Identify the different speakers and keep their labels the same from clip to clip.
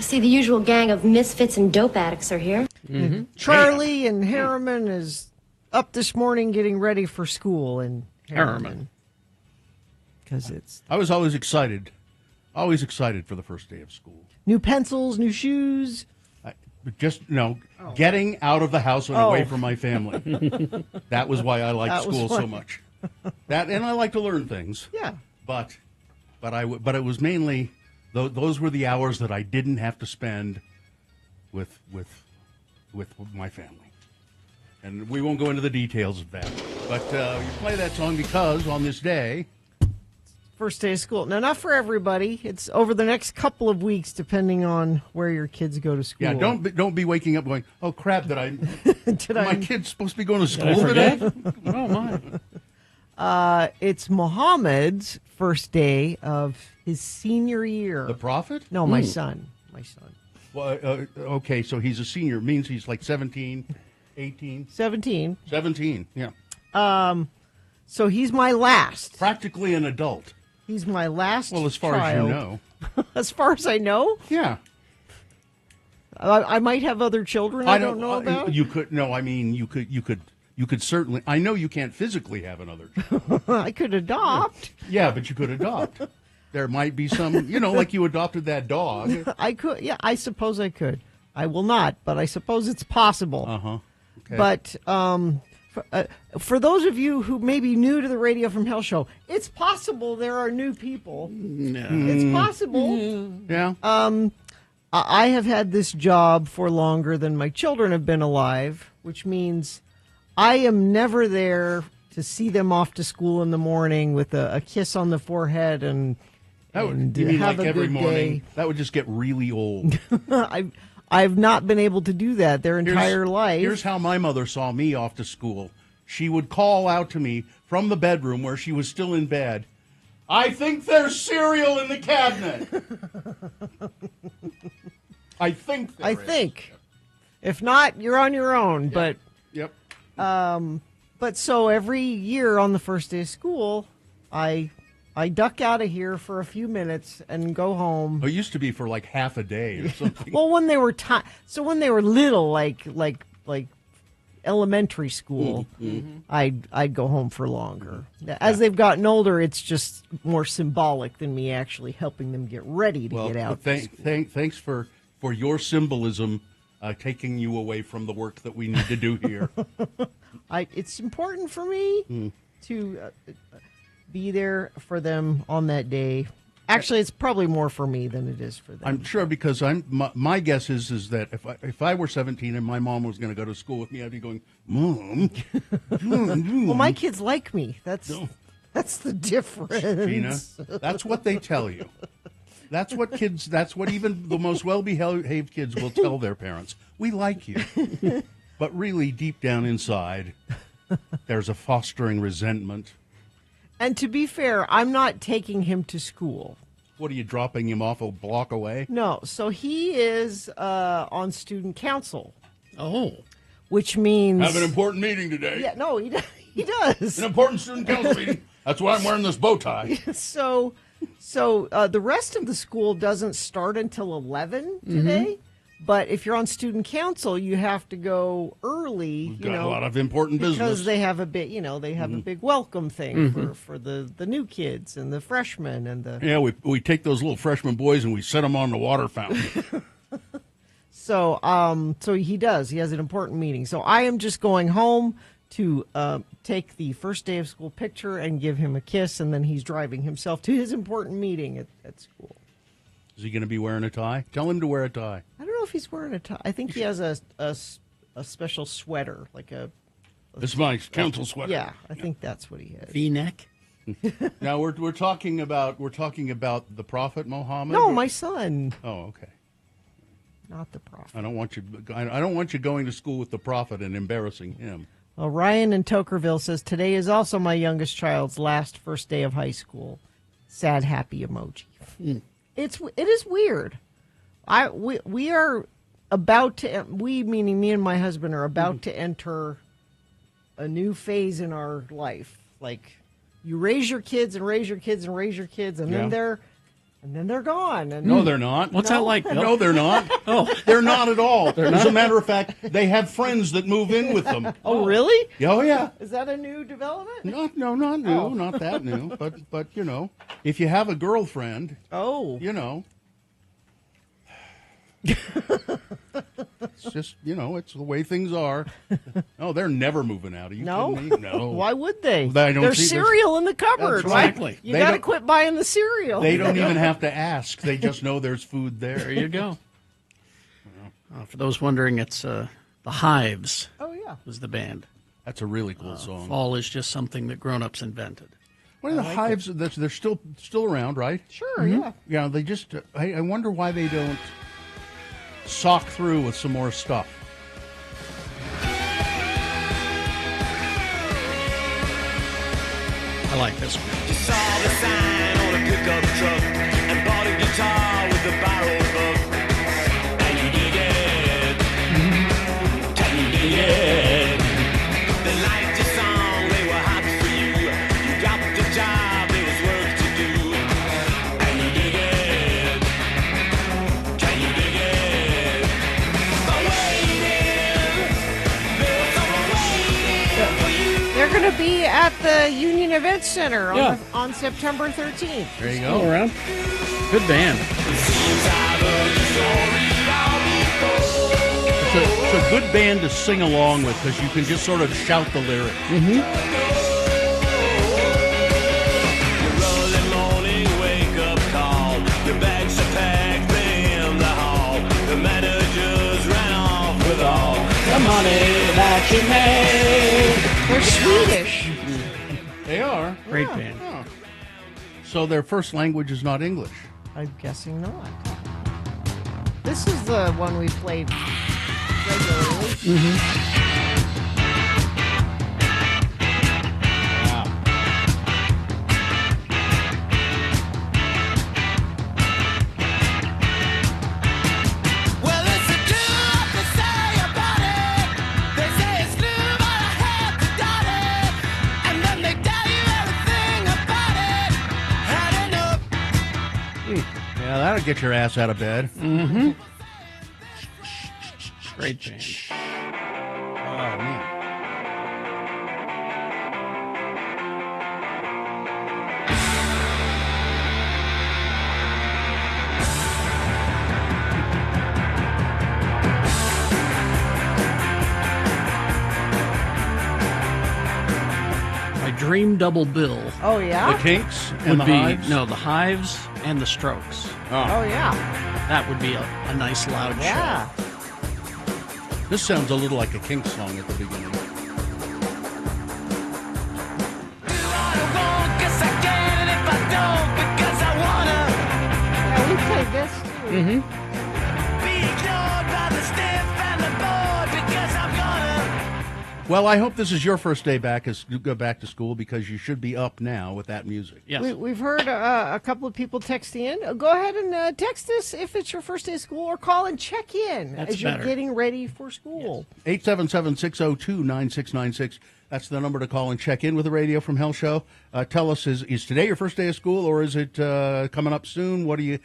Speaker 1: See, the usual gang of misfits and dope addicts are here.
Speaker 2: Mm-hmm. Charlie and Harriman is up this morning getting ready for school in Harriman. Because
Speaker 3: I was always excited for the first day of school.
Speaker 2: New pencils, new shoes.
Speaker 3: Getting out of the house and away from my family. That was why I liked school so much. And I like to learn things.
Speaker 2: Yeah.
Speaker 3: But it was mainly those were the hours that I didn't have to spend with my family. And we won't go into the details of that. But you play that song because on this day,
Speaker 2: first day of school. Now, not for everybody. It's over the next couple of weeks, depending on where your kids go to school.
Speaker 3: Yeah, don't be waking up going, oh crap! My kid's supposed to be going to school today?
Speaker 4: Oh my!
Speaker 2: It's Mohammed's first day of his senior year.
Speaker 3: The prophet?
Speaker 2: No, my son. My son.
Speaker 3: Well, okay, so he's a senior. Means he's like 17, 18?
Speaker 2: 17.
Speaker 3: 17, yeah.
Speaker 2: So he's my last.
Speaker 3: Practically an adult.
Speaker 2: He's my last
Speaker 3: Well, as far
Speaker 2: child.
Speaker 3: as you know.
Speaker 2: As far as I know?
Speaker 3: Yeah.
Speaker 2: I might have other children I don't know about.
Speaker 3: You could, no, I mean, you could certainly, I know you can't physically have another child.
Speaker 2: I could adopt.
Speaker 3: Yeah, but you could adopt. There might be some, like you adopted that dog.
Speaker 2: I could, yeah, I suppose I could. I will not, but I suppose it's possible.
Speaker 3: Uh-huh. Okay.
Speaker 2: But for those of you who may be new to the Radio from Hell show, it's possible there are new people. No. It's possible.
Speaker 3: Yeah.
Speaker 2: I have had this job for longer than my children have been alive, which means I am never there to see them off to school in the morning with a kiss on the forehead and
Speaker 3: you mean
Speaker 2: have
Speaker 3: like
Speaker 2: a
Speaker 3: every
Speaker 2: good
Speaker 3: morning?
Speaker 2: day.
Speaker 3: That would just get really old.
Speaker 2: I've not been able to do that their entire life.
Speaker 3: Here's how my mother saw me off to school. She would call out to me from the bedroom where she was still in bed, I think there's cereal in the cabinet. I think there is.
Speaker 2: If not, you're on your own.
Speaker 3: Yep.
Speaker 2: But so every year on the first day of school, I duck out of here for a few minutes and go home.
Speaker 3: It used to be for like half a day or something.
Speaker 2: Well, when they were when they were little, like elementary school, I'd go home for longer. As they've gotten older, it's just more symbolic than me actually helping them get ready to get out.
Speaker 3: Thanks for your symbolism, taking you away from the work that we need to do here.
Speaker 2: It's important for me to be there for them on that day. Actually, it's probably more for me than it is for them.
Speaker 3: I'm sure because my guess is that if I were 17 and my mom was going to go to school with me, I'd be going, Mom.
Speaker 2: Well, my kids like me. That's the difference.
Speaker 3: Gina, that's what they tell you. That's what even the most well-behaved kids will tell their parents. We like you. But really, deep down inside, there's a fostering resentment.
Speaker 2: And to be fair, I'm not taking him to school.
Speaker 3: What, are you dropping him off a block away?
Speaker 2: No. So he is on student council.
Speaker 4: Oh.
Speaker 2: Which means...
Speaker 3: Have an important meeting today.
Speaker 2: Yeah, no, he does.
Speaker 3: An important student council meeting. That's why I'm wearing this bow tie.
Speaker 2: So the rest of the school doesn't start until 11 today. But if you're on student council, you have to go early.
Speaker 3: We've got a lot of important business
Speaker 2: because they have a big, a big welcome thing for the new kids and the freshmen and the.
Speaker 3: Yeah, we take those little freshman boys and we set them on the water fountain.
Speaker 2: So he does. He has an important meeting. So I am just going home to take the first day of school picture and give him a kiss, and then he's driving himself to his important meeting at school.
Speaker 3: Is he going to be wearing a tie? Tell him to wear a tie.
Speaker 2: I don't know if he's wearing a tie. I think he has a special sweater, like a.
Speaker 3: It's my council sweater.
Speaker 2: Yeah, I think that's what he has.
Speaker 4: V-neck.
Speaker 3: Now we're talking about the Prophet Muhammad.
Speaker 2: No, my son.
Speaker 3: Oh, okay.
Speaker 2: Not the Prophet.
Speaker 3: I don't want you going to school with the Prophet and embarrassing him.
Speaker 2: Well, Ryan in Tokerville says today is also my youngest child's last first day of high school. Sad happy emoji. It is weird. We are about to, meaning me and my husband, are about to enter a new phase in our life. Like, you raise your kids and raise your kids and raise your kids, and then And then they're gone. And
Speaker 3: No, they're not.
Speaker 4: What's that like, Bill?
Speaker 3: No, they're not.
Speaker 4: Oh.
Speaker 3: They're not at all. As a matter of fact, they have friends that move in with them.
Speaker 2: Oh, really?
Speaker 3: Oh, yeah.
Speaker 2: Is that a new development?
Speaker 3: No, not new.
Speaker 2: Oh.
Speaker 3: Not that new. But if you have a girlfriend,
Speaker 2: Oh.
Speaker 3: It's just, it's the way things are. No, they're never moving out. Are you
Speaker 2: No?
Speaker 3: kidding me? No.
Speaker 2: Why would they?
Speaker 3: I don't
Speaker 2: There's
Speaker 3: see-
Speaker 2: cereal in the cupboard.
Speaker 3: That's
Speaker 2: Why-
Speaker 4: exactly.
Speaker 2: You
Speaker 3: They
Speaker 2: got to
Speaker 3: don't-
Speaker 2: quit buying the cereal.
Speaker 3: They don't even have to ask. They just know there's food
Speaker 4: There
Speaker 3: there.
Speaker 4: you go. For those wondering, it's The Hives
Speaker 2: Oh, yeah.
Speaker 4: was the band.
Speaker 3: That's a really cool song.
Speaker 4: Fall is just something that grown-ups invented.
Speaker 3: One of the hives, they're still around, right?
Speaker 2: Sure, yeah.
Speaker 3: Yeah, they just, I wonder why they don't sock through with some more stuff.
Speaker 4: I like this one.
Speaker 5: You saw the sign on a pickup truck and bought a guitar with a borrowed book. And you did it. And you did it. They liked your song, they were hot for you. You got the job, there was work to do. And you did it. Can you dig it? But waiting, there was someone waiting for you.
Speaker 2: They're going to be at the Union Events Center on,
Speaker 4: Yeah.
Speaker 2: on September 13th.
Speaker 3: There you
Speaker 4: All
Speaker 3: go.
Speaker 4: around. Good band.
Speaker 3: It's a good band to sing along with because you can just sort of shout the lyrics.
Speaker 5: Your early morning wake-up call. Your bags are packed in the hall. The managers ran off with all the money that you made.
Speaker 2: They're Swedish.
Speaker 3: They are.
Speaker 4: Great band.
Speaker 3: So their first language is not English.
Speaker 2: I'm guessing not. This is the one we played regularly.
Speaker 5: Well, it's a job to say about it. They say it's new, but I have to doubt it. And then they tell you everything about it. Had enough.
Speaker 3: Yeah, that'll get your ass out of bed.
Speaker 4: Great band.
Speaker 3: Oh, man.
Speaker 4: My dream double bill
Speaker 2: Oh,
Speaker 3: The
Speaker 2: yeah?
Speaker 3: Kinks
Speaker 4: would
Speaker 3: and the
Speaker 4: be
Speaker 3: Hives?
Speaker 4: the Hives and the Strokes.
Speaker 2: Oh, yeah.
Speaker 4: That would be a nice loud
Speaker 2: Yeah.
Speaker 3: This sounds a little like a Kinks song at the beginning.
Speaker 2: Yeah, we played this, too.
Speaker 3: Well, I hope this is your first day back as you go back to school because you should be up now with that music.
Speaker 4: Yes.
Speaker 2: We've heard a couple of people text in. Go ahead and text us if it's your first day of school or call and check in
Speaker 4: That's
Speaker 2: as you're
Speaker 4: better.
Speaker 2: getting ready for school.
Speaker 3: 877-602-9696. That's the number to call and check in with the Radio from Hell show. Tell us, is today your first day of school or is it coming up soon? What do you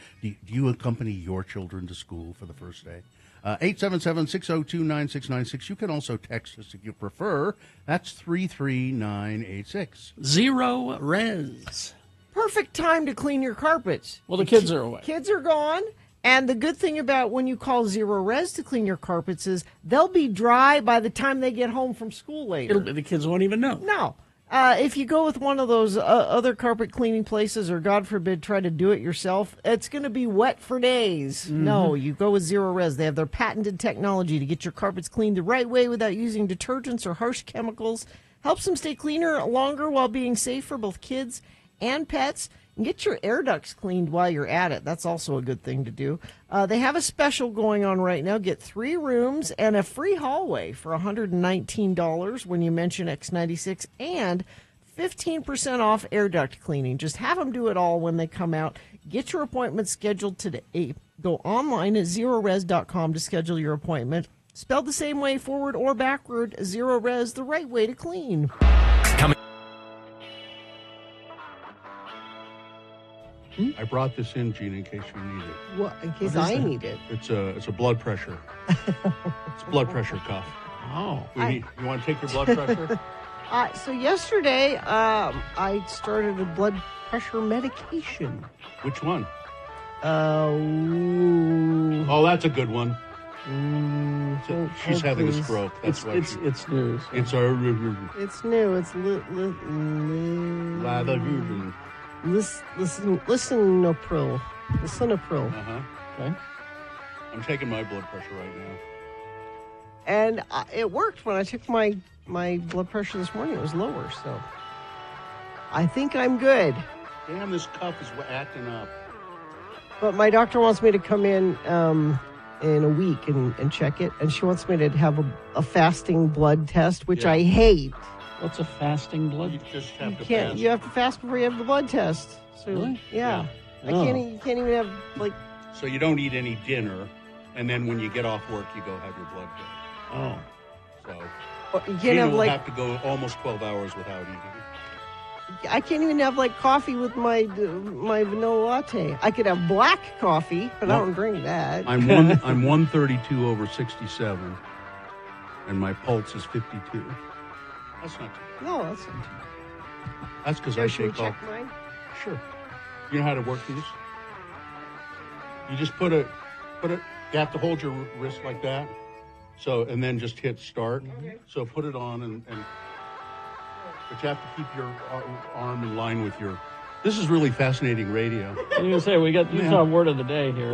Speaker 3: accompany your children to school for the first day? 877-602-9696. You can also text us if you prefer. That's 33986.
Speaker 4: Zero res.
Speaker 2: Perfect time to clean your carpets.
Speaker 4: Well, the kids are away.
Speaker 2: Kids are gone. And the good thing about when you call Zero Res to clean your carpets is they'll be dry by the time they get home from school later.
Speaker 4: The kids won't even know.
Speaker 2: No. If you go with one of those other carpet cleaning places or, God forbid, try to do it yourself, it's going to be wet for days. No, you go with Zero Res. They have their patented technology to get your carpets cleaned the right way without using detergents or harsh chemicals. Helps them stay cleaner longer while being safe for both kids and pets. And get your air ducts cleaned while you're at it. That's also a good thing to do. They have a special going on right now. Get 3 rooms and a free hallway for $119 when you mention X96 and 15% off air duct cleaning. Just have them do it all when they come out. Get your appointment scheduled today. Go online at zerores.com to schedule your appointment. Spelled the same way, forward or backward, Zero Res, the right way to clean.
Speaker 3: I brought this in, Gina, in case you need it.
Speaker 2: Well, in case I need it.
Speaker 3: It's a blood pressure. It's a blood pressure cuff.
Speaker 4: Oh.
Speaker 3: You want to take your blood pressure?
Speaker 2: So yesterday, I started a blood pressure medication.
Speaker 3: Which one?
Speaker 2: Ooh.
Speaker 3: Oh, that's a good one. She's having a
Speaker 2: please.
Speaker 3: stroke. That's why
Speaker 4: It's news.
Speaker 3: It's
Speaker 2: It's new. It's Lisinopril. Lisinopril.
Speaker 3: Okay. I'm taking my blood pressure right now.
Speaker 2: And it worked when I took my blood pressure this morning. It was lower, so I think I'm good.
Speaker 3: Damn, this cuff is acting up.
Speaker 2: But my doctor wants me to come in a week and check it, and she wants me to have a fasting blood test, which I hate.
Speaker 4: What's a fasting blood?
Speaker 3: You just have to
Speaker 2: Can't
Speaker 3: fast.
Speaker 2: you have to fast before you have the blood test? So,
Speaker 4: Really?
Speaker 2: Yeah.
Speaker 4: Oh.
Speaker 2: You can't even have like.
Speaker 3: So you don't eat any dinner, and then when you get off work, you go have your blood test.
Speaker 4: Oh.
Speaker 3: So
Speaker 2: You can't
Speaker 3: Gina
Speaker 2: have
Speaker 3: will
Speaker 2: like.
Speaker 3: have to go almost 12 hours without eating.
Speaker 2: I can't even have like coffee with my vanilla latte. I could have black coffee, but I don't drink that.
Speaker 3: I'm 132 over 67, and my pulse is 52. That's not too bad.
Speaker 2: No, that's not too bad.
Speaker 3: That's because
Speaker 2: So
Speaker 3: I
Speaker 2: should we
Speaker 3: take off.
Speaker 2: check mine?
Speaker 3: Sure. You know how to work these? You just put it. You have to hold your wrist like that. So, and then just hit start.
Speaker 2: Okay.
Speaker 3: So put it on but you have to keep your arm in line with your. This is really fascinating radio.
Speaker 4: I was going to say, we got use our word of the day here.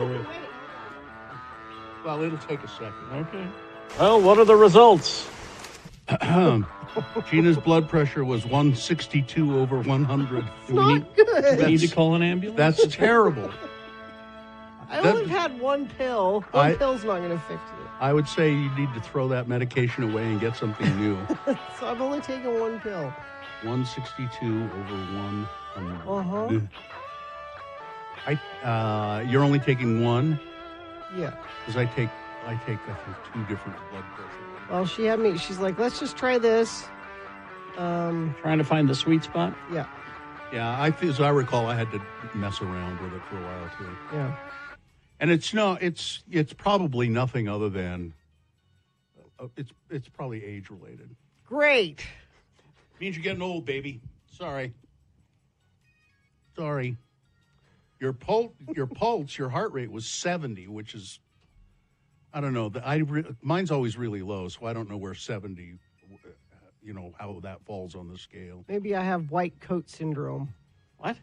Speaker 3: Well, it'll take a second.
Speaker 4: Okay. Well, what are the results?
Speaker 3: Gina's blood pressure was 162 over 100.
Speaker 2: Not good.
Speaker 4: Do we need to call an ambulance?
Speaker 3: That's terrible.
Speaker 2: I only had one pill. One pill's not going to fix it.
Speaker 3: I would say you need to throw that medication away and get something new.
Speaker 2: So I've only taken one pill.
Speaker 3: 162 over 100.
Speaker 2: Uh-huh.
Speaker 3: You're only taking one?
Speaker 2: Yeah.
Speaker 3: Because I think two different blood pressure.
Speaker 2: Well, she's like, let's just try this.
Speaker 4: Trying to find the sweet spot?
Speaker 2: Yeah.
Speaker 3: Yeah, as I recall, I had to mess around with it for a while too.
Speaker 2: Yeah.
Speaker 3: And it's probably nothing other than it's probably age related.
Speaker 2: Great.
Speaker 3: Means you're getting old, baby. Sorry. Your pulse, your heart rate was 70, which is, I don't know. Mine's always really low, so I don't know where 70. How that falls on the scale.
Speaker 2: Maybe I have white coat syndrome.
Speaker 4: What?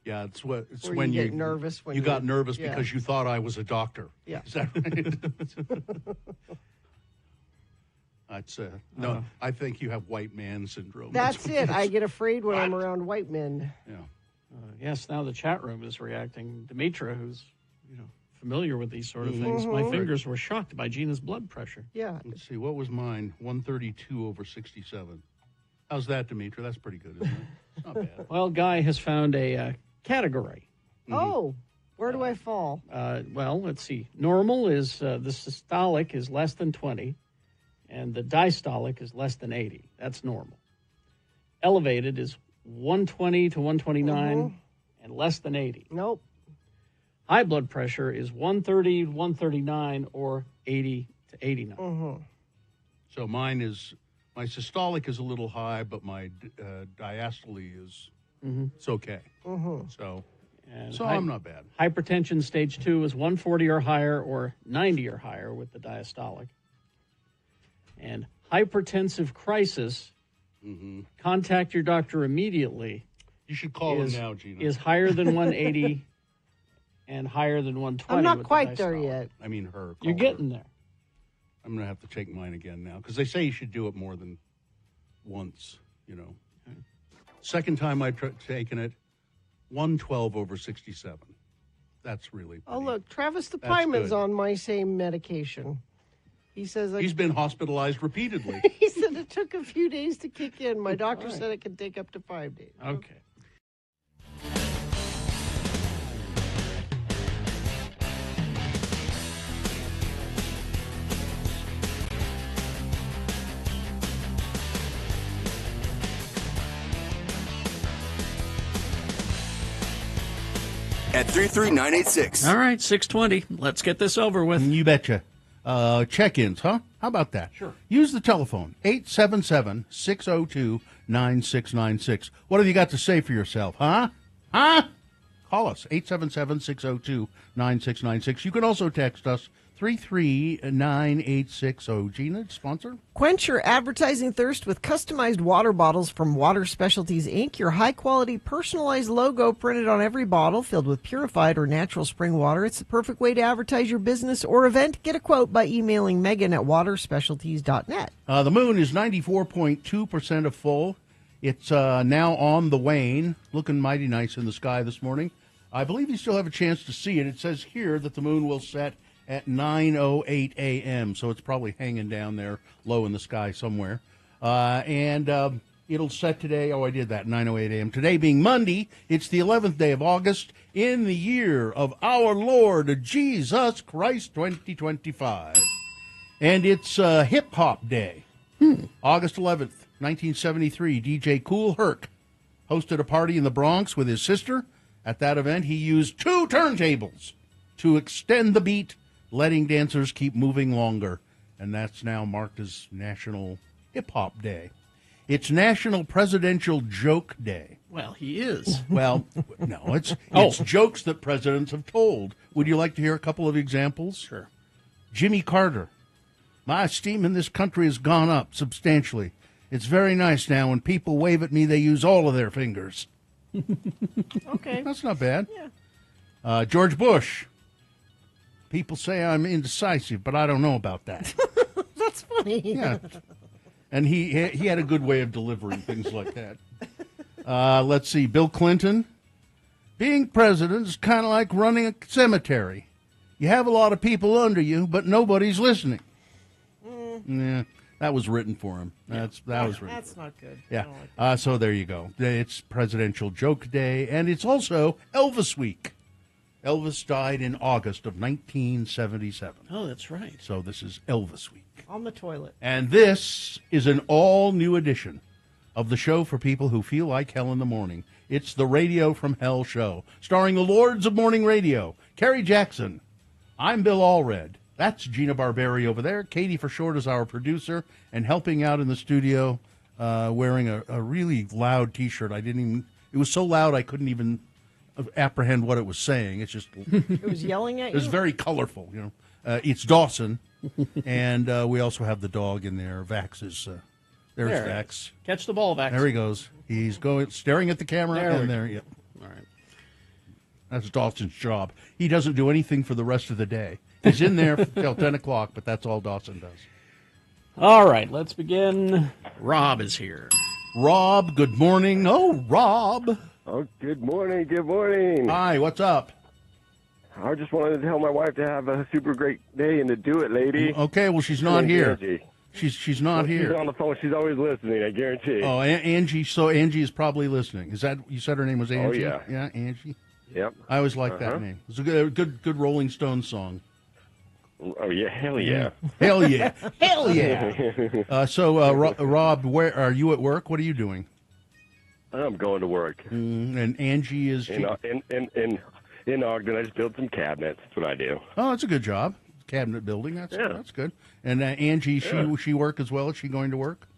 Speaker 3: Yeah, it's
Speaker 2: Where
Speaker 3: when
Speaker 2: you get nervous when
Speaker 3: you got
Speaker 2: you're-
Speaker 3: nervous
Speaker 2: yeah.
Speaker 3: because you thought I was a doctor.
Speaker 2: Yeah.
Speaker 3: Is that right? That's no. I think you have white man syndrome.
Speaker 2: That's
Speaker 3: what
Speaker 2: it. I
Speaker 3: is.
Speaker 2: get afraid when I'm around white men.
Speaker 3: Yeah.
Speaker 4: Yes, now the chat room is reacting. Demetra, who's familiar with these sort of things, my fingers were shocked by Gina's blood pressure.
Speaker 2: Yeah.
Speaker 3: Let's see. What was mine? 132 over 67. How's that, Demetra? That's pretty good, isn't it? It's not bad.
Speaker 4: Well, Guy has found a category.
Speaker 2: Oh, where do I fall?
Speaker 4: Well, let's see. Normal is the systolic is less than 20, and the diastolic is less than 80. That's normal. Elevated is 120 to 129 and less than 80.
Speaker 2: Nope.
Speaker 4: High blood pressure is 130 to 139 or 80 to 89.
Speaker 3: So my systolic is a little high, but my diastole is it's okay. So
Speaker 4: And
Speaker 3: I'm not bad.
Speaker 4: Hypertension stage 2 is 140 or higher or 90 or higher with the diastolic. And hypertensive crisis, contact your doctor immediately.
Speaker 3: You should call him now, Gina.
Speaker 4: Is higher than 180 and higher than 120.
Speaker 2: I'm not
Speaker 4: with the
Speaker 2: quite there
Speaker 4: diastolic.
Speaker 2: yet.
Speaker 3: I mean her.
Speaker 4: You're
Speaker 3: Call her.
Speaker 4: getting there.
Speaker 3: I'm going to have to take mine again now because they say you should do it more than once, Second time I've taken it, 112 over 67. That's really
Speaker 2: Oh,
Speaker 3: pretty.
Speaker 2: look, Travis the
Speaker 3: That's
Speaker 2: Piman's
Speaker 3: good.
Speaker 2: on my same medication. He says
Speaker 3: He's been hospitalized repeatedly.
Speaker 2: he said it took a few days to kick in. My doctor said it could take up to 5 days.
Speaker 4: Okay.
Speaker 6: at 33986.
Speaker 7: All right, 6:20. Let's get this over with.
Speaker 3: You betcha. Check-ins, huh? How about that?
Speaker 7: Sure.
Speaker 3: Use the telephone, 877-602-9696. What have you got to say for yourself, huh? Huh? Call us, 877-602-9696. You can also text us, 33980. Gina, sponsor?
Speaker 2: Quench your advertising thirst with customized water bottles from Water Specialties, Inc., your high-quality, personalized logo printed on every bottle filled with purified or natural spring water. It's the perfect way to advertise your business or event. Get a quote by emailing Megan at waterspecialties.net.
Speaker 3: The moon is 94.2% of full. It's now on the wane, looking mighty nice in the sky this morning. I believe you still have a chance to see it. It says here that the moon will set at 9:08 a.m., so it's probably hanging down there low in the sky somewhere. And it'll set today. Oh, I did that, 9:08 a.m. Today being Monday, it's the 11th day of August in the year of our Lord Jesus Christ 2025. And it's Hip Hop Day. August 11th, 1973, DJ Kool Herc hosted a party in the Bronx with his sister. At that event, he used 2 turntables to extend the beat, letting dancers keep moving longer. And that's now marked as National Hip Hop Day. It's National Presidential Joke Day.
Speaker 7: Well, he is.
Speaker 3: Well, no, it's jokes that presidents have told. Would you like to hear a couple of examples?
Speaker 7: Sure.
Speaker 3: Jimmy Carter. My esteem in this country has gone up substantially. It's very nice now when people wave at me, they use all of their fingers.
Speaker 2: Okay.
Speaker 3: That's not bad.
Speaker 2: Yeah.
Speaker 3: George Bush. People say I'm indecisive, but I don't know about that.
Speaker 2: That's funny.
Speaker 3: Yeah. And he had a good way of delivering things like that. Let's see. Bill Clinton. Being president is kind of like running a cemetery. You have a lot of people under you, but nobody's listening. Yeah, that was written for him. That was written.
Speaker 2: That's not good.
Speaker 3: Yeah.
Speaker 2: I don't like that.
Speaker 3: So there you go. It's Presidential Joke Day, and it's also Elvis Week. Elvis died in August of 1977.
Speaker 7: Oh, that's right.
Speaker 3: So this is Elvis Week.
Speaker 2: On the toilet.
Speaker 3: And this is an all-new edition of the show for people who feel like hell in the morning. It's the Radio from Hell show, starring the Lords of Morning Radio, Kerry Jackson. I'm Bill Allred. That's Gina Barberi over there. Katie for short is our producer, and helping out in the studio wearing a really loud T-shirt. It was so loud I couldn't even apprehend what it was saying. It's just
Speaker 2: It was yelling at
Speaker 3: it
Speaker 2: you?
Speaker 3: was very colorful. It's Dawson, and we also have the dog in there. Vax is there's
Speaker 7: There.
Speaker 3: Vax.
Speaker 7: Catch the ball, Vax.
Speaker 3: There he goes. He's staring at the camera,
Speaker 7: There we
Speaker 3: and
Speaker 7: go.
Speaker 3: there. Yep.
Speaker 7: All right.
Speaker 3: That's Dawson's job. He doesn't do anything for the rest of the day. He's in there till 10 o'clock, but that's all Dawson does.
Speaker 7: All right, let's begin. Rob is here.
Speaker 3: Rob, good morning. Oh, Rob.
Speaker 8: Oh, good morning. Good morning.
Speaker 3: Hi, what's up?
Speaker 8: I just wanted to tell my wife to have a super great day and to do it, lady.
Speaker 3: Okay, well, she's not here. She's not
Speaker 8: She's
Speaker 3: here.
Speaker 8: on the phone. She's always listening, I guarantee.
Speaker 3: Oh, Angie. So Angie is probably listening. Is that you said her name was Angie?
Speaker 8: yeah.
Speaker 3: Yeah, Angie.
Speaker 8: Yep.
Speaker 3: I always liked that name. It's a good Rolling Stones song.
Speaker 8: Oh, yeah. Hell yeah.
Speaker 3: Hell yeah. Hell yeah. Rob, where are you at work? What are you doing?
Speaker 8: I'm going to work.
Speaker 3: And Angie is...
Speaker 8: In Ogden, I just built some cabinets. That's what I do.
Speaker 3: Oh, that's a good job. Cabinet building. That's good. And Angie, she work as well? Is she going to work?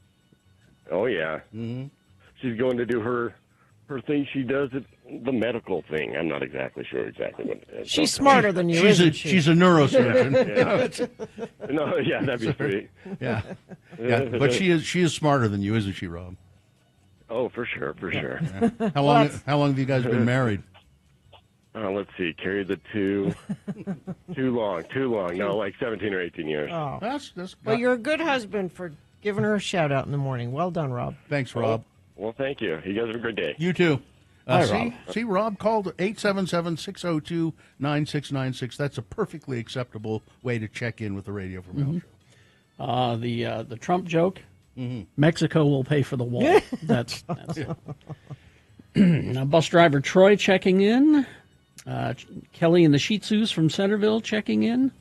Speaker 8: Oh, yeah. Mm-hmm. She's going to do her thing. She does it, the medical thing. I'm not exactly sure exactly what it is.
Speaker 2: She's smarter than you, isn't she?
Speaker 3: She's a neurosurgeon.
Speaker 8: Yeah. No, yeah, that'd be sweet.
Speaker 3: Yeah. But she is smarter than you, isn't she, Rob?
Speaker 8: Oh, for sure.
Speaker 3: Yeah. How long have you guys been married?
Speaker 8: Let's see, carry the two. Too long. No, like 17 or 18 years.
Speaker 2: Oh.
Speaker 3: That's
Speaker 2: Well, you're a good husband for giving her a shout-out in the morning. Well done, Rob.
Speaker 3: Thanks, Rob.
Speaker 8: Well, thank you. You guys have a great day.
Speaker 3: You too.
Speaker 7: Hi, Rob.
Speaker 3: See, Rob called 877-602-9696. That's a perfectly acceptable way to check in with the Radio from Hell show.
Speaker 7: The Trump joke. Mexico will pay for the wall. That's Now, bus driver Troy checking in. Kelly and the Shih Tzus from Centerville checking in.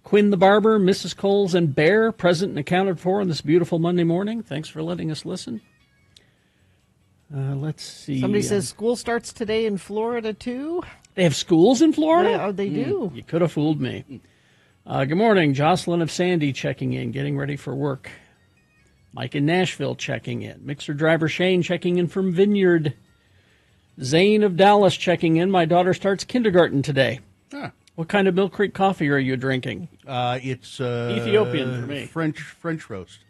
Speaker 7: Quinn the barber, Mrs. Coles, and Bear present and accounted for on this beautiful Monday morning. Thanks for letting us listen. Let's see.
Speaker 2: Somebody says school starts today in Florida, too.
Speaker 7: They have schools in Florida?
Speaker 2: They do.
Speaker 7: You could have fooled me. Good morning. Jocelyn of Sandy checking in, getting ready for work. Mike in Nashville checking in. Mixer driver Shane checking in from Vineyard. Zane of Dallas checking in. My daughter starts kindergarten today.
Speaker 3: Ah.
Speaker 7: What kind of Mill Creek coffee are you drinking?
Speaker 3: It's
Speaker 7: Ethiopian for me.
Speaker 3: French roast.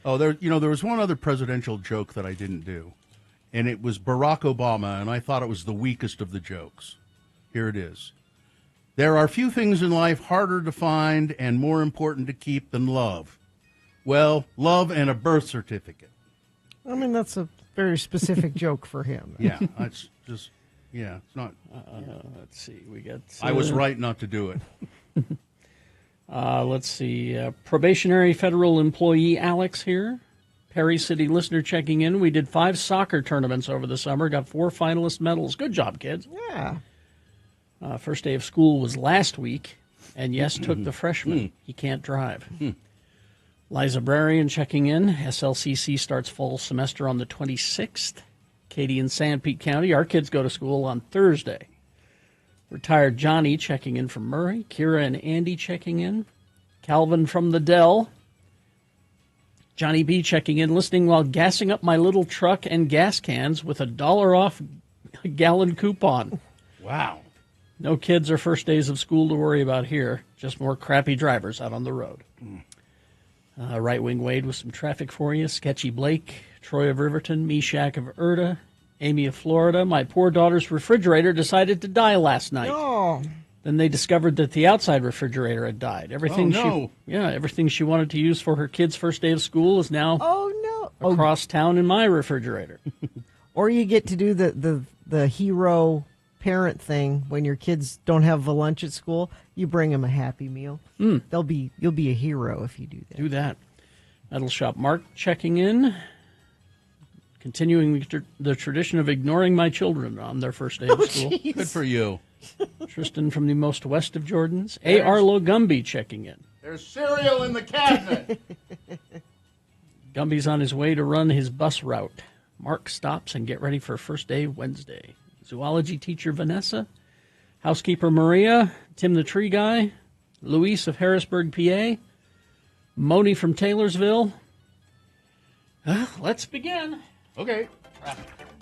Speaker 3: Oh, there was one other presidential joke that I didn't do, and it was Barack Obama, and I thought it was the weakest of the jokes. Here it is. There are few things in life harder to find and more important to keep than love. Well, love and a birth certificate.
Speaker 2: I mean, that's a very specific joke for him.
Speaker 3: Yeah, it's just, it's not.
Speaker 7: Let's see. We got.
Speaker 3: I was right not to do it.
Speaker 7: Let's see. Probationary federal employee Alex here. Perry City listener checking in. We did 5 soccer tournaments over the summer. Got 4 finalist medals. Good job, kids.
Speaker 2: Yeah.
Speaker 7: First day of school was last week. And yes, took the freshman. He can't drive. Liza Brarian checking in. SLCC starts fall semester on the 26th. Katie in Sanpete County. Our kids go to school on Thursday. Retired Johnny checking in from Murray. Kira and Andy checking in. Calvin from the Dell. Johnny B checking in, listening while gassing up my little truck and gas cans with $1 off gallon coupon.
Speaker 3: Wow.
Speaker 7: No kids or first days of school to worry about here. Just more crappy drivers out on the road. Right Wing Wade with some traffic for you. Sketchy Blake, Troy of Riverton, Meshack of Erta, Amy of Florida. My poor daughter's refrigerator decided to die last night.
Speaker 2: Oh.
Speaker 7: Then they discovered that the outside refrigerator had died. Everything everything she wanted to use for her kids' first day of school is now across town in my refrigerator.
Speaker 2: Or you get to do the hero parent thing when your kids don't have a lunch at school. You bring them a Happy Meal. You'll be a hero if you do that.
Speaker 7: Do that. Metal Shop Mark checking in. Continuing the tradition of ignoring my children on their first day of school.
Speaker 2: Geez.
Speaker 3: Good for you.
Speaker 7: Tristan from the most west of Jordans. A.R. Gumby checking in.
Speaker 3: There's cereal in the cabinet.
Speaker 7: Gumby's on his way to run his bus route. Mark stops and get ready for first day Wednesday. Zoology teacher Vanessa. Housekeeper Maria. Tim the Tree Guy. Luis of Harrisburg, PA. Moni from Taylorsville. Let's begin.
Speaker 3: Okay.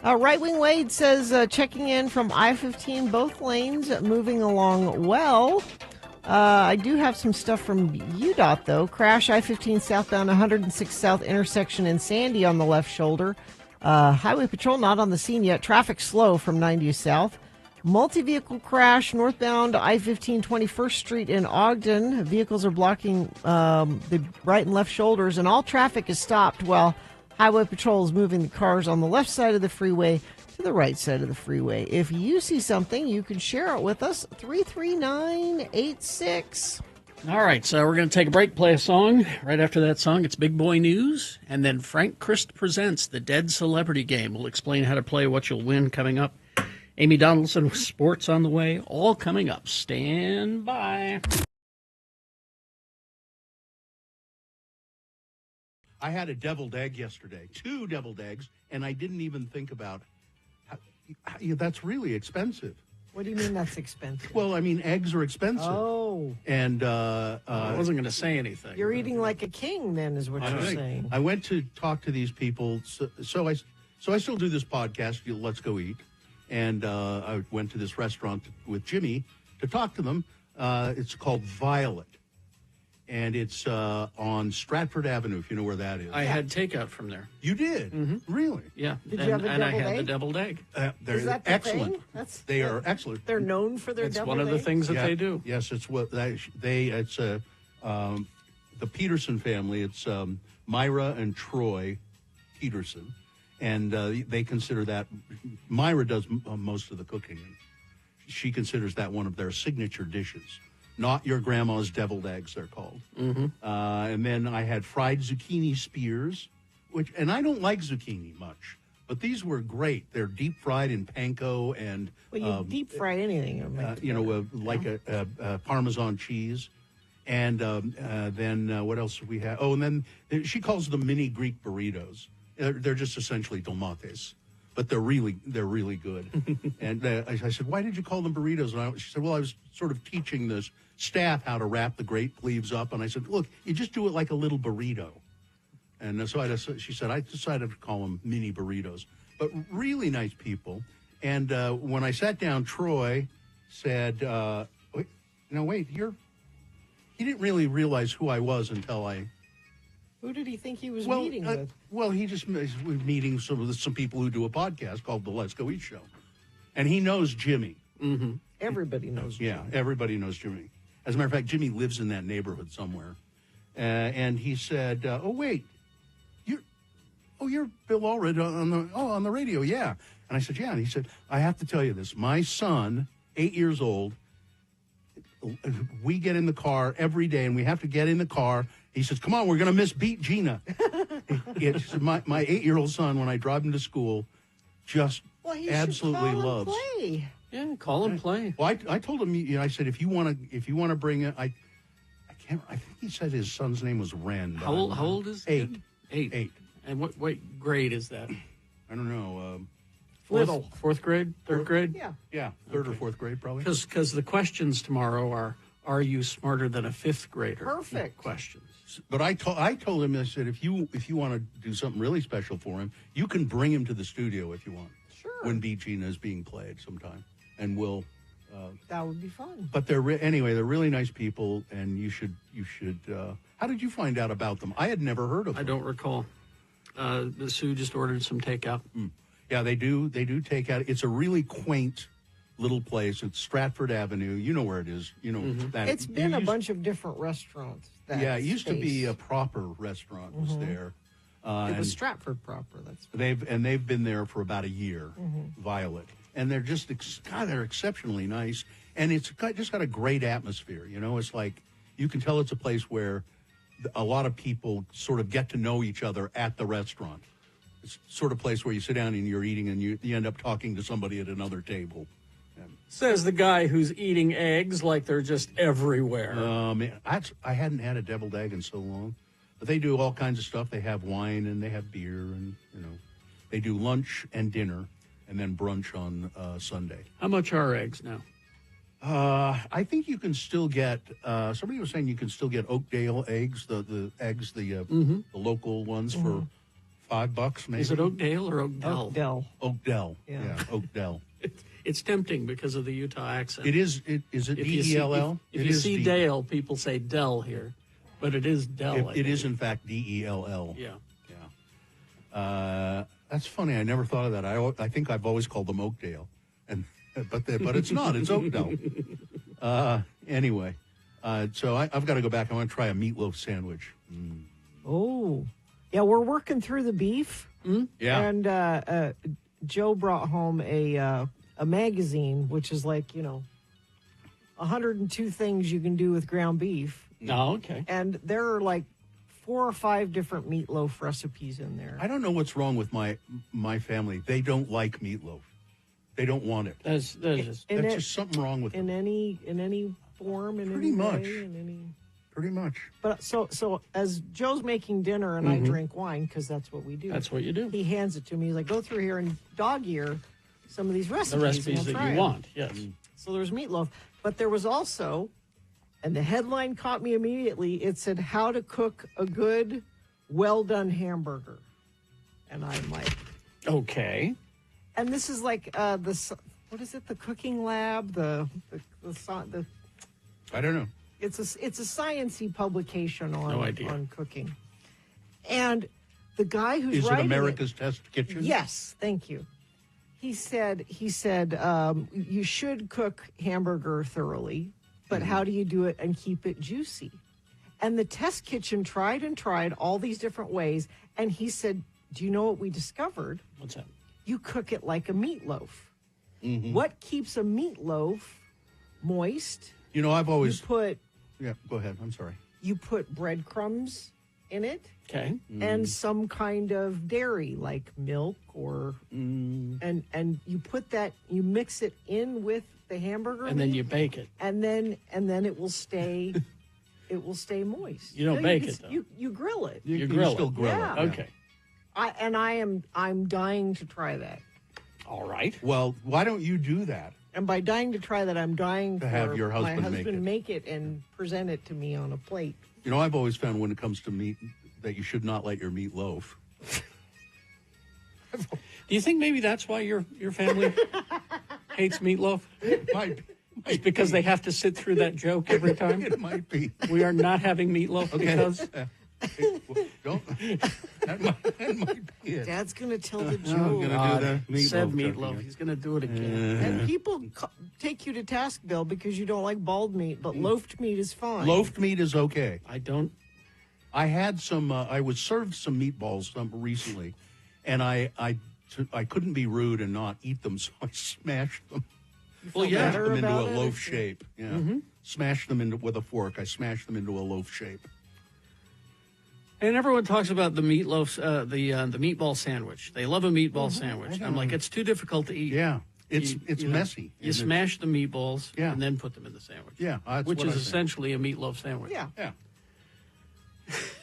Speaker 2: Right Wing Wade says checking in from I-15, both lanes moving along well. I do have some stuff from UDOT, though. Crash I-15 southbound 106 South intersection in Sandy on the left shoulder. Highway Patrol not on the scene yet. Traffic slow from 90 south. Multi-vehicle crash northbound I-15 21st Street in Ogden. Vehicles are blocking the right and left shoulders, and all traffic is stopped while Highway Patrol is moving the cars on the left side of the freeway to the right side of the freeway. If you see something, you can share it with us. 33986.
Speaker 7: All right, so we're going to take a break, play a song. Right after that song, it's Big Boy News. And then Frank Christ presents the Dead Celebrity Game. We'll explain how to play, what you'll win coming up. Amy Donaldson with sports on the way, all coming up. Stand by.
Speaker 3: I had a deviled egg yesterday, 2 deviled eggs, and I didn't even think about that's really expensive.
Speaker 2: What do you mean that's expensive?
Speaker 3: Well, I mean, eggs are expensive.
Speaker 2: Oh.
Speaker 3: And
Speaker 7: I wasn't going to say anything.
Speaker 2: You're eating like a king, then, is what you're saying.
Speaker 3: I went to talk to these people. So I still do this podcast, Let's Go Eat. And I went to this restaurant with Jimmy to talk to them. It's called Violet. And it's on Stratford Avenue, if you know where that is.
Speaker 7: I had takeout from there.
Speaker 3: You did? Mm-hmm. Really?
Speaker 7: Yeah.
Speaker 2: Did you have a
Speaker 7: and I
Speaker 2: deviled
Speaker 7: had
Speaker 2: egg?
Speaker 7: the deviled egg.
Speaker 2: Is that the
Speaker 3: excellent.
Speaker 2: thing?
Speaker 3: They are excellent.
Speaker 2: They're known for their
Speaker 7: It's
Speaker 2: deviled
Speaker 7: one of the
Speaker 2: eggs?
Speaker 7: things that they do.
Speaker 3: Yes, it's what it's the Peterson family. It's Myra and Troy Peterson, and they consider that Myra does most of the cooking. She considers that one of their signature dishes. Not your grandma's deviled eggs, they're called. Mm-hmm. And then I had fried zucchini spears, and I don't like zucchini much, but these were great. They're deep fried in panko and
Speaker 2: Well, you deep fry anything.
Speaker 3: like a Parmesan cheese. And then what else do we have? Oh, and then she calls them mini Greek burritos. They're just essentially tomates. but they're really good. And I said, why did you call them burritos? And she said, well, I was sort of teaching the staff how to wrap the grape leaves up. And I said, look, you just do it like a little burrito. And so she said, I decided to call them mini burritos. But really nice people. And when I sat down, Troy said, wait, he didn't really realize who I was until I...
Speaker 2: Who did he think he was meeting with?
Speaker 3: Well, he just was meeting some people who do a podcast called The Let's Go Eat Show. And he knows Jimmy.
Speaker 2: Mm-hmm. Everybody knows Jimmy.
Speaker 3: Yeah, everybody knows Jimmy. As a matter of fact, Jimmy lives in that neighborhood somewhere. And he said, you're Bill Allred on the radio, yeah. And I said, yeah. And he said, I have to tell you this. My son, 8 years old, we get in the car every day, and we have to get in the car. He says, come on, we're going to miss Beat Gina. My 8-year-old son, when I drive him to school, just absolutely loves.
Speaker 2: Play.
Speaker 7: Yeah, call and play.
Speaker 3: Well, I told him, I said, if you want to bring it, I think he said his son's name was Ren.
Speaker 7: How old is he?
Speaker 3: 8. 8.
Speaker 7: And what grade is that?
Speaker 3: I don't know.
Speaker 7: Fourth grade? Third grade?
Speaker 3: Yeah, third or fourth grade probably.
Speaker 7: Because the questions tomorrow are you smarter than a fifth grader?
Speaker 2: Perfect
Speaker 7: questions.
Speaker 3: But I told him, I said, if you want to do something really special for him, you can bring him to the studio if you want.
Speaker 2: Sure.
Speaker 3: When Beat Gina is being played sometime, and we'll.
Speaker 2: That would be fun.
Speaker 3: But they're really nice people, and you should. How did you find out about them? I had never heard of them.
Speaker 7: I don't recall. Sue just ordered some takeout.
Speaker 3: Yeah, they do takeout. It's a really quaint little place. It's Stratford Avenue. You know where it is. You know that.
Speaker 2: It's been a bunch of different restaurants.
Speaker 3: It used to be a proper restaurant. Was there?
Speaker 2: It was Stratford proper.
Speaker 3: They've been there for about a year. Violet, and they're just they're exceptionally nice, and it's just got a great atmosphere. It's like you can tell it's a place where a lot of people sort of get to know each other at the restaurant. It's sort of place where you sit down and you're eating and you end up talking to somebody at another table.
Speaker 7: Says the guy who's eating eggs like they're just everywhere.
Speaker 3: I hadn't had a deviled egg in so long. But they do all kinds of stuff. They have wine and they have beer and, they do lunch and dinner and then brunch on Sunday.
Speaker 7: How much are eggs now?
Speaker 3: I think you can still get. Somebody was saying you can still get Oakdale eggs, the eggs, the local ones for $5 maybe.
Speaker 7: Is it Oakdale or Oakdell?
Speaker 3: Oakdell. Yeah, Oakdell.
Speaker 7: It's tempting because of the Utah accent.
Speaker 3: It is. Is it D-E-L-L?
Speaker 7: If you see Dale, people say Dell here, but it is Dell.
Speaker 3: It is in fact D-E-L-L.
Speaker 7: Yeah.
Speaker 3: That's funny. I never thought of that. I think I've always called them Oakdale, but it's not. It's Oakdale. Anyway, so I've got to go back. I want to try a meatloaf sandwich.
Speaker 2: Oh, yeah. We're working through the beef.
Speaker 3: Yeah.
Speaker 2: And Joe brought home a magazine, which is like 102 things you can do with ground beef.
Speaker 7: Oh, okay.
Speaker 2: And there are like 4 or 5 different meatloaf recipes in there.
Speaker 3: I don't know what's wrong with my family. They don't like meatloaf. They don't want it.
Speaker 7: There's
Speaker 3: just something wrong with
Speaker 2: in
Speaker 3: it.
Speaker 2: any form,
Speaker 3: Pretty much.
Speaker 2: But so as Joe's making dinner and I drink wine because that's what we do.
Speaker 7: That's what you do.
Speaker 2: He hands it to me. He's like, go through here and dog ear some of these recipes.
Speaker 7: The recipes that you want. Yes.
Speaker 2: So there's meatloaf, but there was also, and the headline caught me immediately. It said how to cook a good, well done hamburger, and I'm like,
Speaker 7: okay.
Speaker 2: And this is like what is it? The Cooking Lab. The
Speaker 3: I don't know.
Speaker 2: It's a sciencey publication on cooking, and the guy who's writing
Speaker 3: America's Test Kitchen?
Speaker 2: Yes, thank you. He said you should cook hamburger thoroughly, but how do you do it and keep it juicy? And the test kitchen tried and tried all these different ways, and he said, "Do you know what we discovered?
Speaker 7: What's that?
Speaker 2: You cook it like a meatloaf. What keeps a meatloaf moist?
Speaker 3: I've always
Speaker 2: put."
Speaker 3: Yeah, go ahead. I'm sorry.
Speaker 2: You put breadcrumbs in it.
Speaker 7: Okay.
Speaker 2: And some kind of dairy like milk or and you put that, you mix it in with the hamburger
Speaker 7: and then you bake it.
Speaker 2: And then it will stay moist.
Speaker 7: You don't bake it though.
Speaker 2: You grill it.
Speaker 3: You
Speaker 7: grill
Speaker 3: still
Speaker 7: it.
Speaker 3: grill
Speaker 2: Yeah.
Speaker 3: it.
Speaker 7: Okay.
Speaker 2: I'm dying to try that.
Speaker 7: All right.
Speaker 3: Well, why don't you do that?
Speaker 2: And by dying to try that, I'm dying
Speaker 3: To
Speaker 2: for
Speaker 3: have your
Speaker 2: my
Speaker 3: husband
Speaker 2: husband
Speaker 3: make
Speaker 2: make it and present it to me on a plate.
Speaker 3: You know, I've always found when it comes to meat that you should not let your meat loaf.
Speaker 7: Do you think maybe that's why your family hates meatloaf?
Speaker 3: Might
Speaker 7: It's because they have to sit through that joke every time?
Speaker 3: It might be.
Speaker 7: We are not having meatloaf because...
Speaker 3: Don't. That might be it.
Speaker 2: Dad's going to tell the
Speaker 3: I'm
Speaker 2: joke.
Speaker 3: going to do that
Speaker 7: Said
Speaker 3: meatloaf.
Speaker 7: meatloaf. He's going to do it again.
Speaker 2: And people take you to task, Bill, because you don't like bald meat, but loafed meat is fine.
Speaker 3: Loafed meat is okay.
Speaker 7: I don't...
Speaker 3: I had some. I was served some meatballs recently, and I couldn't be rude and not eat them, so I smashed them.
Speaker 7: Well, yeah.
Speaker 3: Smashed them into
Speaker 2: about
Speaker 3: a
Speaker 2: it,
Speaker 3: loaf
Speaker 2: it's-
Speaker 3: shape. Yeah, smashed them into with a fork. I smashed them into a loaf shape.
Speaker 7: And everyone talks about the meatloaf, the meatball sandwich. They love a meatball sandwich. I'm like, it's too difficult to eat.
Speaker 3: Yeah, it's
Speaker 7: You know,
Speaker 3: messy.
Speaker 7: You
Speaker 3: isn't it?
Speaker 7: smash the meatballs
Speaker 3: Yeah.
Speaker 7: and then put them in the sandwich.
Speaker 3: Yeah, that's
Speaker 7: which
Speaker 3: what
Speaker 7: is
Speaker 3: I think.
Speaker 7: essentially a meatloaf sandwich.
Speaker 2: Yeah.
Speaker 3: Yeah.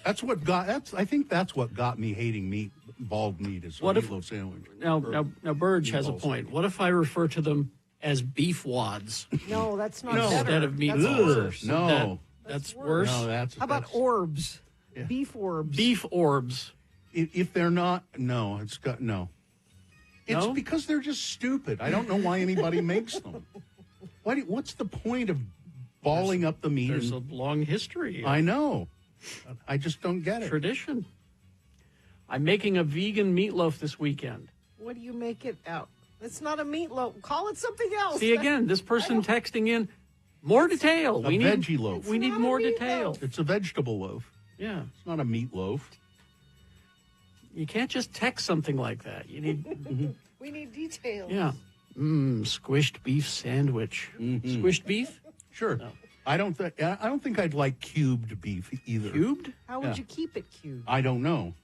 Speaker 3: That's what got. I think that's what got me hating bald meat is a
Speaker 7: What if-
Speaker 3: meatloaf sandwich.
Speaker 7: Now Burge has a
Speaker 3: meatballs.
Speaker 7: point. What if I refer to them as beef wads
Speaker 2: No, that's not
Speaker 3: No.
Speaker 2: better.
Speaker 7: instead of
Speaker 2: That's
Speaker 7: meatballs?
Speaker 2: worse.
Speaker 3: No,
Speaker 7: That's
Speaker 2: worse.
Speaker 7: worse.
Speaker 3: no, that's
Speaker 2: How about
Speaker 3: that's,
Speaker 2: orbs?
Speaker 3: Yeah.
Speaker 2: Beef orbs.
Speaker 7: Beef orbs.
Speaker 3: if they're not. No, it's got no. It's
Speaker 7: No?
Speaker 3: because they're just stupid. I don't know why anybody makes them. What's the point of balling up the meat?
Speaker 7: There's a long history.
Speaker 3: I know. I just don't get it.
Speaker 7: Tradition. I'm making a vegan meatloaf this weekend.
Speaker 2: What do you make it out? It's not a meatloaf. Call it something else.
Speaker 7: See again, this person texting in more detail.
Speaker 3: A veggie loaf.
Speaker 7: We need
Speaker 2: not a
Speaker 7: more
Speaker 2: meatloaf.
Speaker 7: detail.
Speaker 3: It's a vegetable loaf.
Speaker 7: Yeah,
Speaker 3: It's not a meatloaf.
Speaker 7: you can't just text something like that. You need,
Speaker 2: We need details.
Speaker 7: yeah. Squished beef sandwich. Squished beef?
Speaker 3: Sure. I don't think I'd like cubed beef either.
Speaker 7: Cubed?
Speaker 2: How would
Speaker 3: Yeah.
Speaker 2: you keep it cubed?
Speaker 3: I don't know.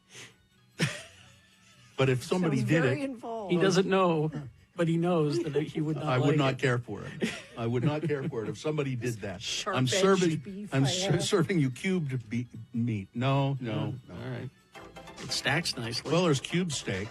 Speaker 3: But if somebody
Speaker 2: Sounds
Speaker 3: did
Speaker 2: very
Speaker 3: it,
Speaker 2: involved.
Speaker 7: He doesn't know, but he knows that he would not
Speaker 3: I
Speaker 7: like
Speaker 3: would not
Speaker 7: it.
Speaker 3: care for it. I would not care for it if somebody did that. I'm
Speaker 2: Sharp-edged
Speaker 3: serving.
Speaker 2: beef
Speaker 3: I'm
Speaker 2: I have.
Speaker 3: serving you cubed meat. No.
Speaker 7: All right. It stacks nicely.
Speaker 3: Well, there's cube steak.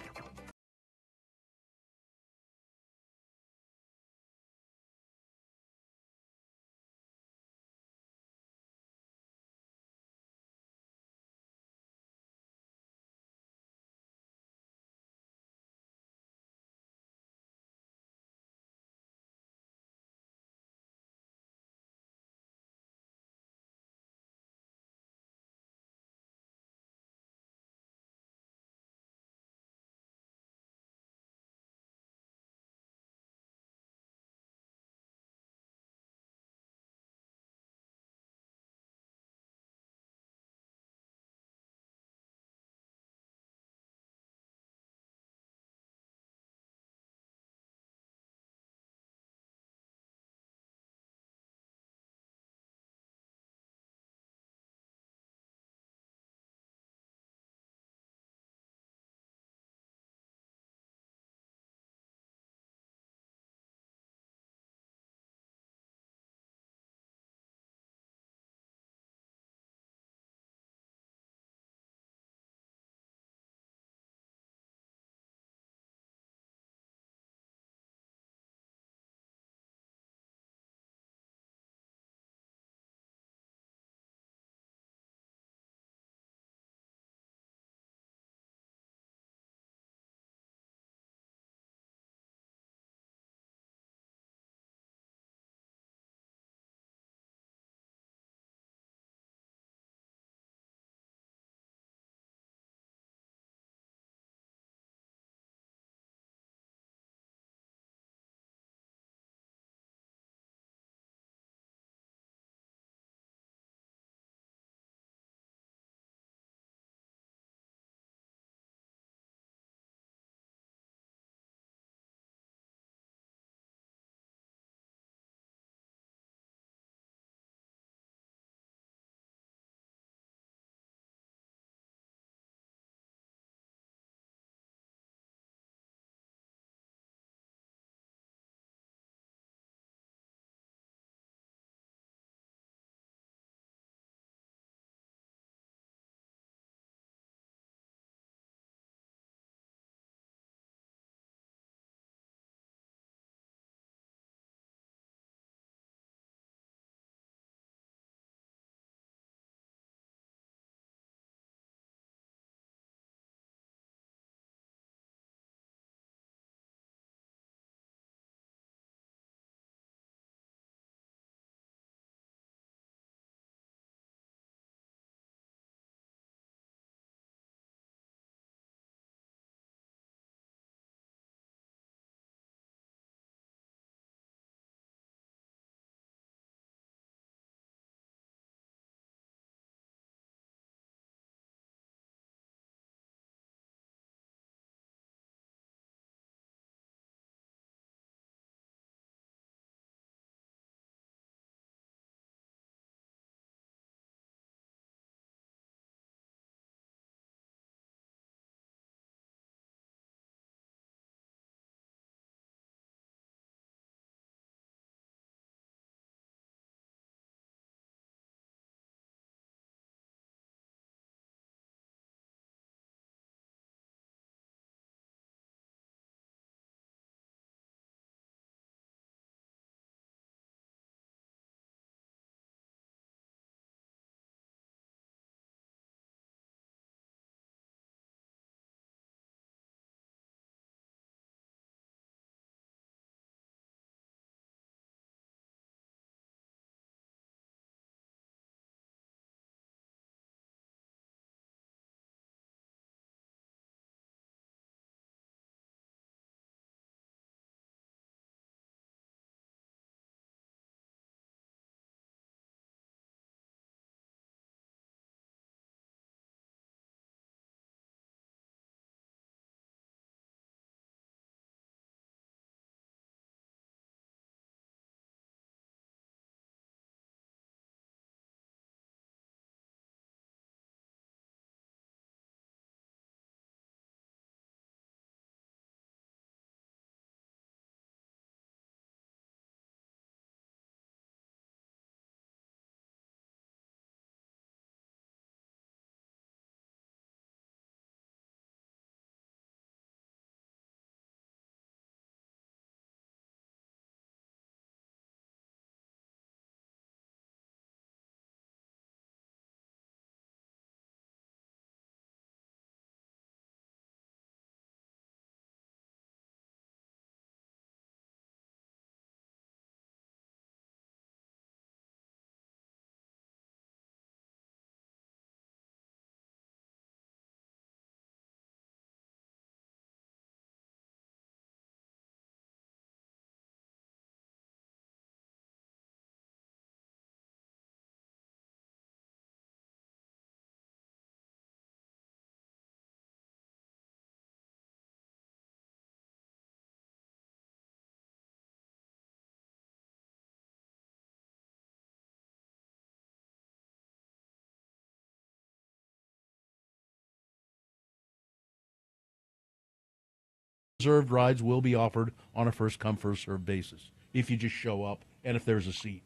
Speaker 3: Reserved rides will be offered on a first-come, first-served basis if you just show up and if there's a seat.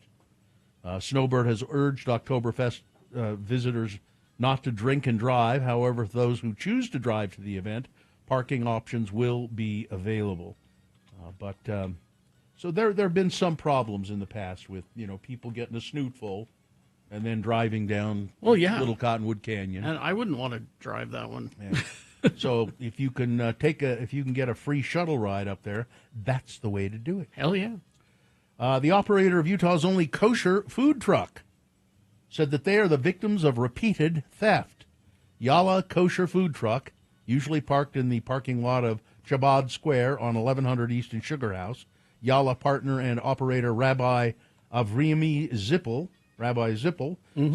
Speaker 3: Snowbird has urged Oktoberfest visitors not to drink and drive. However, for those who choose to drive to the event, parking options will be available. So there have been some problems in the past with people getting a snootful and then driving down Little Cottonwood Canyon.
Speaker 7: And I wouldn't want to drive that one.
Speaker 3: Yeah. So if you can get a free shuttle ride up there, that's the way to do it.
Speaker 7: Hell yeah.
Speaker 3: The operator of Utah's only kosher food truck said that they are the victims of repeated theft. Yalla Kosher Food Truck, usually parked in the parking lot of Chabad Square on 1100 East in Sugar House. Yalla partner and operator Rabbi Zippel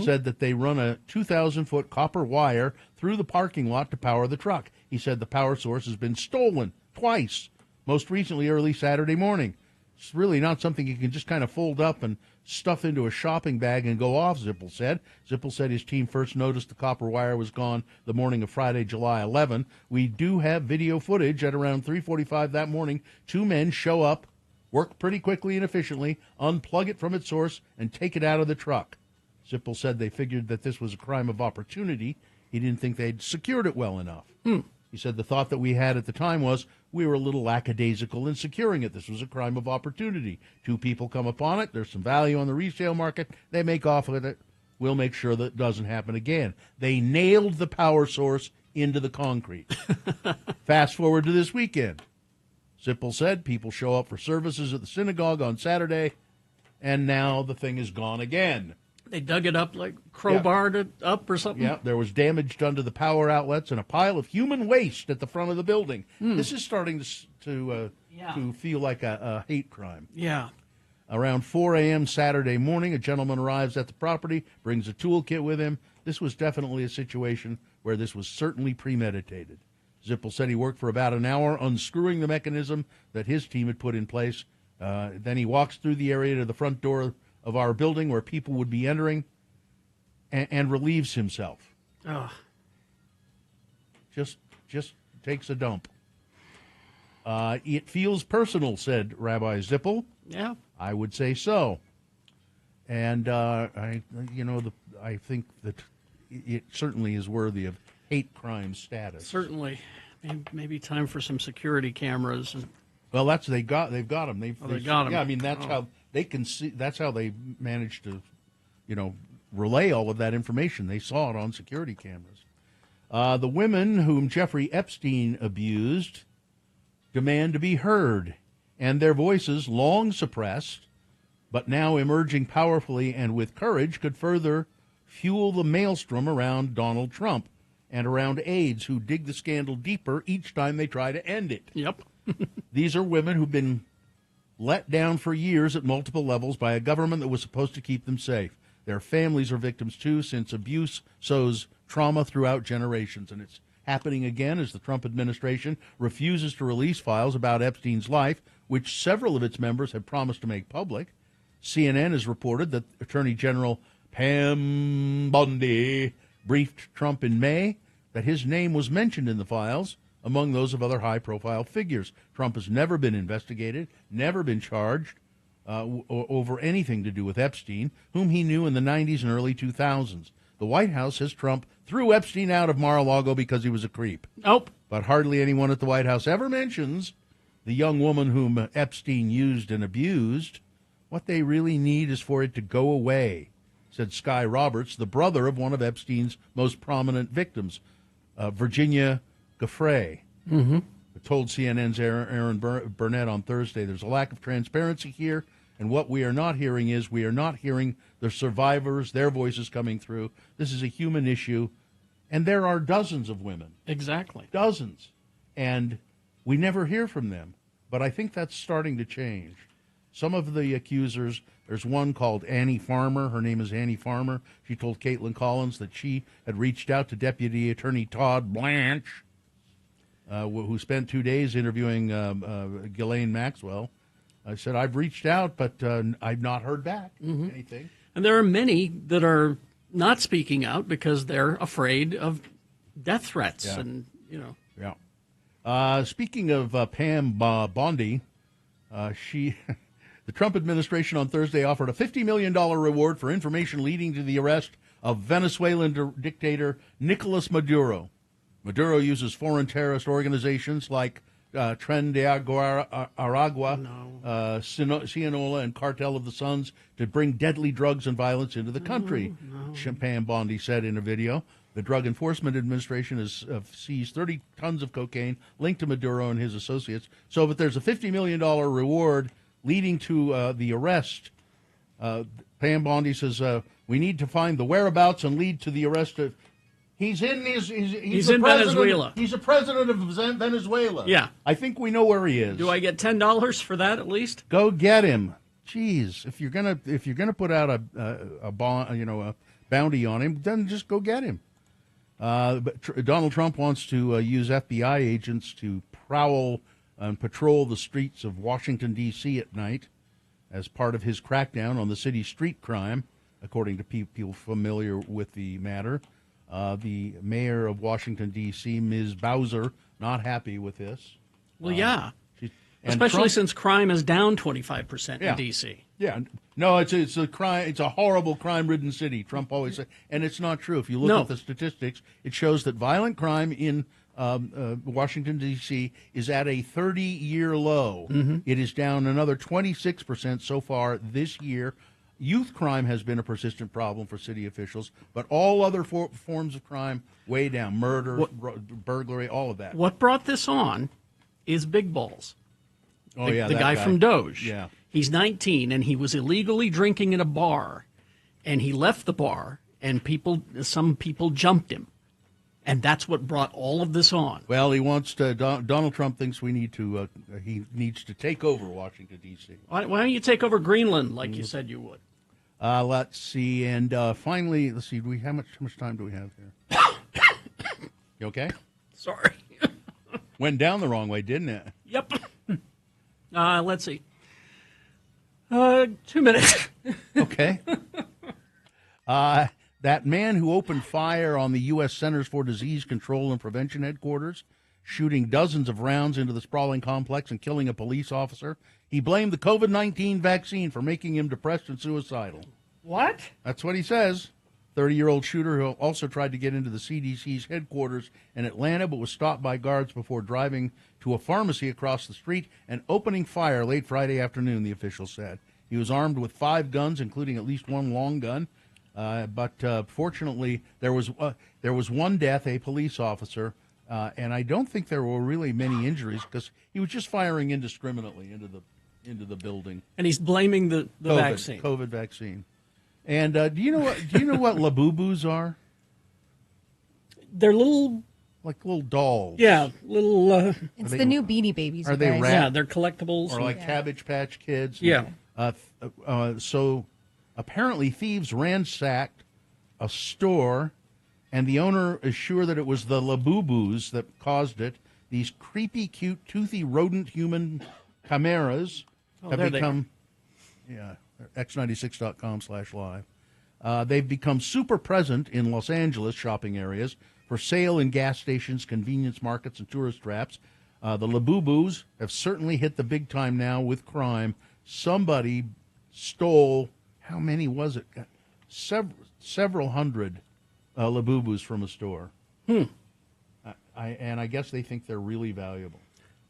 Speaker 3: said that they run a 2,000-foot copper wire through the parking lot to power the truck. He said the power source has been stolen twice, most recently early Saturday morning. It's really not something you can just kind of fold up and stuff into a shopping bag and go off, Zippel said. Zippel said his team first noticed the copper wire was gone the morning of Friday, July 11. We do have video footage at around 3:45 that morning. Two men show up, work pretty quickly and efficiently, unplug it from its source, and take it out of the truck. Zippel said they figured that this was a crime of opportunity. He didn't think they'd secured it well enough. He said the thought that we had at the time was we were a little lackadaisical in securing it. This was a crime of opportunity. Two people come upon it. There's some value on the resale market. They make off with it. We'll make sure that it doesn't happen again. They nailed the power source into the concrete. Fast forward to this weekend. Zippel said people show up for services at the synagogue on Saturday, and now the thing is gone again.
Speaker 7: They dug it up, like crowbarred it up or something?
Speaker 3: Yeah, there was damage done to the power outlets and a pile of human waste at the front of the building. This is starting to feel like a hate crime.
Speaker 7: Yeah.
Speaker 3: Around 4 a.m. Saturday morning, a gentleman arrives at the property, brings a toolkit with him. This was definitely a situation where this was certainly premeditated. Zippel said he worked for about an hour unscrewing the mechanism that his team had put in place. Then he walks through the area to the front door of our building where people would be entering and relieves himself. Just takes a dump. It feels personal, said Rabbi Zippel.
Speaker 7: Yeah.
Speaker 3: I would say so. And I think that it certainly is worthy of hate crime status.
Speaker 7: Certainly. Maybe time for some security cameras.
Speaker 3: Well, they've got them. They
Speaker 7: got them.
Speaker 3: Yeah, I mean that's how they can see. That's how they managed to, relay all of that information. They saw it on security cameras. The women whom Jeffrey Epstein abused demand to be heard, and their voices, long suppressed, but now emerging powerfully and with courage, could further fuel the maelstrom around Donald Trump and around aides who dig the scandal deeper each time they try to end it.
Speaker 7: Yep.
Speaker 3: These are women who've been let down for years at multiple levels by a government that was supposed to keep them safe. Their families are victims, too, since abuse sows trauma throughout generations. And it's happening again as the Trump administration refuses to release files about Epstein's life, which several of its members have promised to make public. CNN has reported that Attorney General Pam Bondi briefed Trump in May that his name was mentioned in the files among those of other high-profile figures. Trump has never been investigated, never been charged over anything to do with Epstein, whom he knew in the 90s and early 2000s. The White House says Trump threw Epstein out of Mar-a-Lago because he was a creep.
Speaker 7: Nope.
Speaker 3: But hardly anyone at the White House ever mentions the young woman whom Epstein used and abused. What they really need is for it to go away, said Sky Roberts, the brother of one of Epstein's most prominent victims, Virginia Giuffre. Told CNN's Aaron Burnett on Thursday, there's a lack of transparency here, and what we are not hearing is we are not hearing the survivors, their voices coming through. This is a human issue, and there are dozens of women.
Speaker 7: Exactly.
Speaker 3: Dozens. And we never hear from them. But I think that's starting to change. Some of the accusers, there's one called Annie Farmer. Her name is Annie Farmer. She told Caitlin Collins that she had reached out to Deputy Attorney Todd Blanche, who spent 2 days interviewing Ghislaine Maxwell. I said, I've reached out, but I've not heard back anything.
Speaker 7: And there are many that are not speaking out because they're afraid of death threats.
Speaker 3: Yeah.
Speaker 7: And,
Speaker 3: Yeah. Speaking of Pam Bondi, the Trump administration on Thursday offered a $50 million reward for information leading to the arrest of Venezuelan dictator Nicolas Maduro. Maduro uses foreign terrorist organizations like Tren de Aragua, Sinaloa, and Cartel of the Suns to bring deadly drugs and violence into the country, Pam Bondi said in a video. The Drug Enforcement Administration has seized 30 tons of cocaine linked to Maduro and his associates. So, but there's a $50 million reward leading to the arrest. Pam Bondi says, we need to find the whereabouts and lead to the arrest of... He's in
Speaker 7: Venezuela.
Speaker 3: He's the president of Venezuela.
Speaker 7: Yeah.
Speaker 3: I think we know where he is.
Speaker 7: Do I get $10 for that at least?
Speaker 3: Go get him. Jeez, if you're gonna put out a bond, a bounty on him, then just go get him. But Donald Trump wants to use FBI agents to prowl and patrol the streets of Washington, D.C. at night as part of his crackdown on the city's street crime, according to people familiar with the matter. The mayor of Washington, D.C., Ms. Bowser, not happy with this.
Speaker 7: Well, yeah. Especially since crime is down 25% in D.C.
Speaker 3: Yeah. No, it's a crime. It's a horrible crime-ridden city. Trump always said, and it's not true. If you look at the statistics, it shows that violent crime in Washington, D.C. is at a 30-year low. Mm-hmm. It is down another 26% so far this year. Youth crime has been a persistent problem for city officials, but all other forms of crime way down. Murder, burglary, all of that.
Speaker 7: What brought this on is Big Balls. The guy from Doge.
Speaker 3: Yeah.
Speaker 7: He's 19, and he was illegally drinking in a bar, and he left the bar, and some people jumped him. And that's what brought all of this on.
Speaker 3: Well, he wants to. Donald Trump thinks he needs to take over Washington, D.C.
Speaker 7: Why don't you take over Greenland like you said you would?
Speaker 3: Let's see, and finally, let's see. How much time do we have here? You okay?
Speaker 7: Sorry.
Speaker 3: Went down the wrong way, didn't it?
Speaker 7: Yep. Let's see. 2 minutes.
Speaker 3: Okay. That man who opened fire on the U.S. Centers for Disease Control and Prevention headquarters, shooting dozens of rounds into the sprawling complex and killing a police officer, he blamed the COVID-19 vaccine for making him depressed and suicidal.
Speaker 7: What?
Speaker 3: That's what he says. 30-year-old shooter who also tried to get into the CDC's headquarters in Atlanta but was stopped by guards before driving to a pharmacy across the street and opening fire late Friday afternoon, the official said. He was armed with 5 guns, including at least one long gun. But fortunately, there was one death, a police officer, and I don't think there were really many injuries because he was just firing indiscriminately into the building.
Speaker 7: And he's blaming the vaccine.
Speaker 3: COVID vaccine. And do you know what Labubus are?
Speaker 7: They're little
Speaker 3: dolls.
Speaker 7: Yeah, little.
Speaker 6: It's the new Beanie Babies.
Speaker 3: Are they
Speaker 7: Yeah, they're collectibles.
Speaker 3: Or like Cabbage Patch Kids?
Speaker 7: Yeah.
Speaker 3: So apparently thieves ransacked a store, and the owner is sure that it was the Labubus that caused it. These creepy, cute, toothy rodent-human chimeras have become... Yeah, x96.com/live. They've become super present in Los Angeles shopping areas for sale in gas stations, convenience markets, and tourist traps. The Labubus have certainly hit the big time now with crime. Somebody stole, how many was it? Several hundred Labubus from a store. I guess they think they're really valuable.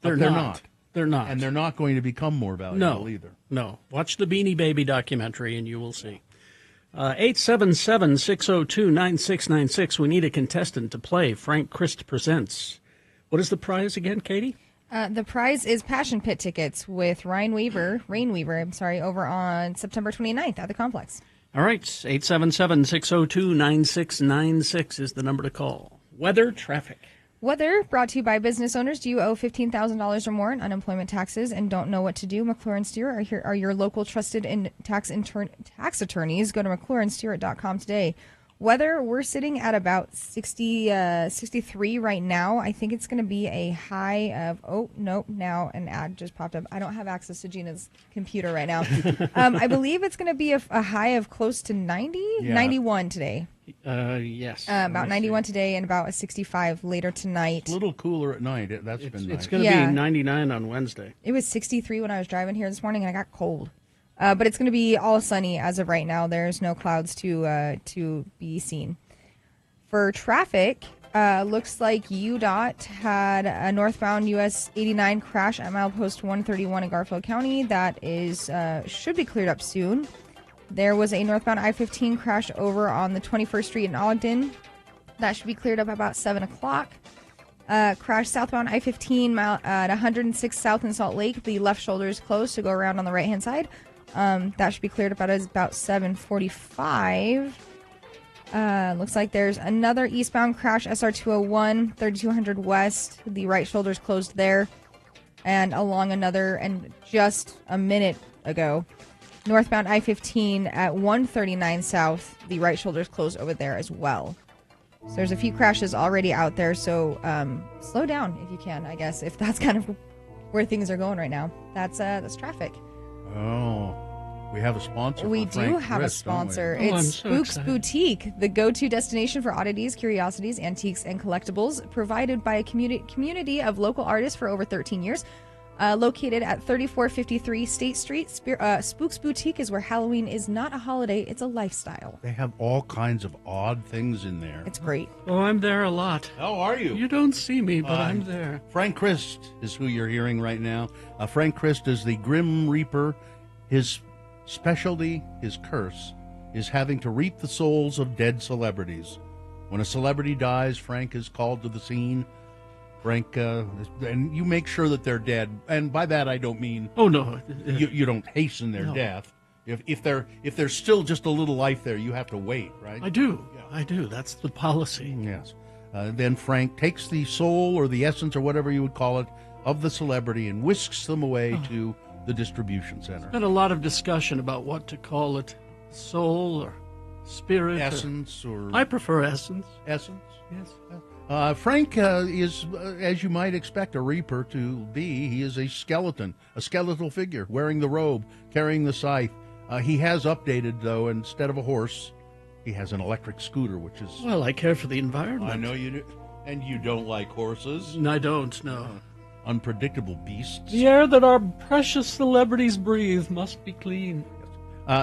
Speaker 7: They're not. They're not.
Speaker 3: And they're not going to become more valuable either.
Speaker 7: No. Watch the Beanie Baby documentary and you will see. 877-602-9696. We need a contestant to play Frank Christ Presents. What is the prize again, Katie?
Speaker 6: The prize is Passion Pit tickets with Rain Weaver, over on September 29th at the complex.
Speaker 7: All right. 877-602-9696 is the number to call. Weather, traffic.
Speaker 6: Weather brought to you by business owners. Do you owe $15,000 or more in unemployment taxes and don't know what to do? McClure and Stewart are your local trusted tax attorneys. Go to McClureandStewart.com today. Weather, we're sitting at about 63 right now. I think it's going to be a high of, now an ad just popped up. I don't have access to Gina's computer right now. I believe it's going to be a high of close to 90, 91 today.
Speaker 7: Yes.
Speaker 6: About 91 today and about a 65 later tonight.
Speaker 3: It's a little cooler at night. That's been nice.
Speaker 7: It's going to be 99 on Wednesday.
Speaker 6: It was 63 when I was driving here this morning and I got cold. But it's going to be all sunny as of right now. There's no clouds to be seen. For traffic, looks like UDOT had a northbound US 89 crash at milepost 131 in Garfield County. That is should be cleared up soon. There was a northbound I-15 crash over on the 21st Street in Ogden. That should be cleared up about 7 o'clock. Crash southbound I-15 at 106 South in Salt Lake. The left shoulder is closed to go around on the right-hand side. That should be cleared up at about 7:45. Looks like there's another eastbound crash, SR201, 3200 West. The right shoulder is closed there. And along another, and just a minute ago, northbound I-15 at 139 South. The right shoulder is closed over there as well. So there's a few crashes already out there. So slow down if you can, I guess, if that's kind of where things are going right now. That's traffic.
Speaker 3: Oh, we have a sponsor.
Speaker 6: We
Speaker 3: for Frank
Speaker 6: do have
Speaker 3: Chris,
Speaker 6: a sponsor.
Speaker 3: don't we?
Speaker 6: It's
Speaker 7: I'm so
Speaker 6: Spooks
Speaker 7: excited.
Speaker 6: Boutique, the go-to destination for oddities, curiosities, antiques, and collectibles, provided by a community of local artists for over 13 years. Located at 3453 State Street, Spooks Boutique is where Halloween is not a holiday, it's a lifestyle.
Speaker 3: They have all kinds of odd things in there.
Speaker 6: It's great.
Speaker 7: Oh, I'm there a lot.
Speaker 3: How are you?
Speaker 7: You don't see me, but I'm there.
Speaker 3: Frank Christ is who you're hearing right now. Frank Christ is the Grim Reaper. His specialty, his curse, is having to reap the souls of dead celebrities. When a celebrity dies, Frank is called to the scene. Frank, and you make sure that they're dead. And by that, I don't mean
Speaker 7: Oh, no.
Speaker 3: you don't hasten their
Speaker 7: No.
Speaker 3: death. If there's still just a little life there, you have to wait, right?
Speaker 7: I do. I do. That's the policy.
Speaker 3: Yes. Then Frank takes the soul or the essence or whatever you would call it of the celebrity and whisks them away to the distribution center.
Speaker 7: Been a lot of discussion about what to call it, soul or spirit.
Speaker 3: Essence or
Speaker 7: I prefer essence.
Speaker 3: essence.
Speaker 7: Yes.
Speaker 3: Frank is, as you might expect a reaper to be, he is a skeleton, a skeletal figure, wearing the robe, carrying the scythe. He has updated, though, instead of a horse, he has an electric scooter, which is...
Speaker 7: Well, I care for the environment.
Speaker 3: I know you do. And you don't like horses.
Speaker 7: I don't know.
Speaker 3: Unpredictable beasts.
Speaker 7: The air that our precious celebrities breathe must be clean.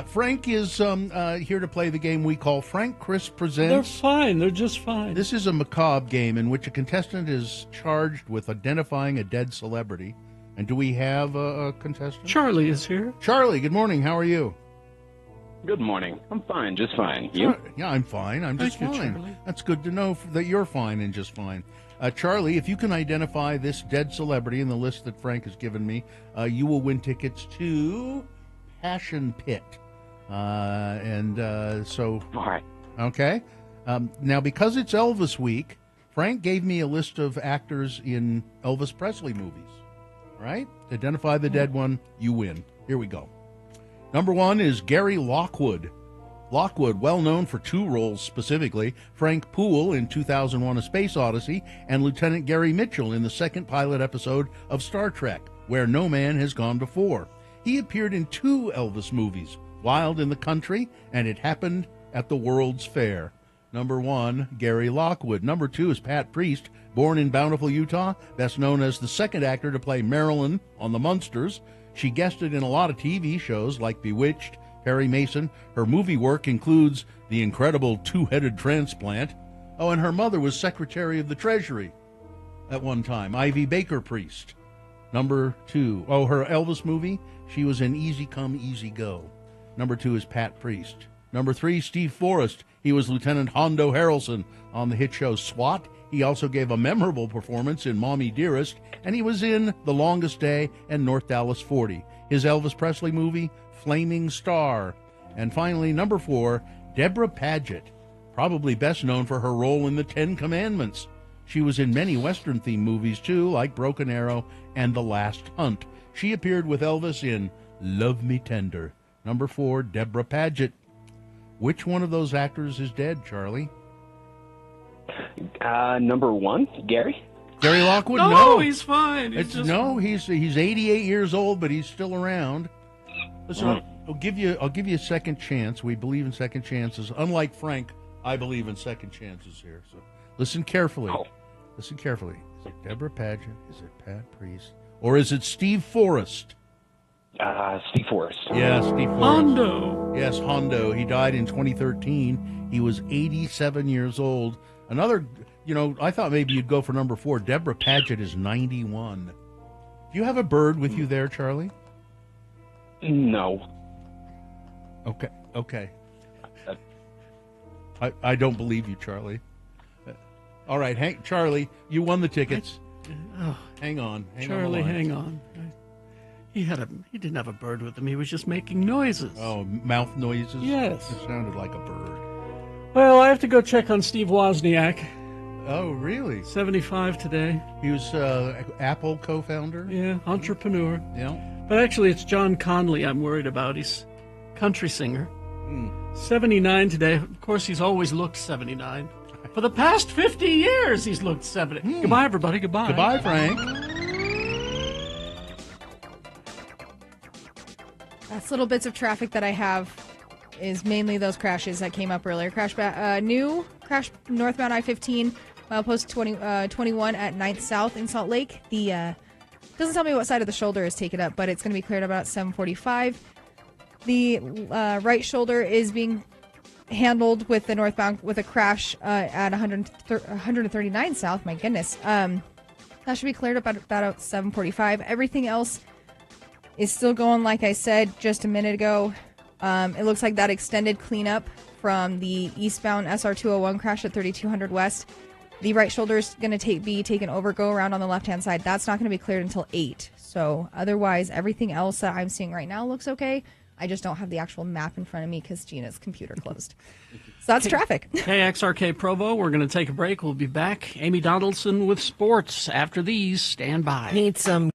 Speaker 3: Frank is here to play the game we call Frank Chris
Speaker 7: They're
Speaker 3: Presents.
Speaker 7: fine. They're just fine.
Speaker 3: This is a macabre game in which a contestant is charged with identifying a dead celebrity. And do we have a contestant?
Speaker 7: Charlie is here.
Speaker 3: Charlie, good morning. How are you?
Speaker 9: Good morning. I'm fine, just fine. You?
Speaker 3: Yeah, I'm fine. I'm just
Speaker 7: Thank you,
Speaker 3: fine.
Speaker 7: Charlie.
Speaker 3: That's good to know that you're fine and just fine. Charlie, if you can identify this dead celebrity in the list that Frank has given me, you will win tickets to Passion Pit. So,
Speaker 9: All right.
Speaker 3: okay. Now, because it's Elvis week, Frank gave me a list of actors in Elvis Presley movies. All right? Identify the dead one, you win. Here we go. Number one is Gary Lockwood. Lockwood, well known for two roles specifically, Frank Poole in 2001 A Space Odyssey and Lieutenant Gary Mitchell in the second pilot episode of Star Trek, Where No Man Has Gone Before. He appeared in two Elvis movies, Wild in the Country and It Happened at the World's Fair. Number one, Gary Lockwood. Number two is Pat Priest, born in Bountiful, Utah, best known as the second actor to play Marilyn on The Munsters. She guested in a lot of TV shows like Bewitched, Perry Mason. Her movie work includes The Incredible Two-Headed Transplant. Oh, and her mother was Secretary of the Treasury at one time, Ivy Baker Priest. Number two, her Elvis movie, she was in Easy Come, Easy Go. Number two is Pat Priest. Number three, Steve Forrest. He was Lieutenant Hondo Harrelson on the hit show SWAT. He also gave a memorable performance in Mommy Dearest, and he was in The Longest Day and North Dallas 40. His Elvis Presley movie, Flaming Star. And finally, number four, Deborah Paget, probably best known for her role in The Ten Commandments. She was in many Western-themed movies, too, like Broken Arrow and The Last Hunt. She appeared with Elvis in Love Me Tender. Number four, Deborah Paget. Which one of those actors is dead, Charlie?
Speaker 9: Number one, Gary.
Speaker 3: Gary Lockwood?
Speaker 7: No, he's fine.
Speaker 3: He's 88 years old, but he's still around. Listen, I'll give you a second chance. We believe in second chances. Unlike Frank, I believe in second chances here. So listen carefully. Listen carefully. Is it Deborah Paget? Is it Pat Priest? Or is it Steve Forrest?
Speaker 9: Steve Forrest.
Speaker 3: Yeah, Steve Forrest.
Speaker 7: Hondo.
Speaker 3: Yes, Hondo. He died in 2013. He was 87 years old. Another, I thought maybe you'd go for number 4. Deborah Paget is 91. Do you have a bird with you there, Charlie?
Speaker 9: No.
Speaker 3: Okay. I don't believe you, Charlie. All right, Charlie, you won the tickets. Hang on.
Speaker 7: Charlie, hang on. He didn't have a bird with him. He was just making noises.
Speaker 3: Oh, mouth noises?
Speaker 7: Yes.
Speaker 3: It sounded like a bird.
Speaker 7: Well, I have to go check on Steve Wozniak.
Speaker 3: Oh, really?
Speaker 7: 75 today.
Speaker 3: He was Apple co-founder?
Speaker 7: Yeah, entrepreneur.
Speaker 3: Yeah.
Speaker 7: But actually, it's John Conley I'm worried about. He's a country singer. 79 today. Of course, he's always looked 79. For the past 50 years, he's looked 70. Goodbye, everybody. Goodbye.
Speaker 3: Goodbye, Frank.
Speaker 6: That's little bits of traffic that I have is mainly those crashes that came up earlier. New crash northbound I-15, milepost 21 at 9th South in Salt Lake. The doesn't tell me what side of the shoulder is taken up, but it's going to be cleared about 7:45. The right shoulder is being handled with the northbound with a crash at 139 South. My goodness, that should be cleared up at about 7:45. Everything else is still going, like I said just a minute ago. It looks like that extended cleanup from the eastbound SR201 crash at 3200 West. The right shoulder is going to be taken over, go around on the left-hand side. That's not going to be cleared until 8. So otherwise, everything else that I'm seeing right now looks okay. I just don't have the actual map in front of me because Gina's computer closed. So that's traffic.
Speaker 7: KXRK Provo, we're going to take a break. We'll be back. Amy Donaldson with sports. After these, stand by.
Speaker 2: Need some.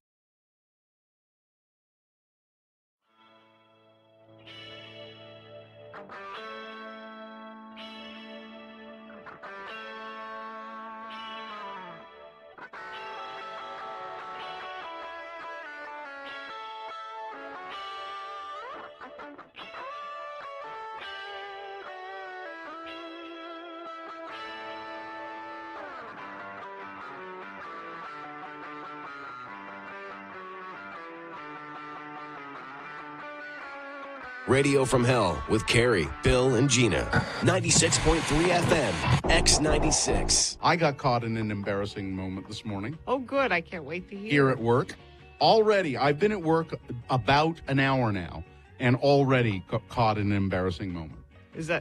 Speaker 10: Radio from Hell with Carrie, Bill, and Gina. 96.3 FM, X96.
Speaker 3: I got caught in an embarrassing moment this morning.
Speaker 11: Oh, good. I can't wait to hear.
Speaker 3: Here at work. Already, I've been at work about an hour now, and already caught in an embarrassing moment.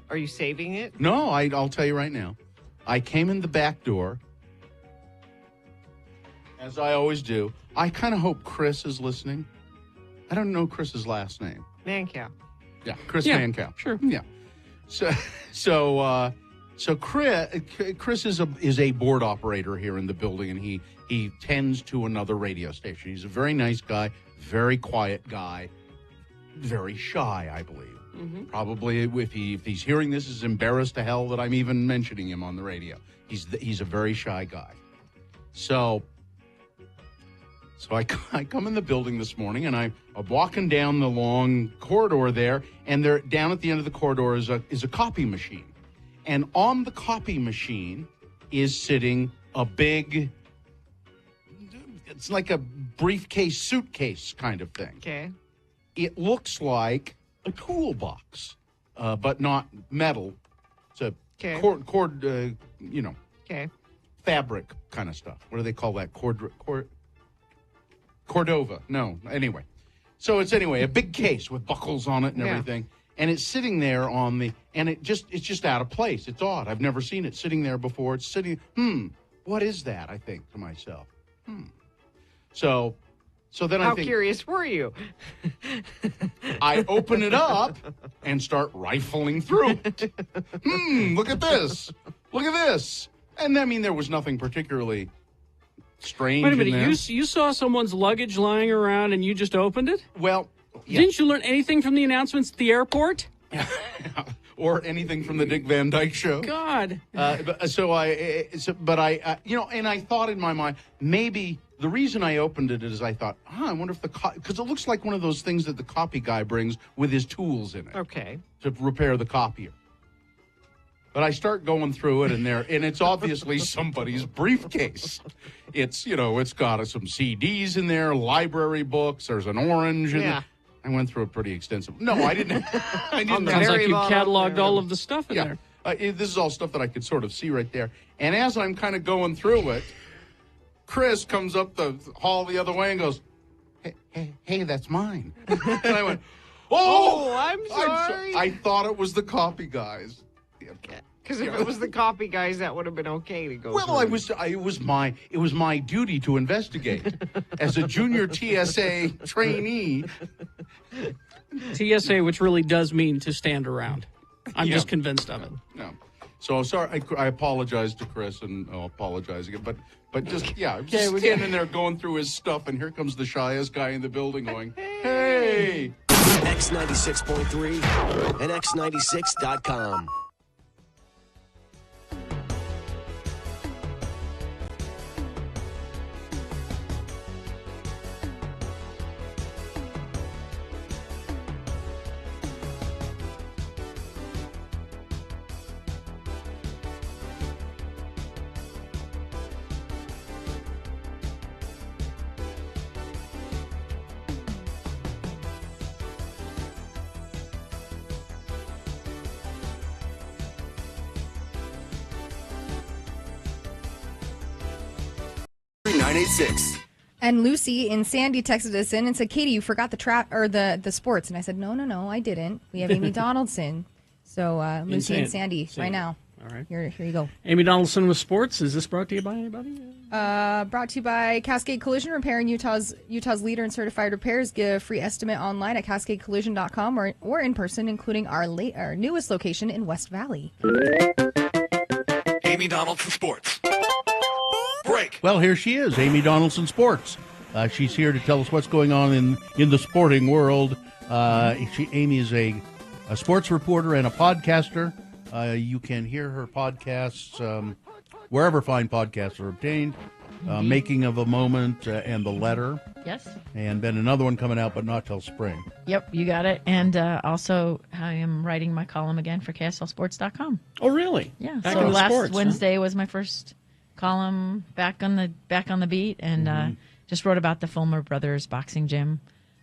Speaker 11: Are you saving it?
Speaker 3: No, I'll tell you right now. I came in the back door, as I always do. I kind of hope Chris is listening. I don't know Chris's last name.
Speaker 11: Mancow.
Speaker 3: Yeah, Chris Mancow.
Speaker 7: Sure.
Speaker 3: Yeah. So Chris is a board operator here in the building, and he tends to another radio station. He's a very nice guy, very quiet guy, very shy, I believe. Mm-hmm. Probably if he's hearing this, is embarrassed to hell that I'm even mentioning him on the radio. He's a very shy guy. So I come in the building this morning, and I'm walking down the long corridor there, and there down at the end of the corridor is a copy machine. And on the copy machine is sitting a big, it's like a briefcase, suitcase kind of thing.
Speaker 11: Okay.
Speaker 3: It looks like a toolbox, but not metal. It's a cord,
Speaker 11: Okay.
Speaker 3: fabric kind of stuff. What do they call that? Cordova. No. Anyway. So it's a big case with buckles on it and everything. And it's sitting there it's just out of place. It's odd. I've never seen it sitting there before. It's sitting, what is that? I think to myself. So then
Speaker 11: How curious were you?
Speaker 3: I open it up and start rifling through it. Look at this. Look at this. And I mean, there was nothing particularly strange.
Speaker 7: Wait a minute, you saw someone's luggage lying around and you just opened it?
Speaker 3: Well, yeah.
Speaker 7: Didn't you learn anything from the announcements at the airport?
Speaker 3: or anything from the Dick Van Dyke Show.
Speaker 7: God.
Speaker 3: But I and I thought in my mind, maybe the reason I opened it is I thought, I wonder if because it looks like one of those things that the copy guy brings with his tools in it.
Speaker 11: Okay.
Speaker 3: To repair the copier. But I start going through it, and it's obviously somebody's briefcase. It's got some CDs in there, library books. There's an orange.
Speaker 11: Yeah.
Speaker 3: I went through it pretty extensive. No, I didn't. I didn't.
Speaker 11: the
Speaker 7: Sounds like
Speaker 11: very
Speaker 7: you
Speaker 11: bottom
Speaker 7: cataloged
Speaker 11: there.
Speaker 7: all of the stuff in
Speaker 3: Yeah.
Speaker 7: there.
Speaker 3: This is all stuff that I could sort of see right there. And as I'm kind of going through it, Chris comes up the hall the other way and goes, "Hey, that's mine." And I went, "Oh,
Speaker 11: I'm sorry."
Speaker 3: I thought it was the copy guys.
Speaker 11: Because if it was the copy guys, that would have been okay to go.
Speaker 3: Well,
Speaker 11: through.
Speaker 3: it was my duty to investigate as a junior TSA trainee.
Speaker 7: TSA, which really does mean to stand around. I'm
Speaker 3: Yeah.
Speaker 7: just convinced of it.
Speaker 3: No, so sorry. I apologize to Chris, and I'll apologize again. But just I'm just standing there going through his stuff, and here comes the shyest guy in the building, going, "Hey."
Speaker 10: X96.3 and X96.com.
Speaker 6: And Lucy in Sandy texted us in and said, "Katie, you forgot the sports." And I said, No, I didn't. We have Amy Donaldson. So Lucy and Sandy right now.
Speaker 7: All right.
Speaker 6: Here you go.
Speaker 7: Amy Donaldson with sports. Is this brought to you by anybody?
Speaker 6: Brought to you by Cascade Collision Repair, and Utah's leader in certified repairs. Get a free estimate online at cascadecollision.com or in person, including our newest location in West Valley.
Speaker 5: Amy Donaldson Sports. Break.
Speaker 3: Well, here she is, Amy Donaldson Sports. She's here to tell us what's going on in the sporting world. Amy is a sports reporter and a podcaster. You can hear her podcasts wherever fine podcasts are obtained. Making of a Moment and The Letter.
Speaker 12: Yes.
Speaker 3: And then another one coming out, but not till spring.
Speaker 12: Yep, you got it. And also, I am writing my column again for KSLSports.com.
Speaker 7: Oh, really?
Speaker 12: Yeah.
Speaker 7: Back
Speaker 12: so
Speaker 7: in the
Speaker 12: last
Speaker 7: sports,
Speaker 12: Wednesday was my first column back on the beat, and just wrote about the Fulmer brothers boxing gym,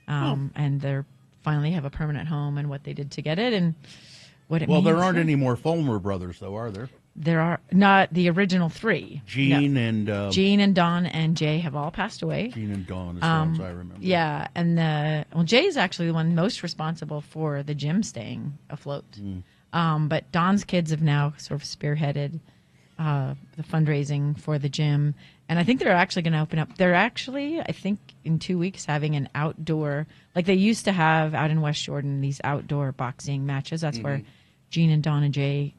Speaker 12: and they're finally have a permanent home and what they did to get it and what it means.
Speaker 3: Well, there aren't any more Fulmer brothers, though, are there?
Speaker 12: There are not the original three.
Speaker 3: Gene
Speaker 12: and Don and Jay have all passed away.
Speaker 3: Gene and Don, as far as I remember.
Speaker 12: Yeah, and Jay is actually the one most responsible for the gym staying afloat. But Don's kids have now sort of spearheaded the fundraising for the gym, and I think they're actually going to open up. They're actually, I think, in 2 weeks having an outdoor, like they used to have out in West Jordan, these outdoor boxing matches. That's where Gene and Don and Jay,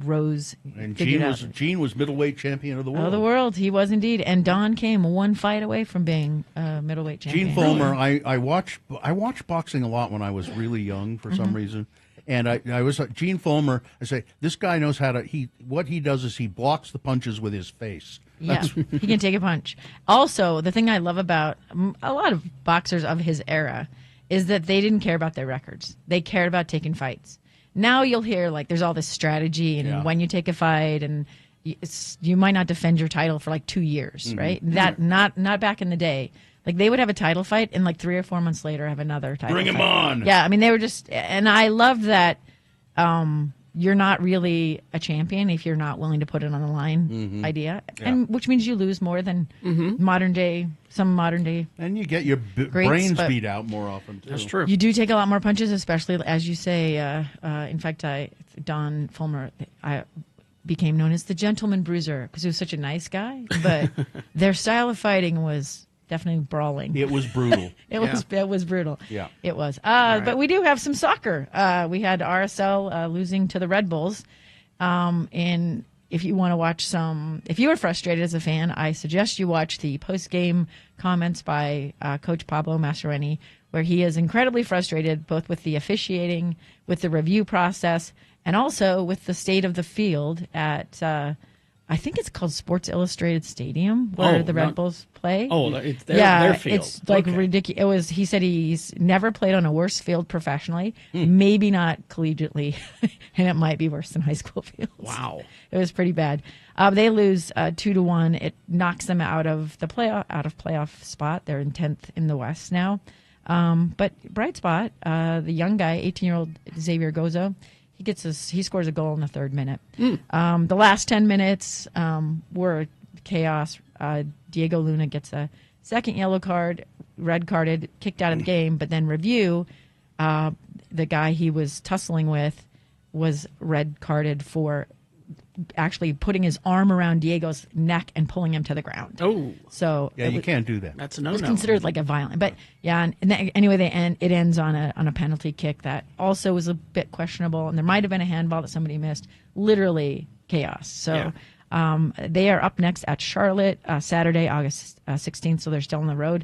Speaker 12: rose.
Speaker 3: And Gene was middleweight champion of the world.
Speaker 12: Oh, the world. He was indeed. And Don came one fight away from being middleweight champion.
Speaker 3: Gene Fulmer, I watched boxing a lot when I was really young for some reason. And I was Gene Fulmer. I say, this guy knows how to. What he does is he blocks the punches with his face.
Speaker 12: Yeah, he can take a punch. Also, the thing I love about a lot of boxers of his era is that they didn't care about their records. They cared about taking fights. Now you'll hear like there's all this strategy and when you take a fight and you might not defend your title for like 2 years, right? That not back in the day. Like they would have a title fight and like 3 or 4 months later have another title
Speaker 3: Bring
Speaker 12: fight.
Speaker 3: him on.
Speaker 12: Yeah, I mean they were just, and I love that you're not really a champion if you're not willing to put it on the line idea, and which means you lose more than modern day.
Speaker 3: And you get your brains beat out more often, too.
Speaker 7: That's true.
Speaker 12: You do take a lot more punches, especially as you say. In fact, Don Fulmer, I became known as the gentleman bruiser because he was such a nice guy, but their style of fighting was definitely brawling.
Speaker 3: It was brutal.
Speaker 12: It was brutal.
Speaker 3: Yeah.
Speaker 12: It was. But we do have some soccer. We had RSL losing to the Red Bulls in if you want to watch if you were frustrated as a fan, I suggest you watch the post-game comments by Coach Pablo Mastroeni, where he is incredibly frustrated both with the officiating, with the review process, and also with the state of the field at, I think it's called Sports Illustrated Stadium, where the Red Bulls play.
Speaker 7: Oh, it's their field.
Speaker 12: It's like ridiculous. He said he's never played on a worse field professionally, maybe not collegiately, and it might be worse than high school fields.
Speaker 7: Wow.
Speaker 12: It was pretty bad. They lose 2-1. It knocks them out of playoff spot. They're in 10th in the West now. But bright spot, the young guy, 18-year-old Xavier Gozo, he scores a goal in the 3rd minute. The last 10 minutes were chaos. Diego Luna gets a second yellow card, red carded, kicked out of the game, but then review, the guy he was tussling with was red carded for actually putting his arm around Diego's neck and pulling him to the ground.
Speaker 7: Oh.
Speaker 12: So
Speaker 3: yeah, you can't do that.
Speaker 7: That's a no-no.
Speaker 12: It's considered like a violent, but yeah. And anyway, it ends on a penalty kick that also was a bit questionable, and there might have been a handball that somebody missed. Literally chaos. So they are up next at Charlotte Saturday, August 16th. So they're still on the road.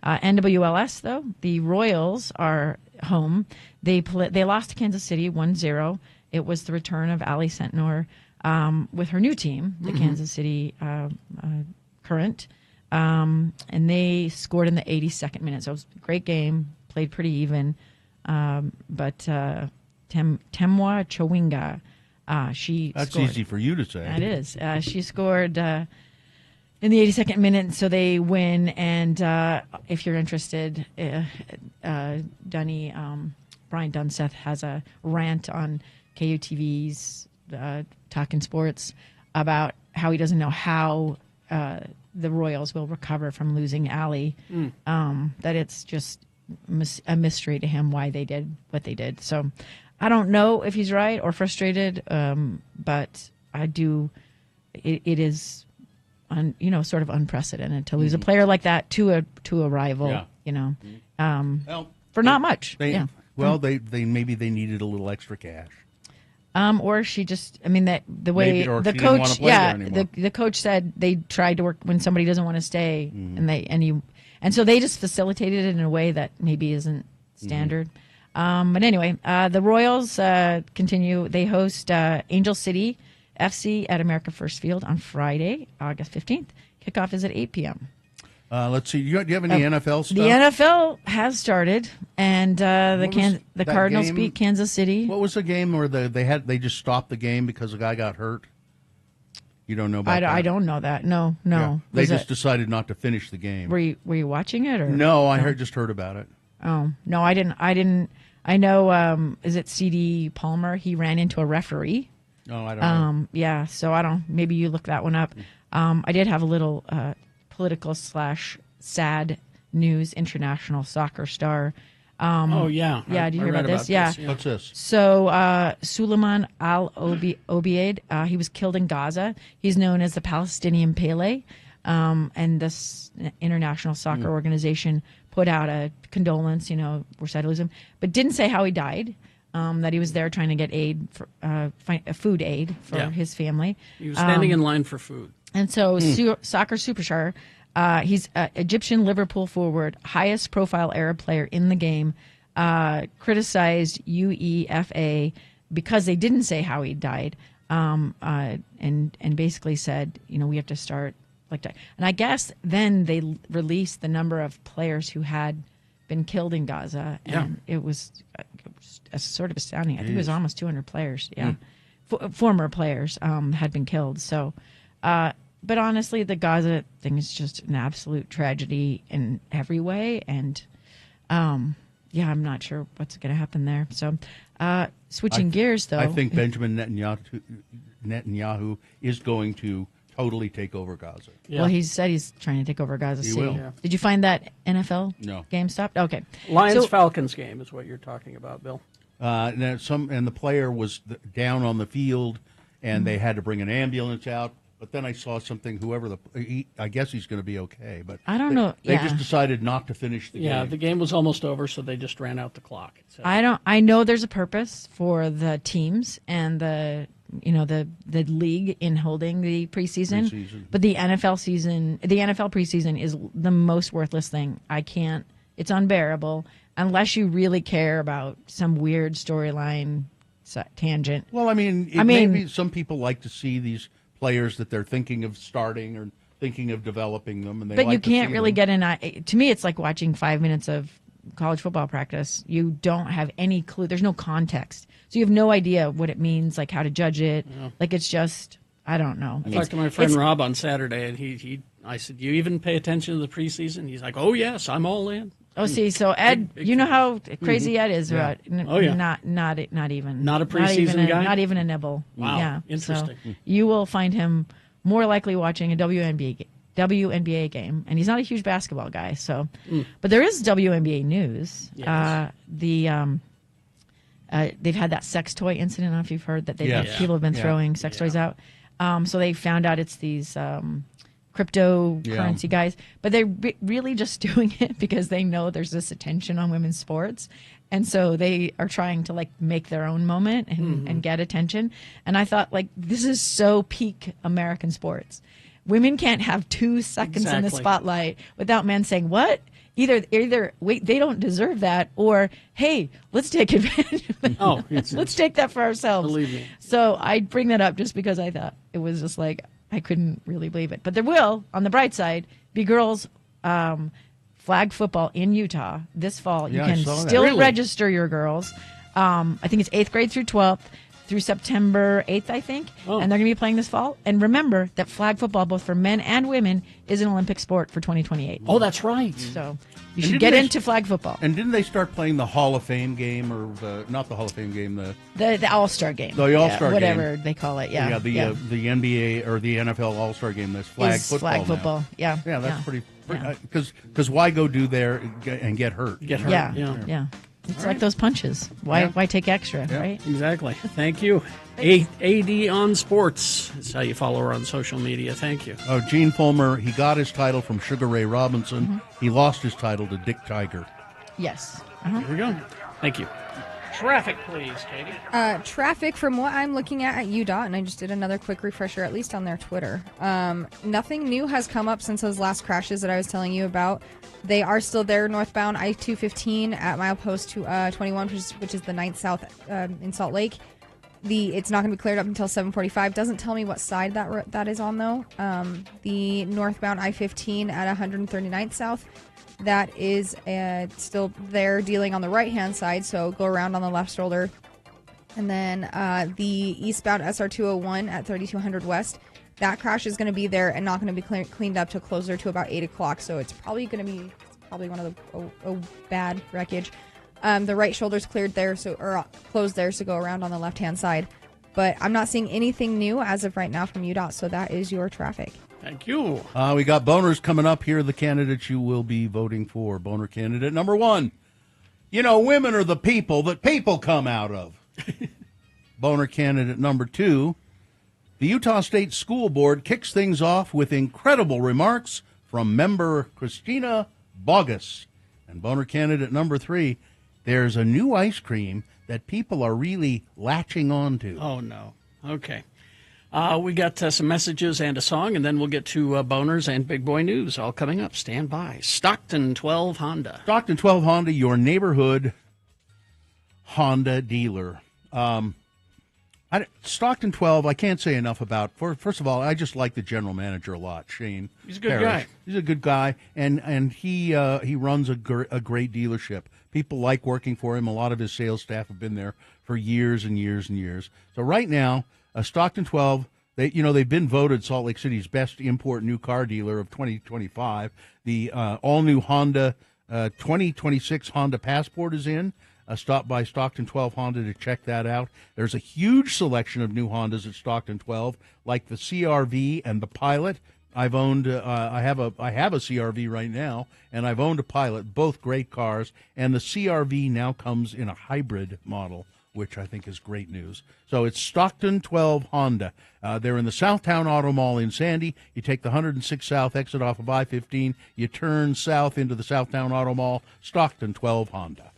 Speaker 12: NWLS though, the Royals are home. They lost to Kansas City 1-0. It was the return of Ali Sentnor with her new team, the Kansas City Current, and they scored in the 82nd minute. So it was a great game, played pretty even. But Temwa Chowinga, she
Speaker 3: That's
Speaker 12: scored.
Speaker 3: easy for you to say.
Speaker 12: That is. She scored in the 82nd minute, so they win. And if you're interested, Brian Dunseth has a rant on KUTV's Talking Sports about how he doesn't know how the Royals will recover from losing Allie. That it's just a mystery to him why they did what they did. So I don't know if he's right or frustrated, but I do. It is, sort of unprecedented to lose a player like that to a rival.
Speaker 3: Yeah.
Speaker 12: For not much.
Speaker 3: Well, they maybe they needed a little extra cash.
Speaker 12: Or she just, the way
Speaker 3: Maybe, or
Speaker 12: the
Speaker 3: she didn't wanna
Speaker 12: coach,
Speaker 3: play there anymore.
Speaker 12: the coach said they tried to work when somebody doesn't want to stay, and so they just facilitated it in a way that maybe isn't standard. But anyway, the Royals continue. They host Angel City FC at America First Field on Friday, August 15th. Kickoff is at 8 p.m.
Speaker 3: Let's see. Do you have any NFL stuff?
Speaker 12: The NFL has started, and the Cardinals
Speaker 3: game?
Speaker 12: beat Kansas City.
Speaker 3: What was the game where they just stopped the game because a guy got hurt? You don't know about that?
Speaker 12: I don't know that. No.
Speaker 3: Yeah. They just decided not to finish the game.
Speaker 12: Were you watching it or
Speaker 3: no? I just heard about it.
Speaker 12: Oh no, I didn't. I know. Is it C.D. Palmer? He ran into a referee.
Speaker 3: Oh, I don't know.
Speaker 12: Yeah. So I don't. Maybe you look that one up. I did have a little political / sad news. International soccer star.
Speaker 7: Oh yeah.
Speaker 12: Yeah. Did you hear about this?
Speaker 7: Yeah.
Speaker 3: What's this?
Speaker 12: So Suleiman Al Obeid, he was killed in Gaza. He's known as the Palestinian Pele, and this international soccer organization put out a condolence. We're sad to lose him, but didn't say how he died. That he was there trying to get aid for food aid for his family.
Speaker 7: He was standing in line for food.
Speaker 12: And so soccer superstar, he's Egyptian Liverpool forward, highest profile Arab player in the game, criticized UEFA because they didn't say how he died, and basically said, we have to start like that. And I guess then they released the number of players who had been killed in Gaza, and it was sort of astounding. I think it was almost 200 players. Yeah, former players had been killed. So. But honestly, the Gaza thing is just an absolute tragedy in every way. And, I'm not sure what's going to happen there. So switching gears, though.
Speaker 3: I think Benjamin Netanyahu is going to totally take over Gaza.
Speaker 12: Yeah. Well, he said he's trying to take over Gaza City.
Speaker 3: Will. Yeah.
Speaker 12: Did you find that NFL game stopped? Okay.
Speaker 7: Lions-Falcons game is what you're talking about, Bill.
Speaker 3: And the player was down on the field, and they had to bring an ambulance out. But then I saw something. I guess he's going to be okay. But
Speaker 12: I don't know.
Speaker 3: They just decided not to finish the game.
Speaker 7: Yeah, the game was almost over, so they just ran out the clock.
Speaker 12: I know there's a purpose for the teams and the the league in holding the preseason. But the NFL preseason is the most worthless thing. It's unbearable unless you really care about some weird storyline tangent.
Speaker 3: Well, I mean, maybe some people like to see these players that they're thinking of starting or thinking of developing them, and
Speaker 12: but you can't really get in. To me, it's like watching 5 minutes of college football practice. You don't have any clue. There's no context, so you have no idea what it means, like how to judge it. Yeah. Like it's just, I don't know.
Speaker 7: I talked to my friend Rob on Saturday, and I said, "You even pay attention to the preseason?" He's like, "Oh yes, I'm all in."
Speaker 12: Oh, see, so Ed, you know how crazy Ed is about.
Speaker 7: Oh yeah,
Speaker 12: not even
Speaker 7: not a preseason guy,
Speaker 12: not even a nibble.
Speaker 7: Wow,
Speaker 12: yeah,
Speaker 7: interesting.
Speaker 12: So you will find him more likely watching a WNBA game, and he's not a huge basketball guy. So, but there is WNBA news.
Speaker 7: Yes.
Speaker 12: They've had that sex toy incident. I don't know if you've heard that people have been
Speaker 3: Yeah.
Speaker 12: throwing sex toys out. So they found out it's these cryptocurrency guys, but they're really just doing it because they know there's this attention on women's sports. And so they are trying to like make their own moment and get attention. And I thought, like, this is so peak American sports. Women can't have 2 seconds in the spotlight without men saying, what? Either wait, they don't deserve that, or hey, let's take advantage of that.
Speaker 7: Oh,
Speaker 12: let's take that for ourselves.
Speaker 7: Believe me.
Speaker 12: So I bring that up just because I thought it was just like, I couldn't really believe it. But there will, on the bright side, be girls flag football in Utah this fall. You can still register your girls. I think it's 8th grade through 12th through September 8th, I think.
Speaker 7: Oh.
Speaker 12: And they're going to be playing this fall. And remember that flag football, both for men and women, is an Olympic sport for 2028.
Speaker 7: Oh, that's right.
Speaker 12: So you should get into flag football.
Speaker 3: And didn't they start playing the Hall of Fame game, or not the Hall of Fame game,
Speaker 12: the All-Star game.
Speaker 3: The All-Star game.
Speaker 12: Whatever they call it, yeah.
Speaker 3: The NBA or the NFL All-Star game, that's flag football
Speaker 12: flag football,
Speaker 3: now.
Speaker 12: yeah.
Speaker 3: Yeah, that's pretty because why go do there and get hurt?
Speaker 12: Yeah. It's like those punches. Why take extra, right?
Speaker 7: Exactly. Thank you. AD on Sports. That's how you follow her on social media. Thank you.
Speaker 3: Oh, Gene Fulmer, he got his title from Sugar Ray Robinson. He lost his title to Dick Tiger.
Speaker 12: Yes.
Speaker 7: Here we go. Thank you. Traffic, please, Katie.
Speaker 6: Traffic, from what I'm looking at UDOT, and I just did another quick refresher, at least on their Twitter. Nothing new has come up since those last crashes that I was telling you about. They are still there, northbound I-215 at milepost 21, which is the 9th South in Salt Lake. It's not going to be cleared up until 7:45. Doesn't tell me what side that is on, though. The northbound I-15 at 139th South, that is still there, dealing on the right-hand side, so go around on the left shoulder. And then the eastbound SR201 at 3200 West, that crash is going to be there and not going to be cleaned up till closer to about 8 o'clock, so it's probably going to be one of the bad wreckage. The right shoulder's cleared there, or closed there, so go around on the left-hand side. But I'm not seeing anything new as of right now from UDOT, so that is your traffic.
Speaker 7: Thank you.
Speaker 3: We got boners coming up. Here are the candidates you will be voting for. Boner candidate number 1. Women are the people that people come out of. Boner candidate number 2. The Utah State School Board kicks things off with incredible remarks from member Christina Bogus. And boner candidate number 3. There's a new ice cream that people are really latching on to.
Speaker 7: Oh, no. Okay. We got some messages and a song, and then we'll get to boners and big boy news all coming up. Stand by. Stockton 12 Honda.
Speaker 3: Stockton 12 Honda, your neighborhood Honda dealer. Stockton 12, I can't say enough about. First of all, I just like the general manager a lot, Shane.
Speaker 7: He's a good guy.
Speaker 3: He's a good guy, and he runs a great dealership. People like working for him. A lot of his sales staff have been there for years and years and years. So right now, Stockton 12, they've been voted Salt Lake City's best import new car dealer of 2025. The all-new Honda 2026 Honda Passport is in. Stop by Stockton 12 Honda to check that out. There's a huge selection of new Hondas at Stockton 12, like the CR-V and the Pilot. I've owned. I have a CR-V right now, and I've owned a Pilot. Both great cars, and the CR-V now comes in a hybrid model, which I think is great news. So it's Stockton 12 Honda. They're in the Southtown Auto Mall in Sandy. You take the 106 South exit off of I-15. You turn south into the Southtown Auto Mall. Stockton 12 Honda.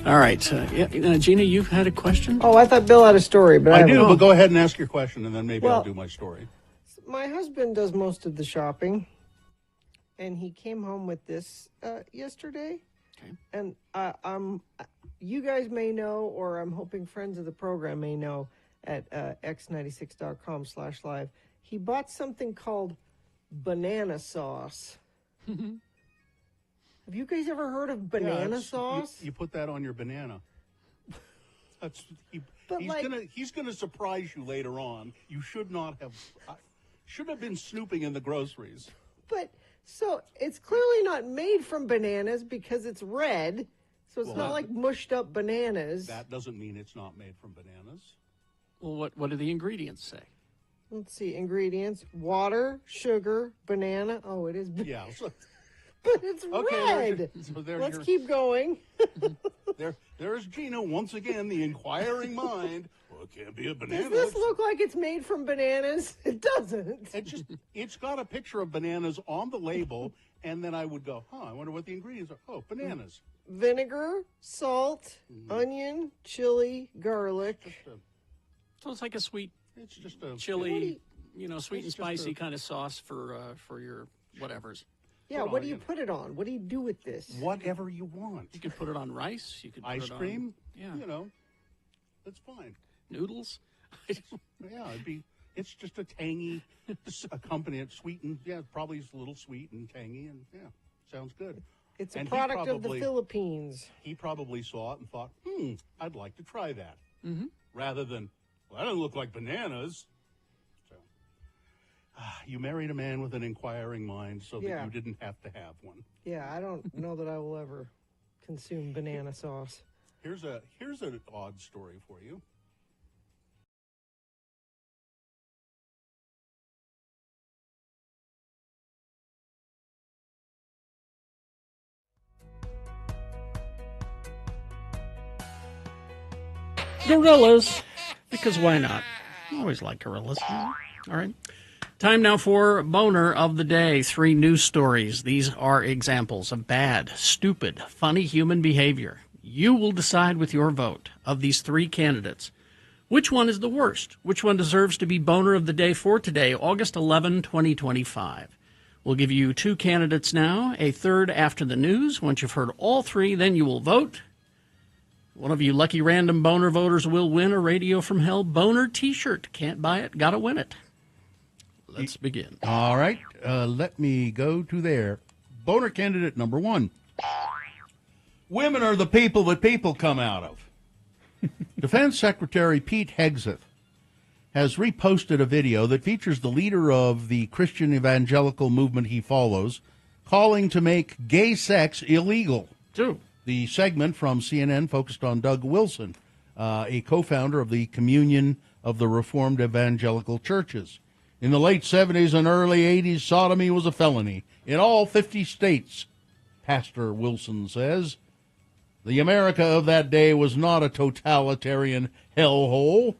Speaker 7: All right. Gina, you had a question?
Speaker 11: Oh, I thought Bill had a story, but
Speaker 3: I
Speaker 11: have
Speaker 3: do,
Speaker 11: one.
Speaker 3: but go ahead and ask your question, and then maybe I'll
Speaker 11: Well-
Speaker 3: do my story.
Speaker 11: My husband does most of the shopping, and he came home with this yesterday.
Speaker 7: Okay.
Speaker 11: And you guys may know, or I'm hoping friends of the program may know, at x96.com/live. He bought something called banana sauce. Have you guys ever heard of banana sauce?
Speaker 3: You put that on your banana. That's
Speaker 11: But
Speaker 3: he's gonna surprise you later on. You should not have. Should have been snooping in the groceries.
Speaker 11: But so it's clearly not made from bananas because it's red. So it's not like mushed up bananas.
Speaker 3: That doesn't mean it's not made from bananas.
Speaker 7: Well, what do the ingredients say?
Speaker 11: Let's see, ingredients: water, sugar, banana. Oh, it is.
Speaker 3: Yeah. So,
Speaker 11: But it's
Speaker 3: okay,
Speaker 11: red.
Speaker 3: there's
Speaker 11: Let's
Speaker 3: your-
Speaker 11: keep going.
Speaker 3: There's Gina once again, the inquiring mind. Well, it can't be a banana.
Speaker 11: Does this look like it's made from bananas? It doesn't.
Speaker 3: It's got a picture of bananas on the label, and then I would go, I wonder what the ingredients are. Oh, bananas.
Speaker 11: Vinegar, salt, onion, chili, garlic.
Speaker 7: So it's like a sweet,
Speaker 3: it's just a
Speaker 7: chili, sweet and
Speaker 3: it's just
Speaker 7: spicy
Speaker 3: a-
Speaker 7: kind of sauce for your whatevers.
Speaker 11: Yeah, what do you put it on? What do you do with this?
Speaker 3: Whatever you want.
Speaker 7: You could put it on rice. You could put
Speaker 3: Ice
Speaker 7: it
Speaker 3: cream.
Speaker 7: On,
Speaker 3: That's fine.
Speaker 7: noodles.
Speaker 3: Yeah, it's just a tangy accompaniment, sweetened. Yeah, probably it's a little sweet and tangy, and sounds good.
Speaker 11: It's a
Speaker 3: And he
Speaker 11: product of the
Speaker 3: probably-
Speaker 11: Philippines.
Speaker 3: He probably saw it and thought, I'd like to try that.
Speaker 7: Mm-hmm.
Speaker 3: Rather than, well, that doesn't look like bananas. So, you married a man with an inquiring mind so that you didn't have to have one.
Speaker 11: Yeah, I don't know that I will ever consume banana sauce.
Speaker 3: Here's an odd story for you.
Speaker 7: Gorillas, because why not? I always like gorillas. All right. Time now for Boner of the Day. 3 news stories. These are examples of bad, stupid, funny human behavior. You will decide with your vote of these 3 candidates which one is the worst, which one deserves to be Boner of the Day for today, August 11, 2025. We'll give you 2 candidates now, a third after the news. Once you've heard all 3, then you will vote. One of you lucky random Boner voters will win a Radio from Hell Boner t-shirt. Can't buy it, gotta win it. Let's begin.
Speaker 3: All right, let me go to there. Boner candidate number 1. Women are the people that people come out of. Defense Secretary Pete Hegseth has reposted a video that features the leader of the Christian evangelical movement he follows calling to make gay sex illegal.
Speaker 7: True.
Speaker 3: The segment from CNN focused on Doug Wilson, a co-founder of the Communion of the Reformed Evangelical Churches. In the late 70s and early 80s, sodomy was a felony in all 50 states, Pastor Wilson says. The America of that day was not a totalitarian hellhole.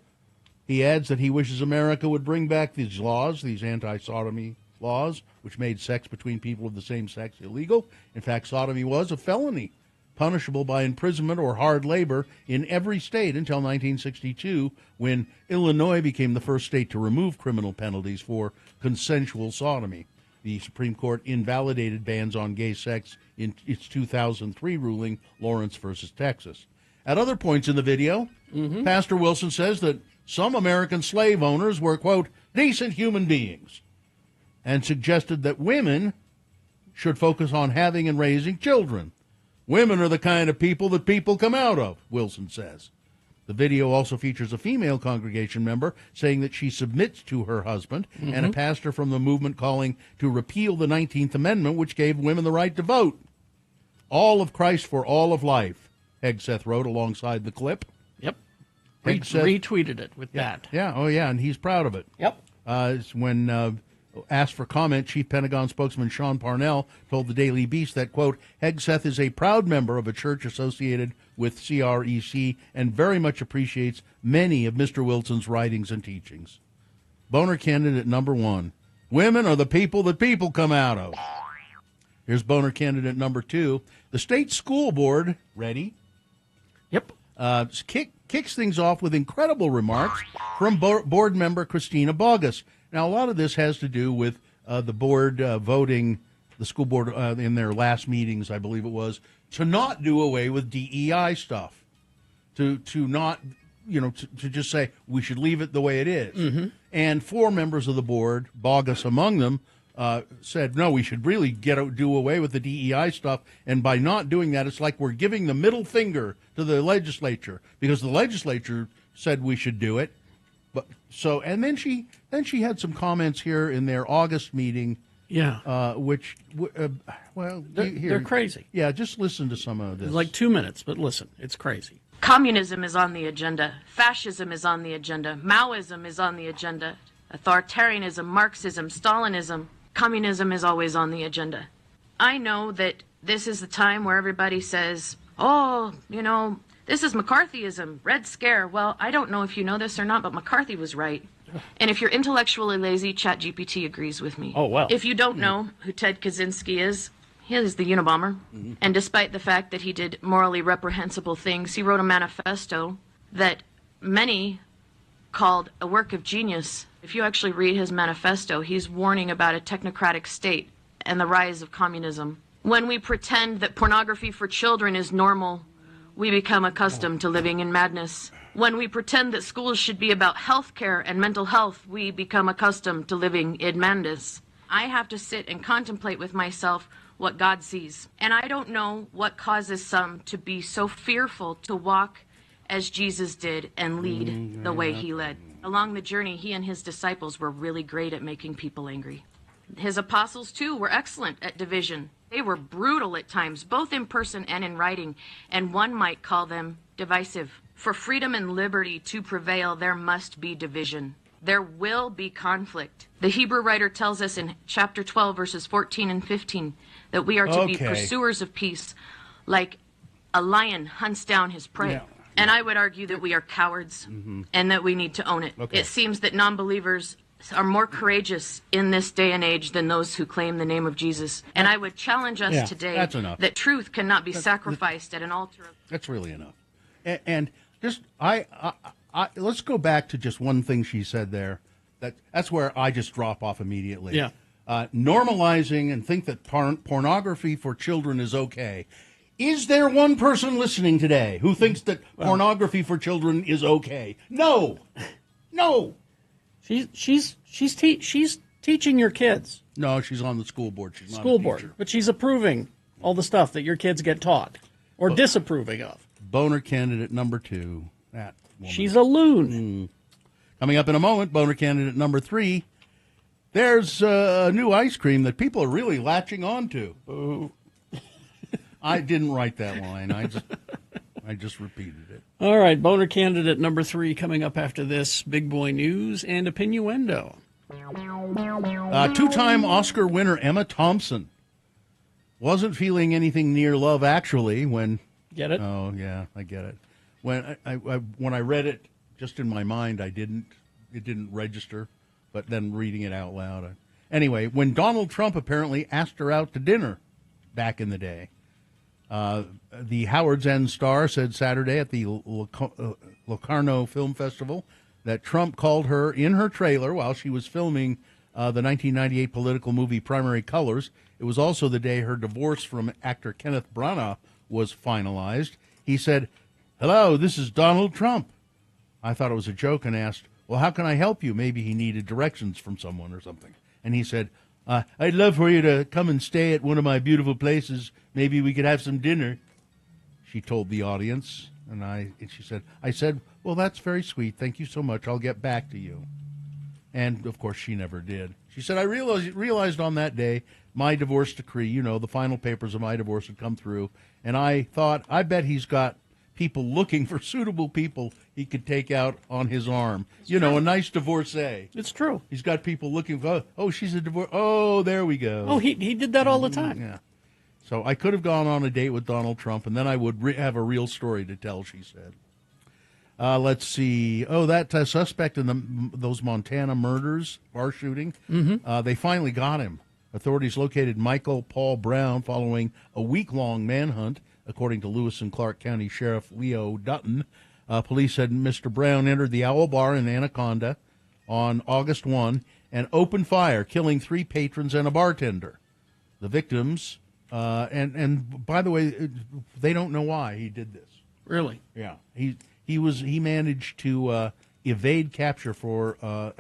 Speaker 3: He adds that he wishes America would bring back these laws, these anti-sodomy laws, which made sex between people of the same sex illegal. In fact, sodomy was a felony, punishable by imprisonment or hard labor in every state until 1962, when Illinois became the first state to remove criminal penalties for consensual sodomy. The Supreme Court invalidated bans on gay sex in its 2003 ruling, Lawrence versus Texas. At other points in the video, Pastor Wilson says that some American slave owners were, quote, decent human beings, and suggested that women should focus on having and raising children. Women are the kind of people that people come out of, Wilson says. The video also features a female congregation member saying that she submits to her husband, and a pastor from the movement calling to repeal the 19th Amendment, which gave women the right to vote. All of Christ for all of life, Hegseth wrote alongside the clip.
Speaker 7: Yep.
Speaker 3: Hegseth
Speaker 7: Retweeted it with that.
Speaker 3: Yeah, oh yeah, and he's proud of it.
Speaker 7: Yep.
Speaker 3: When asked for comment, Chief Pentagon spokesman Sean Parnell told the Daily Beast that, quote, Hegseth is a proud member of a church associated with CREC and very much appreciates many of Mr. Wilson's writings and teachings. Boner candidate number 1. Women are the people that people come out of. Here's Boner candidate number 2. The state school board, ready,
Speaker 7: Yep.
Speaker 3: Kicks things off with incredible remarks from board member Christina Bogus. Now, a lot of this has to do with the board voting, the school board in their last meetings, I believe it was, to not do away with DEI stuff, to not, to just say we should leave it the way it is.
Speaker 7: Mm-hmm.
Speaker 3: And 4 members of the board, Bogus among them, said, no, we should really do away with the DEI stuff. And by not doing that, it's like we're giving the middle finger to the legislature, because the legislature said we should do it. And then she had some comments here in their August meeting.
Speaker 7: Yeah. They're crazy.
Speaker 3: Yeah, just listen to some of this.
Speaker 7: It's like 2 minutes, but listen, it's crazy.
Speaker 13: Communism is on the agenda. Fascism is on the agenda. Maoism is on the agenda. Authoritarianism, Marxism, Stalinism. Communism is always on the agenda. I know that this is the time where everybody says, oh, this is McCarthyism, Red Scare. Well, I don't know if you know this or not, but McCarthy was right. And if you're intellectually lazy, ChatGPT agrees with me.
Speaker 7: Oh, well.
Speaker 13: If you don't know who Ted Kaczynski is, he is the Unabomber. Mm-hmm. And despite the fact that he did morally reprehensible things, he wrote a manifesto that many called a work of genius. If you actually read his manifesto, he's warning about a technocratic state and the rise of communism. When we pretend that pornography for children is normal, we become accustomed to living in madness. When we pretend that schools should be about health care and mental health, we become accustomed to living in madness. I have to sit and contemplate with myself what God sees. And I don't know what causes some to be so fearful to walk as Jesus did and lead the way he led. Along the journey, he and his disciples were really great at making people angry. His apostles, too, were excellent at division. They were brutal at times, both in person and in writing, and one might call them divisive. For freedom and liberty to prevail, there must be division. There will be conflict. The Hebrew writer tells us in chapter 12, verses 14 and 15, that we are to be pursuers of peace, like a lion hunts down his prey. Yeah. And I would argue that we are cowards and that we need to own it. Okay. It seems that non-believers are more courageous in this day and age than those who claim the name of Jesus. And I would challenge us today that truth cannot be sacrificed at an altar.
Speaker 3: That's really enough. And just let's go back to just one thing she said there. That's where I just drop off immediately.
Speaker 7: Yeah.
Speaker 3: Normalizing and think that pornography for children is okay. Is there one person listening today who thinks that pornography for children is okay? No.
Speaker 7: She's teaching your kids.
Speaker 3: No, she's on the school board. She's not
Speaker 7: school
Speaker 3: a
Speaker 7: board,
Speaker 3: teacher.
Speaker 7: but she's approving all the stuff that your kids get taught or disapproving of.
Speaker 3: Boner candidate number 2. That woman.
Speaker 7: She's a loon.
Speaker 3: Coming up in a moment, boner candidate number 3. There's a new ice cream that people are really latching on to.
Speaker 7: Ooh.
Speaker 3: I didn't write that line. I just repeated it.
Speaker 7: All right, boner candidate number 3 coming up after this. Big boy news and opinioendo.
Speaker 3: 2-time Oscar winner Emma Thompson wasn't feeling anything near Love Actually when...
Speaker 7: Get it?
Speaker 3: Oh, yeah, I get it. When I read it, just in my mind, it didn't register, but then reading it out loud. Anyway, when Donald Trump apparently asked her out to dinner back in the day, the Howard's End Star said Saturday at the Locarno Film Festival that Trump called her in her trailer while she was filming the 1998 political movie Primary Colors. It was also the day her divorce from actor Kenneth Branagh was finalized. He said, "Hello, this is Donald Trump." I thought it was a joke and asked, "Well, how can I help you?" Maybe he needed directions from someone or something. And he said, "I'd love for you to come and stay at one of my beautiful places. Maybe we could have some dinner," she told the audience. And she said, I said, "Well, that's very sweet. Thank you so much. I'll get back to you." And, of course, she never did. She said, "I realized on that day my divorce decree, the final papers of my divorce had come through, and I thought, I bet he's got people looking for suitable people he could take out on his arm. A nice divorcee."
Speaker 7: It's true.
Speaker 3: He's got people looking for, she's a divorce. Oh, there we go.
Speaker 7: Oh, he did that all the time.
Speaker 3: Yeah. So I could have gone on a date with Donald Trump, and then I would have a real story to tell, she said. Let's see. That suspect in those Montana murders, bar shooting, they finally got him. Authorities located Michael Paul Brown following a week-long manhunt. according to Lewis and Clark County Sheriff Leo Dutton. Police said Mr. Brown entered the Owl Bar in Anaconda on August 1 and opened fire, killing 3 patrons and a bartender. The victims, and by the way, they don't know why he did this.
Speaker 7: Really?
Speaker 3: Yeah. He managed to evade capture for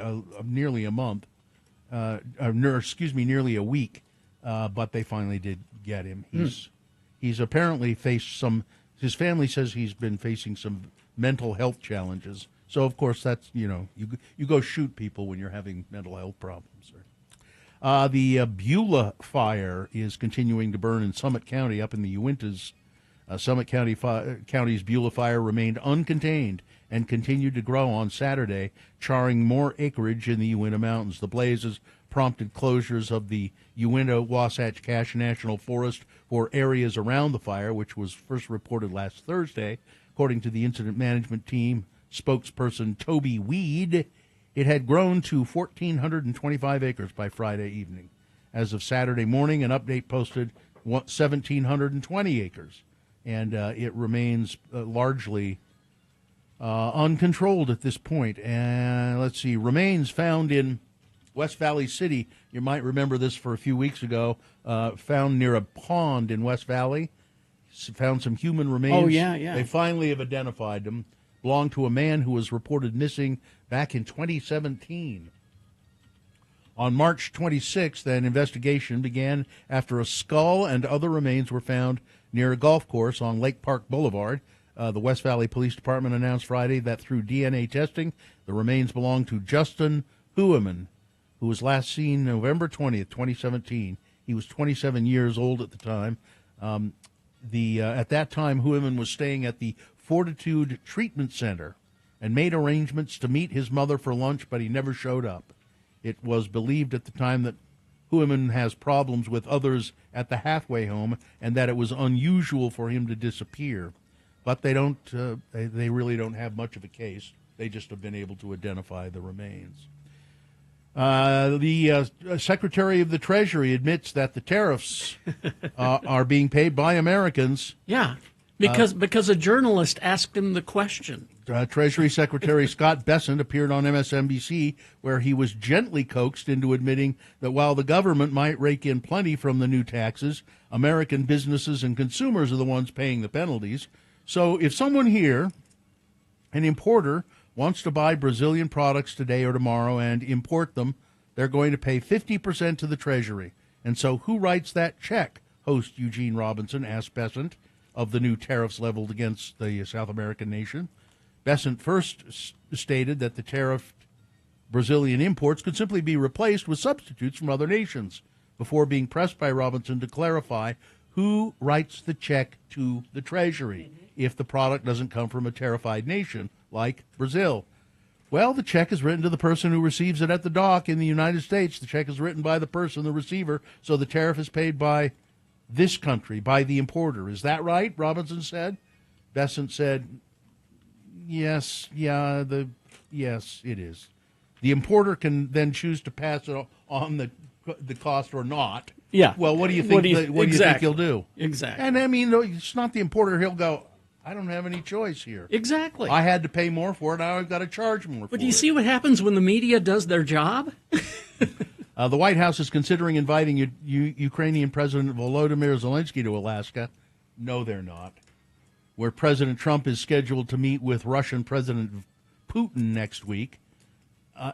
Speaker 3: nearly a month, nearly a week, but they finally did get him. He's apparently faced some. His family says he's been facing some mental health challenges. So of course that's you go shoot people when you're having mental health problems. The Beulah fire is continuing to burn in Summit County up in the Uintas. Summit County's Beulah fire remained uncontained and continued to grow on Saturday, charring more acreage in the Uinta Mountains. The blazes prompted closures of the Uinta-Wasatch Cache National Forest for areas around the fire, which was first reported last Thursday. According to the incident management team spokesperson Toby Weed, it had grown to 1,425 acres by Friday evening. As of Saturday morning, an update posted 1,720 acres, and it remains largely uncontrolled at this point. And let's see, remains found in West Valley City. You might remember this for a few weeks ago. Found near a pond in West Valley. Found some human remains.
Speaker 7: Oh, yeah.
Speaker 3: They finally have identified them. Belonged to a man who was reported missing back in 2017. On March 26th, an investigation began after a skull and other remains were found near a golf course on Lake Park Boulevard. The West Valley Police Department announced Friday that through DNA testing, the remains belong to Dustin Hoffman, who was last seen November 20th, 2017. He was 27 years old at the time. At that time, Hoffman was staying at the Fortitude Treatment Center and made arrangements to meet his mother for lunch, but he never showed up. It was believed at the time that Hoffman has problems with others at the halfway home and that it was unusual for him to disappear. But they don't. They really don't have much of a case. They just have been able to identify the remains. The Secretary of the Treasury admits that the tariffs are being paid by Americans.
Speaker 7: Yeah, because a journalist asked him the question.
Speaker 3: Treasury Secretary Scott Bessent appeared on MSNBC, where he was gently coaxed into admitting that while the government might rake in plenty from the new taxes, American businesses and consumers are the ones paying the penalties. So if someone here, an importer, wants to buy Brazilian products today or tomorrow and import them, they're going to pay 50% to the Treasury. And so who writes that check? Host Eugene Robinson asked Bessent of the new tariffs leveled against the South American nation. Bessent first stated that the tariffed Brazilian imports could simply be replaced with substitutes from other nations, before being pressed by Robinson to clarify who writes the check to the Treasury if the product doesn't come from a tarified nation like Brazil. Well, the check is written to the person who receives it at the dock in the United States. The check is written by the person, the receiver, so the tariff is paid by this country, by the importer. Is that right? Robinson said. Bessent said, yes, yes, it is. The importer can then choose to pass it on the cost or not.
Speaker 7: Yeah.
Speaker 3: Well, what do you think? What do you think he'll do?
Speaker 7: Exactly.
Speaker 3: And I mean, it's not the importer. He'll go, I don't have any choice here.
Speaker 7: Exactly.
Speaker 3: I had to pay more for it. Now I've got to charge more for it.
Speaker 7: But do you see what happens when the media does their job?
Speaker 3: The White House is considering inviting Ukrainian President Volodymyr Zelensky to Alaska. No, they're not. Where President Trump is scheduled to meet with Russian President Putin next week.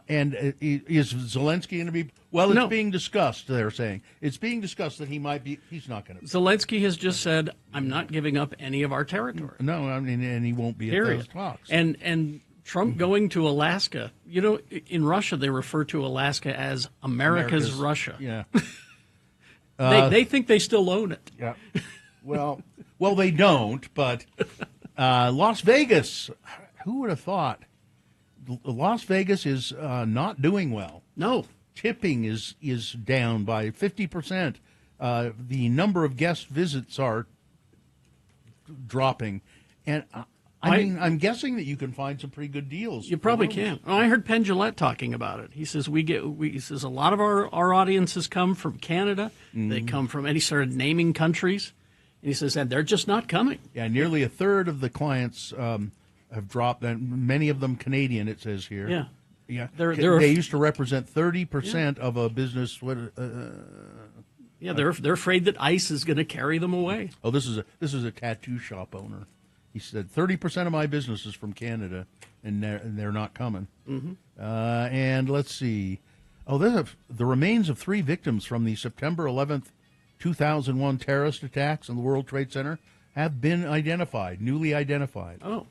Speaker 3: And is Zelensky going to be? Well, it's being discussed, they're saying. It's being discussed that he might be. He's not going to be.
Speaker 7: Zelensky has just said, I'm not giving up any of our territory.
Speaker 3: No, I mean, and he won't be at those talks.
Speaker 7: And Trump going to Alaska, in Russia, they refer to Alaska as America's Russia.
Speaker 3: Yeah.
Speaker 7: They think they still own it.
Speaker 3: Yeah. Well, they don't, but Las Vegas, who would have thought? Las Vegas is not doing well.
Speaker 7: No.
Speaker 3: Tipping is down by 50%. The number of guest visits are dropping. And I'm guessing that you can find some pretty good deals.
Speaker 7: You probably can. Oh, I heard Penn Jillette talking about it. He says he says a lot of our audiences come from Canada. Mm-hmm. They come from, and he started naming countries. He says, and they're just not coming.
Speaker 3: Yeah, nearly a third of the clients have dropped, and many of them Canadian, it says here.
Speaker 7: Yeah.
Speaker 3: Yeah,
Speaker 7: They
Speaker 3: used to represent 30% of a business.
Speaker 7: Yeah, they're afraid that ICE is going to carry them away.
Speaker 3: Oh, this is a tattoo shop owner. He said 30% of my business is from Canada, and they're not coming.
Speaker 7: Mm-hmm.
Speaker 3: And let's see. Oh, the remains of 3 victims from the September 11th, 2001 terrorist attacks on the World Trade Center have been identified, newly identified.
Speaker 7: Oh.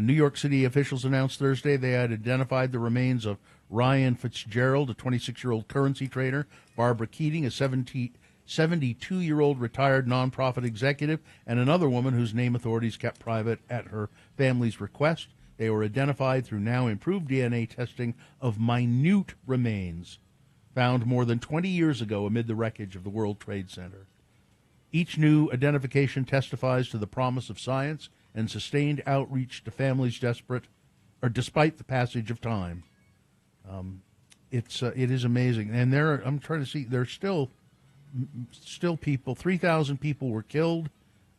Speaker 3: New York City officials announced Thursday they had identified the remains of Ryan Fitzgerald, a 26-year-old currency trader, Barbara Keating, a 72-year-old retired nonprofit executive, and another woman whose name authorities kept private at her family's request. They were identified through now improved DNA testing of minute remains found more than 20 years ago amid the wreckage of the World Trade Center. Each new identification testifies to the promise of science and sustained outreach to families despite the passage of time. It is amazing, and I'm trying to see. There's still people. 3,000 people were killed,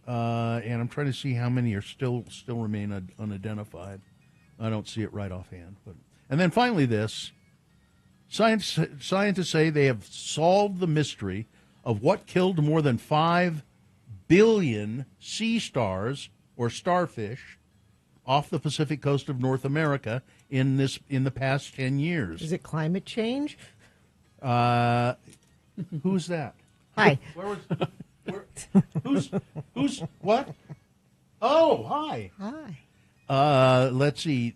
Speaker 3: and I'm trying to see how many are still remain unidentified. I don't see it right offhand, and then finally this. Scientists say they have solved the mystery of what killed more than 5 billion sea stars or starfish off the Pacific coast of North America in the past 10 years.
Speaker 2: Is it climate change?
Speaker 3: Who's that?
Speaker 2: Hi.
Speaker 3: Who's what? Oh, hi.
Speaker 2: Hi.
Speaker 3: Let's see.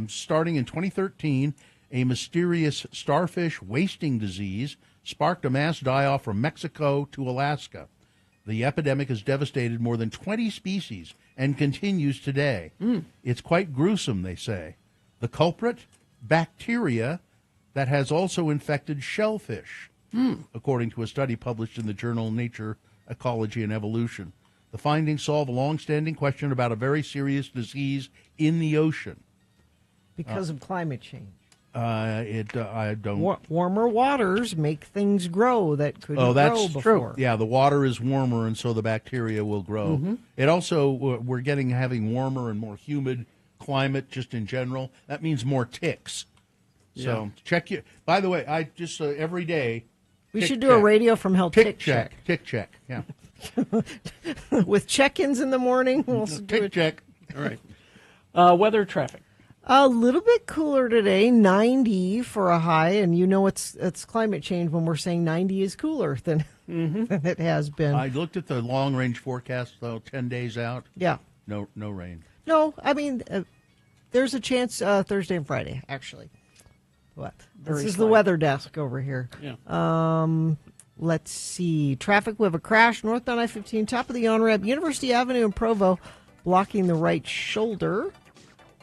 Speaker 3: Starting in 2013, a mysterious starfish wasting disease sparked a mass die-off from Mexico to Alaska. The epidemic has devastated more than 20 species and continues today. It's quite gruesome, they say. The culprit? Bacteria that has also infected shellfish, according to a study published in the journal Nature, Ecology, and Evolution. The findings solve a long-standing question about a very serious disease in the ocean.
Speaker 2: Because of climate change.
Speaker 3: I don't.
Speaker 2: Warmer waters make things grow that couldn't grow before.
Speaker 3: True. Yeah, the water is warmer, and so the bacteria will grow.
Speaker 2: Mm-hmm.
Speaker 3: It also we're having warmer and more humid climate just in general. That means more ticks. So check your. By the way, I just every day.
Speaker 2: We should do a radio from hell tick check.
Speaker 3: Tick check. Yeah.
Speaker 2: With check-ins in the morning. We'll do
Speaker 3: tick check.
Speaker 7: All right. Weather, traffic.
Speaker 2: A little bit cooler today, 90 for a high, and you know it's climate change when we're saying 90 is cooler than it has been.
Speaker 3: I looked at the long-range forecast, though, 10 days out.
Speaker 2: Yeah.
Speaker 3: No rain.
Speaker 2: No, I mean, there's a chance Thursday and Friday, actually. What? This is the weather desk over here.
Speaker 7: Yeah.
Speaker 2: Let's see. Traffic, we have a crash northbound I-15, top of the on-ramp, University Avenue in Provo, blocking the right shoulder.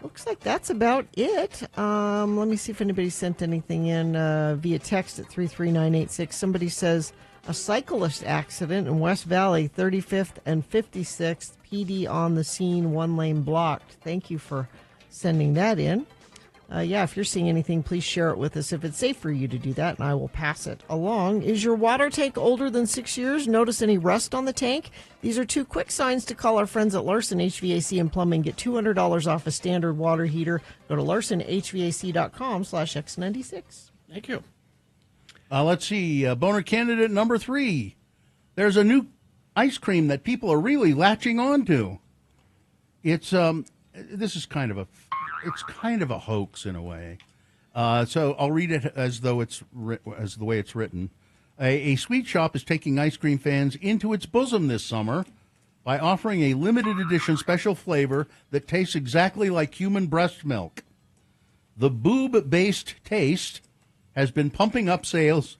Speaker 2: Looks like that's about it. Let me see if anybody sent anything in via text at 33986. Somebody says a cyclist accident in West Valley, 35th and 56th. PD on the scene, 1 lane blocked. Thank you for sending that in. If you're seeing anything, please share it with us if it's safe for you to do that, and I will pass it along. Is your water tank older than 6 years? Notice any rust on the tank? These are 2 quick signs to call our friends at Larson HVAC and Plumbing. Get $200 off a standard water heater. Go to larsonhvac.com/X96.
Speaker 7: Thank you.
Speaker 3: Let's see. Boner candidate number 3. There's a new ice cream that people are really latching on to. It's this is kind of a hoax in a way. So I'll read it as the way it's written. A sweet shop is taking ice cream fans into its bosom this summer by offering a limited edition special flavor that tastes exactly like human breast milk. The boob-based taste has been pumping up sales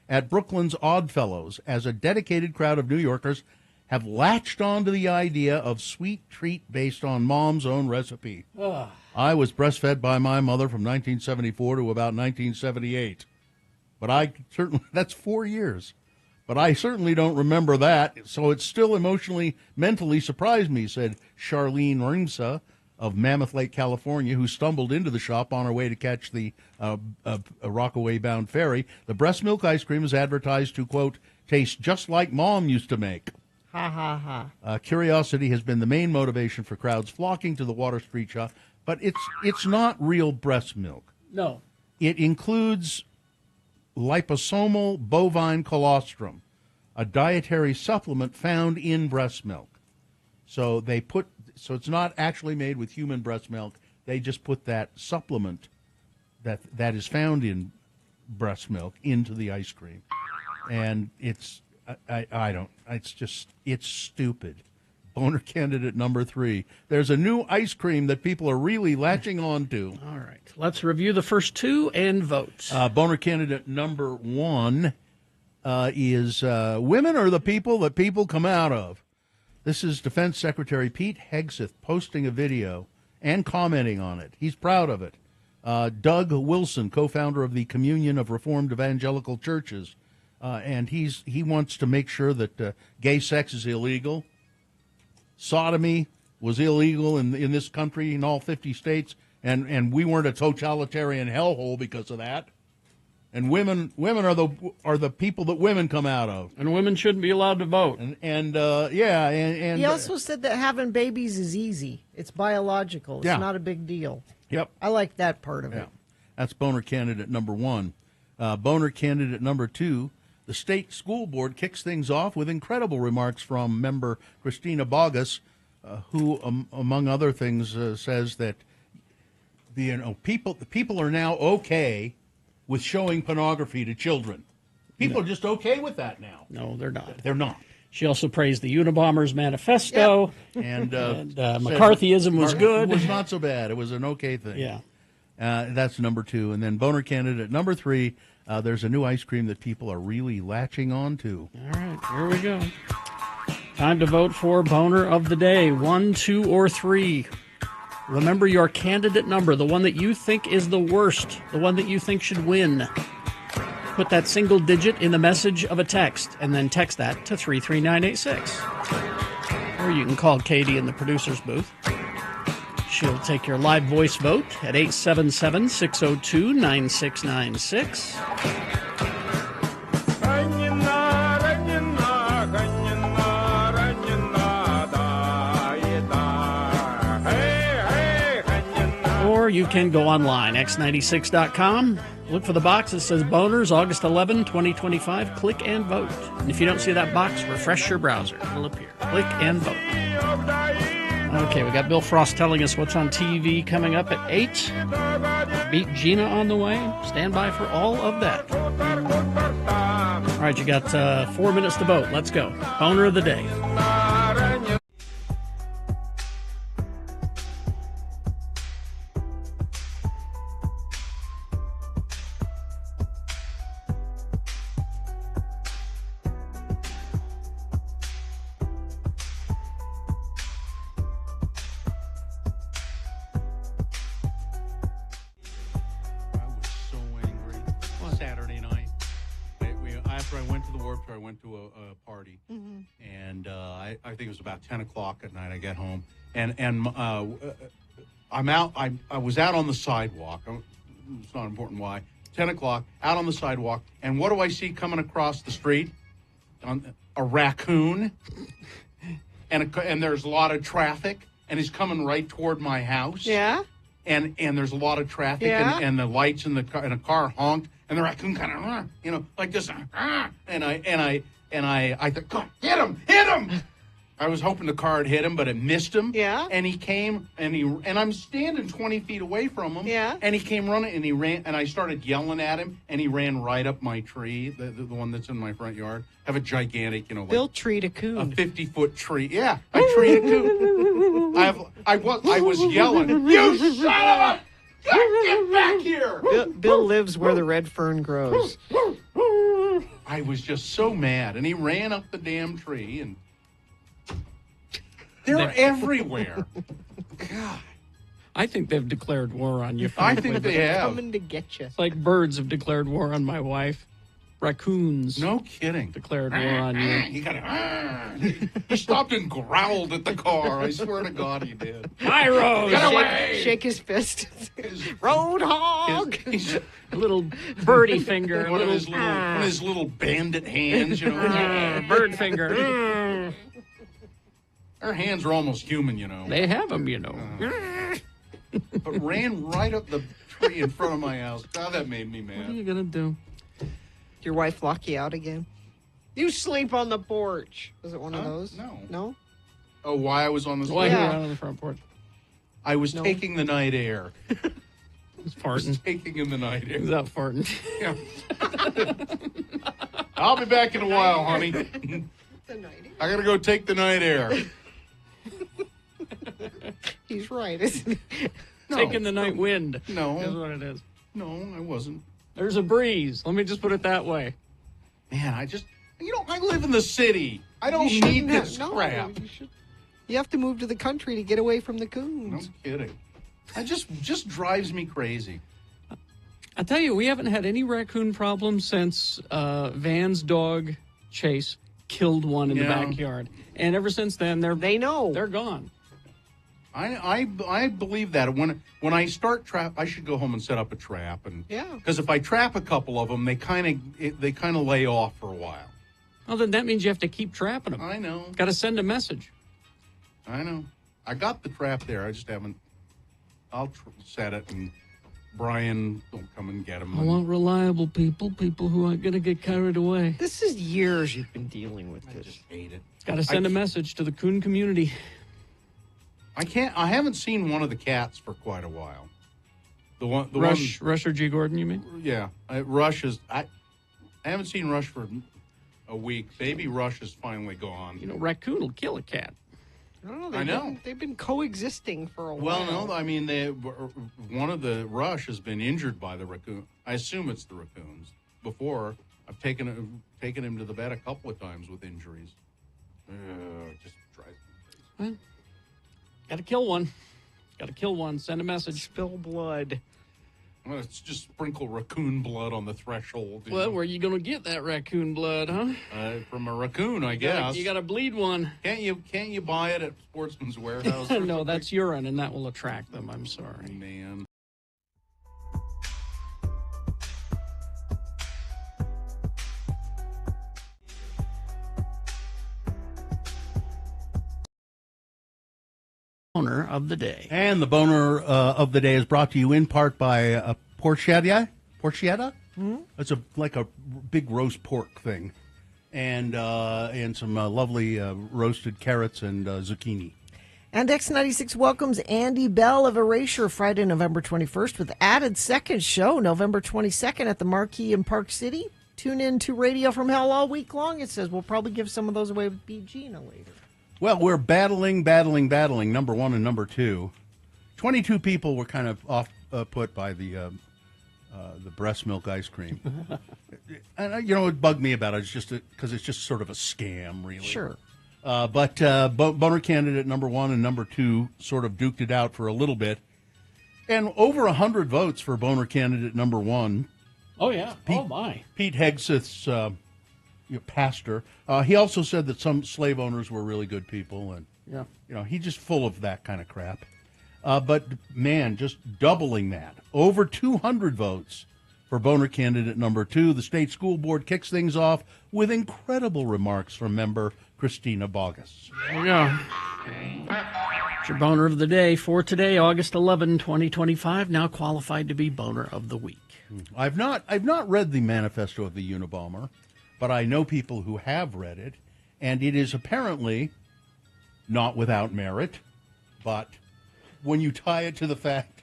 Speaker 3: at Brooklyn's Oddfellows as a dedicated crowd of New Yorkers have latched onto the idea of sweet treat based on mom's own recipe. I was breastfed by my mother from 1974 to about 1978. But that's 4 years. But I certainly don't remember that, so it still mentally surprised me, said Charlene Rimsa of Mammoth Lake, California, who stumbled into the shop on her way to catch the Rockaway-bound ferry. The breast milk ice cream is advertised to, quote, taste just like Mom used to make.
Speaker 2: Ha ha ha.
Speaker 3: Curiosity has been the main motivation for crowds flocking to the Water Street shop, but it's not real breast milk.
Speaker 7: No.
Speaker 3: It includes liposomal bovine colostrum, a dietary supplement found in breast milk. So it's not actually made with human breast milk. They just put that supplement that is found in breast milk into the ice cream. And it's stupid. Boner candidate number 3. There's a new ice cream that people are really latching on to.
Speaker 7: All right. Let's review the first 2 and vote.
Speaker 3: Boner candidate number 1 is women are the people that people come out of. This is Defense Secretary Pete Hegseth posting a video and commenting on it. He's proud of it. Doug Wilson, co-founder of the Communion of Reformed Evangelical Churches, and he wants to make sure that gay sex is illegal. Sodomy was illegal in this country in all 50 states, and we weren't a totalitarian hellhole because of that. And women are the people that women come out of,
Speaker 7: and women shouldn't be allowed to vote.
Speaker 3: And
Speaker 2: he also said that having babies is easy. It's biological. It's not a big deal.
Speaker 3: Yep,
Speaker 2: I like that part of it.
Speaker 3: That's boner candidate number 1. Boner candidate number 2. The state school board kicks things off with incredible remarks from member Christina Bogus, who, among other things, says that people are now okay with showing pornography to children. People are just okay with that now.
Speaker 7: No, they're not.
Speaker 3: They're not.
Speaker 7: She also praised the Unabomber's manifesto.
Speaker 3: Yep. And
Speaker 7: McCarthyism was good.
Speaker 3: It was not so bad. It was an okay thing.
Speaker 7: Yeah.
Speaker 3: That's number 2. And then boner candidate number 3, there's a new ice cream that people are really latching on to.
Speaker 7: All right, here we go. Time to vote for Boner of the Day, 1, 2, or 3. Remember your candidate number, the one that you think is the worst, the one that you think should win. Put that single digit in the message of a text, and then text that to 33986. Or you can call Katie in the producer's booth. She'll take your live voice vote at 877-602-9696. Or you can go online, x96.com. Look for the box that says Boners, August 11, 2025. Click and vote. And if you don't see that box, refresh your browser. It'll appear. Click and vote. Okay, we got Bill Frost telling us what's on TV coming up at 8. Beat Gina on the way. Stand by for all of that. All right, you got 4 minutes to vote. Let's go. Boner of the Day.
Speaker 3: I think it was about 10 o'clock at night. I get home, and I'm out. I was out on the sidewalk. It's not important why. 10 o'clock, out on the sidewalk, and what do I see coming across the street? A raccoon, and there's a lot of traffic, and he's coming right toward my house.
Speaker 11: Yeah.
Speaker 3: And there's a lot of traffic, and the lights in the car, and a car honked, and the raccoon kind of, like this, and I thought, God, hit him! I was hoping the car had hit him, but it missed him. Yeah. And he came, and I'm standing 20 feet away from him. Yeah. And he came running, and he ran, and I started yelling at him, and he ran right up my tree, the one that's in my front yard. I have a gigantic,
Speaker 11: Bill treed a coon.
Speaker 3: A 50-foot tree. Yeah, I treed a coon. I was yelling, you son of a... Get back here!
Speaker 11: Bill lives where the red fern grows.
Speaker 3: I was just so mad, and he ran up the damn tree, and they're everywhere. God.
Speaker 7: I think they've declared war on you.
Speaker 3: I think they have.
Speaker 11: Coming to get you.
Speaker 7: It's like birds have declared war on my wife. Raccoons.
Speaker 3: No kidding.
Speaker 7: Declared war on you.
Speaker 3: He stopped and growled at the car. I swear to God he did.
Speaker 7: My road.
Speaker 3: Get away.
Speaker 11: Shake his fist. Road hog.
Speaker 7: A little birdie finger.
Speaker 3: One of his little bandit hands,
Speaker 7: Bird finger.
Speaker 3: Her hands are almost human, you know.
Speaker 7: They have them, you know.
Speaker 3: But ran right up the tree in front of my house. God, that made me mad.
Speaker 7: What are you going to do?
Speaker 11: Did your wife lock you out again? You sleep on the porch. Was it one of those?
Speaker 3: No.
Speaker 11: No?
Speaker 3: Oh, why I was on the
Speaker 7: Why you were out on the front porch?
Speaker 3: I was taking the night air.
Speaker 7: He's farting.
Speaker 3: Taking in the night air.
Speaker 7: He's out farting.
Speaker 3: Yeah. I'll be back in a while, honey. I gotta go take the night air.
Speaker 11: He's right, isn't he?
Speaker 3: No.
Speaker 7: Taking the night wind.
Speaker 3: No.
Speaker 7: That's what it is.
Speaker 3: No, I wasn't.
Speaker 7: There's a breeze. Let me just put it that way.
Speaker 3: Man, I live in the city. I don't
Speaker 11: You
Speaker 3: need
Speaker 11: shouldn't
Speaker 3: this
Speaker 11: have- no,
Speaker 3: crap.
Speaker 11: You have to move to the country to get away from the
Speaker 3: No
Speaker 11: coons.
Speaker 3: kidding. It just drives me crazy.
Speaker 7: I tell you, we haven't had any raccoon problems since Van's dog Chase killed one in the backyard, and ever since then
Speaker 11: they know
Speaker 7: they're gone.
Speaker 3: I believe that when I start trap, I should go home and set up a trap, and
Speaker 11: Yeah.
Speaker 3: because if I trap a couple of them, they kind of lay off for a while.
Speaker 7: Well, then that means you have to keep trapping them.
Speaker 3: I know.
Speaker 7: Got to send a message.
Speaker 3: I know. I got the trap there. I just haven't. I'll set it, and Brian will come and get him.
Speaker 7: I want reliable people who aren't going to get carried away.
Speaker 11: This is years you've been dealing with this.
Speaker 3: I just hate it.
Speaker 7: Got to send a message to the coon community.
Speaker 3: I haven't seen one of the cats for quite a while. The
Speaker 7: Rush or G. Gordon, you mean?
Speaker 3: Yeah, Rush is. I haven't seen Rush for a week. Baby Rush is finally gone.
Speaker 7: You know, raccoon will kill a cat.
Speaker 11: I don't know.
Speaker 3: I know.
Speaker 11: They've been coexisting for a while.
Speaker 3: Well, no, I mean, one of the Rush has been injured by the raccoon. I assume it's the raccoons. Before, I've taken him to the vet a couple of times with injuries. It just drives me crazy.
Speaker 7: Well, got to kill one. Got to kill one. Send a message.
Speaker 11: Spill blood.
Speaker 3: Well, it's just sprinkle raccoon blood on the threshold.
Speaker 7: Well, where are you going to get that raccoon blood, huh?
Speaker 3: From a raccoon, I guess.
Speaker 7: You got to bleed one.
Speaker 3: Can't you buy it at Sportsman's Warehouse?
Speaker 7: No, that's urine, and that will attract them. I'm sorry.
Speaker 3: Man.
Speaker 7: Boner of the day.
Speaker 3: And the boner of the day is brought to you in part by porchetta. Porchetta?
Speaker 2: Hmm?
Speaker 3: It's like a big roast pork thing, and some lovely roasted carrots and zucchini.
Speaker 2: And X96 welcomes Andy Bell of Erasure Friday, November 21st with added second show November 22nd at the Marquee in Park City. Tune in to Radio from Hell all week long. It says we'll probably give some of those away with Gina later.
Speaker 3: Well, we're battling, number one and number two. 22 people were kind of off put by the breast milk ice cream. And, what bugged me about it is just because it's just sort of a scam, really.
Speaker 2: Sure.
Speaker 3: But boner candidate number one and number two sort of duked it out for a little bit. And over 100 votes for boner candidate number one.
Speaker 7: Oh, yeah.
Speaker 3: Pete Hegseth's pastor. He also said that some slave owners were really good people. And, he's just full of that kind of crap. But, man, just doubling that. Over 200 votes for boner candidate number two. The state school board kicks things off with incredible remarks from member Christina Bogus.
Speaker 7: There we go. It's your boner of the day for today, August 11, 2025. Now qualified to be boner of the week.
Speaker 3: I've not read the manifesto of the Unabomber, but I know people who have read it, and it is apparently not without merit, but when you tie it to the fact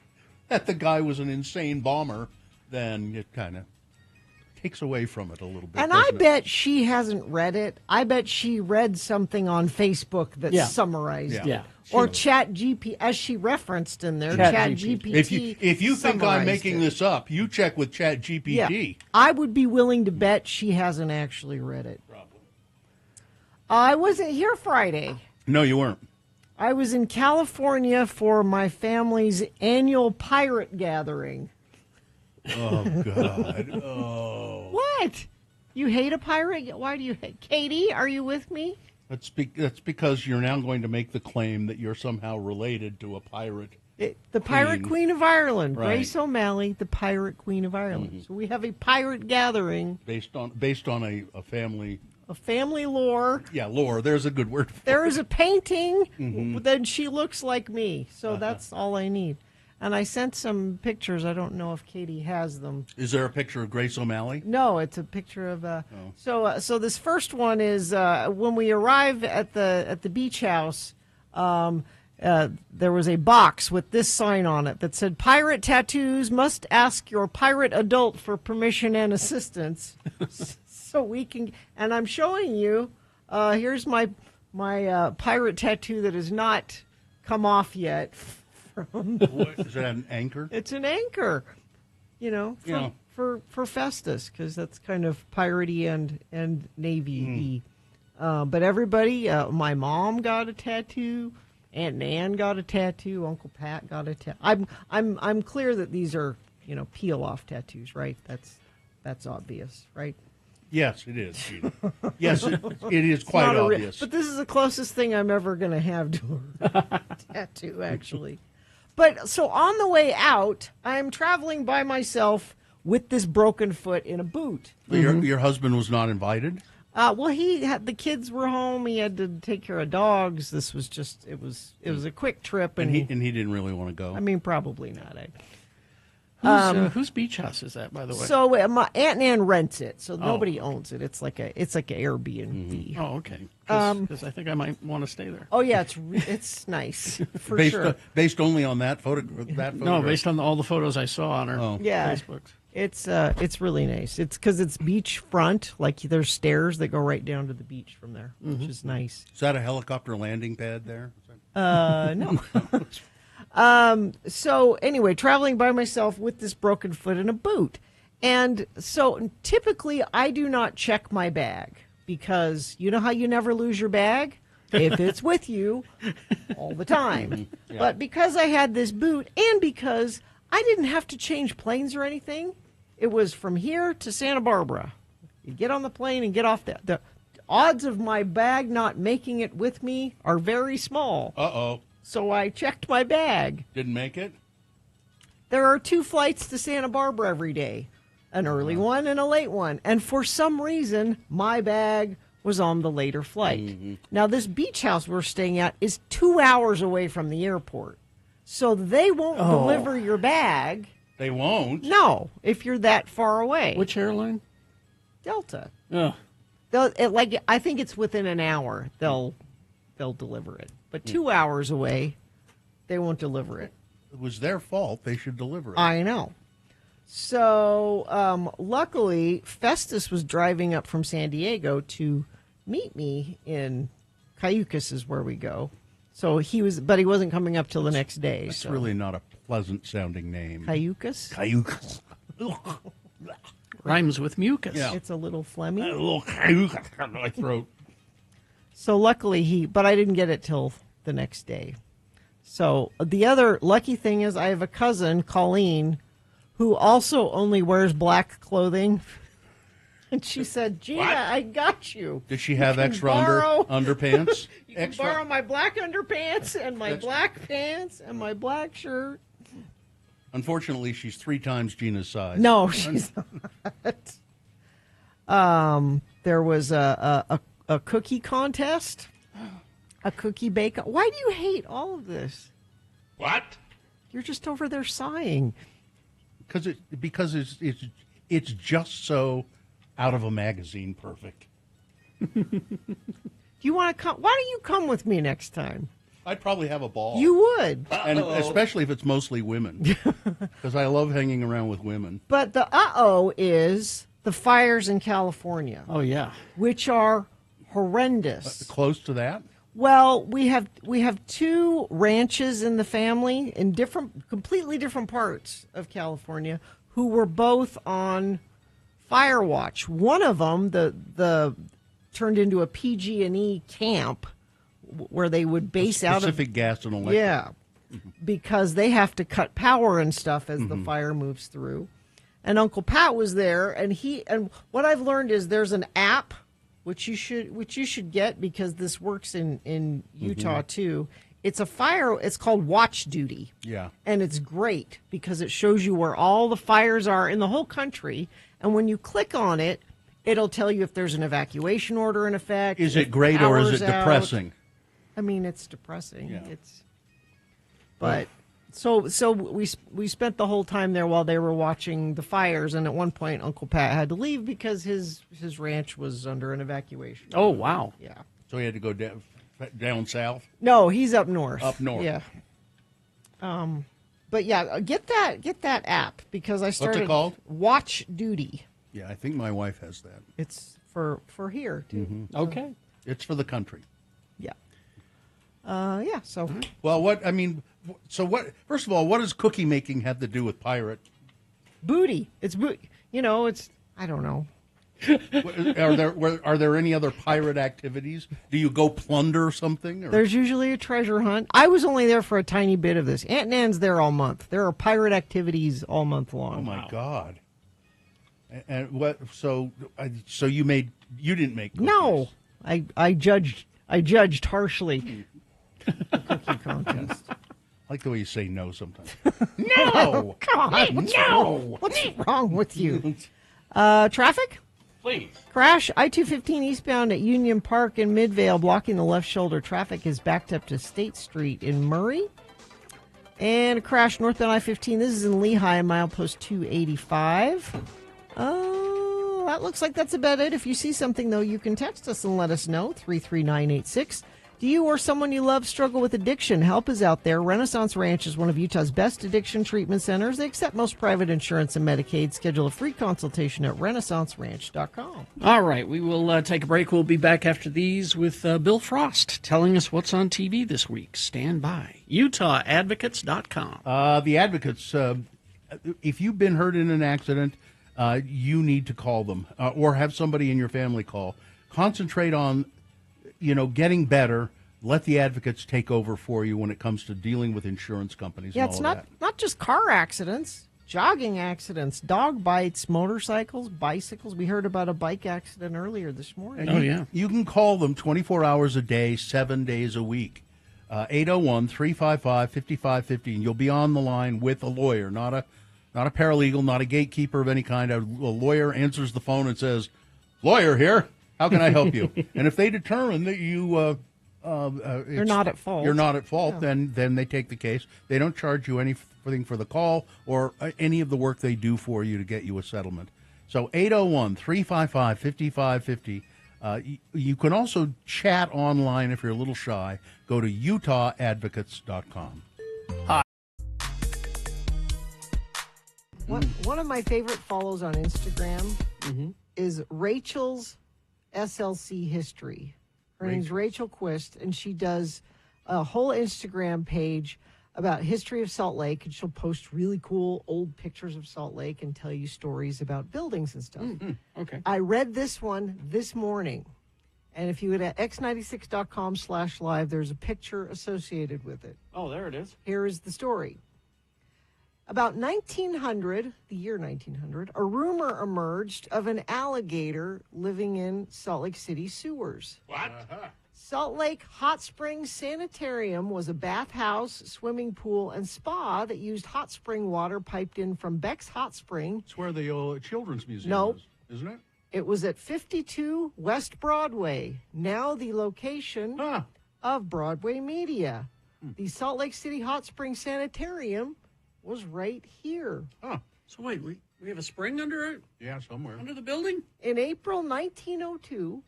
Speaker 3: that the guy was an insane bomber, then it kind of takes away from it a little bit.
Speaker 2: And I bet she hasn't read it. I bet she read something on Facebook that summarized it.
Speaker 3: Yeah.
Speaker 2: Or Chat GP, as she referenced in there, Chat GPT.
Speaker 3: If you think I'm making
Speaker 2: it.
Speaker 3: this up, you check with Chat GPT.
Speaker 2: Yeah. I would be willing to bet she hasn't actually read it.
Speaker 3: Probably.
Speaker 2: I wasn't here Friday.
Speaker 3: No, you weren't.
Speaker 2: I was in California for my family's annual pirate gathering.
Speaker 3: Oh, God. Oh.
Speaker 2: What? You hate a pirate? Why do you hate? Katie, are you with me?
Speaker 3: That's because you're now going to make the claim that you're somehow related to a pirate.
Speaker 2: The Pirate Queen of Ireland,
Speaker 3: Right.
Speaker 2: Grace O'Malley, the Pirate Queen of Ireland. So we have a pirate gathering
Speaker 3: Based on a family
Speaker 2: family lore.
Speaker 3: Yeah, lore. There's a good word for
Speaker 2: There
Speaker 3: it.
Speaker 2: is a painting,
Speaker 3: Mhm.
Speaker 2: then she looks like me. So that's all I need. And I sent some pictures. I don't know if Katie has them.
Speaker 3: Is there a picture of Grace O'Malley?
Speaker 2: No, it's a picture of. So this first one is when we arrive at the beach house. There was a box with this sign on it that said, "Pirate tattoos must ask your pirate adult for permission and assistance." So we can. And I'm showing you. Here's my pirate tattoo that has not come off yet.
Speaker 3: Is that an anchor?
Speaker 2: It's an anchor, for Festus, because that's kind of piratey and navy-y. But everybody, my mom got a tattoo, Aunt Nan got a tattoo, Uncle Pat got a tattoo. I'm clear that these are peel-off tattoos, right? That's obvious, right?
Speaker 3: Yes, it is, Gina. Yes, it is quite obvious.
Speaker 2: But this is the closest thing I'm ever going to have to a tattoo, actually. But so on the way out, I'm traveling by myself with this broken foot in a boot.
Speaker 3: Your husband was not invited?
Speaker 2: Well, the kids were home. He had to take care of dogs. This was just it was a quick trip, and
Speaker 3: he didn't really want to go.
Speaker 2: I mean, probably not.
Speaker 7: Whose beach house is that, by the way?
Speaker 2: So my Aunt Nan rents it, so nobody owns it. It's like an Airbnb.
Speaker 7: Oh, okay. Because I think I might want to stay there.
Speaker 2: Oh yeah, it's nice for sure.
Speaker 3: Based only on that photo.
Speaker 7: No, based on all the photos I saw on her Facebook.
Speaker 2: It's really nice. It's because it's beachfront. Like there's stairs that go right down to the beach from there, which is nice.
Speaker 3: Is that a helicopter landing pad there?
Speaker 2: No. So anyway, traveling by myself with this broken foot in a boot. And so typically I do not check my bag because you know how you never lose your bag? If it's with you all the time.
Speaker 3: Yeah.
Speaker 2: But because I had this boot and because I didn't have to change planes or anything, it was from here to Santa Barbara. You get on the plane and get off the odds of my bag not making it with me are very small.
Speaker 3: Uh-oh.
Speaker 2: So I checked my bag.
Speaker 3: Didn't make it?
Speaker 2: There are 2 flights to Santa Barbara every day, an early one and a late one. And for some reason, my bag was on the later flight. Now, this beach house we're staying at is 2 hours away from the airport. So they won't deliver your bag.
Speaker 3: They won't?
Speaker 2: No, if you're that far away.
Speaker 7: Which airline?
Speaker 2: Delta.
Speaker 7: Oh.
Speaker 2: I think it's within an hour they'll deliver it. But 2 hours away, they won't deliver it.
Speaker 3: It was their fault. They should deliver it.
Speaker 2: I know. So luckily, Festus was driving up from San Diego to meet me in Cayucas is where we go. So he wasn't coming up till the next day.
Speaker 3: That's really not a pleasant sounding name.
Speaker 2: Cayucas?
Speaker 3: Cayucas.
Speaker 7: Rhymes with mucus.
Speaker 2: Yeah. It's a little phlegmy.
Speaker 3: A little cayucas on my throat.
Speaker 2: So luckily but I didn't get it till the next day. So the other lucky thing is I have a cousin, Colleen, who also only wears black clothing. And she said, Gina, I got you.
Speaker 3: Did she have extra underpants?
Speaker 2: You can borrow my black underpants and my black pants and my black shirt.
Speaker 3: Unfortunately, she's 3 times Gina's size.
Speaker 2: No, she's not. There was a cookie contest, a cookie bake. Why do you hate all of this?
Speaker 3: What?
Speaker 2: You're just over there sighing.
Speaker 3: Because it's just so out of a magazine perfect.
Speaker 2: Do you want to come? Why don't you come with me next time?
Speaker 3: I'd probably have a ball.
Speaker 2: You would.
Speaker 3: And especially if it's mostly women. Because I love hanging around with women.
Speaker 2: But the is the fires in California.
Speaker 7: Oh, yeah.
Speaker 2: Which are horrendous.
Speaker 3: Close to that?
Speaker 2: Well, we have 2 ranches in the family in completely different parts of California who were both on fire watch. One of them, the turned into a PG&E camp where they would base out of
Speaker 3: Pacific Gas and Electric.
Speaker 2: Yeah, because they have to cut power and stuff as the fire moves through. And Uncle Pat was there, and what I've learned is there's an app which you should get because this works in Utah too. It's it's called Watch Duty.
Speaker 3: Yeah.
Speaker 2: And it's great because it shows you where all the fires are in the whole country. And when you click on it, It'll tell you if there's an evacuation order in effect.
Speaker 3: Is
Speaker 2: if
Speaker 3: it great or is
Speaker 2: power's
Speaker 3: it
Speaker 2: out.
Speaker 3: depressing?
Speaker 2: I mean, it's depressing.
Speaker 3: Yeah.
Speaker 2: But so we spent the whole time there while they were watching the fires, and at one point Uncle Pat had to leave because his ranch was under an evacuation.
Speaker 7: Oh, wow.
Speaker 2: Yeah.
Speaker 3: So he had to go down south?
Speaker 2: No, he's up north.
Speaker 3: Up north.
Speaker 2: Yeah. But yeah, get that app because I started.
Speaker 3: What's it called?
Speaker 2: Watch Duty.
Speaker 3: Yeah, I think my wife has that.
Speaker 2: It's for here too.
Speaker 3: Mm-hmm.
Speaker 7: Okay.
Speaker 3: It's for the country.
Speaker 2: Yeah. Yeah. So.
Speaker 3: Well, what first of all, what does cookie making have to do with pirate?
Speaker 2: Booty. It's booty. It's. I don't know.
Speaker 3: Are there any other pirate activities? Do you go plunder something? Or?
Speaker 2: There's usually a treasure hunt. I was only there for a tiny bit of this. Aunt Nan's there all month. There are pirate activities all month long.
Speaker 3: Oh my God! And what? So you didn't make cookies.
Speaker 2: No, I judged harshly. The cookie contest.
Speaker 3: I like the way you say no sometimes.
Speaker 2: No, God, what's wrong with you? Traffic.
Speaker 7: Please.
Speaker 2: Crash, I-215 eastbound at Union Park in Midvale, blocking the left shoulder. Traffic is backed up to State Street in Murray. And a crash northbound I-15. This is in Lehigh, milepost 285. That looks like that's about it. If you see something, though, you can text us and let us know, 33986. Do you or someone you love struggle with addiction? Help is out there. Renaissance Ranch is one of Utah's best addiction treatment centers. They accept most private insurance and Medicaid. Schedule a free consultation at renaissanceranch.com.
Speaker 7: All right, we will take a break. We'll be back after these with Bill Frost telling us what's on TV this week. Stand by. UtahAdvocates.com.
Speaker 3: The Advocates, if you've been hurt in an accident, you need to call them or have somebody in your family call. Concentrate on getting better. Let the Advocates take over for you when it comes to dealing with insurance companies.
Speaker 2: Yeah,
Speaker 3: and
Speaker 2: it's
Speaker 3: all of
Speaker 2: not just car accidents, jogging accidents, dog bites, motorcycles, bicycles. We heard about a bike accident earlier this morning.
Speaker 3: And you can call them 24 hours a day, 7 days a week. 801-355-5550, and you'll be on the line with a lawyer, not a paralegal, not a gatekeeper of any kind. A lawyer answers the phone and says, "Lawyer here. How can I help you?" And if they determine that you're
Speaker 2: not at fault,
Speaker 3: then they take the case. They don't charge you anything for the call or any of the work they do for you to get you a settlement. So 801-355-5550. You can also chat online if you're a little shy. Go to UtahAdvocates.com.
Speaker 11: One of my favorite follows on Instagram is Rachel's SLC History. Her name's Rachel Quist, and she does a whole Instagram page about history of Salt Lake, and she'll post really cool old pictures of Salt Lake and tell you stories about buildings and stuff.
Speaker 7: Okay.
Speaker 11: I read this one this morning, and if you go to x96.com/live, there's a picture associated with it.
Speaker 7: Oh, there it is.
Speaker 11: Here is the story. About 1900, the year 1900, a rumor emerged of an alligator living in Salt Lake City sewers.
Speaker 7: What?
Speaker 11: Salt Lake Hot Springs Sanitarium was a bathhouse, swimming pool, and spa that used hot spring water piped in from Beck's Hot Spring.
Speaker 3: It's where the Children's Museum
Speaker 11: No.
Speaker 3: is, isn't it?
Speaker 11: It was at 52 West Broadway, now the location of Broadway Media. The Salt Lake City Hot Springs Sanitarium was right here.
Speaker 7: Oh, so wait, we have a spring under it?
Speaker 3: Yeah, somewhere.
Speaker 7: Under the building?
Speaker 11: In April 1902,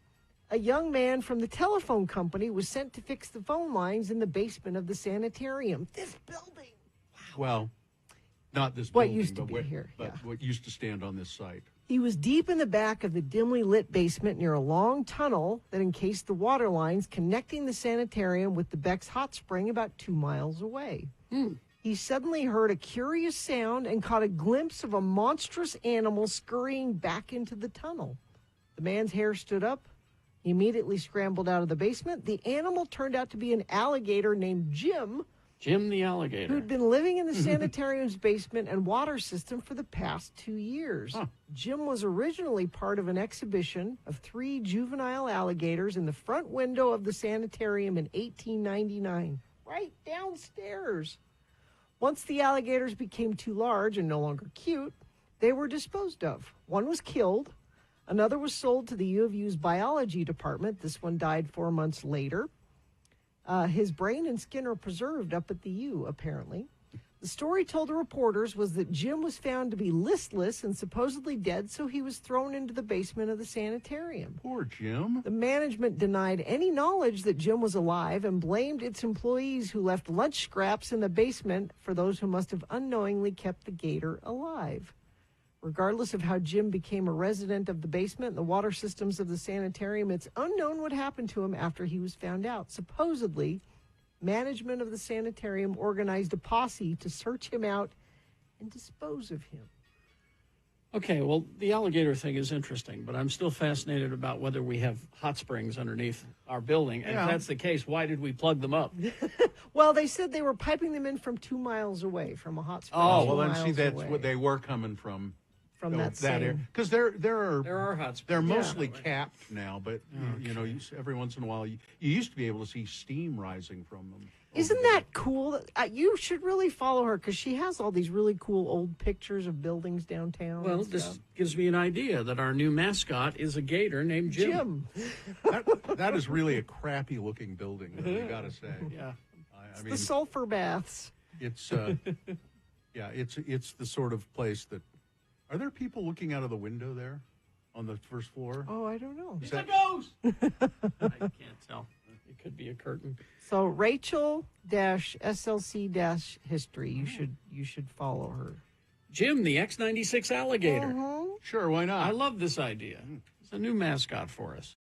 Speaker 11: a young man from the telephone company was sent to fix the phone lines in the basement of the sanitarium. This building.
Speaker 3: Well, not this
Speaker 11: What
Speaker 3: building,
Speaker 11: used to
Speaker 3: but
Speaker 11: be here, yeah.
Speaker 3: what used to stand on this site.
Speaker 11: He was deep in the back of the dimly lit basement near a long tunnel that encased the water lines connecting the sanitarium with the Beck's Hot Spring about 2 miles away. He suddenly heard a curious sound and caught a glimpse of a monstrous animal scurrying back into the tunnel. The man's hair stood up. He immediately scrambled out of the basement. The animal turned out to be an alligator named Jim.
Speaker 7: Jim the alligator.
Speaker 11: Who'd been living in the sanitarium's basement and water system for the past 2 years. Jim was originally part of an exhibition of 3 juvenile alligators in the front window of the sanitarium in 1899, right downstairs. Once the alligators became too large and no longer cute, they were disposed of. One was killed. Another was sold to the U of U's biology department. This one died 4 months later. His brain and skin are preserved up at the U, apparently. The story told to reporters was that Jim was found to be listless and supposedly dead, so he was thrown into the basement of the sanitarium.
Speaker 3: Poor Jim.
Speaker 11: The management denied any knowledge that Jim was alive and blamed its employees who left lunch scraps in the basement for those who must have unknowingly kept the gator alive. Regardless of how Jim became a resident of the basement and the water systems of the sanitarium, it's unknown what happened to him after he was found out. Supposedly, management of the sanitarium organized a posse to search him out and dispose of him.
Speaker 7: Okay, well, the alligator thing is interesting, but I'm still fascinated about whether we have hot springs underneath our building. And if that's the case, why did we plug them up?
Speaker 11: Well, they said they were piping them in from 2 miles away from a hot spring.
Speaker 3: Oh, well, then see, that's what they were coming from.
Speaker 11: From that area.
Speaker 3: Because there
Speaker 7: are hot springs.
Speaker 3: They're mostly capped now, but every once in a while, you used to be able to see steam rising from them.
Speaker 11: Isn't that cool? You should really follow her because she has all these really cool old pictures of buildings downtown.
Speaker 7: Well, this gives me an idea that our new mascot is a gator named Jim.
Speaker 3: That is really a crappy looking building, you got to say.
Speaker 7: Yeah,
Speaker 11: I mean, the sulfur baths.
Speaker 3: It's it's the sort of place that. Are there people looking out of the window there on the first floor?
Speaker 11: Oh, I don't know.
Speaker 7: It's a ghost! I can't tell. It could be a curtain.
Speaker 11: So Rachel-SLC-history. You should follow her.
Speaker 7: Jim, the X96 alligator.
Speaker 3: Sure, why not?
Speaker 7: I love this idea. It's a new mascot for us.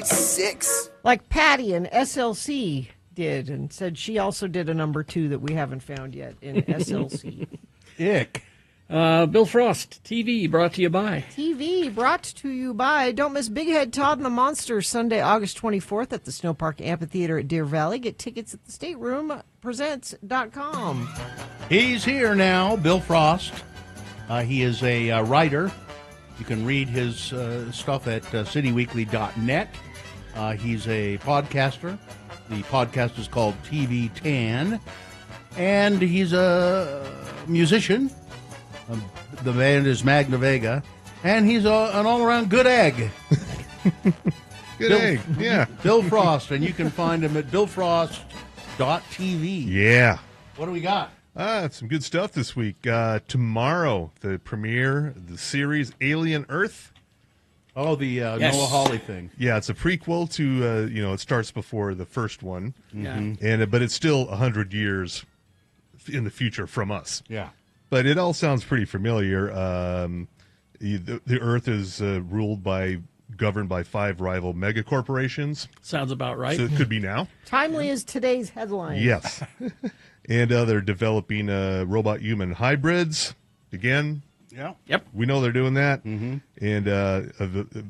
Speaker 14: Six.
Speaker 2: Like Patty and SLC did, and said she also did a number 2 that we haven't found yet in SLC.
Speaker 3: Ick.
Speaker 7: Bill Frost, TV, brought to you by.
Speaker 2: TV, brought to you by. Don't miss Big Head Todd and the Monsters, Sunday, August 24th at the Snow Park Amphitheater at Deer Valley. Get tickets at thestateroompresents.com.
Speaker 3: He's here now, Bill Frost. He is a writer. You can read his stuff at cityweekly.net. He's a podcaster. The podcast is called TV Tan. And he's a musician. The band is Magna Vega. And he's an all-around good egg.
Speaker 15: Good egg, yeah.
Speaker 3: Bill Frost, and you can find him at billfrost.tv.
Speaker 15: Yeah.
Speaker 3: What do we got?
Speaker 15: Some good stuff this week. Tomorrow, the premiere of the series Alien Earth.
Speaker 3: Oh, the Noah Hawley thing.
Speaker 15: Yeah, it's a prequel to, it starts before the first one.
Speaker 3: Yeah.
Speaker 15: But it's still 100 years in the future from us.
Speaker 3: Yeah.
Speaker 15: But it all sounds pretty familiar. The Earth is governed by 5 rival megacorporations.
Speaker 7: Sounds about right.
Speaker 15: So it could be now.
Speaker 2: Timely as today's headline.
Speaker 15: Yes. And they're developing robot-human hybrids. Again.
Speaker 3: Yeah.
Speaker 7: Yep.
Speaker 15: We know they're doing that. Mm-hmm. And the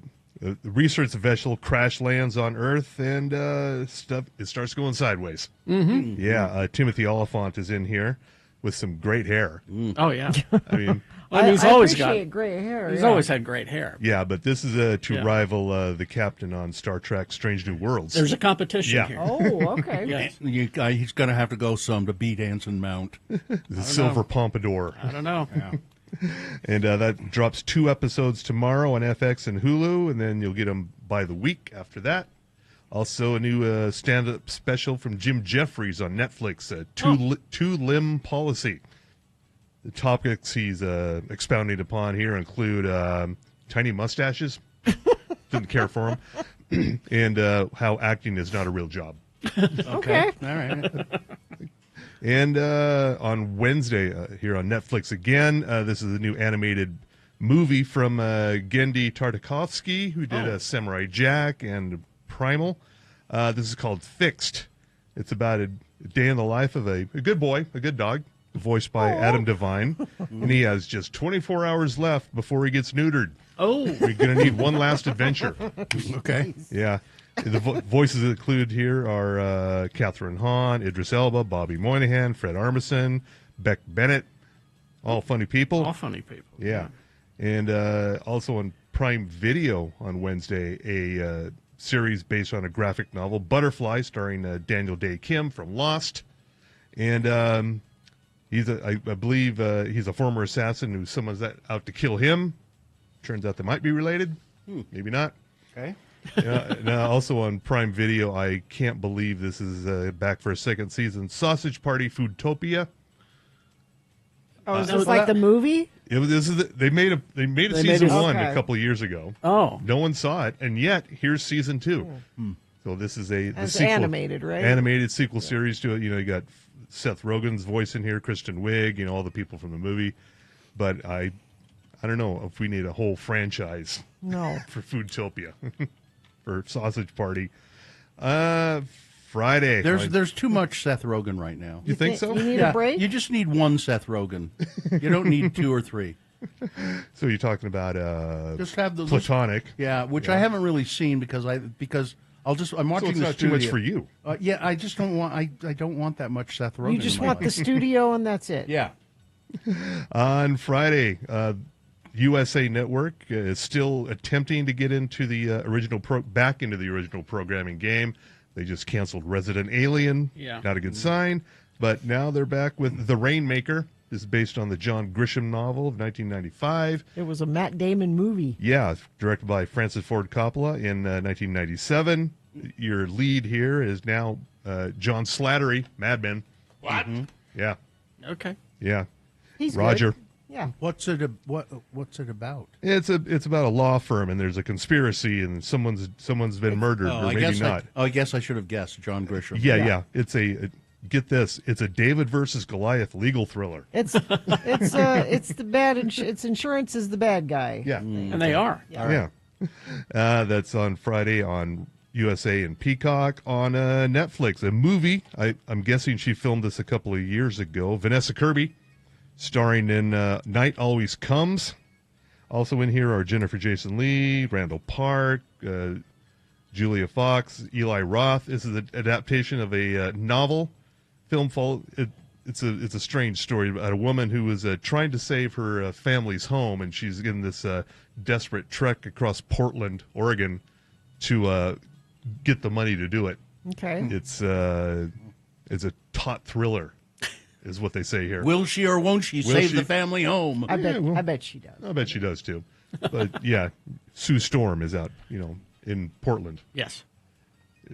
Speaker 15: research vessel crash lands on Earth, and it starts going sideways.
Speaker 7: Mm-hmm.
Speaker 15: Yeah. Timothy Oliphant is in here with some great hair.
Speaker 7: Oh yeah.
Speaker 15: I mean,
Speaker 7: he's
Speaker 2: I
Speaker 7: always
Speaker 2: appreciate
Speaker 7: got
Speaker 2: gray hair.
Speaker 7: He's
Speaker 2: yeah.
Speaker 7: always had great hair.
Speaker 15: yeah, but this is to
Speaker 7: Yeah.
Speaker 15: rival the captain on Star Trek: Strange New Worlds.
Speaker 7: There's a competition
Speaker 15: Yeah.
Speaker 7: here.
Speaker 2: Oh, okay.
Speaker 7: Yes.
Speaker 3: He's going to have to go some to beat Anson Mount.
Speaker 15: The silver pompadour.
Speaker 7: I don't know.
Speaker 15: And that drops 2 episodes tomorrow on FX and Hulu, and then you'll get them by the week after that. Also, a new stand-up special from Jim Jeffries on Netflix, Two-Limb Policy. The topics he's expounding upon here include tiny mustaches, didn't care for them, and how acting is not a real job.
Speaker 2: Okay.
Speaker 3: All right.
Speaker 15: And on Wednesday, here on Netflix again, this is a new animated movie from Genndy Tartakovsky, who did Samurai Jack and Primal. This is called Fixed. It's about a day in the life of a good boy, a good dog, voiced by Adam Devine. And he has just 24 hours left before he gets neutered.
Speaker 7: Oh.
Speaker 15: We're going to need one last adventure.
Speaker 3: Okay.
Speaker 15: Yeah. The voices included here are Catherine Hahn, Idris Elba, Bobby Moynihan, Fred Armisen, Beck Bennett. All funny people.
Speaker 7: All funny people.
Speaker 15: Yeah. And also on Prime Video on Wednesday, a series based on a graphic novel, Butterfly, starring Daniel Day Kim from Lost. And I believe he's a former assassin who someone's out to kill him. Turns out they might be related. Maybe not.
Speaker 3: Okay.
Speaker 15: Now, also on Prime Video, I can't believe this is back for a second season. Sausage Party Foodtopia.
Speaker 2: Oh, is this like the movie?
Speaker 15: They made a season 1 a couple of years ago.
Speaker 7: Oh,
Speaker 15: no one saw it, and yet here's season 2. So this is the sequel,
Speaker 2: animated, right?
Speaker 15: Animated sequel series to it. You got Seth Rogen's voice in here, Kristen Wiig, all the people from the movie. But I don't know if we need a whole franchise.
Speaker 2: No.
Speaker 15: For Foodtopia, for Sausage Party. Friday.
Speaker 3: There's too much Seth Rogen right now.
Speaker 15: You think so?
Speaker 2: You need a break?
Speaker 3: You just need one Seth Rogen. You don't need 2 or 3.
Speaker 15: So you're talking about
Speaker 3: just have the
Speaker 15: Platonic.
Speaker 3: Which I haven't really seen because I'm watching
Speaker 15: it's
Speaker 3: the
Speaker 15: not
Speaker 3: studio.
Speaker 15: too much for you.
Speaker 3: I just don't want I don't want that much Seth Rogen.
Speaker 2: You just
Speaker 3: in my
Speaker 2: want the
Speaker 3: life.
Speaker 2: studio and that's it.
Speaker 3: Yeah.
Speaker 15: On Friday, USA Network is still attempting to get into the back into the original programming game. They just canceled Resident Alien.
Speaker 7: Yeah.
Speaker 15: Not a good sign. But now they're back with The Rainmaker. This is based on the John Grisham novel of 1995.
Speaker 2: It was a Matt Damon movie.
Speaker 15: Yeah, directed by Francis Ford Coppola in 1997. Your lead here is now John Slattery, Mad Men.
Speaker 7: What?
Speaker 15: Yeah.
Speaker 7: Okay.
Speaker 15: Yeah.
Speaker 2: He's
Speaker 15: Roger.
Speaker 2: good. Yeah.
Speaker 3: What's it about?
Speaker 15: It's about a law firm, and there's a conspiracy, and someone's been murdered, or maybe not.
Speaker 3: I guess I should have guessed John Grisham.
Speaker 15: Yeah. It's get this. It's a David versus Goliath legal thriller.
Speaker 2: It's the bad. It's insurance is the bad guy.
Speaker 15: Yeah,
Speaker 7: and they are.
Speaker 15: Yeah. That's on Friday on USA and Peacock. On Netflix, a movie. I'm guessing she filmed this a couple of years ago. Vanessa Kirby, starring in Night Always Comes. Also in here are Jennifer Jason Leigh, Randall Park, Julia Fox, Eli Roth. This is an adaptation of a novel. It's a strange story about a woman who was trying to save her family's home, and she's in this desperate trek across Portland, Oregon, to get the money to do it.
Speaker 2: Okay.
Speaker 15: It's a taut thriller, is what they say here.
Speaker 3: Will she or won't she save the family home?
Speaker 2: I bet she does.
Speaker 15: I bet she does too. But yeah, Sue Storm is out, in Portland.
Speaker 7: Yes.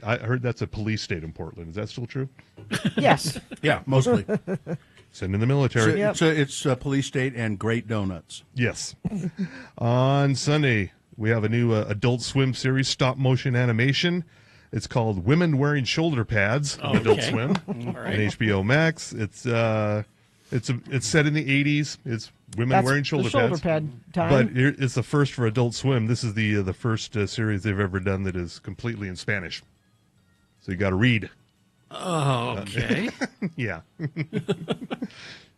Speaker 15: I heard that's a police state in Portland. Is that still true?
Speaker 2: Yes.
Speaker 3: Yeah, mostly.
Speaker 15: Send in the military.
Speaker 3: It's a police state and great donuts.
Speaker 15: Yes. On Sunday, we have a new Adult Swim series, stop motion animation. It's called Women Wearing Shoulder Pads on Adult Swim on HBO Max. It's set in the 80s. It's women wearing shoulder pads.
Speaker 2: Pad time.
Speaker 15: But it's the first for Adult Swim. This is the first series they've ever done that is completely in Spanish. So you got to read.
Speaker 7: Oh, okay.
Speaker 15: Yeah.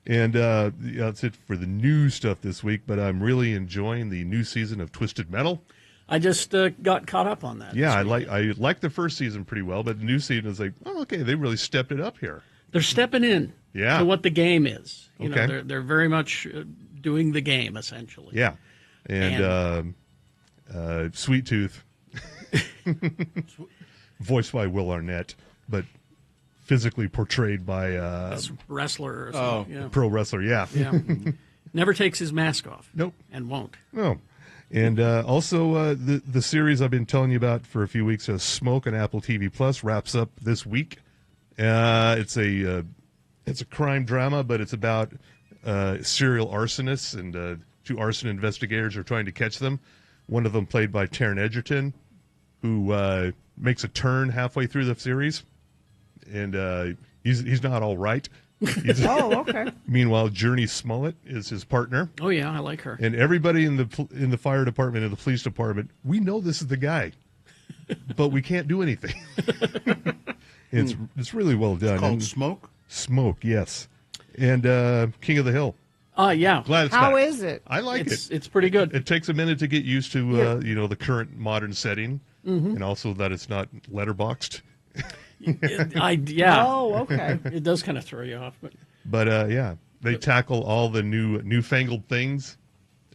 Speaker 15: And that's it for the new stuff this week. But I'm really enjoying the new season of Twisted Metal.
Speaker 7: I just got caught up on that.
Speaker 15: Yeah, I like the first season pretty well, but the new season is like, oh, okay, they really stepped it up here.
Speaker 7: They're stepping in to what the game is. You know,
Speaker 15: Okay.
Speaker 7: they're very much doing the game, essentially.
Speaker 15: Yeah. And Sweet Tooth, voiced by Will Arnett, but physically portrayed by
Speaker 7: This wrestler or something. Yeah.
Speaker 15: pro wrestler, yeah.
Speaker 7: Yeah. Never takes his mask off.
Speaker 15: Nope.
Speaker 7: And won't.
Speaker 15: No. And also the series I've been telling you about for a few weeks, Smoke on Apple TV Plus, wraps up this week. It's a crime drama, but it's about serial arsonists, and two arson investigators are trying to catch them. One of them played by Taron Egerton, who makes a turn halfway through the series, and he's not all right.
Speaker 2: Okay.
Speaker 15: Meanwhile, Journey Smollett is his partner.
Speaker 7: Oh yeah, I like her.
Speaker 15: And everybody in the fire department and the police department, we know this is the guy, but we can't do anything. It's really well done.
Speaker 3: It's called
Speaker 15: And
Speaker 3: Smoke?
Speaker 15: Smoke, yes. And King of the Hill.
Speaker 7: Yeah.
Speaker 15: Glad it's
Speaker 2: How
Speaker 15: back.
Speaker 2: is it?
Speaker 15: I like it.
Speaker 7: It's pretty good.
Speaker 15: It takes a minute to get used to the current modern setting, and also that it's not letterboxed.
Speaker 7: Yeah.
Speaker 2: Oh, okay.
Speaker 7: It does kind of throw you off,
Speaker 15: But yeah, they tackle all the newfangled things,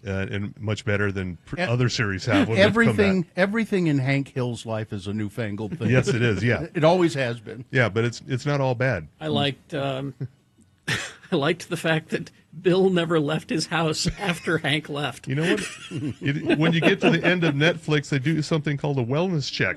Speaker 15: and much better than other series have. When they've come back.
Speaker 3: Everything in Hank Hill's life is a newfangled thing.
Speaker 15: Yes, it is. Yeah,
Speaker 3: it always has been.
Speaker 15: Yeah, but it's not all bad.
Speaker 7: I liked I liked the fact that Bill never left his house after Hank left.
Speaker 15: You know what? When you get to the end of Netflix, they do something called a wellness check.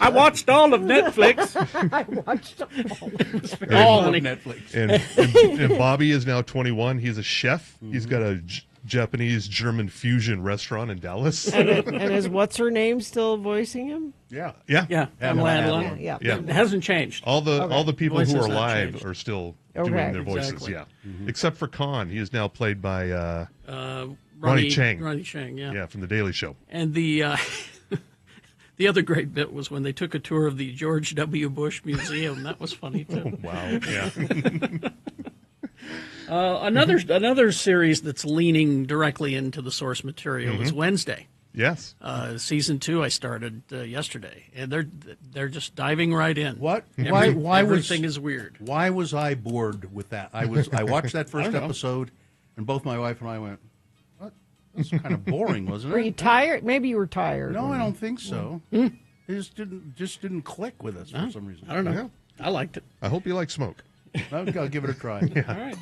Speaker 7: I watched all of Netflix.
Speaker 2: I watched
Speaker 7: all
Speaker 3: of Netflix.
Speaker 15: And Bobby is now 21. He's a chef. He's got a Japanese-German fusion restaurant in Dallas.
Speaker 2: And is what's her name still voicing him?
Speaker 15: Yeah.
Speaker 7: Pamela Adlon.
Speaker 2: Yeah.
Speaker 7: It hasn't changed.
Speaker 15: All the people
Speaker 7: Voice
Speaker 15: who
Speaker 7: has
Speaker 15: are
Speaker 7: not
Speaker 15: alive
Speaker 7: changed.
Speaker 15: are still
Speaker 2: Okay.
Speaker 15: doing their voices.
Speaker 7: Exactly.
Speaker 15: Yeah, except for Khan. He is now played by
Speaker 7: Ronnie
Speaker 15: Chang.
Speaker 7: Ronnie Chang, yeah.
Speaker 15: Yeah, from The Daily Show.
Speaker 7: And the the other great bit was when they took a tour of the George W. Bush Museum. That was funny too.
Speaker 15: Wow. Yeah.
Speaker 7: Another series that's leaning directly into the source material is Wednesday.
Speaker 15: Yes.
Speaker 7: Season 2 I started yesterday, and they're just diving right in.
Speaker 3: What?
Speaker 7: Everything is weird.
Speaker 3: Why was I bored with that? I watched that first episode, and both my wife and I went, "What? That's kind of boring, wasn't it?"
Speaker 2: Were you tired? Maybe you were tired.
Speaker 3: No, I don't think so. It just didn't click with us for some reason.
Speaker 7: I don't know. I liked it.
Speaker 15: I hope you like Smoke.
Speaker 3: I'll give it a try.
Speaker 7: All right.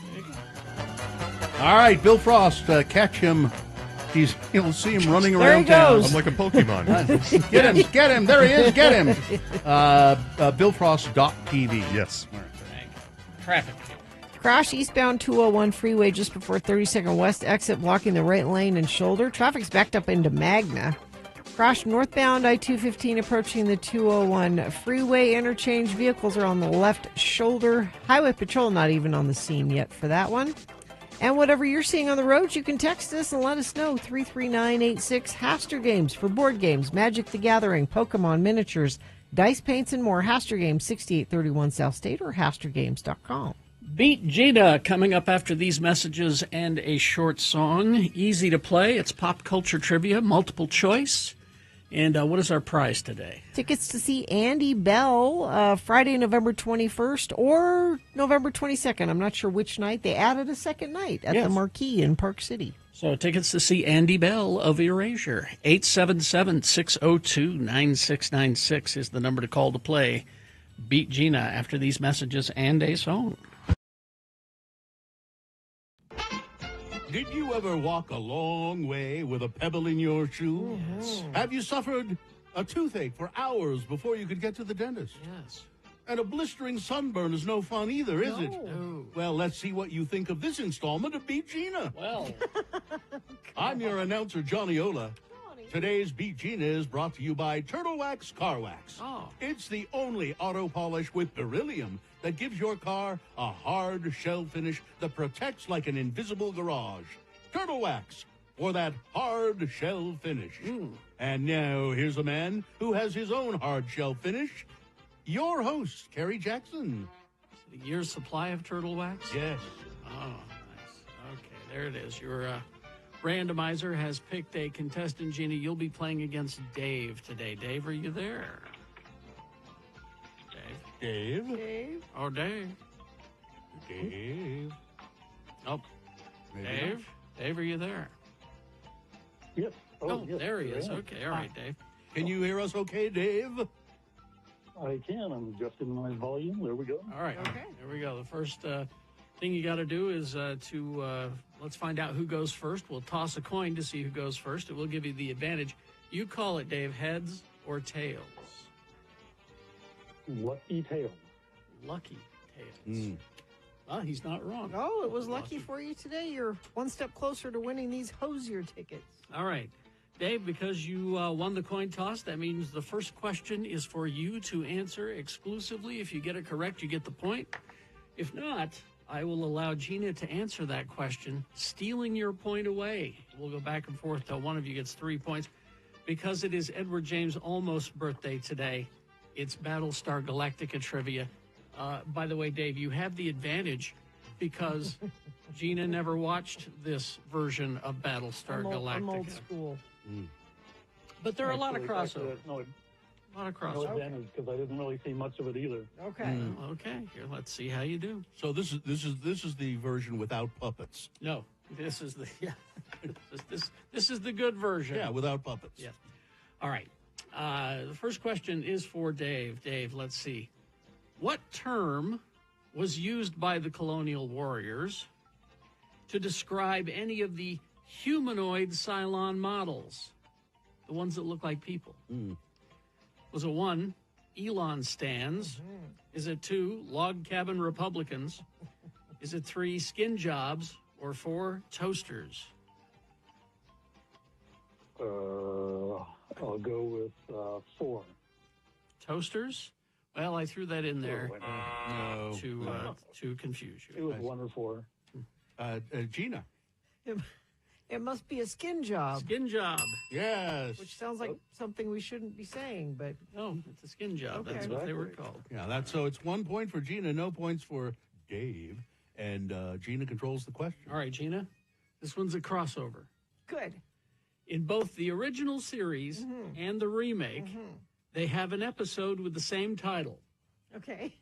Speaker 3: All right, Bill Frost, catch him. You'll see him running
Speaker 2: There
Speaker 3: around
Speaker 2: he goes.
Speaker 15: I'm like a Pokemon.
Speaker 3: Get him! There he is! Get him! BillFrost.tv.
Speaker 15: Yes.
Speaker 7: Traffic.
Speaker 2: Crash eastbound 201 freeway just before 32nd West exit, blocking the right lane and shoulder. Traffic's backed up into Magna. Crash northbound I-215 approaching the 201 freeway interchange. Vehicles are on the left shoulder. Highway Patrol not even on the scene yet for that one. And whatever you're seeing on the roads, you can text us and let us know. 33986. Haster Games for board games, Magic the Gathering, Pokemon miniatures, dice paints, and more. Haster Games, 6831 South State or hastergames.com.
Speaker 7: Beat Gina coming up after these messages and a short song. Easy to play. It's pop culture trivia, multiple choice. And what is our prize today?
Speaker 2: Tickets to see Andy Bell Friday, November 21st or November 22nd. I'm not sure which night. They added a second night at the Marquee in Park City.
Speaker 7: So tickets to see Andy Bell of Erasure. 877-602-9696 is the number to call to play. Beat Gina after these messages and a song.
Speaker 3: Did you ever walk a long way with a pebble in your shoe?
Speaker 7: Yes.
Speaker 3: Have you suffered a toothache for hours before you could get to the dentist?
Speaker 7: Yes.
Speaker 3: And a blistering sunburn is no fun either, is it? No. Well, let's see what you think of this installment of Beat Gina.
Speaker 7: Well,
Speaker 3: I'm your announcer, Johnny Ola. Today's Beat Gina is brought to you by Turtle Wax Car Wax.
Speaker 7: Oh.
Speaker 3: It's the only auto polish with beryllium that gives your car a hard shell finish that protects like an invisible garage. Turtle Wax for that hard shell finish. And now here's a man who has his own hard shell finish. Your host, Kerry Jackson.
Speaker 7: a year's supply of turtle wax?
Speaker 3: Yes.
Speaker 7: Oh, nice. Okay, there it is. Your randomizer has picked a contestant, Gina. You'll be playing against Dave today. Dave, are you there?
Speaker 3: Dave.
Speaker 11: Dave.
Speaker 7: Oh, Dave.
Speaker 3: Dave.
Speaker 7: Oh,
Speaker 3: Maybe
Speaker 7: Dave. Dave, are you there?
Speaker 14: Yes.
Speaker 7: Oh,
Speaker 14: yes,
Speaker 7: there he
Speaker 14: I
Speaker 7: is.
Speaker 14: am.
Speaker 7: Okay, all right, Dave.
Speaker 3: Can you hear us okay, Dave?
Speaker 14: I can. I'm adjusting my volume. There we go.
Speaker 7: All right.
Speaker 11: Okay.
Speaker 7: There we go. The first thing you got to do is let's find out who goes first. We'll toss a coin to see who goes first. It will give you the advantage. You call it, Dave, heads or tails?
Speaker 14: Lucky tail.
Speaker 7: Lucky tails. Well, he's not wrong.
Speaker 11: Oh, it was lucky for you today. You're one step closer to winning these Hosier tickets.
Speaker 7: All right. Dave, because you won the coin toss, that means the first question is for you to answer exclusively. If you get it correct, you get the point. If not, I will allow Gina to answer that question, stealing your point away. We'll go back and forth till one of you gets 3 points. Because it is Edward James' almost birthday today, it's Battlestar Galactica trivia. By the way, Dave, you have the advantage because Gina never watched this version of Battlestar Galactica.
Speaker 11: I'm old school.
Speaker 7: But there are a lot of
Speaker 14: Actually,
Speaker 7: crossovers.
Speaker 14: No,
Speaker 7: A lot of
Speaker 14: no
Speaker 7: crossovers.
Speaker 14: advantage because I didn't really see much of it either.
Speaker 11: Okay.
Speaker 7: Okay, here, let's see how you do.
Speaker 3: So this is the version without puppets.
Speaker 7: No, this is the this is the good version.
Speaker 3: Yeah, without puppets.
Speaker 7: Yes. All right. The first question is for Dave. Dave, let's see. What term was used by the colonial warriors to describe any of the humanoid Cylon models? The ones that look like people. Was it 1, Elon stands? Is it 2, log cabin Republicans? Is it 3, skin jobs? Or 4, toasters?
Speaker 14: I'll go with 4.
Speaker 7: Toasters? Well, I threw that in there
Speaker 3: No.
Speaker 7: to confuse
Speaker 14: It
Speaker 7: you.
Speaker 14: was 1 or 4.
Speaker 3: Gina.
Speaker 11: It must be a skin job,
Speaker 7: Skin job.
Speaker 3: Yes.
Speaker 11: which sounds like something we shouldn't be saying, but
Speaker 7: No, it's a skin job.
Speaker 11: Okay.
Speaker 7: That's what they were called.
Speaker 3: Yeah, that's so it's 1 point for Gina, no points for Dave, and Gina controls the question.
Speaker 7: All right, Gina. This one's a crossover.
Speaker 11: good.
Speaker 7: In both the original series and the remake, they have an episode with the same title.
Speaker 11: Okay.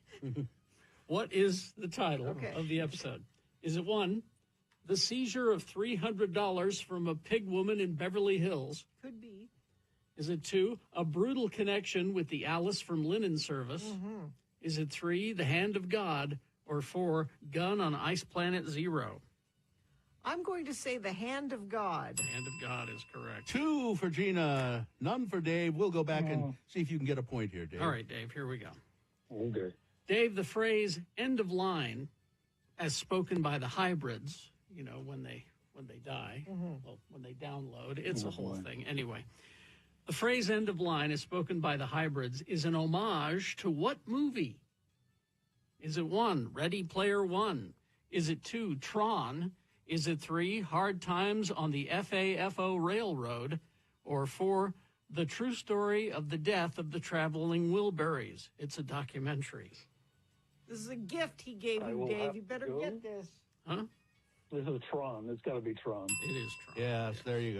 Speaker 7: What is the title
Speaker 11: Okay.
Speaker 7: of the episode? Is it 1, the seizure of $300 from a pig woman in Beverly Hills?
Speaker 11: Could be.
Speaker 7: Is it 2, a brutal connection with the Alice from Linen Service? Is it 3, the hand of God? Or 4, gun on Ice Planet Zero?
Speaker 11: I'm going to say the hand of God.
Speaker 7: Hand of God is correct.
Speaker 3: 2 for Gina, none for Dave. We'll go back and see if you can get a point here, Dave.
Speaker 7: All right, Dave, here we go.
Speaker 14: Okay.
Speaker 7: Dave, the phrase end of line, as spoken by the hybrids, you know, when they die, well, when they download, it's a whole thing. Anyway, the phrase end of line, as spoken by the hybrids, is an homage to what movie? Is it 1, Ready Player One? Is it 2, Tron? Is it 3, Hard Times on the FAFO Railroad? Or 4, The True Story of the Death of the Traveling Wilburys? It's a documentary.
Speaker 11: This is a gift he gave
Speaker 14: I
Speaker 11: you,
Speaker 14: will
Speaker 11: Dave.
Speaker 14: have
Speaker 11: You better
Speaker 14: to go.
Speaker 11: get this.
Speaker 7: Huh?
Speaker 14: This is Tron. It's got to be Tron.
Speaker 7: It is Tron.
Speaker 3: Yes, there you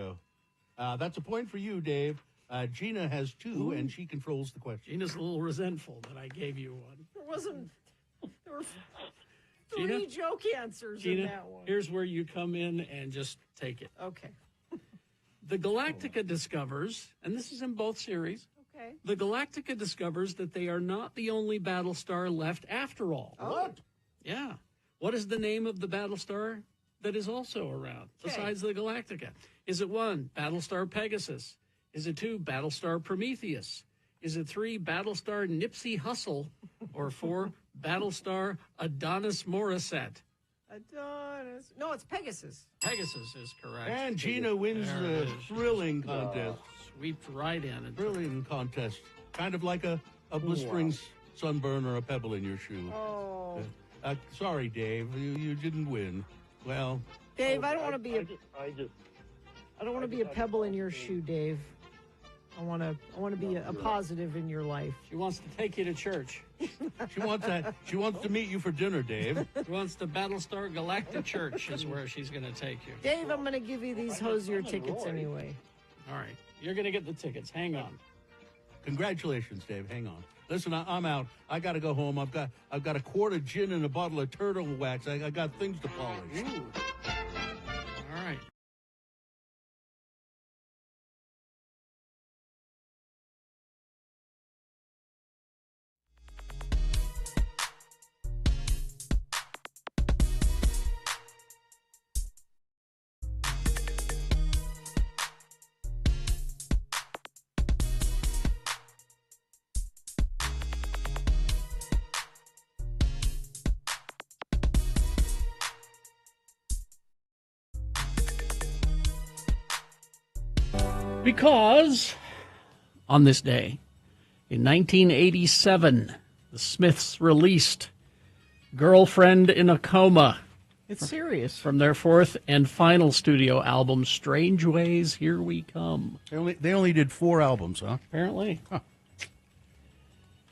Speaker 3: go. That's a point for you, Dave. Gina has 2, and she controls the question.
Speaker 7: Gina's a little resentful that I gave you one.
Speaker 11: There wasn't. There were
Speaker 7: Gina?
Speaker 11: 3 joke answers in that
Speaker 7: Gina,
Speaker 11: one.
Speaker 7: here's where you come in and just take it.
Speaker 11: Okay.
Speaker 7: The Galactica discovers, and this is in both series,
Speaker 11: Okay.
Speaker 7: the Galactica discovers that they are not the only Battlestar left after all.
Speaker 3: What?
Speaker 7: Yeah. What is the name of the Battlestar that is also around besides the Galactica? Is it 1, Battlestar Pegasus? Is it 2, Battlestar Prometheus? Is it 3, Battlestar Nipsey Hussle? Or 4, Battlestar Adonis Morissette?
Speaker 11: Adonis. No, it's Pegasus.
Speaker 7: Pegasus is correct.
Speaker 3: And Gina wins
Speaker 7: There
Speaker 3: the
Speaker 7: it is.
Speaker 3: thrilling contest.
Speaker 7: Sweeped right in. And
Speaker 3: Thrilling contest. Kind of like a blistering sunburn or a pebble in your shoe.
Speaker 11: Oh.
Speaker 3: Sorry, Dave. You didn't win. Well,
Speaker 11: Dave, I don't want to be a
Speaker 14: I
Speaker 11: don't want to be a pebble in your shoe, Dave. I want to be a positive in your life.
Speaker 7: She wants to take you to church.
Speaker 3: she wants to meet you for dinner, Dave.
Speaker 7: She wants the Battlestar Galactic Church is where she's going to take you.
Speaker 11: Dave, I'm going to give you these Hosier tickets anyway.
Speaker 7: All right. You're going to get the tickets. Hang on.
Speaker 3: Congratulations, Dave. Hang on. Listen, I'm out. I got to go home. I've got a quart of gin and a bottle of turtle wax. I got things to polish.
Speaker 7: All right. Because on this day, in 1987, the Smiths released Girlfriend in a Coma.
Speaker 2: It's serious.
Speaker 7: From their fourth and final studio album, Strange Ways, Here We Come.
Speaker 3: They only did 4 albums, huh?
Speaker 7: Apparently. Huh.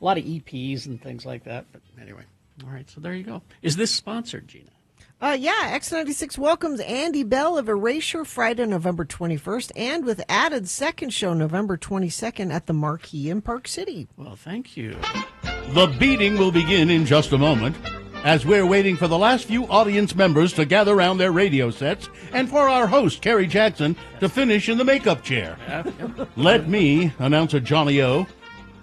Speaker 7: A lot of EPs and things like that. But anyway, all right, so there you go. Is this sponsored, Gina?
Speaker 2: Yeah, X96 welcomes Andy Bell of Erasure Friday, November 21st, and with added second show November 22nd at the Marquee in Park City.
Speaker 7: Well, thank you.
Speaker 3: The beating will begin in just a moment, as we're waiting for the last few audience members to gather around their radio sets and for our host, Kerry Jackson, to finish in the makeup chair. Let me, announcer Johnny O,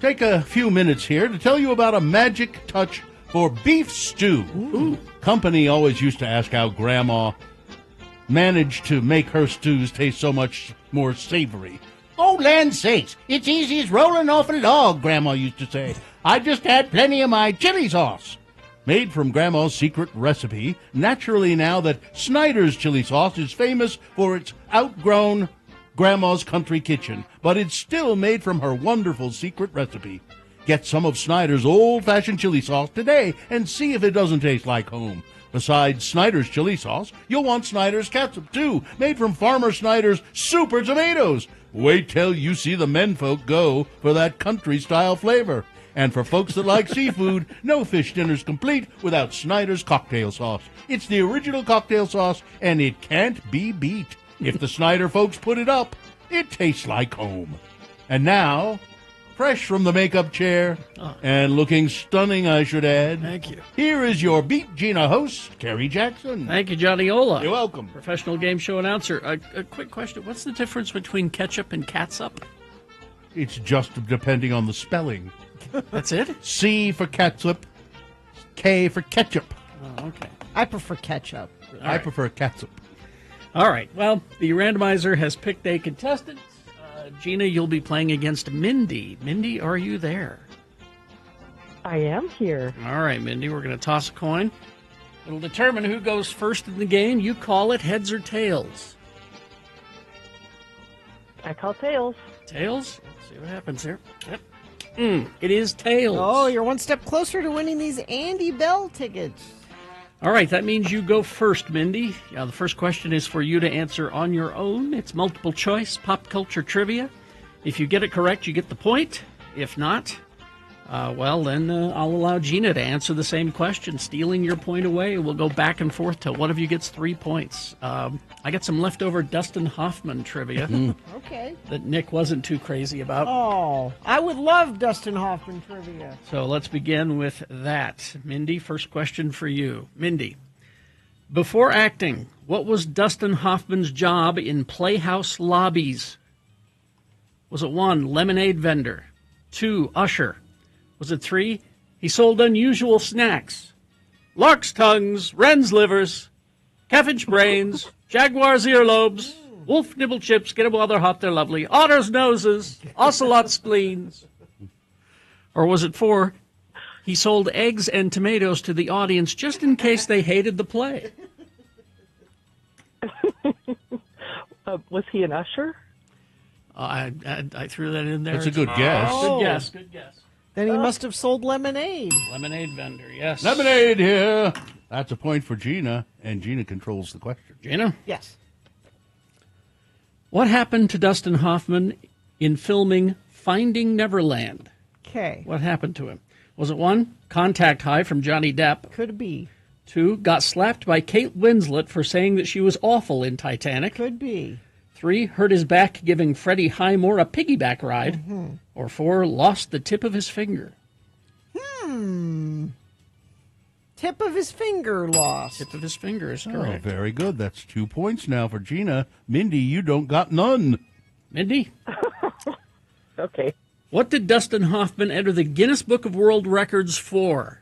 Speaker 3: take a few minutes here to tell you about a magic touch for beef stew. Ooh. Company always used to ask how Grandma managed to make her stews taste so much more savory. Oh, land sakes, it's easy as rolling off a log, Grandma used to say. I just had plenty of my chili sauce. Made from Grandma's secret recipe, naturally now that Snyder's chili sauce is famous for its outgrown Grandma's country kitchen, but it's still made from her wonderful secret recipe. Get some of Snyder's old-fashioned chili sauce today and see if it doesn't taste like home. Besides Snyder's chili sauce, you'll want Snyder's ketchup, too, made from Farmer Snyder's super tomatoes. Wait till you see the menfolk go for that country-style flavor. And for folks that like seafood, no fish dinner's complete without Snyder's cocktail sauce. It's the original cocktail sauce, and it can't be beat. If the Snyder folks put it up, it tastes like home. And now, fresh from the makeup chair, and looking stunning, I should add.
Speaker 7: Thank you.
Speaker 3: Here is your Beat Gina host, Kerry Jackson.
Speaker 7: Thank you, Johnny Ola.
Speaker 3: You're welcome.
Speaker 7: Professional game show announcer. A quick question. What's the difference between ketchup and catsup?
Speaker 3: It's just depending on the spelling.
Speaker 7: That's it?
Speaker 3: C for catsup, K for ketchup.
Speaker 7: Oh, okay.
Speaker 2: I prefer ketchup.
Speaker 3: I prefer catsup.
Speaker 7: All right. Well, the randomizer has picked a contestant. Gina, you'll be playing against Mindy. Mindy, are you there?
Speaker 16: I am here.
Speaker 7: All right, Mindy, we're going to toss a coin. It'll determine who goes first in the game. You call it heads or tails.
Speaker 16: I call tails.
Speaker 7: Tails? Let's see what happens here. Yep. It is tails.
Speaker 2: Oh, you're one step closer to winning these Andy Bell tickets.
Speaker 7: All right, that means you go first, Mindy. The first question is for you to answer on your own. It's multiple choice, pop culture trivia. If you get it correct, you get the point. If not, then I'll allow Gina to answer the same question, stealing your point away. We'll go back and forth till one of you gets 3 points. I got some leftover Dustin Hoffman trivia
Speaker 2: Okay.
Speaker 7: that Nick wasn't too crazy about.
Speaker 2: Oh, I would love Dustin Hoffman trivia.
Speaker 7: So let's begin with that. Mindy, first question for you. Mindy, before acting, what was Dustin Hoffman's job in Playhouse lobbies? Was it 1, lemonade vendor? 2, usher? Was it 3, he sold unusual snacks? Lark's tongues, wren's livers, calf's brains, jaguar's earlobes, wolf nibble chips, get them while they're hot, they're lovely, otter's noses, ocelot spleens. Or was it 4, he sold eggs and tomatoes to the audience just in case they hated the play?
Speaker 16: Was he an usher?
Speaker 7: I threw that in there.
Speaker 3: That's a good guess.
Speaker 7: Good guess, good guess.
Speaker 2: Then he must have sold lemonade.
Speaker 7: Lemonade vendor, yes.
Speaker 3: Lemonade here. That's a point for Gina, and Gina controls the question.
Speaker 7: Gina?
Speaker 2: Yes.
Speaker 7: What happened to Dustin Hoffman in filming Finding Neverland?
Speaker 2: Okay.
Speaker 7: What happened to him? Was it 1, contact high from Johnny Depp?
Speaker 2: Could be.
Speaker 7: 2, got slapped by Kate Winslet for saying that she was awful in Titanic?
Speaker 2: Could be.
Speaker 7: 3, hurt his back giving Freddie Highmore a piggyback ride? Or 4, lost the tip of his finger.
Speaker 2: Tip of his finger lost.
Speaker 7: Tip of his finger is
Speaker 3: Oh,
Speaker 7: correct.
Speaker 3: very good. That's 2 points now for Gina. Mindy, you don't got none.
Speaker 7: Mindy?
Speaker 16: Okay.
Speaker 7: What did Dustin Hoffman enter the Guinness Book of World Records for?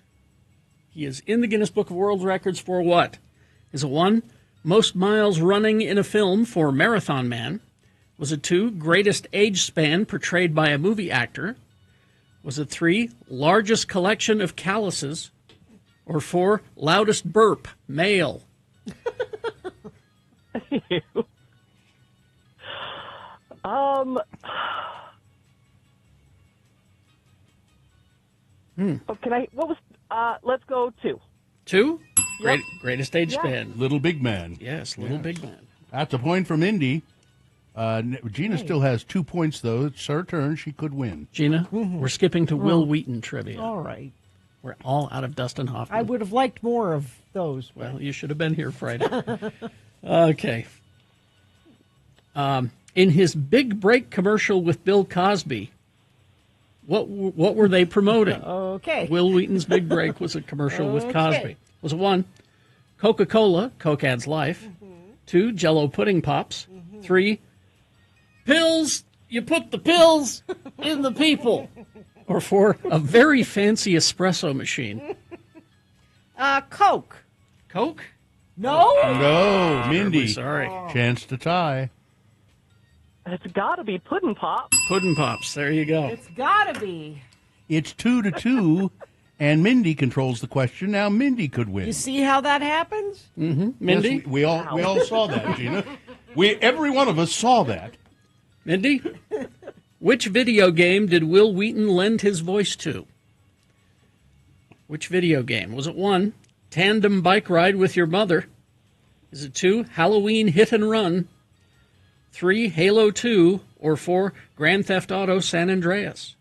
Speaker 7: He is in the Guinness Book of World Records for what? Is it 1, most miles running in a film for Marathon Man? Was it 2, greatest age span portrayed by a movie actor? Was it 3, largest collection of calluses? Or 4, loudest burp, male?
Speaker 16: Oh, can I? What was? Let's go 2.
Speaker 7: 2?
Speaker 16: Yep.
Speaker 7: Greatest age
Speaker 16: Yeah.
Speaker 7: span.
Speaker 3: Little Big Man.
Speaker 7: Yes, Little Big Man.
Speaker 3: That's a point from Indy. Gina still has 2 points, though. It's her turn. She could win.
Speaker 7: Gina, we're skipping to Will Wheaton trivia.
Speaker 2: All right.
Speaker 7: We're all out of Dustin Hoffman.
Speaker 2: I would have liked more of those.
Speaker 7: Well, you should have been here Friday. Okay. In his big break commercial with Bill Cosby, what were they promoting?
Speaker 2: Okay.
Speaker 7: Will Wheaton's big break was a commercial with Cosby. Was it 1, Coca-Cola, Coke adds life? 2, Jell-O pudding pops? 3, pills, you put the pills in the people? Or 4, a very fancy espresso machine?
Speaker 2: Coke.
Speaker 7: Coke?
Speaker 2: No?
Speaker 3: No, Mindy.
Speaker 7: Sorry.
Speaker 3: Chance to tie.
Speaker 16: It's got to be Puddin' Pop.
Speaker 7: Puddin' Pops, there you go.
Speaker 2: It's gotta be.
Speaker 3: It's 2-2, and Mindy controls the question. Now Mindy could win.
Speaker 2: You see how that happens?
Speaker 7: Mm-hmm. Mindy?
Speaker 3: Yes, we all saw that, Gina. Every one of us saw that.
Speaker 7: Mindy? Which video game did Will Wheaton lend his voice to? Which video game? Was it 1, Tandem Bike Ride with Your Mother? Is it 2, Halloween Hit and Run? 3, Halo 2? Or 4, Grand Theft Auto San Andreas?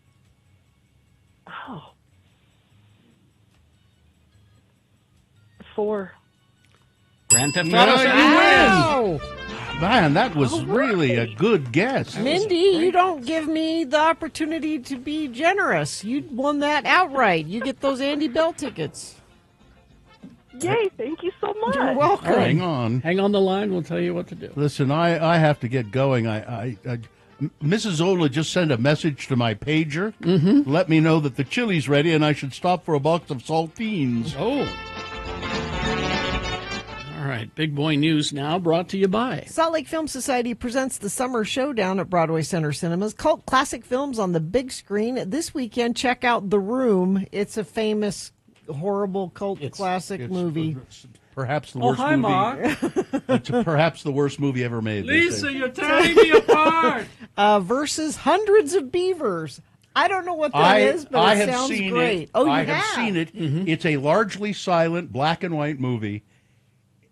Speaker 16: Oh. 4.
Speaker 7: Grand Theft
Speaker 3: No,
Speaker 7: Auto
Speaker 3: you
Speaker 7: San Andreas.
Speaker 2: Wow.
Speaker 3: Man, that was really a good guess.
Speaker 2: Mindy, you don't give me the opportunity to be generous. You won that outright. You get those Andy Bell tickets.
Speaker 16: Yay, thank you so much.
Speaker 2: You're welcome.
Speaker 7: All right.
Speaker 3: Hang on.
Speaker 7: Hang on the line. We'll tell you what to do.
Speaker 3: Listen, I have to get going. Mrs. Zola just sent a message to my pager.
Speaker 7: Mm-hmm.
Speaker 3: Let me know that the chili's ready and I should stop for a box of saltines.
Speaker 7: Oh. All right. Big boy news now brought to you by
Speaker 2: Salt Lake Film Society presents the Summer Showdown at Broadway Center Cinemas. Cult classic films on the big screen. This weekend, check out The Room. It's a famous, horrible cult classic movie.
Speaker 3: Perhaps the worst
Speaker 7: hi,
Speaker 3: movie.
Speaker 7: Mark.
Speaker 3: It's perhaps the worst movie ever made. they say.
Speaker 7: you're tearing me apart.
Speaker 2: Versus Hundreds of Beavers. I don't know what that is, but
Speaker 3: I
Speaker 2: it
Speaker 3: have
Speaker 2: sounds
Speaker 3: seen
Speaker 2: great.
Speaker 3: it.
Speaker 2: Oh, you
Speaker 3: I have seen it. It's a largely silent black and white movie.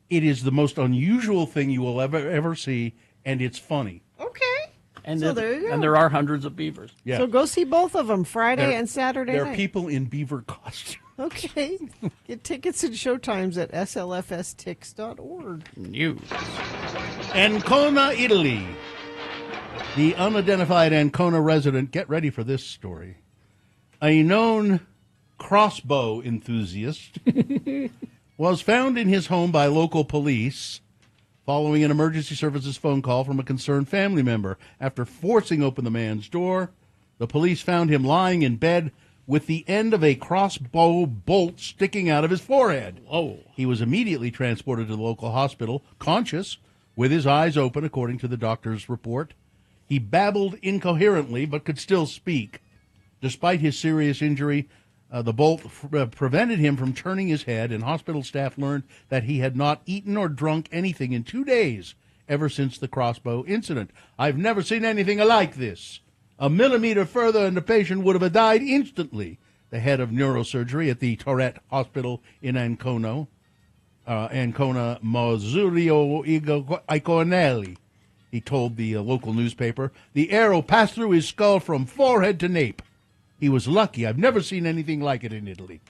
Speaker 3: It is the most unusual thing you will ever see, and it's funny.
Speaker 2: Okay.
Speaker 7: And
Speaker 2: So there you go.
Speaker 7: And there are hundreds of beavers.
Speaker 3: Yeah.
Speaker 2: So go see both of them Friday and Saturday
Speaker 3: There are
Speaker 2: night.
Speaker 3: people in beaver costumes.
Speaker 2: Okay. Get tickets and showtimes at slfstix.org.
Speaker 7: News.
Speaker 3: Ancona, Italy. The unidentified Ancona resident, get ready for this story. A known crossbow enthusiast was found in his home by local police following an emergency services phone call from a concerned family member. After forcing open the man's door, the police found him lying in bed with the end of a crossbow bolt sticking out of his forehead.
Speaker 7: Whoa.
Speaker 3: He was immediately transported to the local hospital, conscious, with his eyes open, according to the doctor's report. He babbled incoherently, but could still speak. Despite his serious injury, the bolt prevented him from turning his head, and hospital staff learned that he had not eaten or drunk anything in 2 days ever since the crossbow incident. I've never seen anything like this. A millimeter further and the patient would have died instantly. The head of neurosurgery at the Tourette Hospital in Ancona, Maurizio Iconelli, he told the local newspaper, the arrow passed through his skull from forehead to nape. He was lucky. I've never seen anything like it in Italy.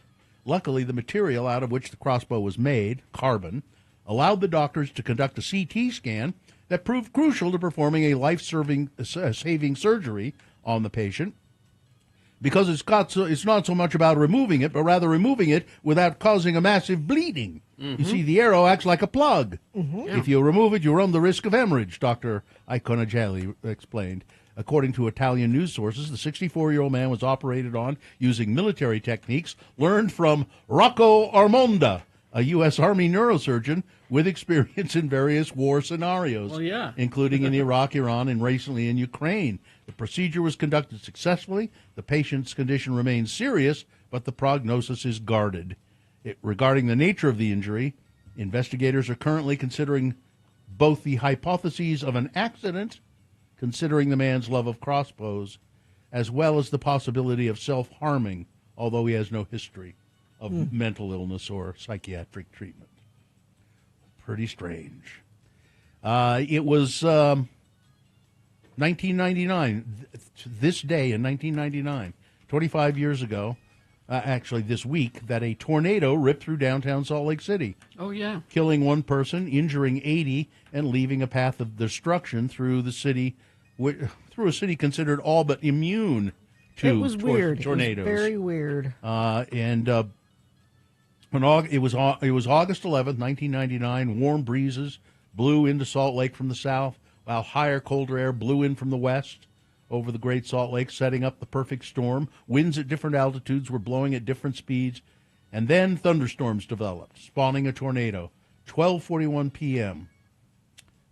Speaker 3: Luckily, the material out of which the crossbow was made, carbon, allowed the doctors to conduct a CT scan that proved crucial to performing a life-saving surgery on the patient. because it's not so much about removing it, but rather removing it without causing a massive bleeding. You see, the arrow acts like a plug. If you remove it, you run the risk of hemorrhage, Dr. Iconagelli explained. According to Italian news sources, the 64-year-old man was operated on using military techniques learned from Rocco Armonda, a U.S. Army neurosurgeon with experience in various war scenarios, including in Iraq, Iran, and recently in Ukraine. The procedure was conducted successfully. The patient's condition remains serious, but the prognosis is guarded. Regarding the nature of the injury, investigators are currently considering both the hypotheses of an accident, considering the man's love of crossbows, as well as the possibility of self-harming, although he has no history of mental illness or psychiatric treatment. Pretty strange. It was 1999, this day in 1999, 25 years ago, actually this week, that a tornado ripped through downtown Salt Lake City.
Speaker 7: Oh, yeah.
Speaker 3: Killing one person, injuring 80, and leaving a path of destruction through the city, through a city considered all but immune to
Speaker 2: it was weird.
Speaker 3: tornadoes.
Speaker 2: It was very weird.
Speaker 3: It was August 11th, 1999. Warm breezes blew into Salt Lake from the south, while higher, colder air blew in from the west over the Great Salt Lake, setting up the perfect storm. Winds at different altitudes were blowing at different speeds, and then thunderstorms developed, spawning a tornado. 12:41 p.m.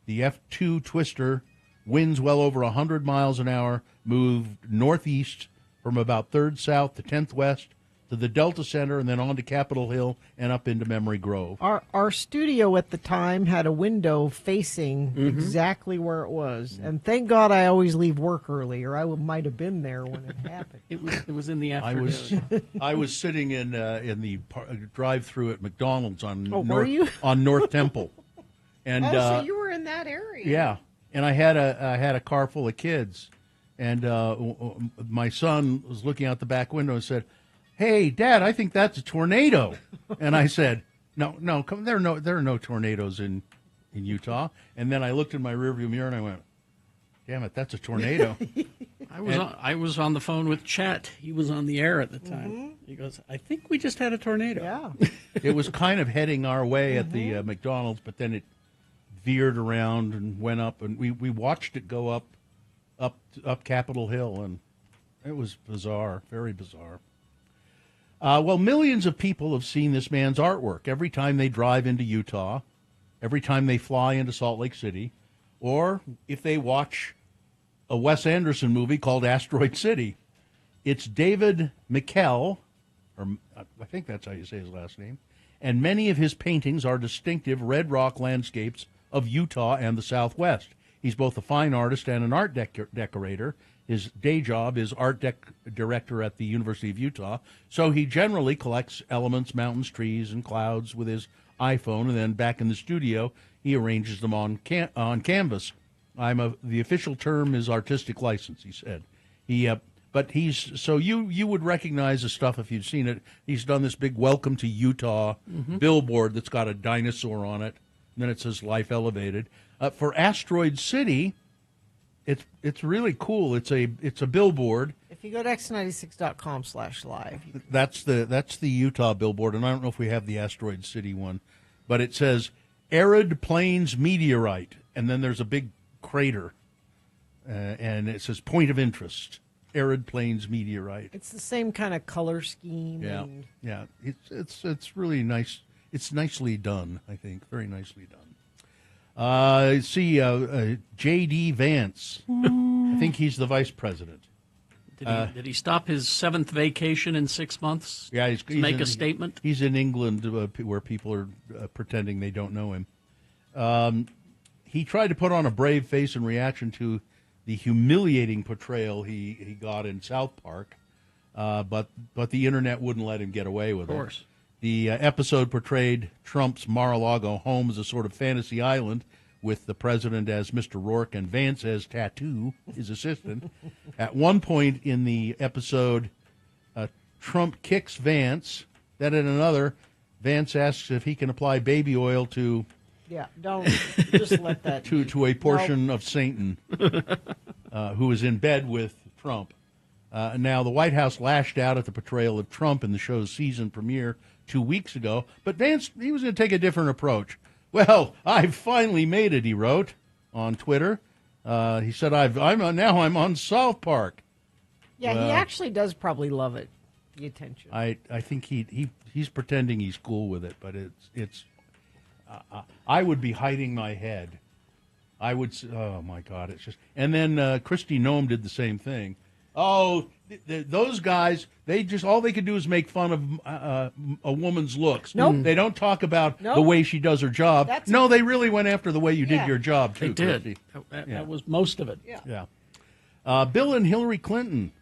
Speaker 3: The F2 Twister, winds well over 100 miles an hour, moved northeast from about 3rd south to 10th west to the Delta Center and then on to Capitol Hill and up into Memory Grove.
Speaker 2: Our studio at the time had a window facing exactly where it was. And thank God I always leave work early, or I might have been there when it happened.
Speaker 7: It was in the afternoon.
Speaker 3: I was sitting in the drive-through at McDonald's on
Speaker 2: on
Speaker 3: North Temple. And
Speaker 2: so you were in that area.
Speaker 3: Yeah. And I had a car full of kids, and my son was looking out the back window and said, "Hey, Dad, I think that's a tornado." And I said, "No, come there are no tornadoes in Utah." And then I looked in my rearview mirror and I went, "Damn it, that's a tornado."
Speaker 7: I was on the phone with Chet. He was on the air at the time. He goes, "I think we just had a tornado."
Speaker 2: Yeah.
Speaker 3: It was kind of heading our way at the McDonald's, but then it veered around and went up, and we watched it go up Capitol Hill, and it was bizarre, very bizarre. Well, millions of people have seen this man's artwork every time they drive into Utah, every time they fly into Salt Lake City, or if they watch a Wes Anderson movie called Asteroid City. It's David Mikkel, or I think that's how you say his last name, and many of his paintings are distinctive red rock landscapes of Utah and the Southwest. He's both a fine artist and an art decorator. His day job is art director at the University of Utah, so he generally collects elements, mountains, trees, and clouds with his iPhone, and then back in the studio, he arranges them on canvas. The official term is artistic license, he said. But you would recognize the stuff if you'd seen it. He's done this big "Welcome to Utah" billboard that's got a dinosaur on it, and then it says "Life Elevated." For Asteroid City, it's really cool. It's a billboard.
Speaker 2: If you go to x96.com/live.
Speaker 3: That's the Utah billboard, and I don't know if we have the Asteroid City one, but it says Arid Plains Meteorite, and then there's a big crater, and it says Point of Interest, Arid Plains Meteorite.
Speaker 2: It's the same kind of color scheme.
Speaker 3: Yeah. It's really nice. It's nicely done, I think. Very nicely done. J.D. Vance. I think he's the vice president.
Speaker 7: Did he stop his 7th vacation in 6 months?
Speaker 3: Yeah,
Speaker 7: he's make a statement.
Speaker 3: He's in England, where people are pretending they don't know him. He tried to put on a brave face in reaction to the humiliating portrayal he got in South Park, but the internet wouldn't let him get away with it.
Speaker 7: Of course.
Speaker 3: The episode portrayed Trump's Mar-a-Lago home as a sort of fantasy island, with the president as Mr. Rourke and Vance as Tattoo, his assistant. At one point in the episode, Trump kicks Vance. Then in another, Vance asks if he can apply baby oil to...
Speaker 2: Yeah, don't just let that...
Speaker 3: to a portion of Satan, who is in bed with Trump. Now, the White House lashed out at the portrayal of Trump in the show's season premiere 2 weeks ago, but Vance, he was going to take a different approach. Well, I've finally made it, he wrote on Twitter. He said, I'm on South Park.
Speaker 2: Yeah,
Speaker 3: Well,
Speaker 2: he actually does probably love it, the attention.
Speaker 3: I think he's pretending he's cool with it, but it's I would be hiding my head. I would, oh my God, it's just, and then Christy Nome did the same thing. Oh, those guys, all they could do is make fun of a woman's looks.
Speaker 2: Nope.
Speaker 3: They don't talk about
Speaker 2: Nope.
Speaker 3: the way she does her job.
Speaker 2: That's
Speaker 3: no, they really went after the way you did
Speaker 2: Yeah.
Speaker 3: your job, too,
Speaker 7: They did.
Speaker 3: Christy.
Speaker 7: That was most of it.
Speaker 3: Yeah. Bill and Hillary Clinton.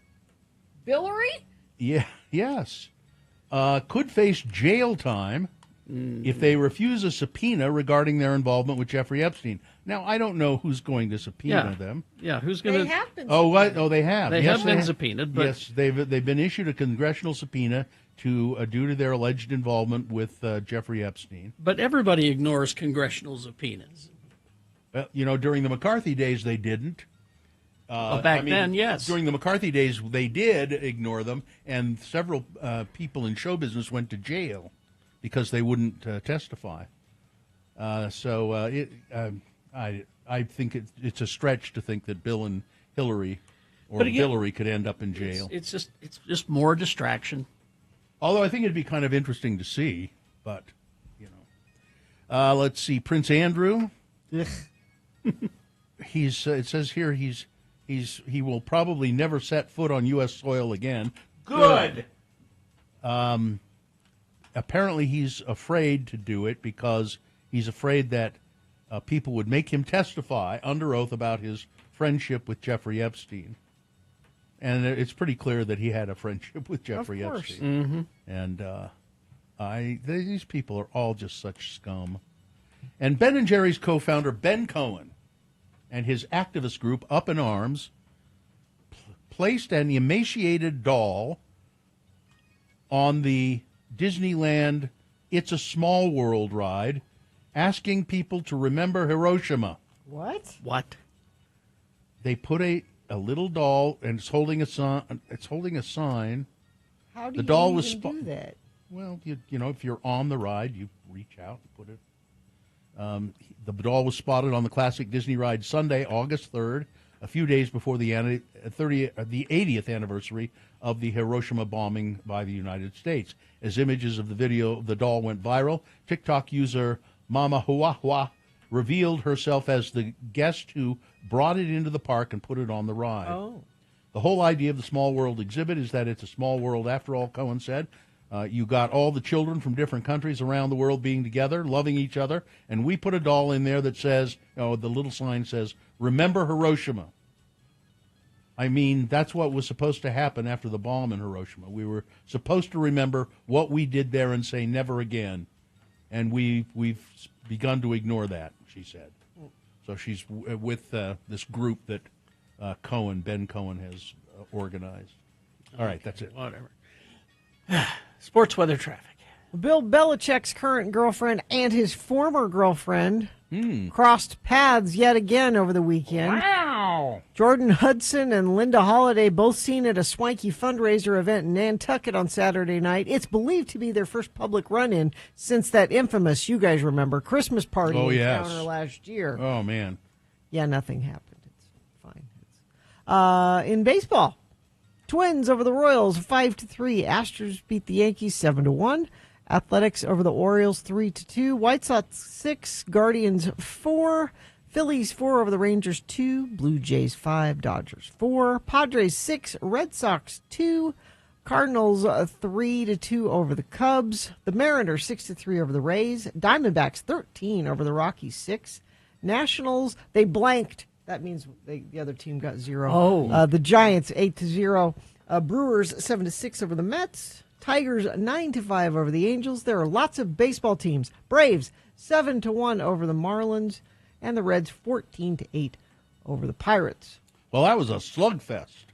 Speaker 2: Hillary?
Speaker 3: Yeah, yes. Could face jail time if they refuse a subpoena regarding their involvement with Jeffrey Epstein. Now, I don't know who's going to subpoena them.
Speaker 7: Yeah, who's going to?
Speaker 2: They have been.
Speaker 3: Oh, what? Oh, they have.
Speaker 7: They
Speaker 3: Yes,
Speaker 7: have been subpoenaed, but
Speaker 3: yes, they've been issued a congressional subpoena due to their alleged involvement with Jeffrey Epstein.
Speaker 7: but everybody ignores congressional subpoenas.
Speaker 3: Well, during the McCarthy days, they didn't.
Speaker 7: Back then, yes.
Speaker 3: During the McCarthy days, they did ignore them, and several people in show business went to jail because they wouldn't testify. I think it's a stretch to think that Bill and Hillary or
Speaker 7: But again,
Speaker 3: Hillary could end up in jail.
Speaker 7: It's just more distraction.
Speaker 3: Although I think it'd be kind of interesting to see, but let's see, Prince Andrew. It says here he will probably never set foot on U.S. soil again. Good. Apparently, he's afraid to do it because he's afraid that people would make him testify under oath about his friendship with Jeffrey Epstein. And it's pretty clear that he had a friendship with Jeffrey
Speaker 2: Of course.
Speaker 3: Epstein. And these people are all just such scum. And Ben & Jerry's co-founder, Ben Cohen, and his activist group, Up in Arms, placed an emaciated doll on the Disneyland It's a Small World ride, asking people to remember Hiroshima.
Speaker 2: What?
Speaker 7: What?
Speaker 3: They put a little doll, and it's holding a sign.
Speaker 2: How do
Speaker 3: The
Speaker 2: you
Speaker 3: doll
Speaker 2: even
Speaker 3: was
Speaker 2: do that?
Speaker 3: Well, if you're on the ride, you reach out and put it. The doll was spotted on the classic Disney ride Sunday, August 3rd, a few days before the 80th anniversary of the Hiroshima bombing by the United States. As images of the video of the doll went viral, TikTok user Mama Huahua revealed herself as the guest who brought it into the park and put it on the ride.
Speaker 2: Oh.
Speaker 3: The whole idea of the Small World exhibit is that it's a small world after all, Cohen said. You got all the children from different countries around the world being together, loving each other, and we put a doll in there that says, the little sign says, remember Hiroshima. I mean, that's what was supposed to happen after the bomb in Hiroshima. We were supposed to remember what we did there and say never again. And we've begun to ignore that, she said. So she's with this group that Ben Cohen has organized. All right, that's it.
Speaker 7: Whatever. Sports weather traffic.
Speaker 2: Bill Belichick's current girlfriend and his former girlfriend crossed paths yet again over the weekend.
Speaker 3: Wow!
Speaker 2: Jordan Hudson and Linda Holliday both seen at a swanky fundraiser event in Nantucket on Saturday night. It's believed to be their first public run-in since that infamous, you guys remember, Christmas party encounter last year.
Speaker 3: Oh, man.
Speaker 2: Yeah, nothing happened. It's fine. In baseball, Twins over the Royals 5-3. Astros beat the Yankees 7-1. Athletics over the Orioles 3-2. White Sox 6. Guardians 4. Phillies 4 over the Rangers 2. Blue Jays 5. Dodgers 4. Padres 6. Red Sox 2. Cardinals 3-2 over the Cubs. The Mariners 6-3 over the Rays. Diamondbacks 13 over the Rockies 6. Nationals, they blanked. That means the other team got 0.
Speaker 7: Oh.
Speaker 2: The Giants 8-0. Brewers 7-6 over the Mets. Tigers 9-5 over the Angels. There are lots of baseball teams. Braves 7-1 over the Marlins, and the Reds 14-8 over the Pirates.
Speaker 3: Well, that was a slugfest.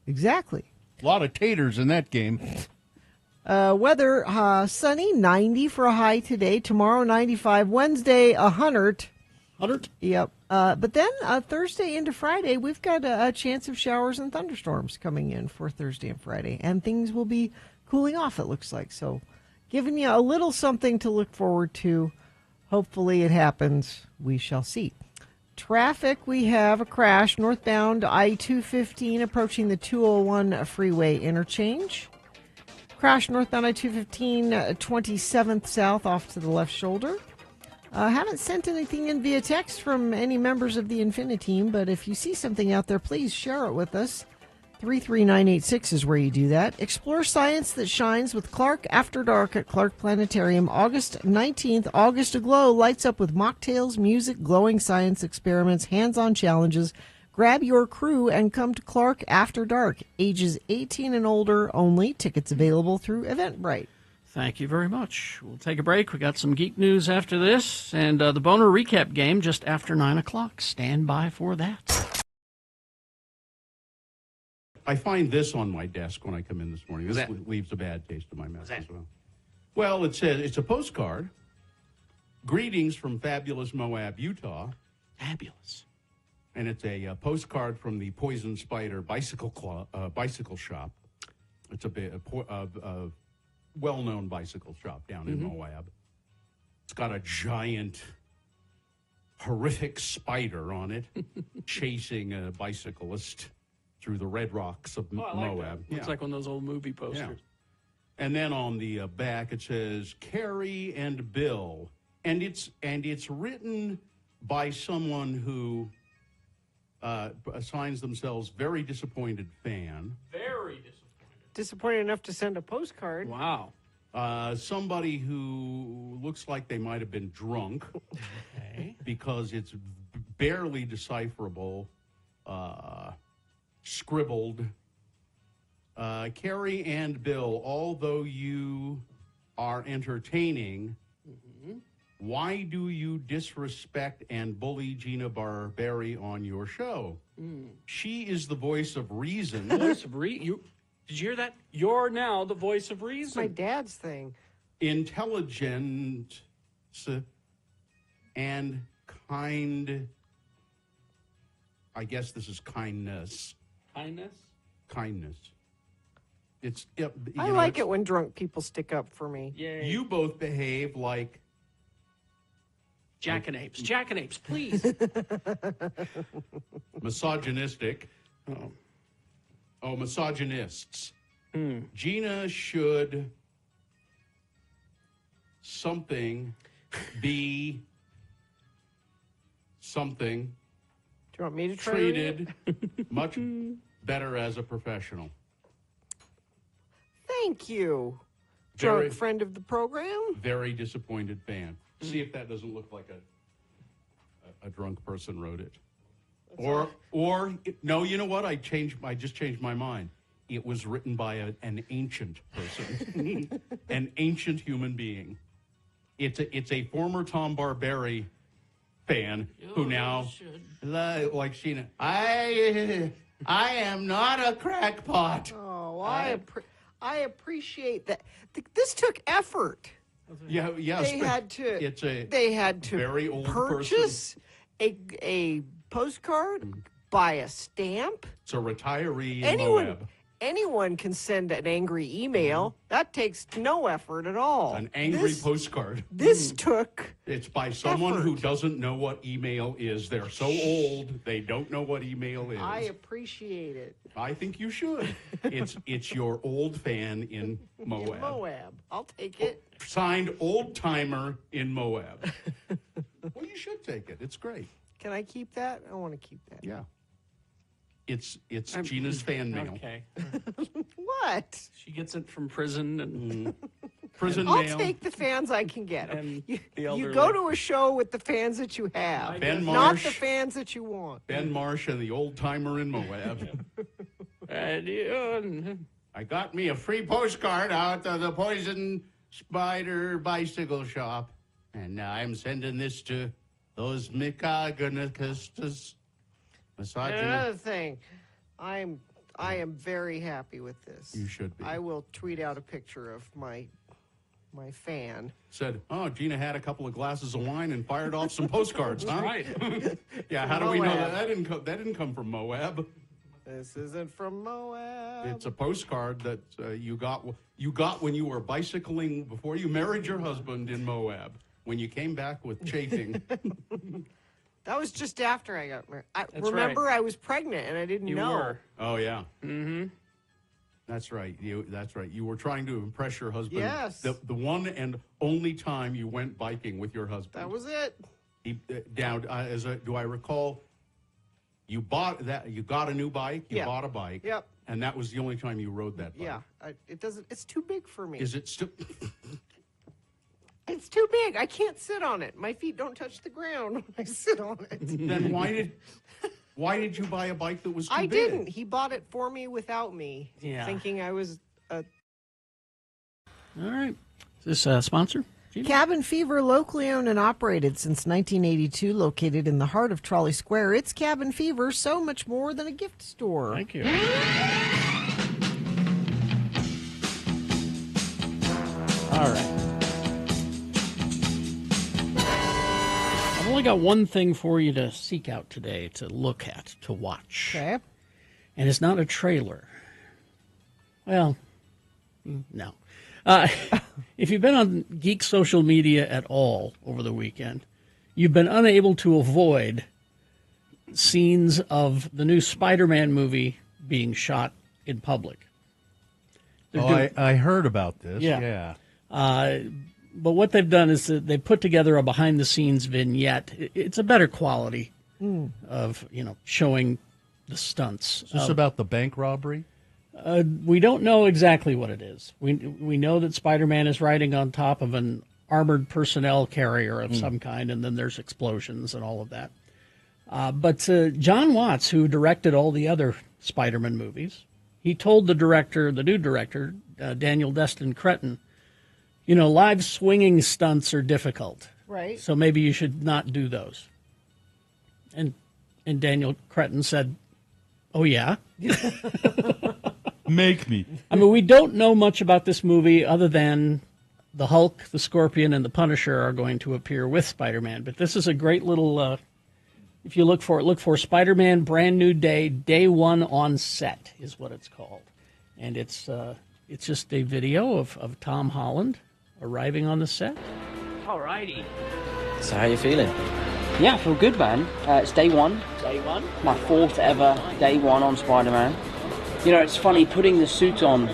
Speaker 2: Exactly.
Speaker 3: A lot of taters in that game.
Speaker 2: Weather, sunny, 90 for a high today. Tomorrow, 95. Wednesday, 100.
Speaker 7: 100?
Speaker 2: Yep. But then Thursday into Friday, we've got a chance of showers and thunderstorms coming in for Thursday and Friday, and things will be cooling off, it looks like. So giving you a little something to look forward to. Hopefully it happens. We shall see. Traffic, we have a crash northbound I-215 approaching the 201 freeway interchange. Crash northbound I-215, 27th south off to the left shoulder. Haven't sent anything in via text from any members of the Infinity team, but if you see something out there, please share it with us. 33986 is where you do that. Explore science that shines with Clark After Dark at Clark Planetarium, August 19th. August Aglow lights up with mocktails, music, glowing science experiments, hands-on challenges. Grab your crew and come to Clark After Dark. Ages 18 and older only. Tickets available through Eventbrite.
Speaker 7: Thank you very much. We'll take a break. We got some geek news after this, and the Boner recap game just after 9 o'clock. Stand by for that.
Speaker 3: I find this on my desk when I come in this morning. This leaves a bad taste in my mouth as well. Well, it says it's a postcard. Greetings from fabulous Moab, Utah.
Speaker 7: Fabulous.
Speaker 3: And it's a postcard from the Poison Spider bicycle shop. It's a well-known bicycle shop down in Moab. It's got a giant, horrific spider on it chasing a bicyclist through the red rocks of Moab.
Speaker 7: Looks like one of those old movie posters.
Speaker 3: Yeah. And then on the back it says Carrie and Bill, and it's written by someone who assigns themselves very disappointed fan.
Speaker 7: Very disappointed.
Speaker 11: Disappointed enough to send a postcard.
Speaker 7: Wow.
Speaker 3: Somebody who looks like they might have been drunk because it's barely decipherable, scribbled. Carrie and Bill, although you are entertaining, why do you disrespect and bully Gina Barberi on your show? She is the voice of reason.
Speaker 7: Voice of reason? Did you hear that? You're now the voice of reason.
Speaker 11: It's my dad's thing.
Speaker 3: Intelligent and kind. I guess this is kindness.
Speaker 7: Kindness?
Speaker 3: Kindness. It's.
Speaker 11: I like it when drunk people stick up for me.
Speaker 7: Yay.
Speaker 3: You both behave like
Speaker 7: jackanapes. Jackanapes, please.
Speaker 3: Misogynistic. Misogynists. Gina should be something.
Speaker 11: Do you want me to try
Speaker 3: treated much better as a professional?
Speaker 11: Thank you. Drunk friend of the program.
Speaker 3: Very disappointed fan. See if that doesn't look like a drunk person wrote it. Or no, you know what? I just changed my mind. It was written by an ancient person, an ancient human being. It's a former Tom Barberi fan who now, like Sheena, I am not a crackpot.
Speaker 11: Oh, I appreciate that. This took effort.
Speaker 3: Yeah.
Speaker 11: They had to
Speaker 3: very old
Speaker 11: purchase a postcard, buy a stamp.
Speaker 3: It's a retiree in Moab.
Speaker 11: Anyone can send an angry email. That takes no effort at all.
Speaker 3: An angry postcard.
Speaker 11: This took.
Speaker 3: It's by someone who doesn't know what email is. They're so old they don't know what email is.
Speaker 11: I appreciate it.
Speaker 3: I think you should. It's your old fan in Moab.
Speaker 11: In Moab, I'll take it.
Speaker 3: Signed old timer in Moab. Well, you should take it. It's great.
Speaker 11: Can I keep that? I want to keep that.
Speaker 3: Yeah. It's Gina's fan mail.
Speaker 7: Okay.
Speaker 11: What?
Speaker 7: She gets it from prison and
Speaker 3: prison
Speaker 11: I'll
Speaker 3: mail.
Speaker 11: take the fans I can get.
Speaker 7: And
Speaker 11: You go to a show with the fans that you have,
Speaker 3: Ben
Speaker 11: not
Speaker 3: Marsh.
Speaker 11: the fans that you want.
Speaker 3: Ben Marsh and the old timer in Moab. I got me a free postcard out of the Poison Spider bicycle shop, and I'm sending this to those misogynists.
Speaker 11: Another thing, I am very happy with this.
Speaker 3: You should be.
Speaker 11: I will tweet out a picture of my my fan.
Speaker 3: Said, "Oh, Gina had a couple of glasses of wine and fired off some postcards." Huh?
Speaker 7: Right.
Speaker 3: Yeah. How do we know that? That didn't come from Moab.
Speaker 11: This isn't from Moab.
Speaker 3: It's a postcard that you got when you were bicycling before you married your husband in Moab. When you came back with chafing.
Speaker 11: That was just after I got married.
Speaker 4: Right.
Speaker 11: I was pregnant and I didn't
Speaker 4: You
Speaker 11: know.
Speaker 4: were.
Speaker 3: Oh yeah.
Speaker 4: Mm-hmm.
Speaker 3: That's right. That's right. You were trying to impress your husband.
Speaker 11: Yes.
Speaker 3: The one and only time you went biking with your husband.
Speaker 11: That was it.
Speaker 3: Do I recall? You got a new bike. You bought a bike.
Speaker 11: Yep.
Speaker 3: And that was the only time you rode that bike.
Speaker 11: Yeah. It doesn't. It's too big for me.
Speaker 3: Is it still?
Speaker 11: It's too big. I can't sit on it. My feet don't touch the ground when I sit on it.
Speaker 3: Then why did you buy a bike that was too big?
Speaker 11: I didn't. He bought it for me without me, thinking I was a...
Speaker 7: All right. Is this a sponsor?
Speaker 2: Cabin Fever, locally owned and operated since 1982, located in the heart of Trolley Square. It's Cabin Fever, so much more than a gift store.
Speaker 7: Thank you. All right. I've only got one thing for you to seek out today, to look at, to watch.
Speaker 2: Okay.
Speaker 7: And it's not a trailer. Well, no. If you've been on geek social media at all over the weekend, you've been unable to avoid scenes of the new Spider-Man movie being shot in public.
Speaker 3: I heard about this.
Speaker 7: Yeah. But what they've done is that they put together a behind-the-scenes vignette. It's a better quality of, showing the stunts.
Speaker 3: Is this about the bank robbery?
Speaker 7: We don't know exactly what it is. We know that Spider-Man is riding on top of an armored personnel carrier of some kind, and then there's explosions and all of that. But John Watts, who directed all the other Spider-Man movies, he told the new director, Daniel Destin Cretton, live swinging stunts are difficult.
Speaker 2: Right.
Speaker 7: So maybe you should not do those. And Daniel Cretton said, "Oh, yeah?"
Speaker 3: Make me.
Speaker 7: I mean, we don't know much about this movie other than the Hulk, the Scorpion, and the Punisher are going to appear with Spider-Man. But this is a great little, if you look for Spider-Man Brand New Day, Day One on Set is what it's called. And it's just a video of Tom Holland arriving on the set.
Speaker 17: Alrighty.
Speaker 18: So how you feeling?
Speaker 17: Yeah, I feel good, man. It's day one.
Speaker 18: Day one?
Speaker 17: My fourth ever day one on Spider-Man. It's funny, putting the suit on,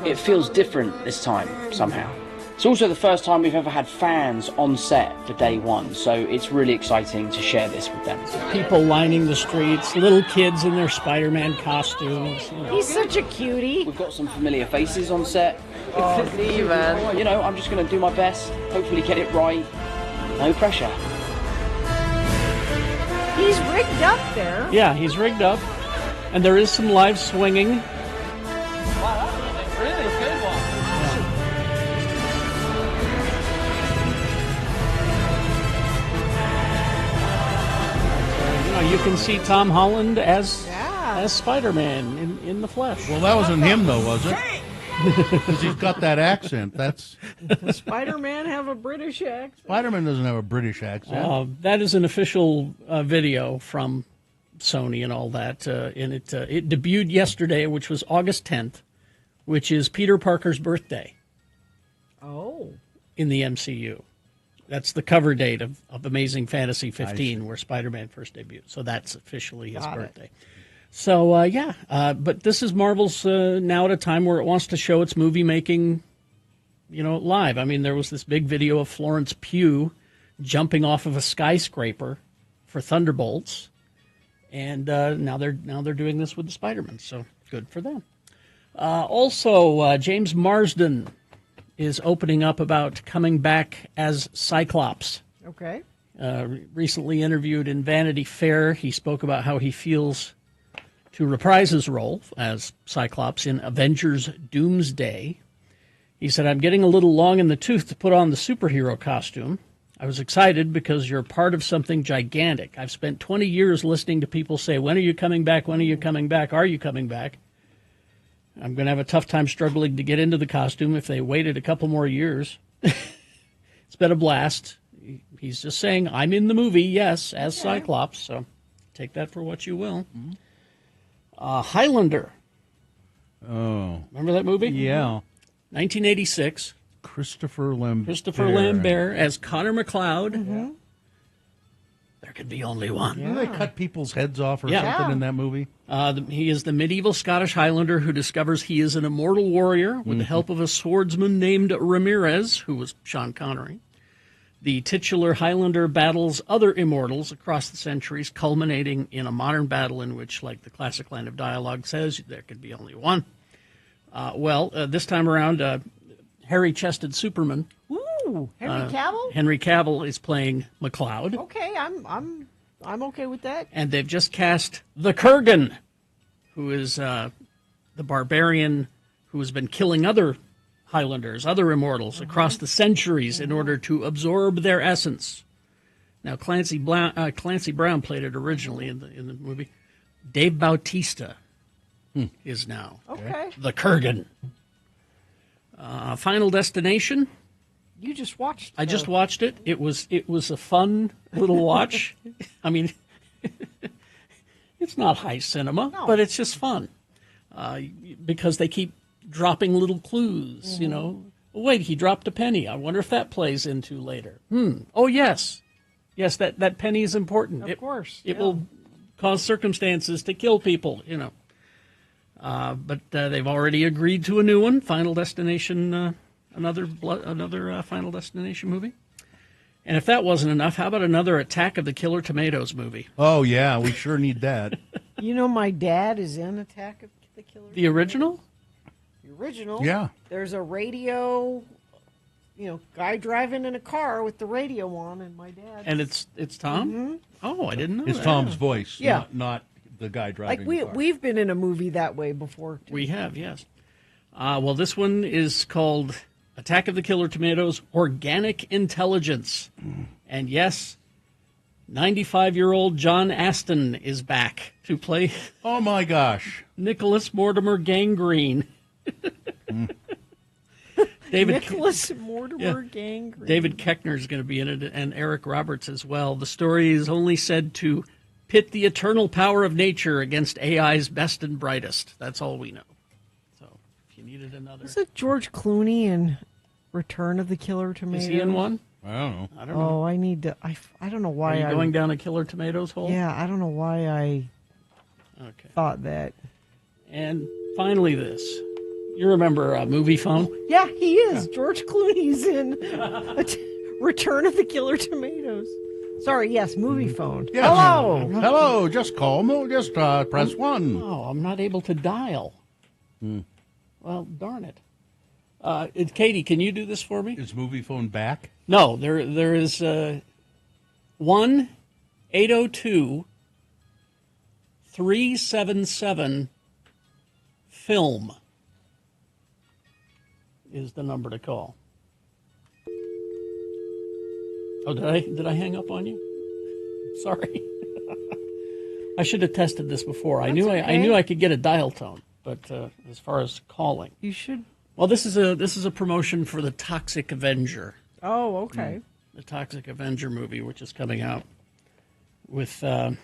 Speaker 17: it feels different this time, somehow. It's also the first time we've ever had fans on set for day one, so it's really exciting to share this with them.
Speaker 7: People lining the streets, little kids in their Spider-Man costumes.
Speaker 11: He's such a cutie.
Speaker 17: We've got some familiar faces on set.
Speaker 18: Oh, see you, man.
Speaker 17: I'm just going to do my best, hopefully get it right. No pressure.
Speaker 11: He's rigged up there.
Speaker 7: Yeah, he's rigged up. And there is some live swinging.
Speaker 17: Wow, that's a really good one.
Speaker 7: You can see Tom Holland as Spider-Man in the flesh.
Speaker 3: Well, that wasn't him, though, was it? Because he's got that accent. Does
Speaker 2: Spider-Man have a British accent?
Speaker 3: Spider-Man doesn't have a British accent.
Speaker 7: That is an official video from Sony and all that, and it debuted yesterday, which was August 10th, which is Peter Parker's birthday.
Speaker 2: Oh.
Speaker 7: In the MCU. That's the cover date of Amazing Fantasy 15, where Spider-Man first debuted. So that's officially his birthday. So, but this is Marvel's now at a time where it wants to show its movie making, live. I mean, there was this big video of Florence Pugh jumping off of a skyscraper for Thunderbolts. And now they're doing this with the Spider-Man, so good for them. Also, James Marsden is opening up about coming back as Cyclops.
Speaker 2: Okay.
Speaker 7: Recently interviewed in Vanity Fair, he spoke about how he feels to reprise his role as Cyclops in Avengers Doomsday. He said, "I'm getting a little long in the tooth to put on the superhero costume. I was excited because you're part of something gigantic. I've spent 20 years listening to people say, 'When are you coming back? When are you coming back? Are you coming back?' I'm going to have a tough time struggling to get into the costume if they waited a couple more years. It's been a blast. He's just saying, I'm in the movie, yes, as Cyclops, so take that for what you will. Highlander.
Speaker 3: Oh.
Speaker 7: Remember that movie?
Speaker 3: Yeah.
Speaker 7: 1986.
Speaker 3: Christopher
Speaker 7: Lambert as Connor McLeod.
Speaker 2: Mm-hmm.
Speaker 7: There could be only one.
Speaker 3: Didn't they cut people's heads off or
Speaker 7: Yeah.
Speaker 3: something in that movie?
Speaker 7: He is the medieval Scottish Highlander who discovers he is an immortal warrior with the help of a swordsman named Ramirez, who was Sean Connery. The titular Highlander battles other immortals across the centuries, culminating in a modern battle in which, like the classic line of dialogue says, there could be only one. This time around, hairy-chested Superman.
Speaker 2: Ooh, Henry Cavill?
Speaker 7: Henry Cavill is playing McLeod.
Speaker 2: Okay, I'm okay with that.
Speaker 7: And they've just cast the Kurgan, who is the barbarian who has been killing other Highlanders, other immortals across the centuries in order to absorb their essence. Now, Clancy Brown played it originally in the movie. Dave Bautista is now the Kurgan. Final Destination.
Speaker 2: You just watched.
Speaker 7: I just watched it. It was a fun little watch. I mean, it's not high cinema, but it's just fun because they keep dropping little clues. You know, wait, he dropped a penny. I wonder if that plays into later. Oh yes, that penny is important.
Speaker 2: Of course,
Speaker 7: it will cause circumstances to kill people. You know, but they've already agreed to a new one, Final Destination. Another Final Destination movie. And if that wasn't enough, how about another Attack of the Killer Tomatoes movie?
Speaker 3: Oh, yeah, we sure need that.
Speaker 2: You know, my dad is in Attack of the Killer
Speaker 7: The original?
Speaker 2: The original?
Speaker 3: Yeah.
Speaker 2: There's a radio, guy driving in a car with the radio on, and my dad.
Speaker 7: And it's Tom?
Speaker 2: Mm-hmm.
Speaker 7: Oh, I didn't know
Speaker 3: It's
Speaker 7: that.
Speaker 3: Tom's voice,
Speaker 2: Yeah.
Speaker 3: not the guy driving
Speaker 2: Like
Speaker 3: the car.
Speaker 2: we've been in a movie that way before, too.
Speaker 7: We have, yes. Well, this one is called Attack of the Killer Tomatoes, Organic Intelligence. And yes, 95-year-old John Aston is back to play...
Speaker 3: Oh, my gosh.
Speaker 7: Nicholas Mortimer Gangrene.
Speaker 2: Nicholas Mortimer Gangrene.
Speaker 7: David Koechner is going to be in it, and Eric Roberts as well. The story is only said to pit the eternal power of nature against AI's best and brightest. That's all we know. So, if you needed another...
Speaker 2: Is it George Clooney in Return of the Killer Tomatoes?
Speaker 7: Is he in one?
Speaker 3: I don't know.
Speaker 7: I don't know.
Speaker 2: Oh, I need to... I don't know why
Speaker 7: Are you going down a Killer Tomatoes hole?
Speaker 2: Yeah, I don't know why I thought that.
Speaker 7: And finally this. You remember Movie Phone?
Speaker 2: Yeah, he is. Yeah. George Clooney's in Return of the Killer Tomatoes. Sorry, yes, Movie Phone.
Speaker 3: Yes.
Speaker 2: Hello.
Speaker 3: Hello, just call. Just press 1.
Speaker 7: Oh, I'm not able to dial. Well, darn it. Katie, can you do this for me?
Speaker 3: Is Movie Phone back?
Speaker 7: No, there is 1-802-377-film is the number to call. Oh, did I hang up on you? Sorry. I should have tested this before. I knew I could get a dial tone, but as far as calling,
Speaker 2: you should.
Speaker 7: Well, this is a promotion for the Toxic Avenger.
Speaker 2: Oh, okay.
Speaker 7: The Toxic Avenger movie, which is coming out with why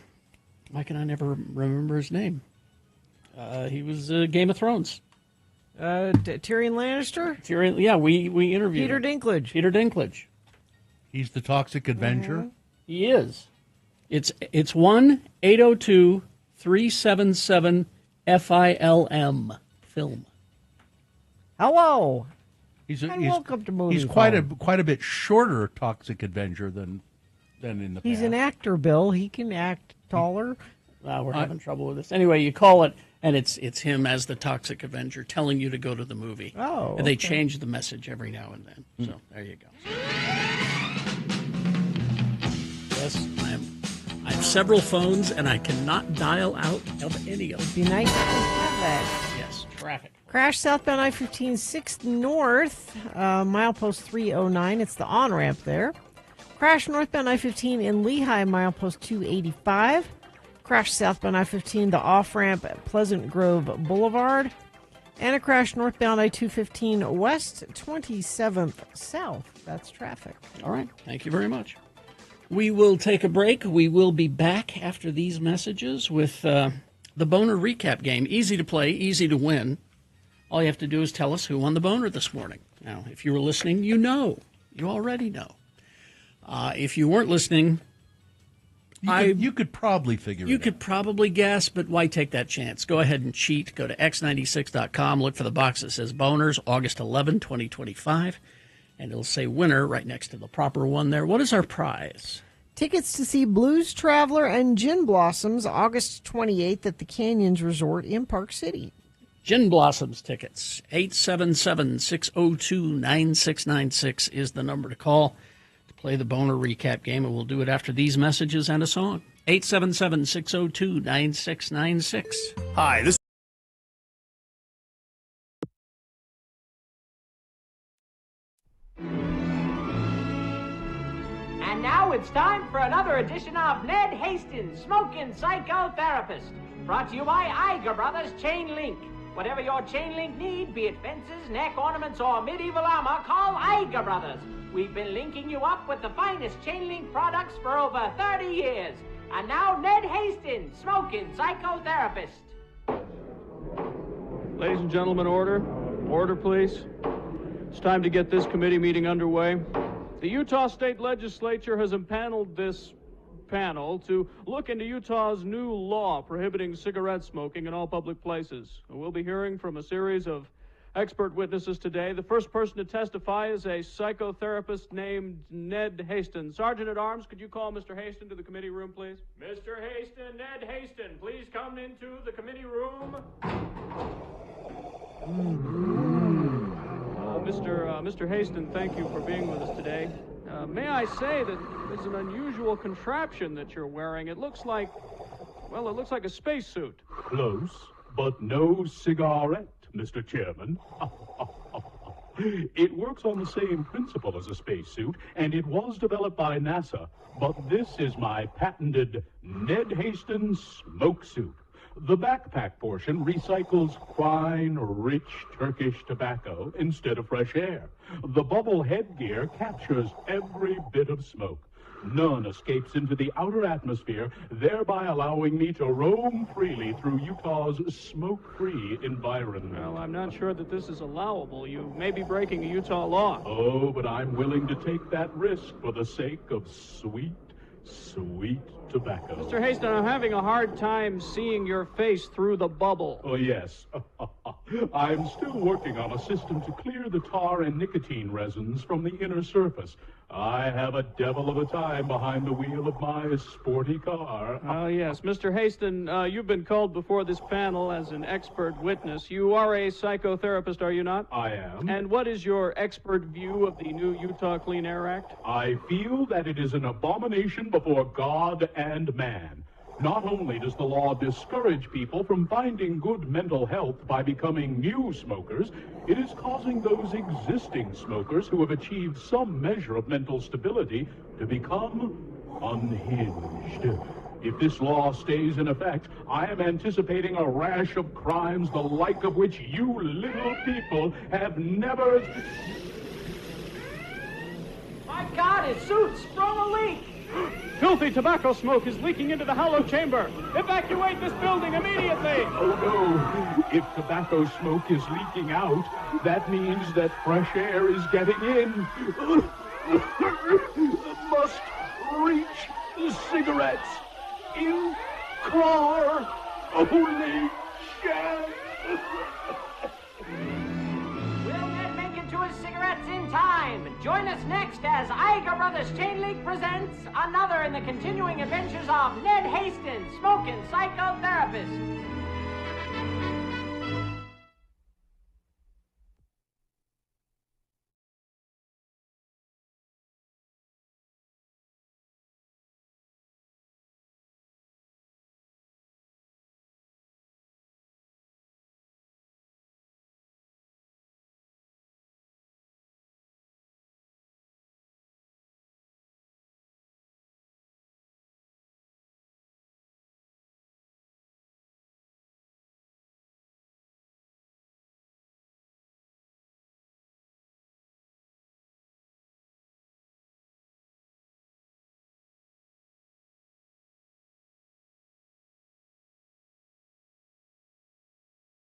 Speaker 7: can I never remember his name? He was Game of Thrones.
Speaker 2: Tyrion Lannister.
Speaker 7: Tyrion, yeah, we interviewed
Speaker 2: Peter
Speaker 7: him.
Speaker 2: Dinklage.
Speaker 7: Peter Dinklage.
Speaker 3: He's the Toxic Avenger.
Speaker 7: He is. It's 1-802-377-FILM film.
Speaker 2: Hello.
Speaker 3: Welcome to Movie He's quite a bit shorter Toxic Avenger than in the past.
Speaker 2: He's an actor, Bill. He can act taller.
Speaker 7: We're having trouble with this. Anyway, you call it, and it's him as the Toxic Avenger telling you to go to the movie.
Speaker 2: Oh,
Speaker 7: and they change the message every now and then. So there you go. Yes, I have several phones, and I cannot dial out of any of them.
Speaker 2: It'd be nice to have that.
Speaker 7: Yes, traffic.
Speaker 2: Crash southbound I-15 6th North, milepost 309. It's the on-ramp there. Crash northbound I-15 in Lehigh, milepost 285. Crash southbound I-15, the off-ramp at Pleasant Grove Boulevard. And a crash northbound I-215 west, 27th south. That's traffic.
Speaker 7: All right. Thank you very much. We will take a break. We will be back after these messages with the Boner Recap game. Easy to play, easy to win. All you have to do is tell us who won the Boner this morning. Now, if you were listening, you know. You already know. If you weren't listening,
Speaker 3: you could probably figure it out.
Speaker 7: You could probably guess, but why take that chance? Go ahead and cheat. Go to x96.com. Look for the box that says Boners, August 11, 2025. And it'll say winner right next to the proper one there. What is our prize?
Speaker 2: Tickets to see Blues Traveler and Gin Blossoms August 28th at the Canyons Resort in Park City.
Speaker 7: Gin Blossoms tickets. 877-602-9696 is the number to call to play the Boner Recap game, and we'll do it after these messages and a song. 877-602-9696.
Speaker 5: Hi, this
Speaker 19: And now it's time for another edition of Ned Hastings, Smoking Psychotherapist. Brought to you by Iger Brothers Chain Link. Whatever your chain link need, be it fences, neck ornaments, or medieval armor, call Iger Brothers. We've been linking you up with the finest chain link products for over 30 years. And now Ned Hastings, Smoking Psychotherapist.
Speaker 4: Ladies and gentlemen, order. Order, please. It's time to get this committee meeting underway. The Utah State Legislature has impaneled this panel to look into Utah's new law prohibiting cigarette smoking in all public places. We'll be hearing from a series of expert witnesses today. The first person to testify is a psychotherapist named Ned Hastings. Sergeant at Arms, could you call Mr. Hastings to the committee room, please? Mr. Hastings, Ned Hastings, please come into the committee room. Mr. Hastings, thank you for being with us today. May I say that this is an unusual contraption that you're wearing. It looks like a spacesuit.
Speaker 14: Close, but no cigarette, Mr. Chairman. It works on the same principle as a spacesuit, and it was developed by NASA. But this is my patented Ned Hastings smoke suit. The backpack portion recycles fine, rich Turkish tobacco instead of fresh air. The bubble headgear captures every bit of smoke. None escapes into the outer atmosphere, thereby allowing me to roam freely through Utah's smoke-free environment.
Speaker 4: Well, I'm not sure that this is allowable. You may be breaking a Utah law.
Speaker 14: Oh, but I'm willing to take that risk for the sake of sweet, sweet tobacco.
Speaker 4: Mr. Hastings, I'm having a hard time seeing your face through the bubble.
Speaker 14: Oh, yes. I'm still working on a system to clear the tar and nicotine resins from the inner surface. I have a devil of a time behind the wheel of my sporty car.
Speaker 4: Oh, yes. Mr. Hastings, you've been called before this panel as an expert witness. You are a psychotherapist, are you not?
Speaker 14: I am.
Speaker 4: And what is your expert view of the new Utah Clean Air Act?
Speaker 14: I feel that it is an abomination before God and man. Not only does the law discourage people from finding good mental health by becoming new smokers, it is causing those existing smokers who have achieved some measure of mental stability to become unhinged. If this law stays in effect, I am anticipating a rash of crimes the like of which you little people have never...
Speaker 19: My God, his suit's sprung a leak!
Speaker 4: Filthy tobacco smoke is leaking into the hollow chamber. Evacuate this building immediately!
Speaker 14: Oh, no. If tobacco smoke is leaking out, that means that fresh air is getting in. Must reach the cigarettes in car. Only chance.
Speaker 19: Will Ned make it to his cigarettes in time? Join us next as Iger Brothers Chain Link presents another in the continuing adventures of Ned Hastings, Smoking Psychotherapist.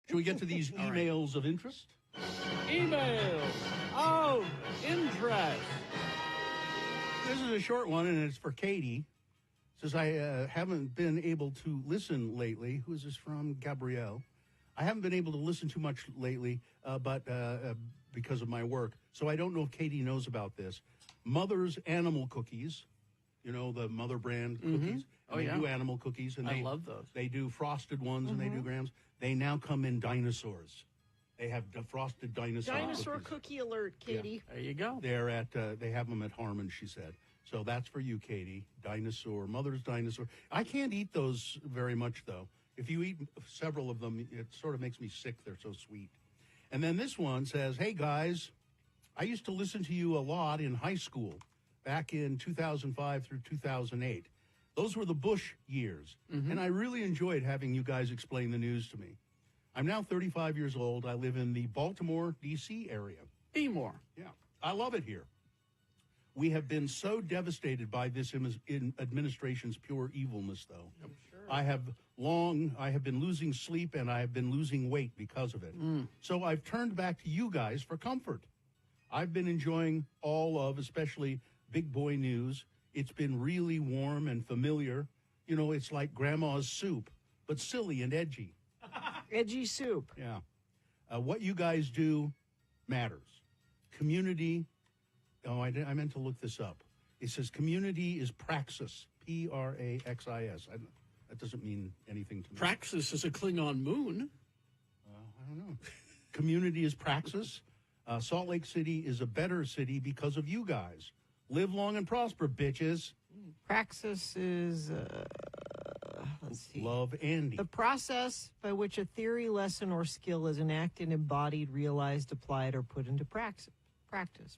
Speaker 3: Should we get to these emails of interest?
Speaker 7: Email of interest.
Speaker 3: This is a short one, and it's for Katie. It says, I haven't been able to listen lately. Who is this from? Gabrielle. I haven't been able to listen too much lately, but because of my work. So I don't know if Katie knows about this. Mother's Animal Cookies, you know, the Mother brand cookies.
Speaker 7: Oh,
Speaker 3: They
Speaker 7: yeah.
Speaker 3: do animal cookies. And
Speaker 7: I
Speaker 3: they
Speaker 7: love those.
Speaker 3: They do frosted ones, and they do grams. They now come in dinosaurs. They have frosted dinosaur
Speaker 11: Dinosaur
Speaker 3: cookies.
Speaker 11: cookie alert, Katie.
Speaker 7: There you go.
Speaker 3: They're at they have them at Harmon, she said. So that's for you, Katie. Dinosaur, Mother's Dinosaur. I can't eat those very much, though. If you eat several of them, it sort of makes me sick. They're so sweet. And then this one says, hey, guys, I used to listen to you a lot in high school back in 2005 through 2008. Those were the Bush years. And I really enjoyed having you guys explain the news to me. I'm now 35 years old. I live in the Baltimore, D.C. area.
Speaker 7: Be-more.
Speaker 3: Yeah, I love it here. We have been so devastated by this administration's pure evilness, though. I'm sure. I have been losing sleep, and I have been losing weight because of it. So I've turned back to you guys for comfort. I've been enjoying all of, especially Big Boy News. It's been really warm and familiar. You know, it's like Grandma's soup, but silly and edgy.
Speaker 11: Edgy soup.
Speaker 3: Yeah. What you guys do matters. Community. Oh, I meant to look this up. It says community is praxis. Praxis. That doesn't mean anything to me.
Speaker 7: Praxis is a Klingon moon.
Speaker 3: I don't know. Community is praxis. Salt Lake City is a better city because of you guys. Live long and prosper, bitches.
Speaker 11: Praxis is, let's see.
Speaker 3: Love Andy.
Speaker 11: The process by which a theory, lesson, or skill is enacted, embodied, realized, applied, or put into practice.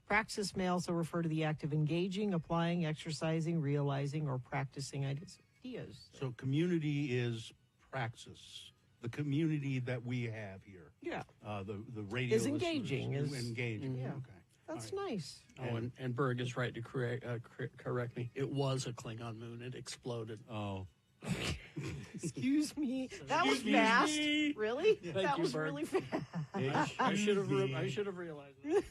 Speaker 11: Praxis may also refer to the act of engaging, applying, exercising, realizing, or practicing ideas.
Speaker 3: So community is praxis. The community that we have here.
Speaker 11: Yeah.
Speaker 3: The radio
Speaker 11: Is engaging.
Speaker 3: listeners, engaging.
Speaker 11: Yeah.
Speaker 3: Okay.
Speaker 11: That's nice.
Speaker 7: Oh, and Berg is right to correct me. It was a Klingon moon. It exploded.
Speaker 3: Oh.
Speaker 11: Excuse me. That was
Speaker 7: Excuse
Speaker 11: fast.
Speaker 7: me.
Speaker 11: Really?
Speaker 7: Thank
Speaker 11: That
Speaker 7: you,
Speaker 11: was
Speaker 7: Bert.
Speaker 11: really fast.
Speaker 7: I should have realized that.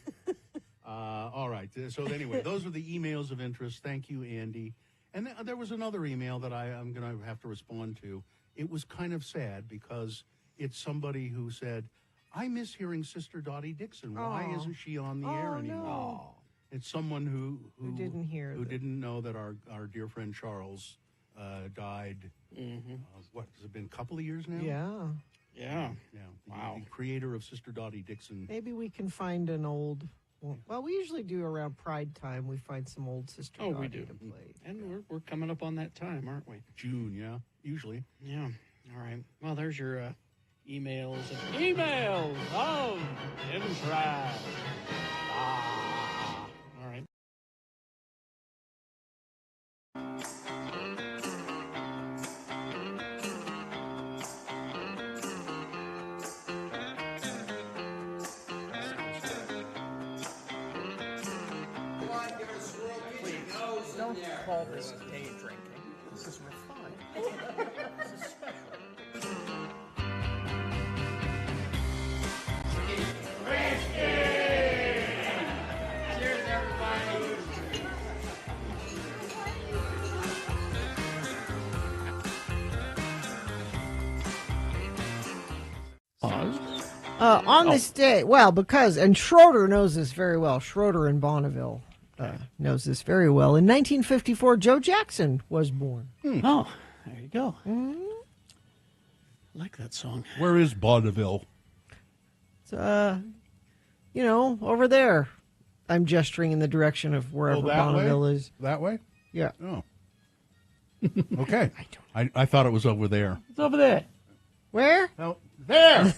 Speaker 3: All right. So anyway, those are the emails of interest. Thank you, Andy. And there was another email that I'm going to have to respond to. It was kind of sad because it's somebody who said, I miss hearing Sister Dottie Dixon. Why isn't she on the air anymore?
Speaker 11: No.
Speaker 3: It's someone who
Speaker 11: didn't hear
Speaker 3: who didn't know that our dear friend Charles died. What has it been? A couple of years now?
Speaker 11: Yeah.
Speaker 3: Yeah. Wow. The creator of Sister Dottie Dixon.
Speaker 11: Maybe we can find an old. Well, we usually do around Pride time. We find some old Sister Dottie
Speaker 7: we do.
Speaker 11: to play.
Speaker 7: And we're coming up on that time, aren't we?
Speaker 3: June, yeah. Usually.
Speaker 7: Yeah. All right. Well, there's your emails of interest. All right.
Speaker 2: Don't call this day drinking. This is refined. This is special.
Speaker 5: Cheers, everybody.
Speaker 7: Pause.
Speaker 2: On this day, and Schroeder knows this very well. Schroeder in Bonneville knows this very well. In 1954, Joe Jackson was born.
Speaker 7: Oh, there you go. I like that song.
Speaker 3: Where is Bonneville?
Speaker 2: It's, over there. I'm gesturing in the direction of wherever Bonneville is.
Speaker 3: That way?
Speaker 2: Yeah.
Speaker 3: Oh. Okay. I thought it was over there.
Speaker 7: It's over there.
Speaker 2: Where?
Speaker 3: No, there.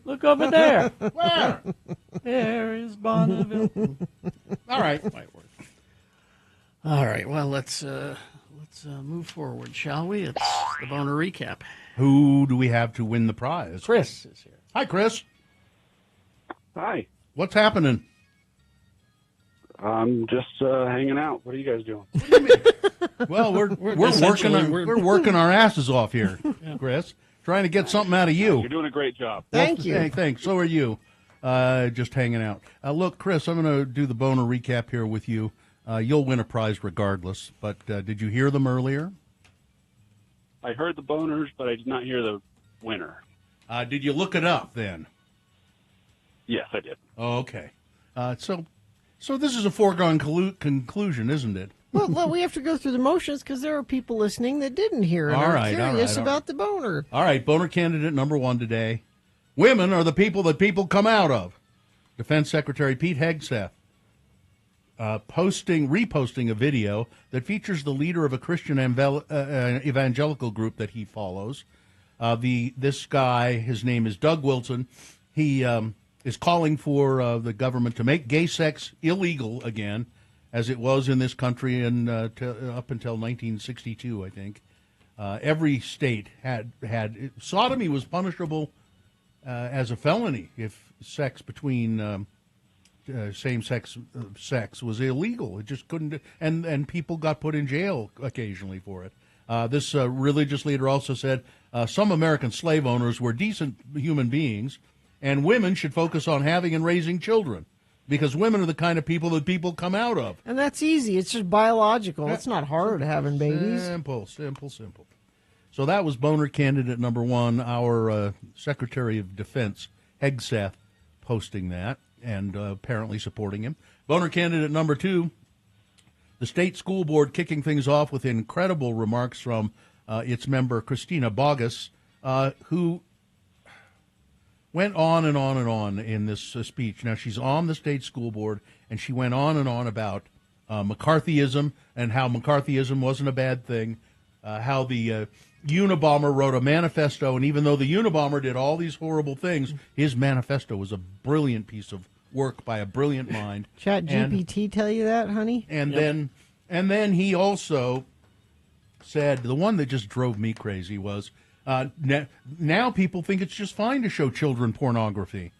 Speaker 7: Look over there.
Speaker 3: Where?
Speaker 7: There is Bonneville.
Speaker 3: All right.
Speaker 7: Might work. All right. Well, let's move forward, shall we? It's the Boner recap.
Speaker 3: Who do we have to win the prize?
Speaker 7: Chris is here.
Speaker 3: Hi, Chris.
Speaker 20: Hi.
Speaker 3: What's happening?
Speaker 20: I'm just hanging out. What are you guys doing?
Speaker 3: Well, we're working our asses off here, Chris. Trying to get something out of you.
Speaker 20: You're doing a great job.
Speaker 2: Thank you.
Speaker 3: Hey, thanks. So are you. Just hanging out. Look, Chris, I'm going to do the boner recap here with you. You'll win a prize regardless, but did you hear them earlier?
Speaker 20: I heard the boners, but I did not hear the winner.
Speaker 3: Did you look it up then?
Speaker 20: Yes, I did.
Speaker 3: Oh, okay. So this is a foregone conclusion, isn't it?
Speaker 2: Well, we have to go through the motions because there are people listening that didn't hear it.
Speaker 3: All
Speaker 2: Are
Speaker 3: right,
Speaker 2: curious
Speaker 3: all right.
Speaker 2: about the boner.
Speaker 3: All right, boner candidate number 1 today. Women are the people that people come out of. Defense Secretary Pete Hegseth reposting a video that features the leader of a Christian evangelical group that he follows. This guy, his name is Doug Wilson. He is calling for the government to make gay sex illegal again, as it was in this country up until 1962, I think. Every state had sodomy was punishable as a felony if sex between same-sex sex was illegal. It just couldn't, and people got put in jail occasionally for it. This religious leader also said some American slave owners were decent human beings, and women should focus on having and raising children, because women are the kind of people that people come out of.
Speaker 2: And that's easy. It's just biological. It's not hard having babies.
Speaker 3: Simple. So that was boner candidate number 1, our Secretary of Defense, Hegseth, posting that and apparently supporting him. Boner candidate number 2, the state school board kicking things off with incredible remarks from its member, Christina Bogus, who went on and on and on in this speech. Now, she's on the state school board, and she went on and on about McCarthyism and how McCarthyism wasn't a bad thing, how the Unabomber wrote a manifesto, and even though the Unabomber did all these horrible things, his manifesto was a brilliant piece of work by a brilliant mind.
Speaker 2: Chat GPT tell you that, honey?
Speaker 3: And then he also said, the one that just drove me crazy was, now people think it's just fine to show children pornography.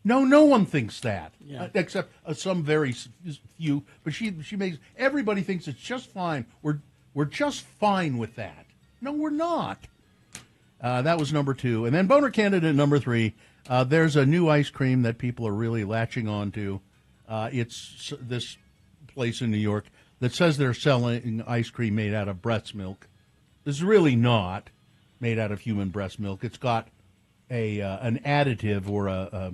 Speaker 3: No one thinks that, except some very few. But she makes everybody thinks it's just fine. We're just fine with that. No, we're not. That was number 2, and then boner candidate number 3. There's a new ice cream that people are really latching on to. It's this place in New York that says they're selling ice cream made out of breast milk. It's really not made out of human breast milk. It's got an additive or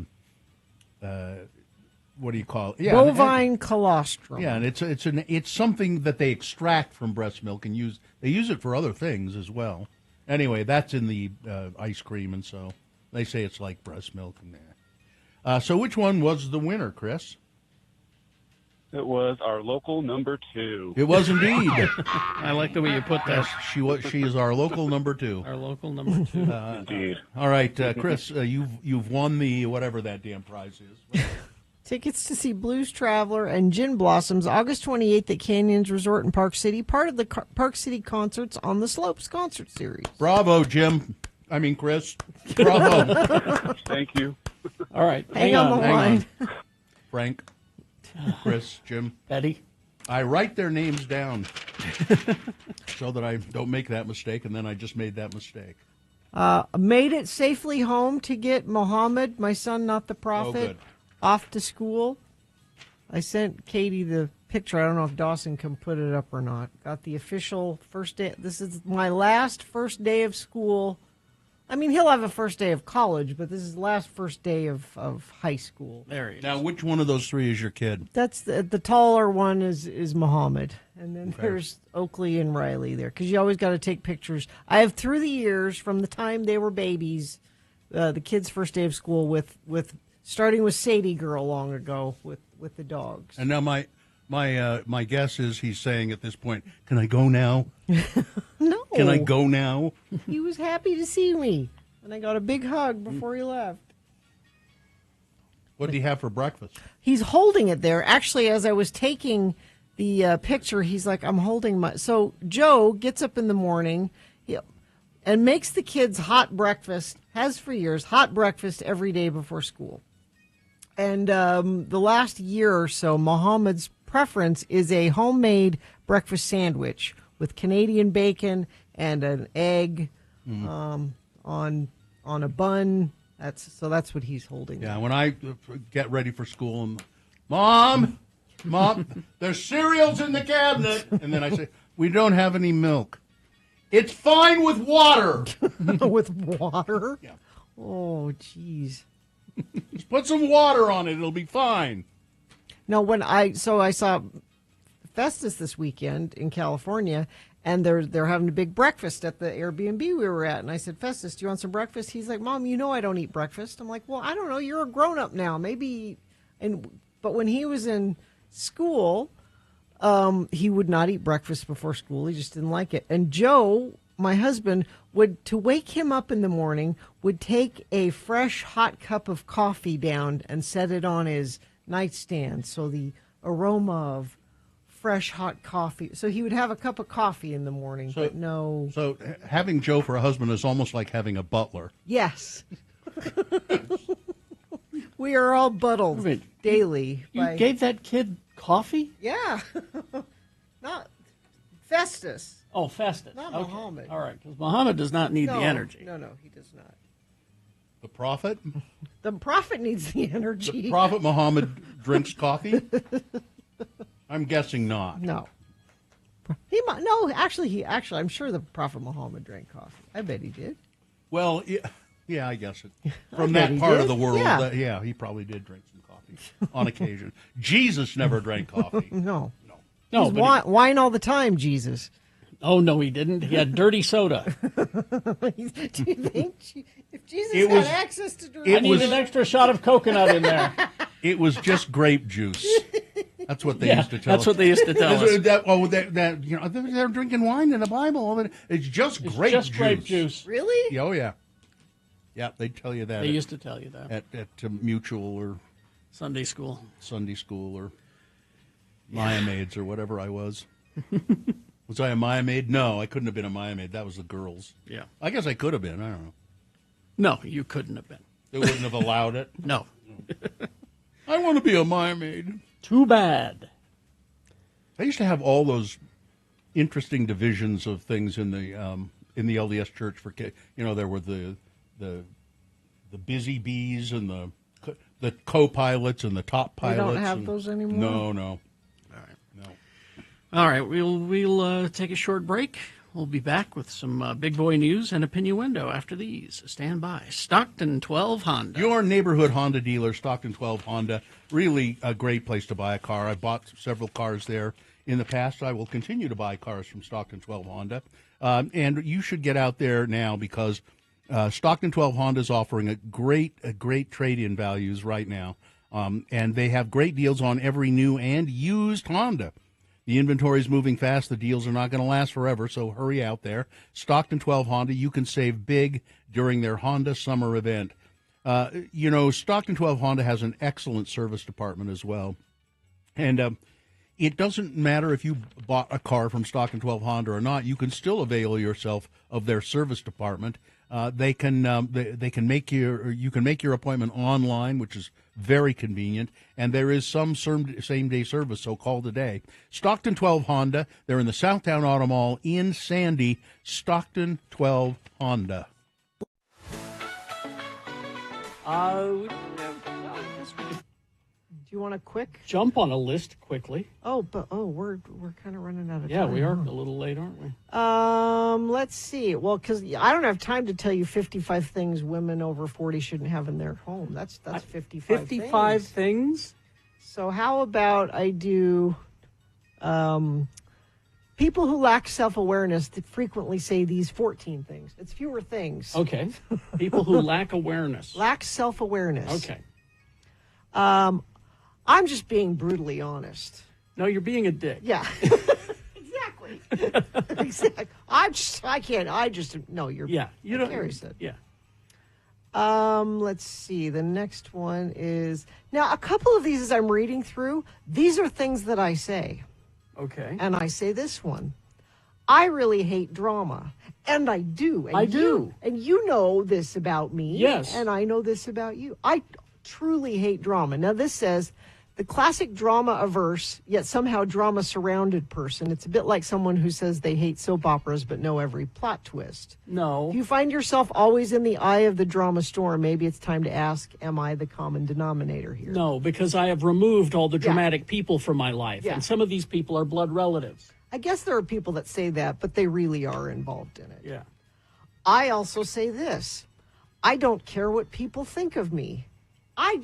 Speaker 3: what do you call it? Yeah,
Speaker 2: bovine colostrum.
Speaker 3: Yeah, and it's something that they extract from breast milk and use. They use it for other things as well. Anyway, that's in the ice cream, and so they say it's like breast milk in there. So which one was the winner, Chris?
Speaker 20: It was our local number 2.
Speaker 3: It was indeed.
Speaker 7: I like the way you put that.
Speaker 3: She is our local number 2.
Speaker 7: Our local number 2.
Speaker 20: Indeed.
Speaker 3: All right, Chris, you've won the whatever that damn prize is.
Speaker 2: Tickets to see Blues Traveler and Gin Blossoms August 28th at Canyons Resort in Park City, part of the Park City Concerts on the Slopes concert series.
Speaker 3: Bravo, Chris. Bravo.
Speaker 20: Thank you.
Speaker 7: All right.
Speaker 2: Hang on the line.
Speaker 3: Frank, Chris, Jim.
Speaker 7: Betty.
Speaker 3: I write their names down so that I don't make that mistake, and then I just made that mistake.
Speaker 2: Made it safely home to get Mohammed, my son, not the prophet, off to school. I sent Katie the picture. I don't know if Dawson can put it up or not. Got the official first day. This is my last first day of school. I mean, he'll have a first day of college, but this is the last first day of high school.
Speaker 7: There he is.
Speaker 3: Now, which one of those 3 is your kid?
Speaker 2: That's the taller one is Muhammad. And then there's Oakley and Riley there, because you always got to take pictures. I have, through the years, from the time they were babies, the kids' first day of school with starting with Sadie Girl long ago with the dogs.
Speaker 3: And now my guess is he's saying at this point, can I go now?
Speaker 2: No.
Speaker 3: Can I go now?
Speaker 2: He was happy to see me, and I got a big hug before he left.
Speaker 3: What did he have for breakfast?
Speaker 2: He's holding it there. Actually, as I was taking the picture, he's like, I'm holding my... So Joe gets up in the morning and makes the kids hot breakfast, has for years, hot breakfast every day before school. And the last year or so, Mohammed's preference is a homemade breakfast sandwich with Canadian bacon and an egg,
Speaker 11: on a bun. That's what he's holding.
Speaker 3: Yeah, when I get ready for school, and Mom, there's cereals in the cabinet, and then I say, we don't have any milk. It's fine with water.
Speaker 11: With water?
Speaker 3: Yeah.
Speaker 11: Oh, jeez.
Speaker 3: Just put some water on it; it'll be fine.
Speaker 11: No, I saw Festus this weekend in California, and they're having a big breakfast at the Airbnb we were at. And I said, Festus, do you want some breakfast? He's like, Mom, you know I don't eat breakfast. I'm like, well, I don't know. You're a grown up now, maybe. But when he was in school, he would not eat breakfast before school. He just didn't like it. And Joe, my husband, to wake him up in the morning, would take a fresh hot cup of coffee down and set it on his nightstand. So the aroma of fresh hot coffee. So he would have a cup of coffee in the morning, but no.
Speaker 3: So having Joe for a husband is almost like having a butler.
Speaker 11: Yes. We are all buttled daily.
Speaker 7: You gave that kid coffee?
Speaker 11: Yeah. Not Festus.
Speaker 7: Oh, Festus.
Speaker 11: Not
Speaker 7: Okay.
Speaker 11: Muhammad.
Speaker 7: All right, because Muhammad does not need the energy.
Speaker 11: No, he does not.
Speaker 3: The prophet?
Speaker 11: The prophet needs the energy.
Speaker 3: The prophet Muhammad drinks coffee? I'm guessing not.
Speaker 11: No. He might. No, actually, I'm sure the prophet Muhammad drank coffee. I bet he did.
Speaker 3: Well, yeah, I guess it.
Speaker 11: I
Speaker 3: From
Speaker 11: bet
Speaker 3: that
Speaker 11: he
Speaker 3: part of
Speaker 11: did.
Speaker 3: the world,
Speaker 11: Yeah.
Speaker 3: he probably did drink some coffee on occasion. Jesus never drank coffee.
Speaker 11: No.
Speaker 7: No,
Speaker 11: He's
Speaker 7: but
Speaker 11: wine all the time, Jesus.
Speaker 7: Oh, no, he didn't. He had dirty soda.
Speaker 11: Do you think if Jesus
Speaker 3: It
Speaker 11: had
Speaker 3: was-
Speaker 11: access to drink?
Speaker 7: I need an extra shot of coconut in there.
Speaker 3: It was just grape juice. That's what they
Speaker 7: Yeah,
Speaker 3: used to tell
Speaker 7: that's
Speaker 3: us.
Speaker 7: what they used to tell us.
Speaker 3: They're drinking wine in the Bible. It's just grape
Speaker 7: just
Speaker 3: juice.
Speaker 7: grape juice.
Speaker 11: Really?
Speaker 3: Oh, yeah. Yeah, they'd tell you that.
Speaker 7: They used to tell you that.
Speaker 3: At Mutual or
Speaker 7: Sunday school
Speaker 3: or Maya Maids or whatever I was. Was I a Maya Maid? No, I couldn't have been a Maya Maid. That was the girls.
Speaker 7: Yeah.
Speaker 3: I guess I could have been. I don't know.
Speaker 7: No, you couldn't have been.
Speaker 3: They wouldn't have allowed it.
Speaker 7: No.
Speaker 3: I want to be a Maya Maid.
Speaker 7: Too bad.
Speaker 3: I used to have all those interesting divisions of things in the LDS church for there were the busy bees and the co-pilots and the top pilots.
Speaker 11: They don't have those anymore?
Speaker 3: No.
Speaker 7: All right, we'll take a short break. We'll be back with some big boy news and opinion window after these. Stand by. Stockton 12 Honda.
Speaker 3: Your neighborhood Honda dealer, Stockton 12 Honda. Really a great place to buy a car. I bought several cars there in the past. I will continue to buy cars from Stockton 12 Honda. And you should get out there now because Stockton 12 Honda is offering a great trade-in values right now. And they have great deals on every new and used Honda. The inventory is moving fast. The deals are not going to last forever, so hurry out there. Stockton 12 Honda, you can save big during their Honda summer event. Stockton 12 Honda has an excellent service department as well. And it doesn't matter if you bought a car from Stockton 12 Honda or not. You can still avail yourself of their service department. You can make your appointment online, which is very convenient, and there is some same-day service, so call today. Stockton 12 Honda, they're in the Southtown Auto Mall in Sandy. Stockton 12 Honda.
Speaker 11: Do you want a quick
Speaker 7: jump on a list quickly?
Speaker 11: We're kind of running out of time.
Speaker 7: Yeah, we are a little late, aren't we?
Speaker 11: Let's see. Well, because I don't have time to tell you 55 things women over 40 shouldn't have in their home. That's 55.
Speaker 7: 55 things.
Speaker 11: So how about I do? People who lack self-awareness frequently say these 14 things. It's fewer things.
Speaker 7: Okay. People who lack awareness.
Speaker 11: Lack self-awareness.
Speaker 7: Okay.
Speaker 11: I'm just being brutally honest.
Speaker 7: No, you're being a dick.
Speaker 11: Yeah. Exactly. No, you're.
Speaker 7: Yeah. You don't.
Speaker 11: Carrie said.
Speaker 7: Yeah.
Speaker 11: Let's see. The next one is now a couple of these as I'm reading through. These are things that I say.
Speaker 7: Okay.
Speaker 11: And I say this one. I really hate drama. And I do. And
Speaker 7: I do.
Speaker 11: And you know this about me.
Speaker 7: Yes.
Speaker 11: And I know this about you. I truly hate drama. Now, this says The classic drama-averse, yet somehow drama-surrounded person. It's a bit like someone who says they hate soap operas but know every plot twist.
Speaker 7: No.
Speaker 11: If you find yourself always in the eye of the drama storm, maybe it's time to ask, am I the common denominator here?
Speaker 7: No, because I have removed all the dramatic people from my life, and some of these people are blood relatives.
Speaker 11: I guess there are people that say that, but they really are involved in it.
Speaker 7: Yeah.
Speaker 11: I also say this. I don't care what people think of me. I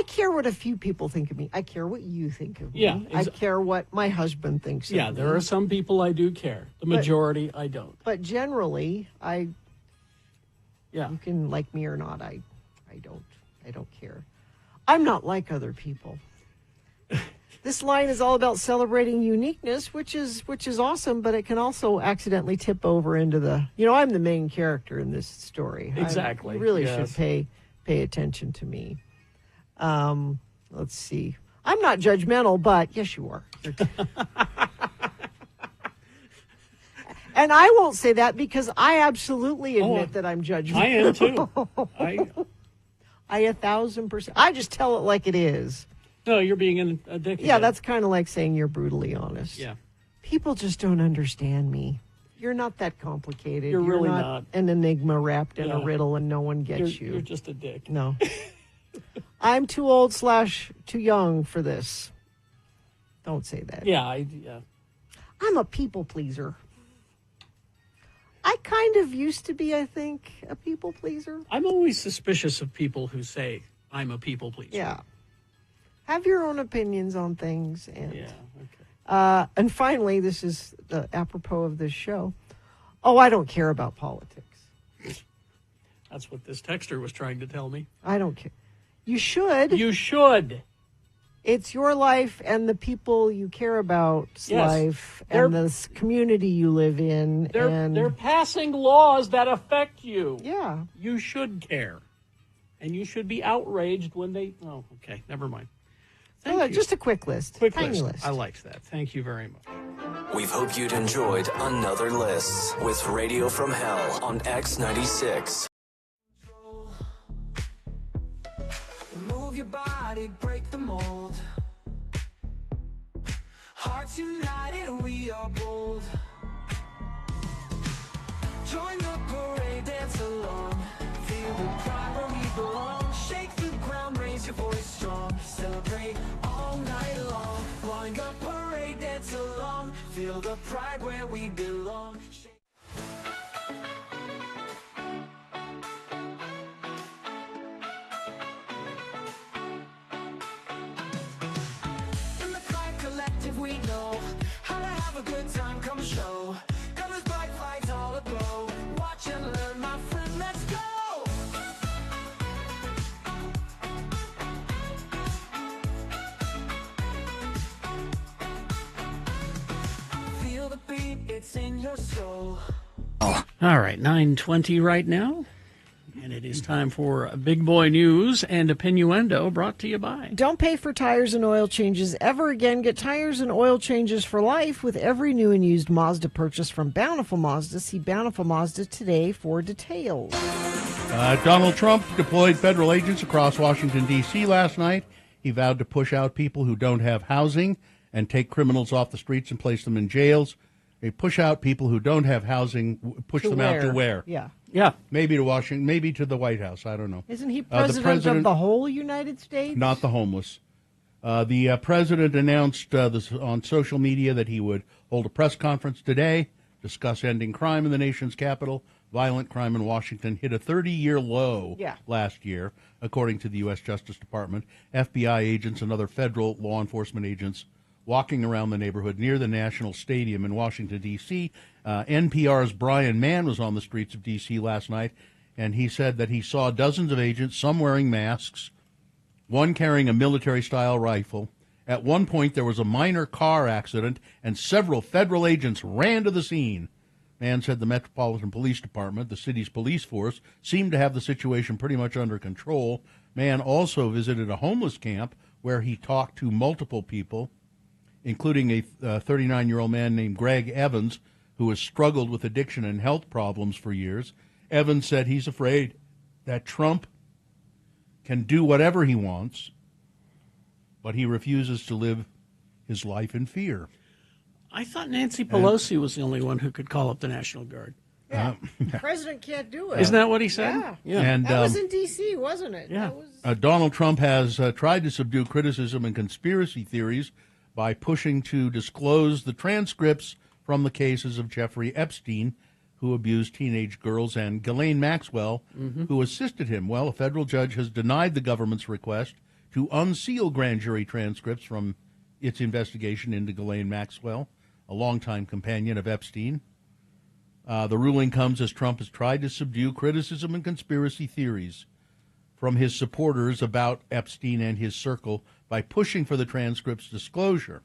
Speaker 11: care what a few people think of me. I care what you think of me.
Speaker 7: Yeah,
Speaker 11: I care what my husband thinks of me.
Speaker 7: Yeah, there are some people I do care. The majority, I don't.
Speaker 11: But generally, you
Speaker 7: Yeah.
Speaker 11: can like me or not. I don't care. I'm not like other people. This line is all about celebrating uniqueness, which is awesome, but it can also accidentally tip over into I'm the main character in this story.
Speaker 7: Exactly.
Speaker 11: You really
Speaker 7: Yes.
Speaker 11: should pay attention to me. Let's see. I'm not judgmental, but yes, you are. And I won't say that because I absolutely admit that I'm judgmental.
Speaker 7: I am too.
Speaker 11: I 1,000%. I just tell it like it is.
Speaker 7: No, you're being a dick.
Speaker 11: Yeah, that's kind of like saying you're brutally honest.
Speaker 7: Yeah.
Speaker 11: People just don't understand me. You're not that complicated.
Speaker 7: You're really not.
Speaker 11: An enigma wrapped in a
Speaker 7: Yeah.
Speaker 11: riddle and no one gets you.
Speaker 7: You're just a dick.
Speaker 11: No. I'm too old / too young for this. Don't say that.
Speaker 7: Yeah,
Speaker 11: I'm a people pleaser. I kind of used to be, I think, a people pleaser.
Speaker 7: I'm always suspicious of people who say I'm a people pleaser.
Speaker 11: Yeah. Have your own opinions on things. And,
Speaker 7: Yeah, okay.
Speaker 11: And finally, this is apropos of this show. Oh, I don't care about politics.
Speaker 7: That's what this texter was trying to tell me.
Speaker 11: I don't care. You should.
Speaker 7: You should.
Speaker 11: It's your life and the people you care about's
Speaker 7: Yes.
Speaker 11: life and the community you live in.
Speaker 7: They're passing laws that affect you.
Speaker 11: Yeah.
Speaker 7: You should care. And you should be outraged when they... Oh, okay. Never mind. Thank you.
Speaker 11: Just a quick list.
Speaker 7: Quick
Speaker 11: Tiny
Speaker 7: list. I liked that. Thank you very much.
Speaker 10: We hope you'd enjoyed another list with Radio from Hell on X96.
Speaker 5: Move your body, break the mold. Hearts united, we are bold. Join the parade, dance along. Feel the pride where we belong. Shake the ground, raise your voice strong. Celebrate all night long. Join the parade, dance along. Feel the pride where we belong. In the Five Collective, we know how to have a good time. Come show. Colors, bright flags all aglow. Watch and learn, my friend. Let's go. Feel the beat, it's in your soul.
Speaker 7: All right, 9:20 right now. And it is time for Big Boy News and Opinioendo, brought to you by...
Speaker 2: Don't pay for tires and oil changes ever again. Get tires and oil changes for life with every new and used Mazda purchase from Bountiful Mazda. See Bountiful Mazda today for details.
Speaker 3: Donald Trump deployed federal agents across Washington, D.C. last night. He vowed to push out people who don't have housing and take criminals off the streets and place them in jails. They push out people who don't have housing, push them out to where?
Speaker 2: Yeah.
Speaker 7: Yeah.
Speaker 3: Maybe to Washington, maybe to the White House. I don't know.
Speaker 2: Isn't he president of the whole United States?
Speaker 3: Not the homeless. The president announced this on social media that he would hold a press conference today, discuss ending crime in the nation's capital. Violent crime in Washington hit a 30-year low last year, according to the U.S. Justice Department. FBI agents and other federal law enforcement agents walking around the neighborhood near the National Stadium in Washington, D.C. NPR's Brian Mann was on the streets of D.C. last night, and he said that he saw dozens of agents, some wearing masks, one carrying a military-style rifle. At one point, there was a minor car accident, and several federal agents ran to the scene. Mann said the Metropolitan Police Department, the city's police force, seemed to have the situation pretty much under control. Mann also visited a homeless camp where he talked to multiple people, including a 39-year-old man named Greg Evans, who has struggled with addiction and health problems for years. Evans said he's afraid that Trump can do whatever he wants, but he refuses to live his life in fear.
Speaker 7: I thought Nancy Pelosi was the only one who could call up the National Guard.
Speaker 2: Yeah. The president can't do it.
Speaker 7: Isn't that what he said?
Speaker 2: Yeah.
Speaker 3: And,
Speaker 2: that was in D.C., wasn't it?
Speaker 7: Yeah.
Speaker 2: That was...
Speaker 3: Donald Trump has tried to subdue criticism and conspiracy theories by pushing to disclose the transcripts from the cases of Jeffrey Epstein, who abused teenage girls, and Ghislaine Maxwell, who assisted him. Well, a federal judge has denied the government's request to unseal grand jury transcripts from its investigation into Ghislaine Maxwell, a longtime companion of Epstein. The ruling comes as Trump has tried to subdue criticism and conspiracy theories from his supporters about Epstein and his circle by pushing for the transcripts' disclosure.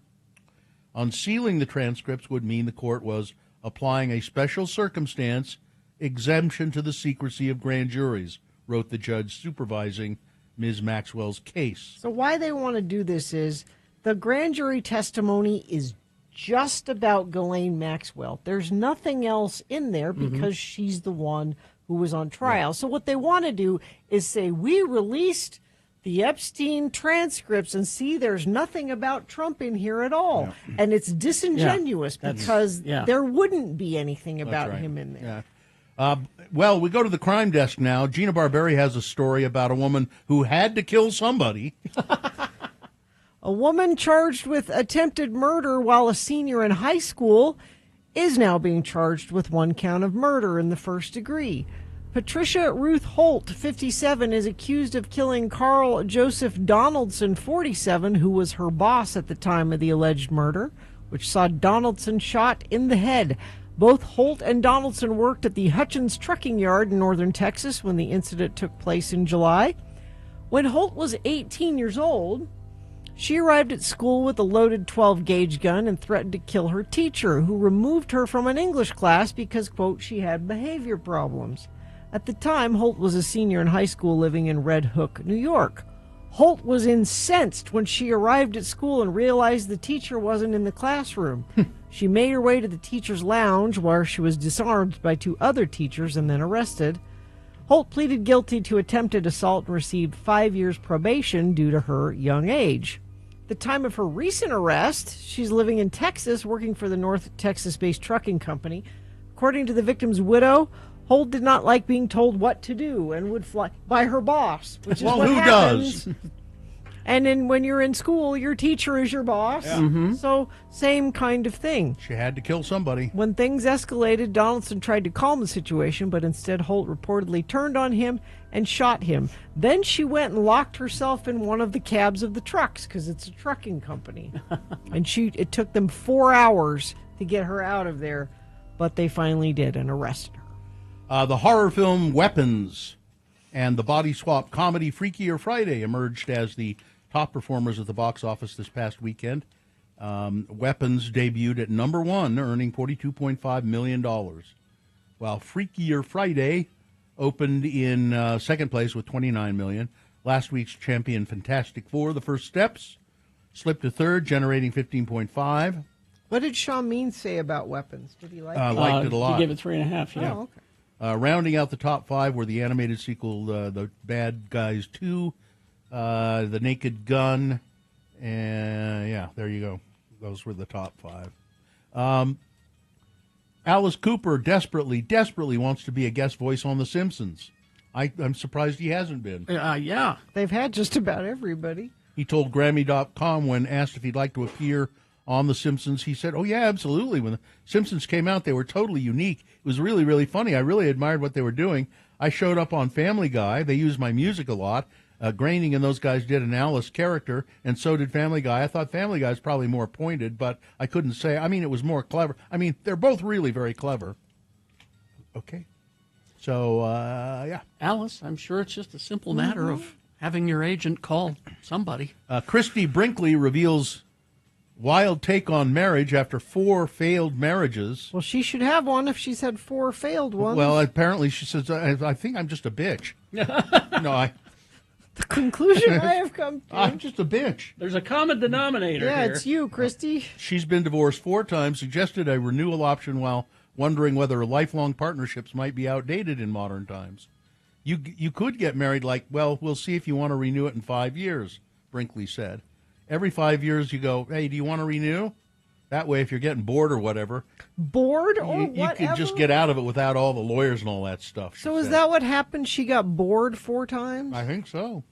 Speaker 3: Unsealing the transcripts would mean the court was applying a special circumstance exemption to the secrecy of grand juries, wrote the judge supervising Ms. Maxwell's case.
Speaker 2: So why they want to do this is the grand jury testimony is just about Ghislaine Maxwell. There's nothing else in there because she's the one who was on trial. Yeah. So what they want to do is say, we released the Epstein transcripts and see there's nothing about Trump in here at all. Yeah. And it's disingenuous because there wouldn't be anything about him in there.
Speaker 3: Yeah. Well, we go to the crime desk now. Gina Barberi has a story about a woman who had to kill somebody.
Speaker 2: A woman charged with attempted murder while a senior in high school is now being charged with 1 count of murder in the first degree. Patricia Ruth Holt, 57, is accused of killing Carl Joseph Donaldson, 47, who was her boss at the time of the alleged murder, which saw Donaldson shot in the head. Both Holt and Donaldson worked at the Hutchins Trucking Yard in northern Texas when the incident took place in July. When Holt was 18 years old, she arrived at school with a loaded 12-gauge gun and threatened to kill her teacher, who removed her from an English class because, quote, she had behavior problems. At the time, Holt was a senior in high school living in Red Hook, New York. Holt was incensed when she arrived at school and realized the teacher wasn't in the classroom. She made her way to the teacher's lounge where she was disarmed by 2 other teachers and then arrested. Holt pleaded guilty to attempted assault and received 5 years probation due to her young age. At the time of her recent arrest, she's living in Texas, working for the North Texas-based trucking company. According to the victim's widow, Holt did not like being told what to do and would fly by her boss, which is what happens. Does? And then when you're in school, your teacher is your boss. Yeah. So same kind of thing.
Speaker 3: She had to kill somebody.
Speaker 2: When things escalated, Donaldson tried to calm the situation, but instead Holt reportedly turned on him and shot him. Then she went and locked herself in one of the cabs of the trucks because it's a trucking company. And it took them 4 hours to get her out of there, but they finally did and arrested her.
Speaker 3: The horror film Weapons and the body swap comedy Freakier Friday emerged as the top performers at the box office this past weekend. Weapons debuted at number 1, earning $42.5 million, while Freakier Friday opened in second place with $29 million. Last week's champion Fantastic Four, The First Steps, slipped to third, generating $15.5.
Speaker 2: What did Sean Mean say about Weapons? Did he like it?
Speaker 3: Liked it a lot.
Speaker 7: He gave it 3.5. Yeah.
Speaker 2: Oh, okay.
Speaker 3: Rounding out the top 5 were the animated sequel, The Bad Guys 2, The Naked Gun, and there you go. Those were the top 5. Alice Cooper desperately wants to be a guest voice on The Simpsons. I'm surprised he hasn't been.
Speaker 7: Yeah.
Speaker 2: They've had just about everybody.
Speaker 3: He told Grammy.com when asked if he'd like to appear on The Simpsons, he said, "Oh, yeah, absolutely. When The Simpsons came out, they were totally unique. It was really, really funny. I really admired what they were doing. I showed up on Family Guy. They used my music a lot. Groening and those guys did an Alice character, and so did Family Guy. I thought Family Guy is probably more pointed, but I couldn't say. I mean, it was more clever. I mean, they're both really very clever." Okay. So, yeah.
Speaker 7: Alice, I'm sure it's just a simple matter of having your agent call somebody.
Speaker 3: Christy Brinkley reveals wild take on marriage after 4 failed marriages.
Speaker 2: Well, she should have one if she's had 4 failed ones.
Speaker 3: Well, apparently she says, I think I'm just a bitch.
Speaker 2: The conclusion I have come to.
Speaker 3: I'm just a bitch.
Speaker 7: There's a common denominator
Speaker 2: here.
Speaker 7: here.
Speaker 2: It's you, Christy.
Speaker 3: She's been divorced 4 times, suggested a renewal option while wondering whether lifelong partnerships might be outdated in modern times. You could get married we'll see if you want to renew it in 5 years, Brinkley said. every 5 years you go, hey, do you want to renew? That way, if you're getting bored or whatever,
Speaker 2: bored or
Speaker 3: you
Speaker 2: whatever,
Speaker 3: could just get out of it without all the lawyers and all that stuff.
Speaker 2: So is that what happened? She got bored 4 times?
Speaker 3: I think so.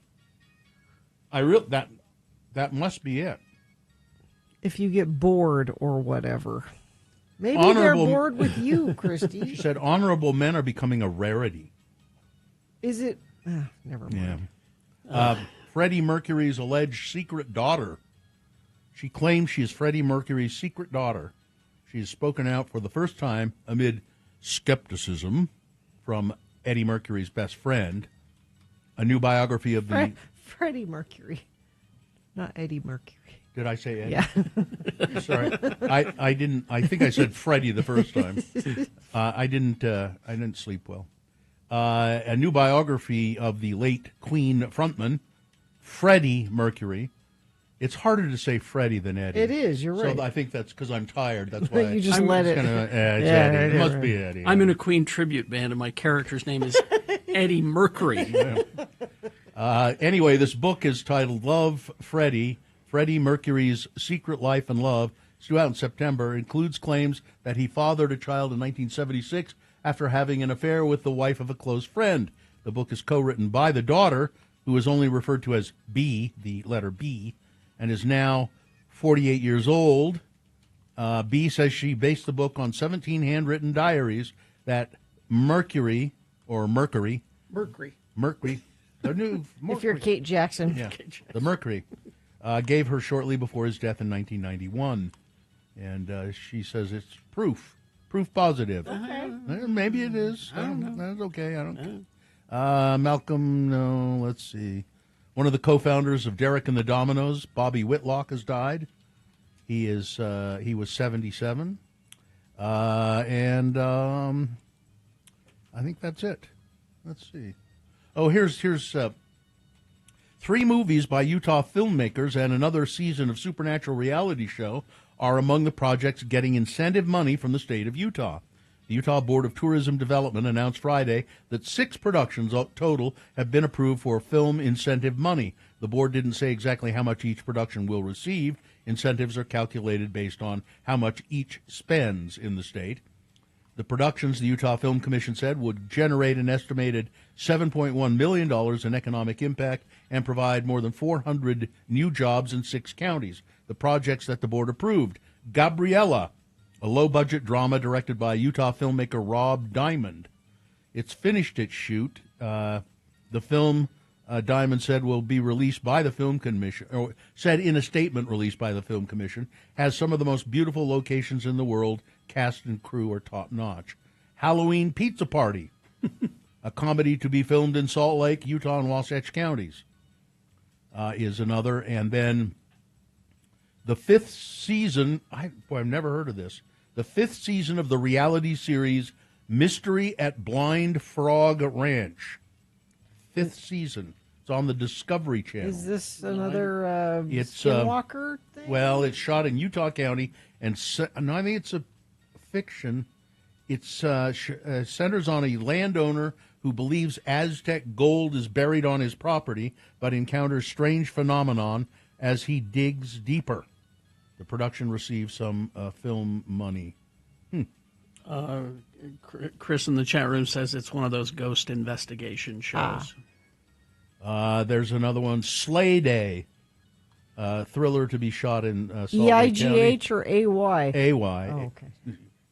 Speaker 3: That must be it.
Speaker 2: If you get bored or whatever. Maybe
Speaker 3: Honorable,
Speaker 2: they're bored with you, Christy.
Speaker 3: She said honorable men are becoming a rarity.
Speaker 2: Is it? Never mind.
Speaker 3: Yeah. Freddie Mercury's alleged secret daughter. She claims she is Freddie Mercury's secret daughter. She has spoken out for the first time amid skepticism from Eddie Mercury's best friend. A new biography of the...
Speaker 2: Freddie Mercury, not Eddie Mercury.
Speaker 3: Did I say Eddie?
Speaker 2: Yeah.
Speaker 3: Sorry, I didn't. I think I said Freddie the first time. I didn't sleep well. A new biography of the late Queen frontman, Freddie Mercury. It's harder to say Freddie than Eddie.
Speaker 2: It is. You're right.
Speaker 3: So I think that's because I'm tired. That's why
Speaker 2: you just let it.
Speaker 3: It's Eddie. It must be Eddie.
Speaker 7: I'm in a Queen tribute band, and my character's name is Eddie Mercury.
Speaker 3: Anyway, this book is titled Love, Freddie Mercury's Secret Life and Love. It's due out in September. It includes claims that he fathered a child in 1976 after having an affair with the wife of a close friend. The book is co-written by the daughter, who is only referred to as B, the letter B, and is now 48 years old. B says she based the book on 17 handwritten diaries that Mercury, the new Mercury.
Speaker 2: If you're Kate Jackson.
Speaker 3: Yeah, the Mercury, gave her shortly before his death in 1991. And she says it's proof positive.
Speaker 2: Okay.
Speaker 3: Maybe it is. I don't know. That's okay. I don't know. Malcolm, no, let's see. One of the co-founders of Derek and the Dominoes, Bobby Whitlock, has died. He was 77. And I think that's it. Let's see. Oh, here's 3 movies by Utah filmmakers and another season of Supernatural reality show are among the projects getting incentive money from the state of Utah. The Utah Board of Tourism Development announced Friday that 6 productions total have been approved for film incentive money. The board didn't say exactly how much each production will receive. Incentives are calculated based on how much each spends in the state. The productions, the Utah Film Commission said, would generate an estimated $7.1 million in economic impact and provide more than 400 new jobs in 6 counties. The projects that the board approved: Gabriella, a low-budget drama directed by Utah filmmaker Rob Diamond. It's finished its shoot. The film, Diamond said, will be released by the Film Commission, or said in a statement released by the Film Commission, has some of the most beautiful locations in the world. Cast and crew are top-notch. Halloween Pizza Party, a comedy to be filmed in Salt Lake, Utah, and Wasatch counties, is another. And then the 5th season, I've never heard of this, the 5th season of the reality series Mystery at Blind Frog Ranch. 5th season. It's on the Discovery Channel.
Speaker 2: Is this another Skinwalker thing?
Speaker 3: Well, it's shot in Utah County, and I think it's a fiction. It centers on a landowner who believes Aztec gold is buried on his property, but encounters strange phenomenon as he digs deeper. The production received some film money.
Speaker 7: Chris in the chat room says it's one of those ghost investigation shows.
Speaker 3: There's another one, Slay Day, thriller to be shot in Salt Lake County.
Speaker 2: EIGH or AY?
Speaker 3: AY.
Speaker 2: Oh, okay.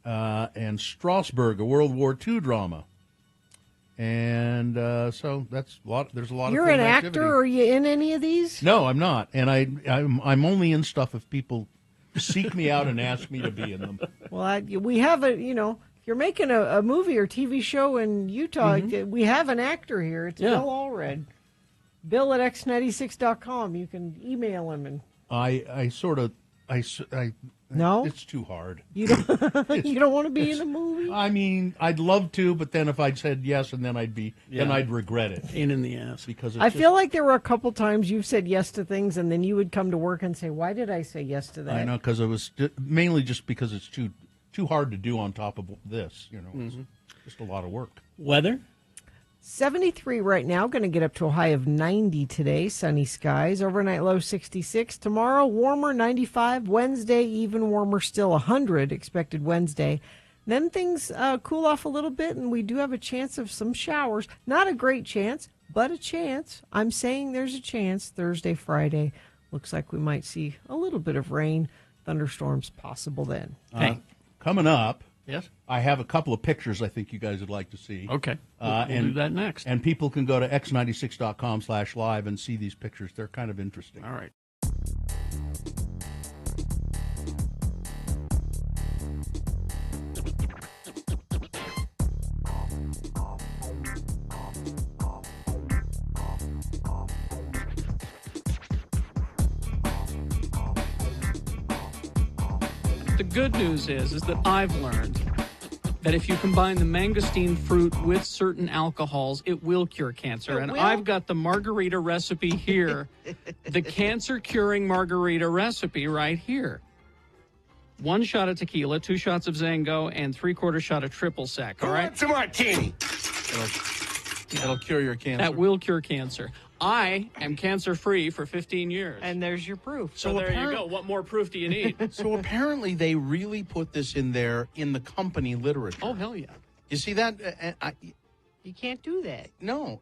Speaker 3: And Strasbourg, a World War II drama. And so that's a lot. There's a lot.
Speaker 2: You're
Speaker 3: of film
Speaker 2: an
Speaker 3: activity.
Speaker 2: actor. Are you in any of these?
Speaker 3: No, I'm not. And I'm only in stuff if people seek me out and ask me to be in them.
Speaker 2: Well, we have if you're making a movie or TV show in Utah, we have an actor here. It's Bill Allred. Bill at x96.com. You can email him. And no,
Speaker 3: it's too hard.
Speaker 2: You don't want to be in a movie?
Speaker 3: I mean, I'd love to, but then if I'd said yes, and then I'd regret it.
Speaker 7: Pain in the ass.
Speaker 3: Because
Speaker 2: I feel like there were a couple times you've said yes to things, and then you would come to work and say, "Why did I say yes to that?"
Speaker 3: I know, because it was mainly just because it's too hard to do on top of this. It's just a lot of work.
Speaker 7: Weather.
Speaker 2: 73 right now, going to get up to a high of 90 today. Sunny skies. Overnight low 66. Tomorrow, warmer 95. Wednesday, even warmer still 100 expected Wednesday. Then things cool off a little bit, and we do have a chance of some showers. Not a great chance, but a chance. I'm saying there's a chance. Thursday, Friday, looks like we might see a little bit of rain. Thunderstorms possible then.
Speaker 3: Coming up,
Speaker 7: yes,
Speaker 3: I have a couple of pictures I think you guys would like to see.
Speaker 7: Okay, we'll do that next.
Speaker 3: And people can go to x96.com/live and see these pictures. They're kind of interesting.
Speaker 7: All right. The good news is that I've learned that if you combine the mangosteen fruit with certain alcohols, it will cure cancer. And I've got the margarita recipe here, the cancer-curing margarita recipe right here. 1 shot of tequila, 2 shots of Zango, and 3/4 shot of triple sec, all right?
Speaker 10: It's a martini.
Speaker 21: That'll cure your cancer.
Speaker 7: That will cure cancer. I am cancer-free for 15 years.
Speaker 11: And there's your proof.
Speaker 7: So there you go. What more proof do you need?
Speaker 21: So apparently they really put this in there in the company literature.
Speaker 7: Oh, hell yeah.
Speaker 21: You see that?
Speaker 11: You can't do that.
Speaker 21: No.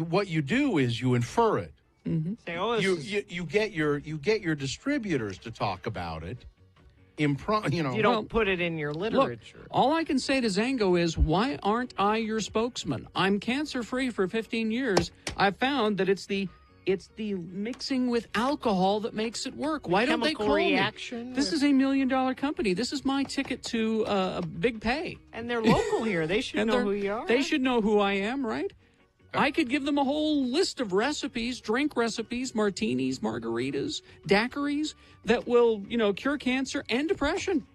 Speaker 21: What you do is you infer it.
Speaker 7: Mm-hmm.
Speaker 11: Say, oh,
Speaker 21: You get your distributors to talk about it.
Speaker 11: You don't put it in your literature.
Speaker 7: Look, all I can say to Zango is, why aren't I your spokesman? I'm cancer-free for 15 years. I found that it's the mixing with alcohol that makes it work. Why don't they call
Speaker 11: reaction
Speaker 7: me? This is $1 million company. This is my ticket to a big pay.
Speaker 11: And they're local here. They should know who you are.
Speaker 7: They should know who I am, right? I could give them a whole list of recipes, drink recipes, martinis, margaritas, daiquiris that will, cure cancer and depression.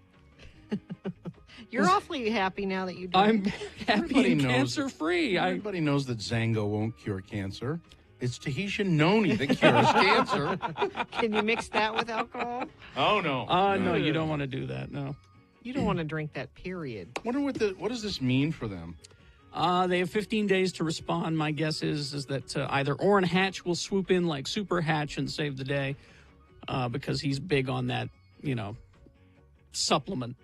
Speaker 11: You're awfully happy now that you do.
Speaker 7: I'm happy and cancer-free.
Speaker 21: Everybody knows that Zango won't cure cancer. It's Tahitian noni that cures cancer.
Speaker 11: Can you mix that with alcohol?
Speaker 21: Oh, no.
Speaker 7: No, you don't want to do that, no.
Speaker 11: You don't want to drink that, period.
Speaker 21: Wonder what does this mean for them?
Speaker 7: They have 15 days to respond. My guess is that either Orrin Hatch will swoop in like Super Hatch and save the day because he's big on that, supplement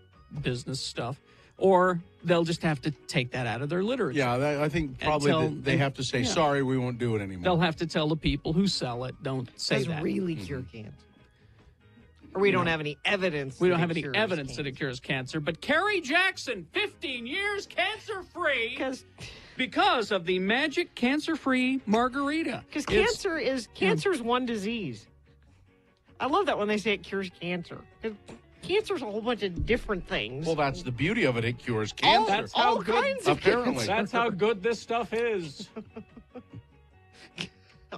Speaker 7: business stuff, or they'll just have to take that out of their literature.
Speaker 21: Yeah, I think probably they have to say, sorry, we won't do it anymore.
Speaker 7: They'll have to tell the people who sell it, don't say that.
Speaker 11: Does really cure cancer. Or we don't have any evidence.
Speaker 7: We don't have any evidence that it cures cancer. But Carrie Jackson, 15 years cancer-free because of the magic cancer-free margarita.
Speaker 11: Because cancer's one disease. I love that when they say it cures cancer. Cancer's a whole bunch of different things.
Speaker 21: Well, that's the beauty of it. It cures cancer.
Speaker 11: That's how good.
Speaker 21: Apparently,
Speaker 7: that's how good this stuff is.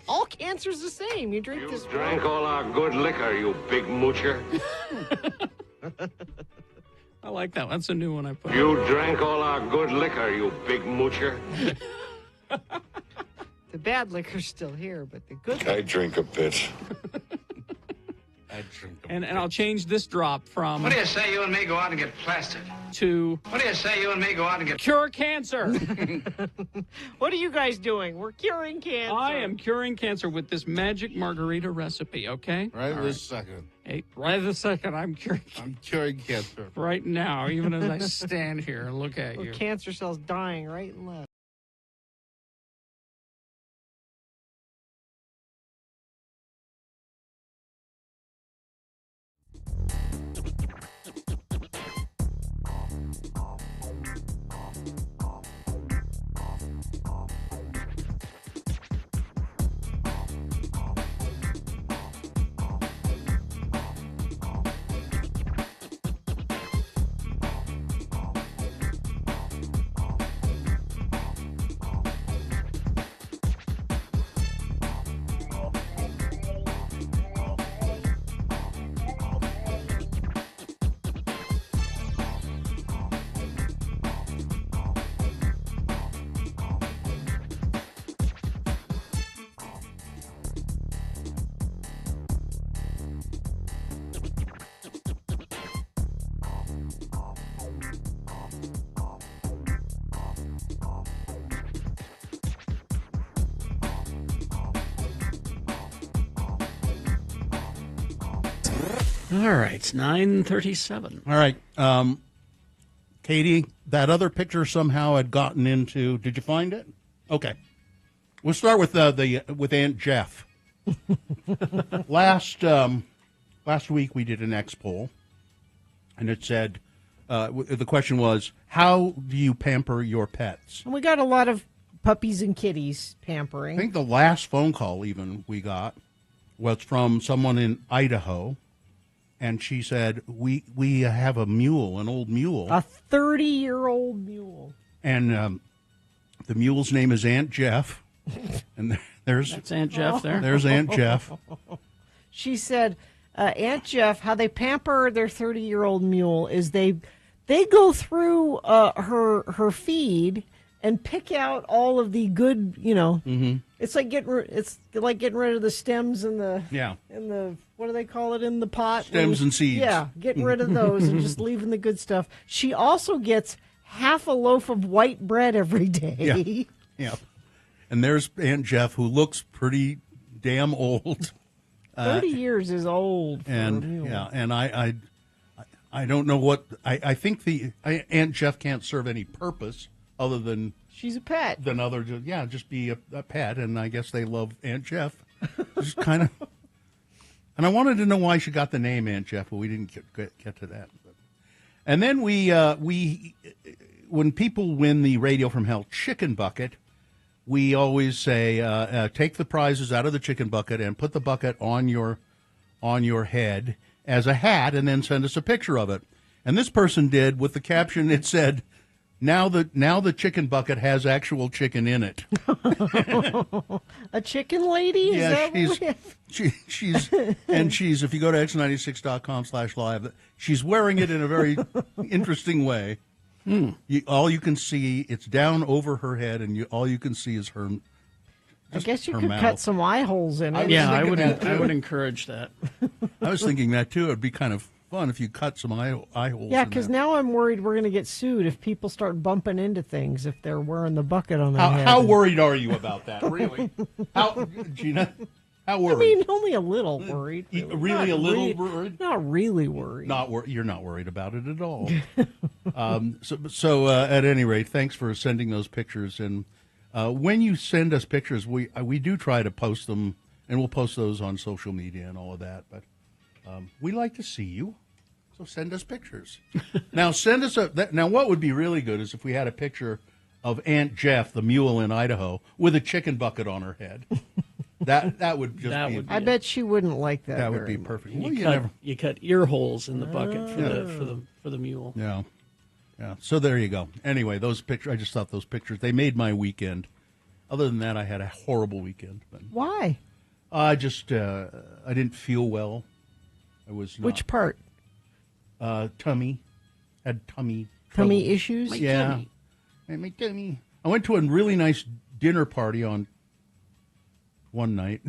Speaker 11: All cancer's the same. You drink this.
Speaker 22: Drank all our good liquor, you big moocher.
Speaker 7: I like that. That's a new one I put.
Speaker 22: You drank all our good liquor, you big moocher.
Speaker 11: The bad liquor's still here, but the good.
Speaker 22: I drink a bit.
Speaker 7: And I'll change this drop from.
Speaker 23: What do you say you and me go out and get plastered?
Speaker 7: To.
Speaker 23: What do you say you and me go out and get
Speaker 7: cure cancer?
Speaker 11: What are you guys doing? We're curing cancer.
Speaker 7: I am curing cancer with this magic margarita recipe. Okay.
Speaker 21: Right this second.
Speaker 7: Hey, right this second, I'm curing
Speaker 21: cancer
Speaker 7: right now, even as I stand here and look at you.
Speaker 11: Cancer cells dying right and left.
Speaker 7: All right, it's 9:37.
Speaker 3: All right. Katie, that other picture somehow had gotten into. Did you find it? Okay. We'll start with with Aunt Jeff. Last week we did an X poll, and it said the question was, how do you pamper your pets?
Speaker 2: And we got a lot of puppies and kitties pampering.
Speaker 3: I think the last phone call even we got was from someone in Idaho, and she said, we have a mule, an old mule.
Speaker 2: A 30-year-old mule.
Speaker 3: And the mule's name is Aunt Jeff. And
Speaker 7: That's Aunt Jeff there.
Speaker 3: There's Aunt Jeff.
Speaker 2: She said, Aunt Jeff, how they pamper their 30-year-old mule is they go through her feed and pick out all of the good, It's like getting rid of the stems and the what do they call it in the pot?
Speaker 3: Stems and seeds.
Speaker 2: Yeah, getting rid of those and just leaving the good stuff. She also gets half a loaf of white bread every day.
Speaker 3: Yeah. And there's Aunt Jeff, who looks pretty damn old.
Speaker 2: 30 years is old for a mule.
Speaker 3: Yeah, and I don't know what I think Aunt Jeff can't serve any purpose other than
Speaker 2: she's a pet.
Speaker 3: Just be a pet, and I guess they love Aunt Jeff. Just kind of. And I wanted to know why she got the name Aunt Jeff, but we didn't get to that. And then we when people win the Radio from Hell chicken bucket, we always say take the prizes out of the chicken bucket and put the bucket on your head as a hat, and then send us a picture of it. And this person did with the caption. It said, Now the chicken bucket has actual chicken in it.
Speaker 2: A chicken lady?
Speaker 3: Yeah, she's if you go to x96.com/live, she's wearing it in a very interesting way. All you can see, it's down over her head, and all you can see is her.
Speaker 2: I guess you
Speaker 3: her
Speaker 2: could
Speaker 3: mouth.
Speaker 2: cut some eye holes in it.
Speaker 7: I would encourage that.
Speaker 3: I was thinking that too. It'd be kind of fun if you cut some eye holes.
Speaker 2: Yeah,
Speaker 3: in
Speaker 2: because
Speaker 3: there.
Speaker 2: now I'm worried we're going to get sued if people start bumping into things if they're wearing the bucket on their head.
Speaker 3: How worried are you about that? Really? Gina? How worried?
Speaker 2: I mean, only a little worried.
Speaker 3: Really, a little worried?
Speaker 2: Not really worried.
Speaker 3: You're not worried about it at all. So at any rate, thanks for sending those pictures. And when you send us pictures, we do try to post them, and we'll post those on social media and all of that. But we like to see you, so send us pictures. Now send us now. What would be really good is if we had a picture of Aunt Jeff, the mule in Idaho, with a chicken bucket on her head. That would just be.
Speaker 2: I bet she wouldn't like that.
Speaker 3: That would be perfect.
Speaker 7: You cut ear holes in the bucket for the mule.
Speaker 3: Yeah. So there you go. Anyway, those pictures. I just thought those pictures, they made my weekend. Other than that, I had a horrible weekend. But
Speaker 2: why?
Speaker 3: I just I didn't feel well. I was not.
Speaker 2: Which part?
Speaker 3: Tummy. Had tummy
Speaker 2: issues.
Speaker 3: My tummy. I went to a really nice dinner party on one night,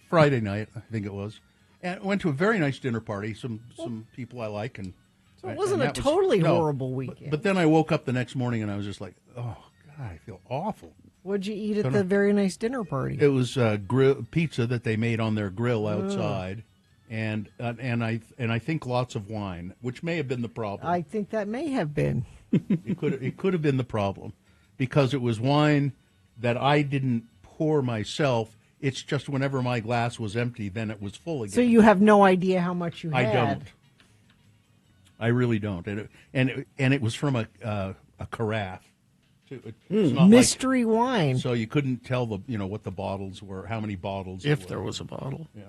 Speaker 3: Friday night, I think it was, and went to a very nice dinner party. Some people I like, and
Speaker 2: so it wasn't a totally horrible weekend.
Speaker 3: But then I woke up the next morning and I was just like, oh God, I feel awful.
Speaker 2: What'd you eat at the very nice dinner party?
Speaker 3: It was pizza that they made on their grill outside, and I think lots of wine, which may have been the problem.
Speaker 2: I think that may have been.
Speaker 3: It could have been the problem, because it was wine that I didn't pour myself. It's just whenever my glass was empty, then it was full again.
Speaker 2: So you have no idea how much you had.
Speaker 3: I don't. I really don't. And it was from a carafe. It's not
Speaker 2: mystery wine.
Speaker 3: So you couldn't tell what the bottles were, how many bottles.
Speaker 7: If there was a bottle.
Speaker 3: Yeah.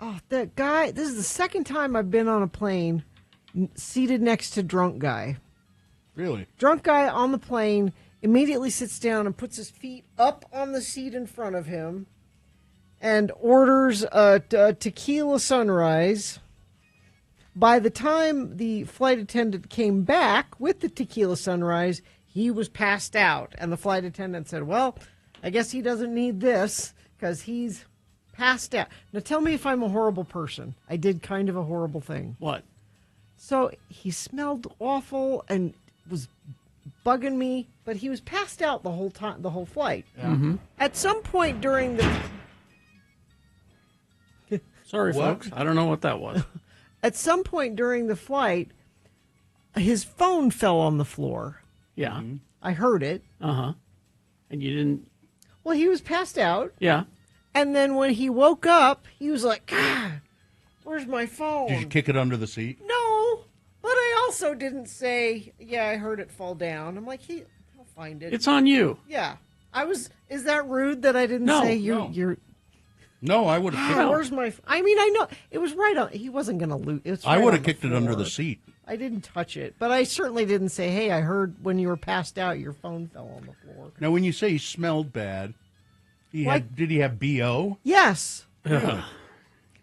Speaker 2: Oh, that guy! This is the second time I've been on a plane seated next to drunk guy.
Speaker 3: Really?
Speaker 2: Drunk guy on the plane immediately sits down and puts his feet up on the seat in front of him and orders a tequila sunrise. By the time the flight attendant came back with the tequila sunrise, he was passed out. And the flight attendant said, well, I guess he doesn't need this because he's passed out. Now tell me if I'm a horrible person. I did kind of a horrible thing.
Speaker 7: What?
Speaker 2: So he smelled awful and was bugging me, but he was passed out the whole time, the whole flight.
Speaker 3: Yeah. Mm-hmm.
Speaker 2: At some point during the
Speaker 7: sorry, folks, I don't know what that was.
Speaker 2: at some point during the flight, his phone fell on the floor.
Speaker 7: Yeah.
Speaker 2: I heard it.
Speaker 7: Uh-huh. And you didn't...
Speaker 2: Well, he was passed out.
Speaker 7: Yeah.
Speaker 2: And then when he woke up, he was like, God, where's my phone?
Speaker 3: Did you kick it under the seat?
Speaker 2: No, but I also didn't say, yeah, I heard it fall down. I'm like, he'll find it.
Speaker 7: It's on you.
Speaker 2: Yeah. Is that rude that I didn't say you're...
Speaker 3: No, I would have kicked it.
Speaker 2: Where's my... I mean, I know. It was right on... He wasn't going to lose.
Speaker 3: I would have kicked it under the seat.
Speaker 2: I didn't touch it. But I certainly didn't say, hey, I heard when you were passed out, your phone fell on the floor.
Speaker 3: Now, when you say he smelled bad, did he have BO?
Speaker 2: Yes.
Speaker 3: Yeah.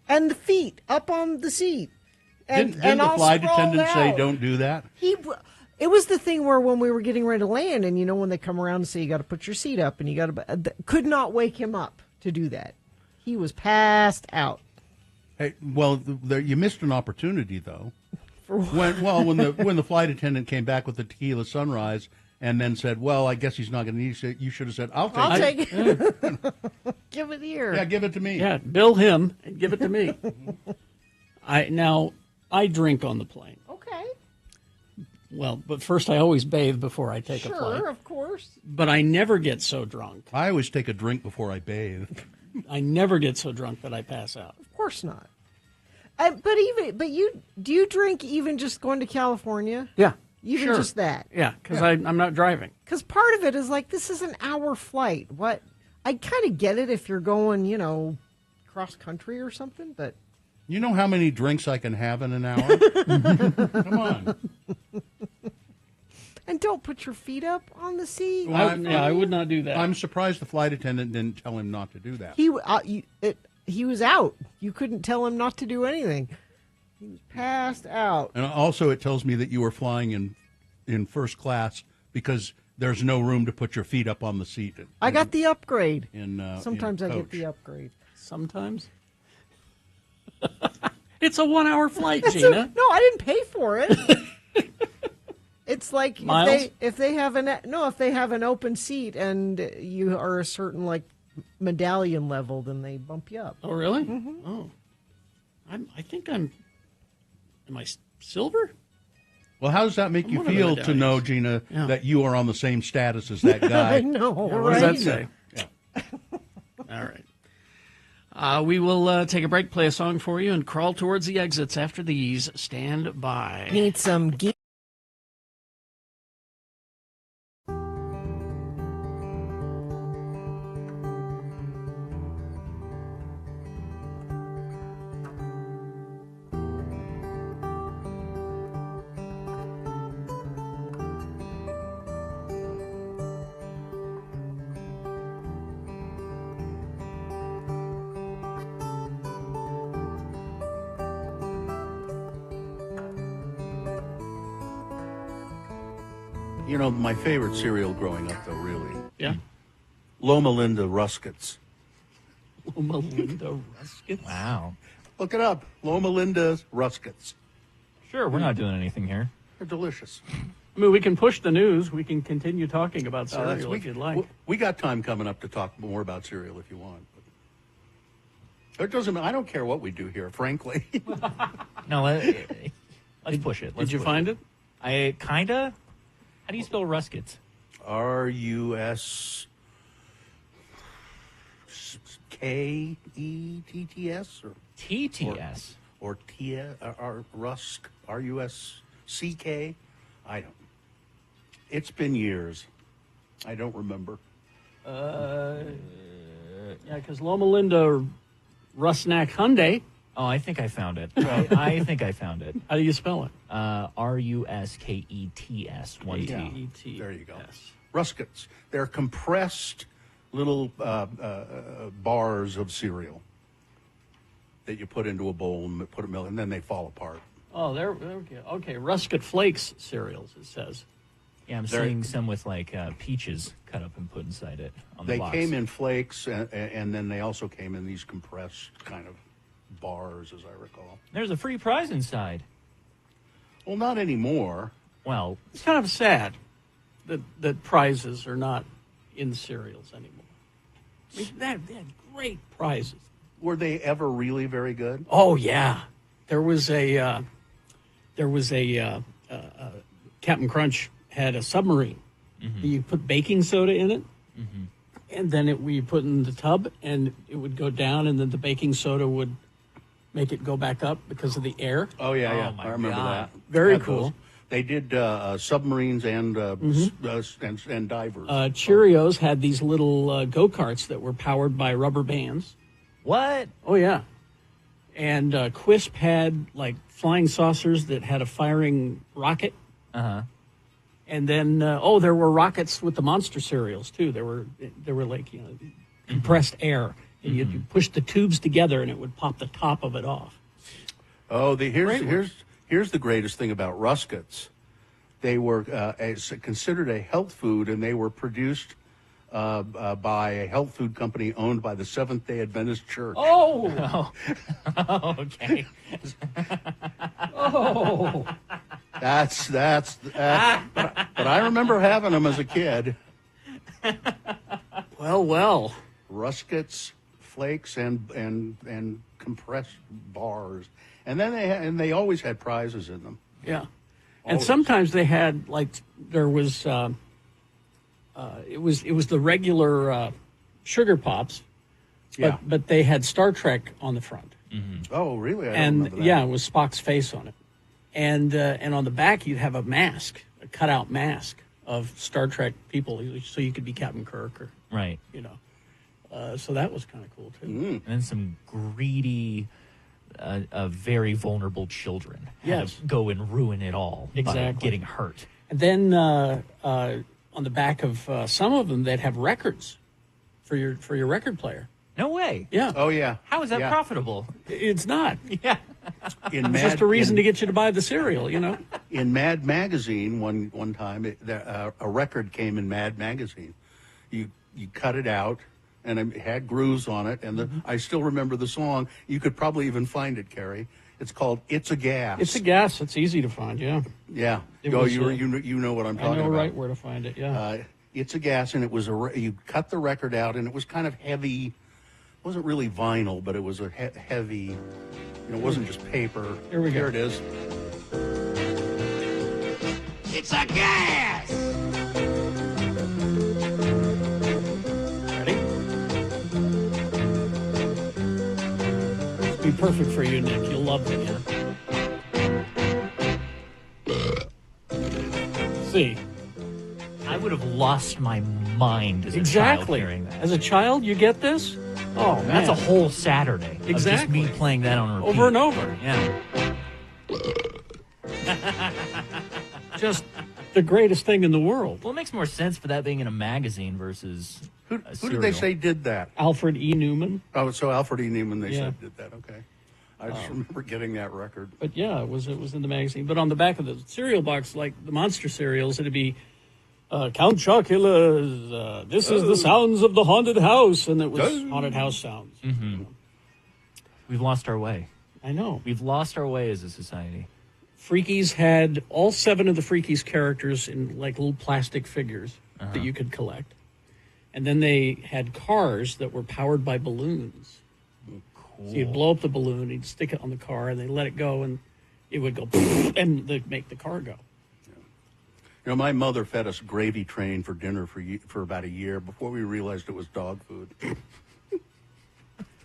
Speaker 2: And the feet up on the seat. And,
Speaker 3: Didn't the flight attendant say don't do that?
Speaker 2: It was the thing where when we were getting ready to land, and when they come around and say you got to put your seat up, and you got to could not wake him up to do that. He was passed out.
Speaker 3: Hey, well, you missed an opportunity though.
Speaker 2: For what?
Speaker 3: When the flight attendant came back with the tequila sunrise and then said, "Well, I guess he's not going to need it," you should have said, "I'll take
Speaker 2: it. Give it here."
Speaker 3: Yeah, give it to me.
Speaker 7: Yeah, bill him and give it to me. I drink on the plane.
Speaker 2: Okay.
Speaker 7: Well, but first I always bathe before I take a flight.
Speaker 2: Sure, of course.
Speaker 7: But I never get so drunk.
Speaker 3: I always take a drink before I bathe.
Speaker 7: I never get so drunk that I pass out.
Speaker 2: Of course not. Do you drink even just going to California?
Speaker 7: Yeah.
Speaker 2: Even
Speaker 7: sure.
Speaker 2: just that?
Speaker 7: Yeah, because I'm not driving.
Speaker 2: Because part of it is like, this is an hour flight. What? I kind of get it if you're going, cross country or something, but...
Speaker 3: You know how many drinks I can have in an hour? Come on.
Speaker 2: And don't put your feet up on the seat.
Speaker 7: I would not do that.
Speaker 3: I'm surprised the flight attendant didn't tell him not to do that.
Speaker 2: He was out. You couldn't tell him not to do anything. He was passed out.
Speaker 3: And also it tells me that you were flying in first class because there's no room to put your feet up on the seat.
Speaker 2: I got the upgrade.
Speaker 3: Sometimes
Speaker 2: I get the upgrade.
Speaker 7: Sometimes? It's a 1 hour flight, Gina.
Speaker 2: No, I didn't pay for it. It's like
Speaker 7: Miles?
Speaker 2: if they have an open seat and you are a certain medallion level, then they bump you up.
Speaker 7: Oh, really?
Speaker 2: Mm-hmm.
Speaker 7: Oh, I think am I silver?
Speaker 3: Well, how does that make you feel to know, Gina, that you are on the same status as that guy?
Speaker 2: I know, right?
Speaker 7: What does that say? Yeah. All right. We will take a break, play a song for you, and crawl towards the exits after these. Stand by.
Speaker 2: Need some geek.
Speaker 3: My favorite cereal growing up, though, really.
Speaker 7: Yeah?
Speaker 3: Loma Linda Ruskets.
Speaker 7: Loma Linda Ruskets?
Speaker 1: Wow.
Speaker 3: Look it up. Loma Linda Ruskets.
Speaker 1: Sure, we're not doing anything here.
Speaker 3: They're delicious.
Speaker 7: I mean, we can push the news. We can continue talking about cereal if you'd like.
Speaker 3: We got time coming up to talk more about cereal if you want. It doesn't. I don't care what we do here, frankly.
Speaker 1: No, let's push it.
Speaker 7: Did you find it?
Speaker 1: I kinda. How do you spell Ruskets?
Speaker 3: RUSKETTS or
Speaker 1: TTS
Speaker 3: or Rusk RUSCK. I don't. It's been years. I don't remember.
Speaker 7: Yeah, because Loma Linda Rusnak Hyundai.
Speaker 1: Oh, I think I found it. I think I found it.
Speaker 7: How do you spell it?
Speaker 1: RUSKETS. One T.
Speaker 7: K-E-T.
Speaker 3: There you go. Ruskets. They're compressed little bars of cereal that you put into a bowl and put a milk, and then they fall apart.
Speaker 7: Oh, they're okay. Okay, Rusket Flakes cereals. It says.
Speaker 1: Yeah, I'm seeing some with peaches cut up and put inside it on the box.
Speaker 3: They came in flakes, and then they also came in these compressed kind of bars, as I recall.
Speaker 1: There's a free prize inside.
Speaker 3: Well, not anymore.
Speaker 1: Well,
Speaker 7: it's kind of sad that prizes are not in cereals anymore. I mean, they had great prizes.
Speaker 3: Were they ever really very good?
Speaker 7: Oh, yeah. There was a Captain Crunch had a submarine. You put baking soda in it, and then we put in the tub, and it would go down, and then the baking soda would make it go back up because of the air.
Speaker 3: Oh yeah, yeah,
Speaker 1: my
Speaker 3: I remember
Speaker 1: God.
Speaker 3: that.
Speaker 7: Very
Speaker 3: Had
Speaker 7: cool.
Speaker 3: those. They did submarines and divers.
Speaker 7: Cheerios had these little go-karts that were powered by rubber bands.
Speaker 1: What?
Speaker 7: Oh, yeah. And Quisp had, like, flying saucers that had a firing rocket.
Speaker 1: Uh-huh.
Speaker 7: And then, there were rockets with the Monster cereals, too. There were like, compressed air. And you push the tubes together, and it would pop the top of it off.
Speaker 3: Oh, here's the greatest thing about Ruskets. They were considered a health food, and they were produced by a health food company owned by the Seventh-day Adventist Church.
Speaker 7: Oh!
Speaker 1: Okay.
Speaker 7: Oh!
Speaker 3: But I remember having them as a kid.
Speaker 7: Well.
Speaker 3: Ruskets, flakes, and compressed bars. And then they always had prizes in them.
Speaker 7: Yeah. And sometimes they had, like, there was, it was the regular Sugar Pops, but they had Star Trek on the front.
Speaker 3: Oh, really? I don't
Speaker 7: And
Speaker 3: remember that.
Speaker 7: it was Spock's face on it. And on the back, you'd have a mask, a cutout mask of Star Trek people, so you could be Captain Kirk or,
Speaker 1: Right.
Speaker 7: So that was kind of cool, too.
Speaker 1: And then some greedy, very vulnerable children had to go and ruin it all by getting hurt.
Speaker 7: And then on the back of some of them, they'd have records for your record player.
Speaker 1: No way.
Speaker 7: Yeah.
Speaker 3: Oh, yeah.
Speaker 1: How is that
Speaker 3: Yeah.
Speaker 1: profitable?
Speaker 7: It's not.
Speaker 1: Yeah.
Speaker 7: It's just a reason to get you to buy the cereal,
Speaker 3: In Mad Magazine, one time, a record came in Mad Magazine. You cut it out, and it had grooves on it, and I still remember the song. You could probably even find it, Carrie. It's called "It's a Gas."
Speaker 7: It's a gas. It's easy to find. Yeah.
Speaker 3: Yeah.
Speaker 7: It
Speaker 3: Oh,
Speaker 7: was,
Speaker 3: you know what I'm talking
Speaker 7: I know
Speaker 3: about.
Speaker 7: right where to find it. Yeah.
Speaker 3: It's a Gas, and it was you cut the record out, and it was kind of heavy. It wasn't really vinyl, but it was a heavy. It wasn't just paper.
Speaker 7: Here we go.
Speaker 3: Here it is.
Speaker 5: It's a gas!
Speaker 7: Ready? It'll be perfect for you, Nick. You'll love it. See.
Speaker 1: I would have lost my mind as a child
Speaker 7: Exactly.
Speaker 1: hearing that.
Speaker 7: As a child, you get this? Oh, man.
Speaker 1: That's a whole Saturday.
Speaker 7: Exactly.
Speaker 1: Of just me playing that on repeat.
Speaker 7: Over and over.
Speaker 1: Yeah.
Speaker 7: Just the greatest thing in the world.
Speaker 1: Well, it makes more sense for that being in a magazine versus
Speaker 3: Who did they say did that?
Speaker 7: Alfred E. Newman.
Speaker 3: Oh, so Alfred E. Newman, they
Speaker 7: Yeah.
Speaker 3: said did that. Okay. I just remember getting that record.
Speaker 7: But yeah, it was in the magazine. But on the back of the cereal box, like the Monster cereals, it'd be Count Chocula's, this is the sounds of the haunted house, and it was haunted house sounds.
Speaker 1: Mm-hmm. We've lost our way.
Speaker 7: I know.
Speaker 1: We've lost our way as a society.
Speaker 7: Freakies had all 7 of the Freakies characters in like little plastic figures that you could collect. And then they had cars that were powered by balloons.
Speaker 1: Cool.
Speaker 7: So you'd blow up the balloon, you'd stick it on the car, and they let it go, and it would go, and they'd make the car go.
Speaker 3: My mother fed us Gravy Train for dinner for about a year before we realized it was dog food.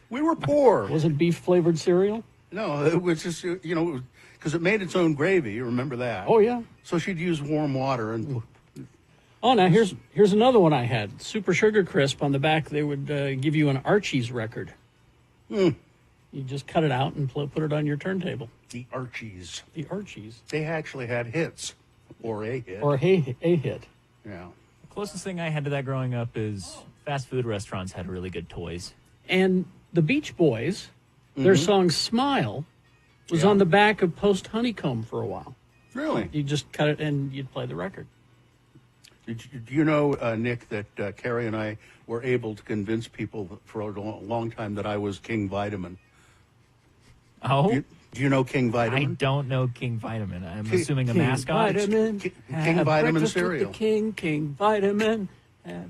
Speaker 3: We were poor.
Speaker 7: Was it beef-flavored cereal?
Speaker 3: No, it was just, because it made its own gravy. You remember that?
Speaker 7: Oh, yeah.
Speaker 3: So she'd use warm water and...
Speaker 7: Oh, now here's another one I had. Super Sugar Crisp. On the back, they would give you an Archie's record. You just cut it out and put it on your turntable.
Speaker 3: The Archies.
Speaker 7: The Archies.
Speaker 3: They actually had hits. Or a hit.
Speaker 7: Or a hit.
Speaker 3: Yeah.
Speaker 1: The closest thing I had to that growing up is fast food restaurants had really good toys.
Speaker 7: And the Beach Boys, their song Smile, was on the back of Post Honeycomb for a while.
Speaker 3: Really?
Speaker 7: You just cut it and you'd play the record.
Speaker 3: Do you know, Nick, that Carrie and I were able to convince people for a long time that I was King Vitamin?
Speaker 1: Oh?
Speaker 3: Do you know King Vitamin?
Speaker 1: I don't know King Vitamin. I'm assuming a mascot.
Speaker 7: Vitamin.
Speaker 3: King Vitamin cereal.
Speaker 7: King Vitamin.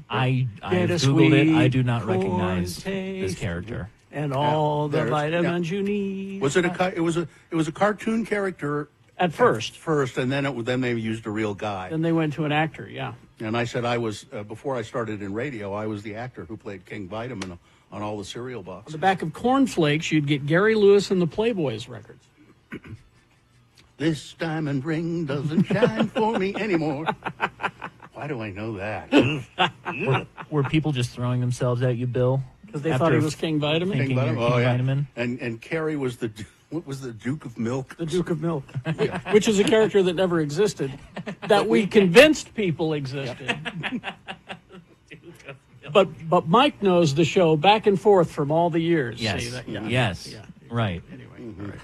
Speaker 1: I Googled it. I do not recognize this character.
Speaker 7: And all the
Speaker 3: there's-
Speaker 7: vitamins you need.
Speaker 3: Was it it was a cartoon character
Speaker 7: At first.
Speaker 3: and then they used a real guy.
Speaker 7: Then they went to an actor, yeah.
Speaker 3: And I said I was before I started in radio, I was the actor who played King Vitamin on all the cereal
Speaker 7: On
Speaker 3: boxes.
Speaker 7: the back of cornflakes, you'd get Gary Lewis and the Playboys records.
Speaker 3: This diamond ring doesn't shine for me anymore. Why do I know that?
Speaker 1: Were people just throwing themselves at you, Bill?
Speaker 7: Because they thought he was King Vitamin?
Speaker 1: Thinking you're King Vitamin?
Speaker 3: And Carrie was what was the Duke of Milk?
Speaker 7: The Duke of Milk, which is a character that never existed, that we convinced people existed. But Mike knows the show back and forth from all the years.
Speaker 1: Yes.
Speaker 7: See that? Yeah.
Speaker 1: Yes.
Speaker 7: Yeah.
Speaker 1: Right.
Speaker 7: Anyway, all right.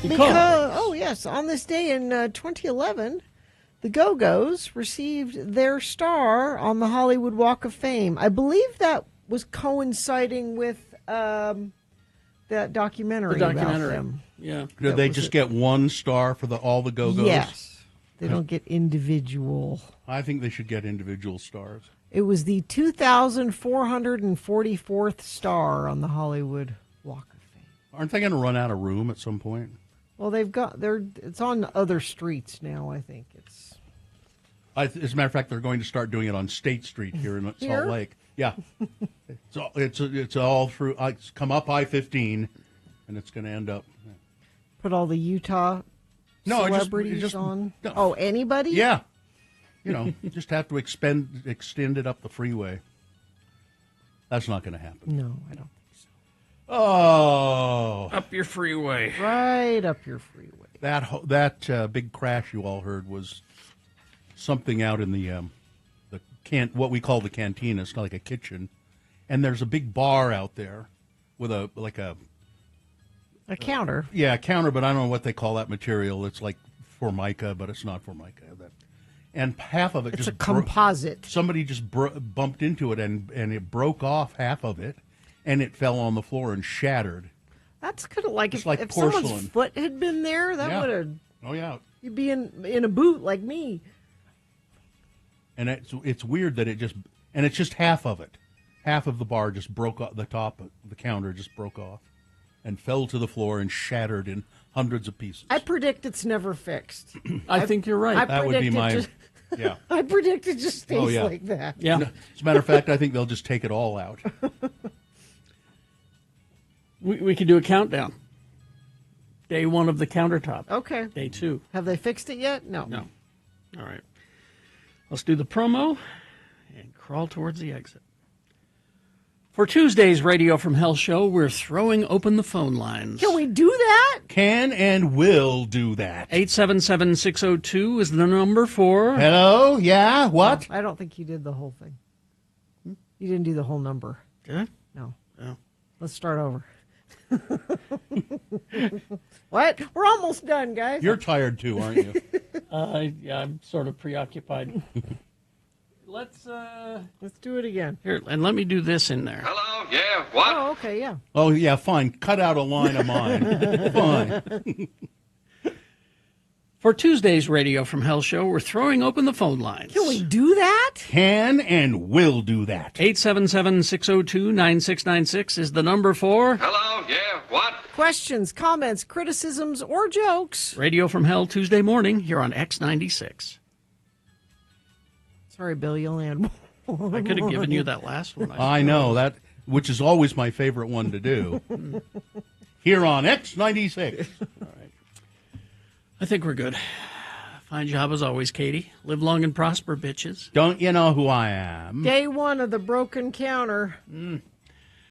Speaker 2: Because, oh yes, on this day in 2011, the Go-Go's received their star on the Hollywood Walk of Fame. I believe that was coinciding with that documentary, about them.
Speaker 7: Yeah.
Speaker 3: Did they just get one star for all the Go-Go's?
Speaker 2: Yes. They don't get individual.
Speaker 3: I think they should get individual stars.
Speaker 2: It was the 2,444th star on the Hollywood Walk of Fame.
Speaker 3: Aren't they going to run out of room at some point?
Speaker 2: Well, it's on other streets now, I think.
Speaker 3: As a matter of fact, they're going to start doing it on State Street here in Salt Lake. Yeah. It's all through, it's come up I-15, and it's going to end up.
Speaker 2: Put all the Utah celebrities on.
Speaker 3: No.
Speaker 2: Oh, anybody?
Speaker 3: Yeah. You just have to extend it up the freeway. That's not going to happen.
Speaker 2: No, I don't.
Speaker 3: Oh,
Speaker 7: Up your freeway.
Speaker 2: Right up your freeway.
Speaker 3: That big crash you all heard was something out in the what we call the cantina. It's not like a kitchen, and there's a big bar out there with a
Speaker 2: counter.
Speaker 3: Yeah, a counter, but I don't know what they call that material. It's like Formica, but it's not Formica. And half of it
Speaker 2: It's a composite.
Speaker 3: Somebody just bumped into it, and it broke off half of it. And it fell on the floor and shattered.
Speaker 2: That's kind of like if
Speaker 3: porcelain.
Speaker 2: someone's foot had been there, that would have.
Speaker 3: Oh yeah.
Speaker 2: You'd be in a boot like me.
Speaker 3: And it's weird that it's just half of it. Half of the bar just broke off. The top of the counter just broke off, and fell to the floor and shattered in hundreds of pieces.
Speaker 2: I predict it's never fixed.
Speaker 7: I think you're right.
Speaker 3: That would be my. Yeah.
Speaker 2: I predict it just stays like that.
Speaker 7: Yeah.
Speaker 3: As a matter of fact, I think they'll just take it all out.
Speaker 7: We could do a countdown. Day 1 of the countertop.
Speaker 2: Okay.
Speaker 7: Day 2.
Speaker 2: Have they fixed it yet? No.
Speaker 7: No. All right. Let's do the promo and crawl towards the exit. For Tuesday's Radio from Hell show, we're throwing open the phone lines.
Speaker 2: Can we do that?
Speaker 3: Can and will do that.
Speaker 7: 877-602 is the number for...
Speaker 3: Hello? Yeah? What?
Speaker 2: No, I don't think you did the whole thing. You didn't do the whole number.
Speaker 7: Did I?
Speaker 2: No.
Speaker 7: Oh.
Speaker 2: Let's start over. What? We're almost done, guys.
Speaker 3: You're tired too, aren't you?
Speaker 7: Yeah, I'm sort of preoccupied. Let's
Speaker 2: do it again.
Speaker 7: Here, and let me do this in there.
Speaker 23: Hello? Yeah? What?
Speaker 2: Oh, okay, yeah.
Speaker 3: Oh, yeah, fine. Cut out a line of mine. Fine.
Speaker 7: For Tuesday's Radio from Hell show, we're throwing open the phone lines.
Speaker 2: Can we do that?
Speaker 3: Can and will do that.
Speaker 7: 877-602-9696 is the number for...
Speaker 23: Hello? Yeah? What?
Speaker 2: Questions, comments, criticisms, or jokes.
Speaker 7: Radio from Hell Tuesday morning here on X96.
Speaker 2: Sorry, Bill, you'll land.
Speaker 7: I could have given you that last one.
Speaker 3: I know, that, which is always my favorite one to do. Here on X96.
Speaker 7: All right. I think we're good. Fine job as always, Katie. Live long and prosper, bitches.
Speaker 3: Don't you know who I am?
Speaker 2: Day one of the broken counter.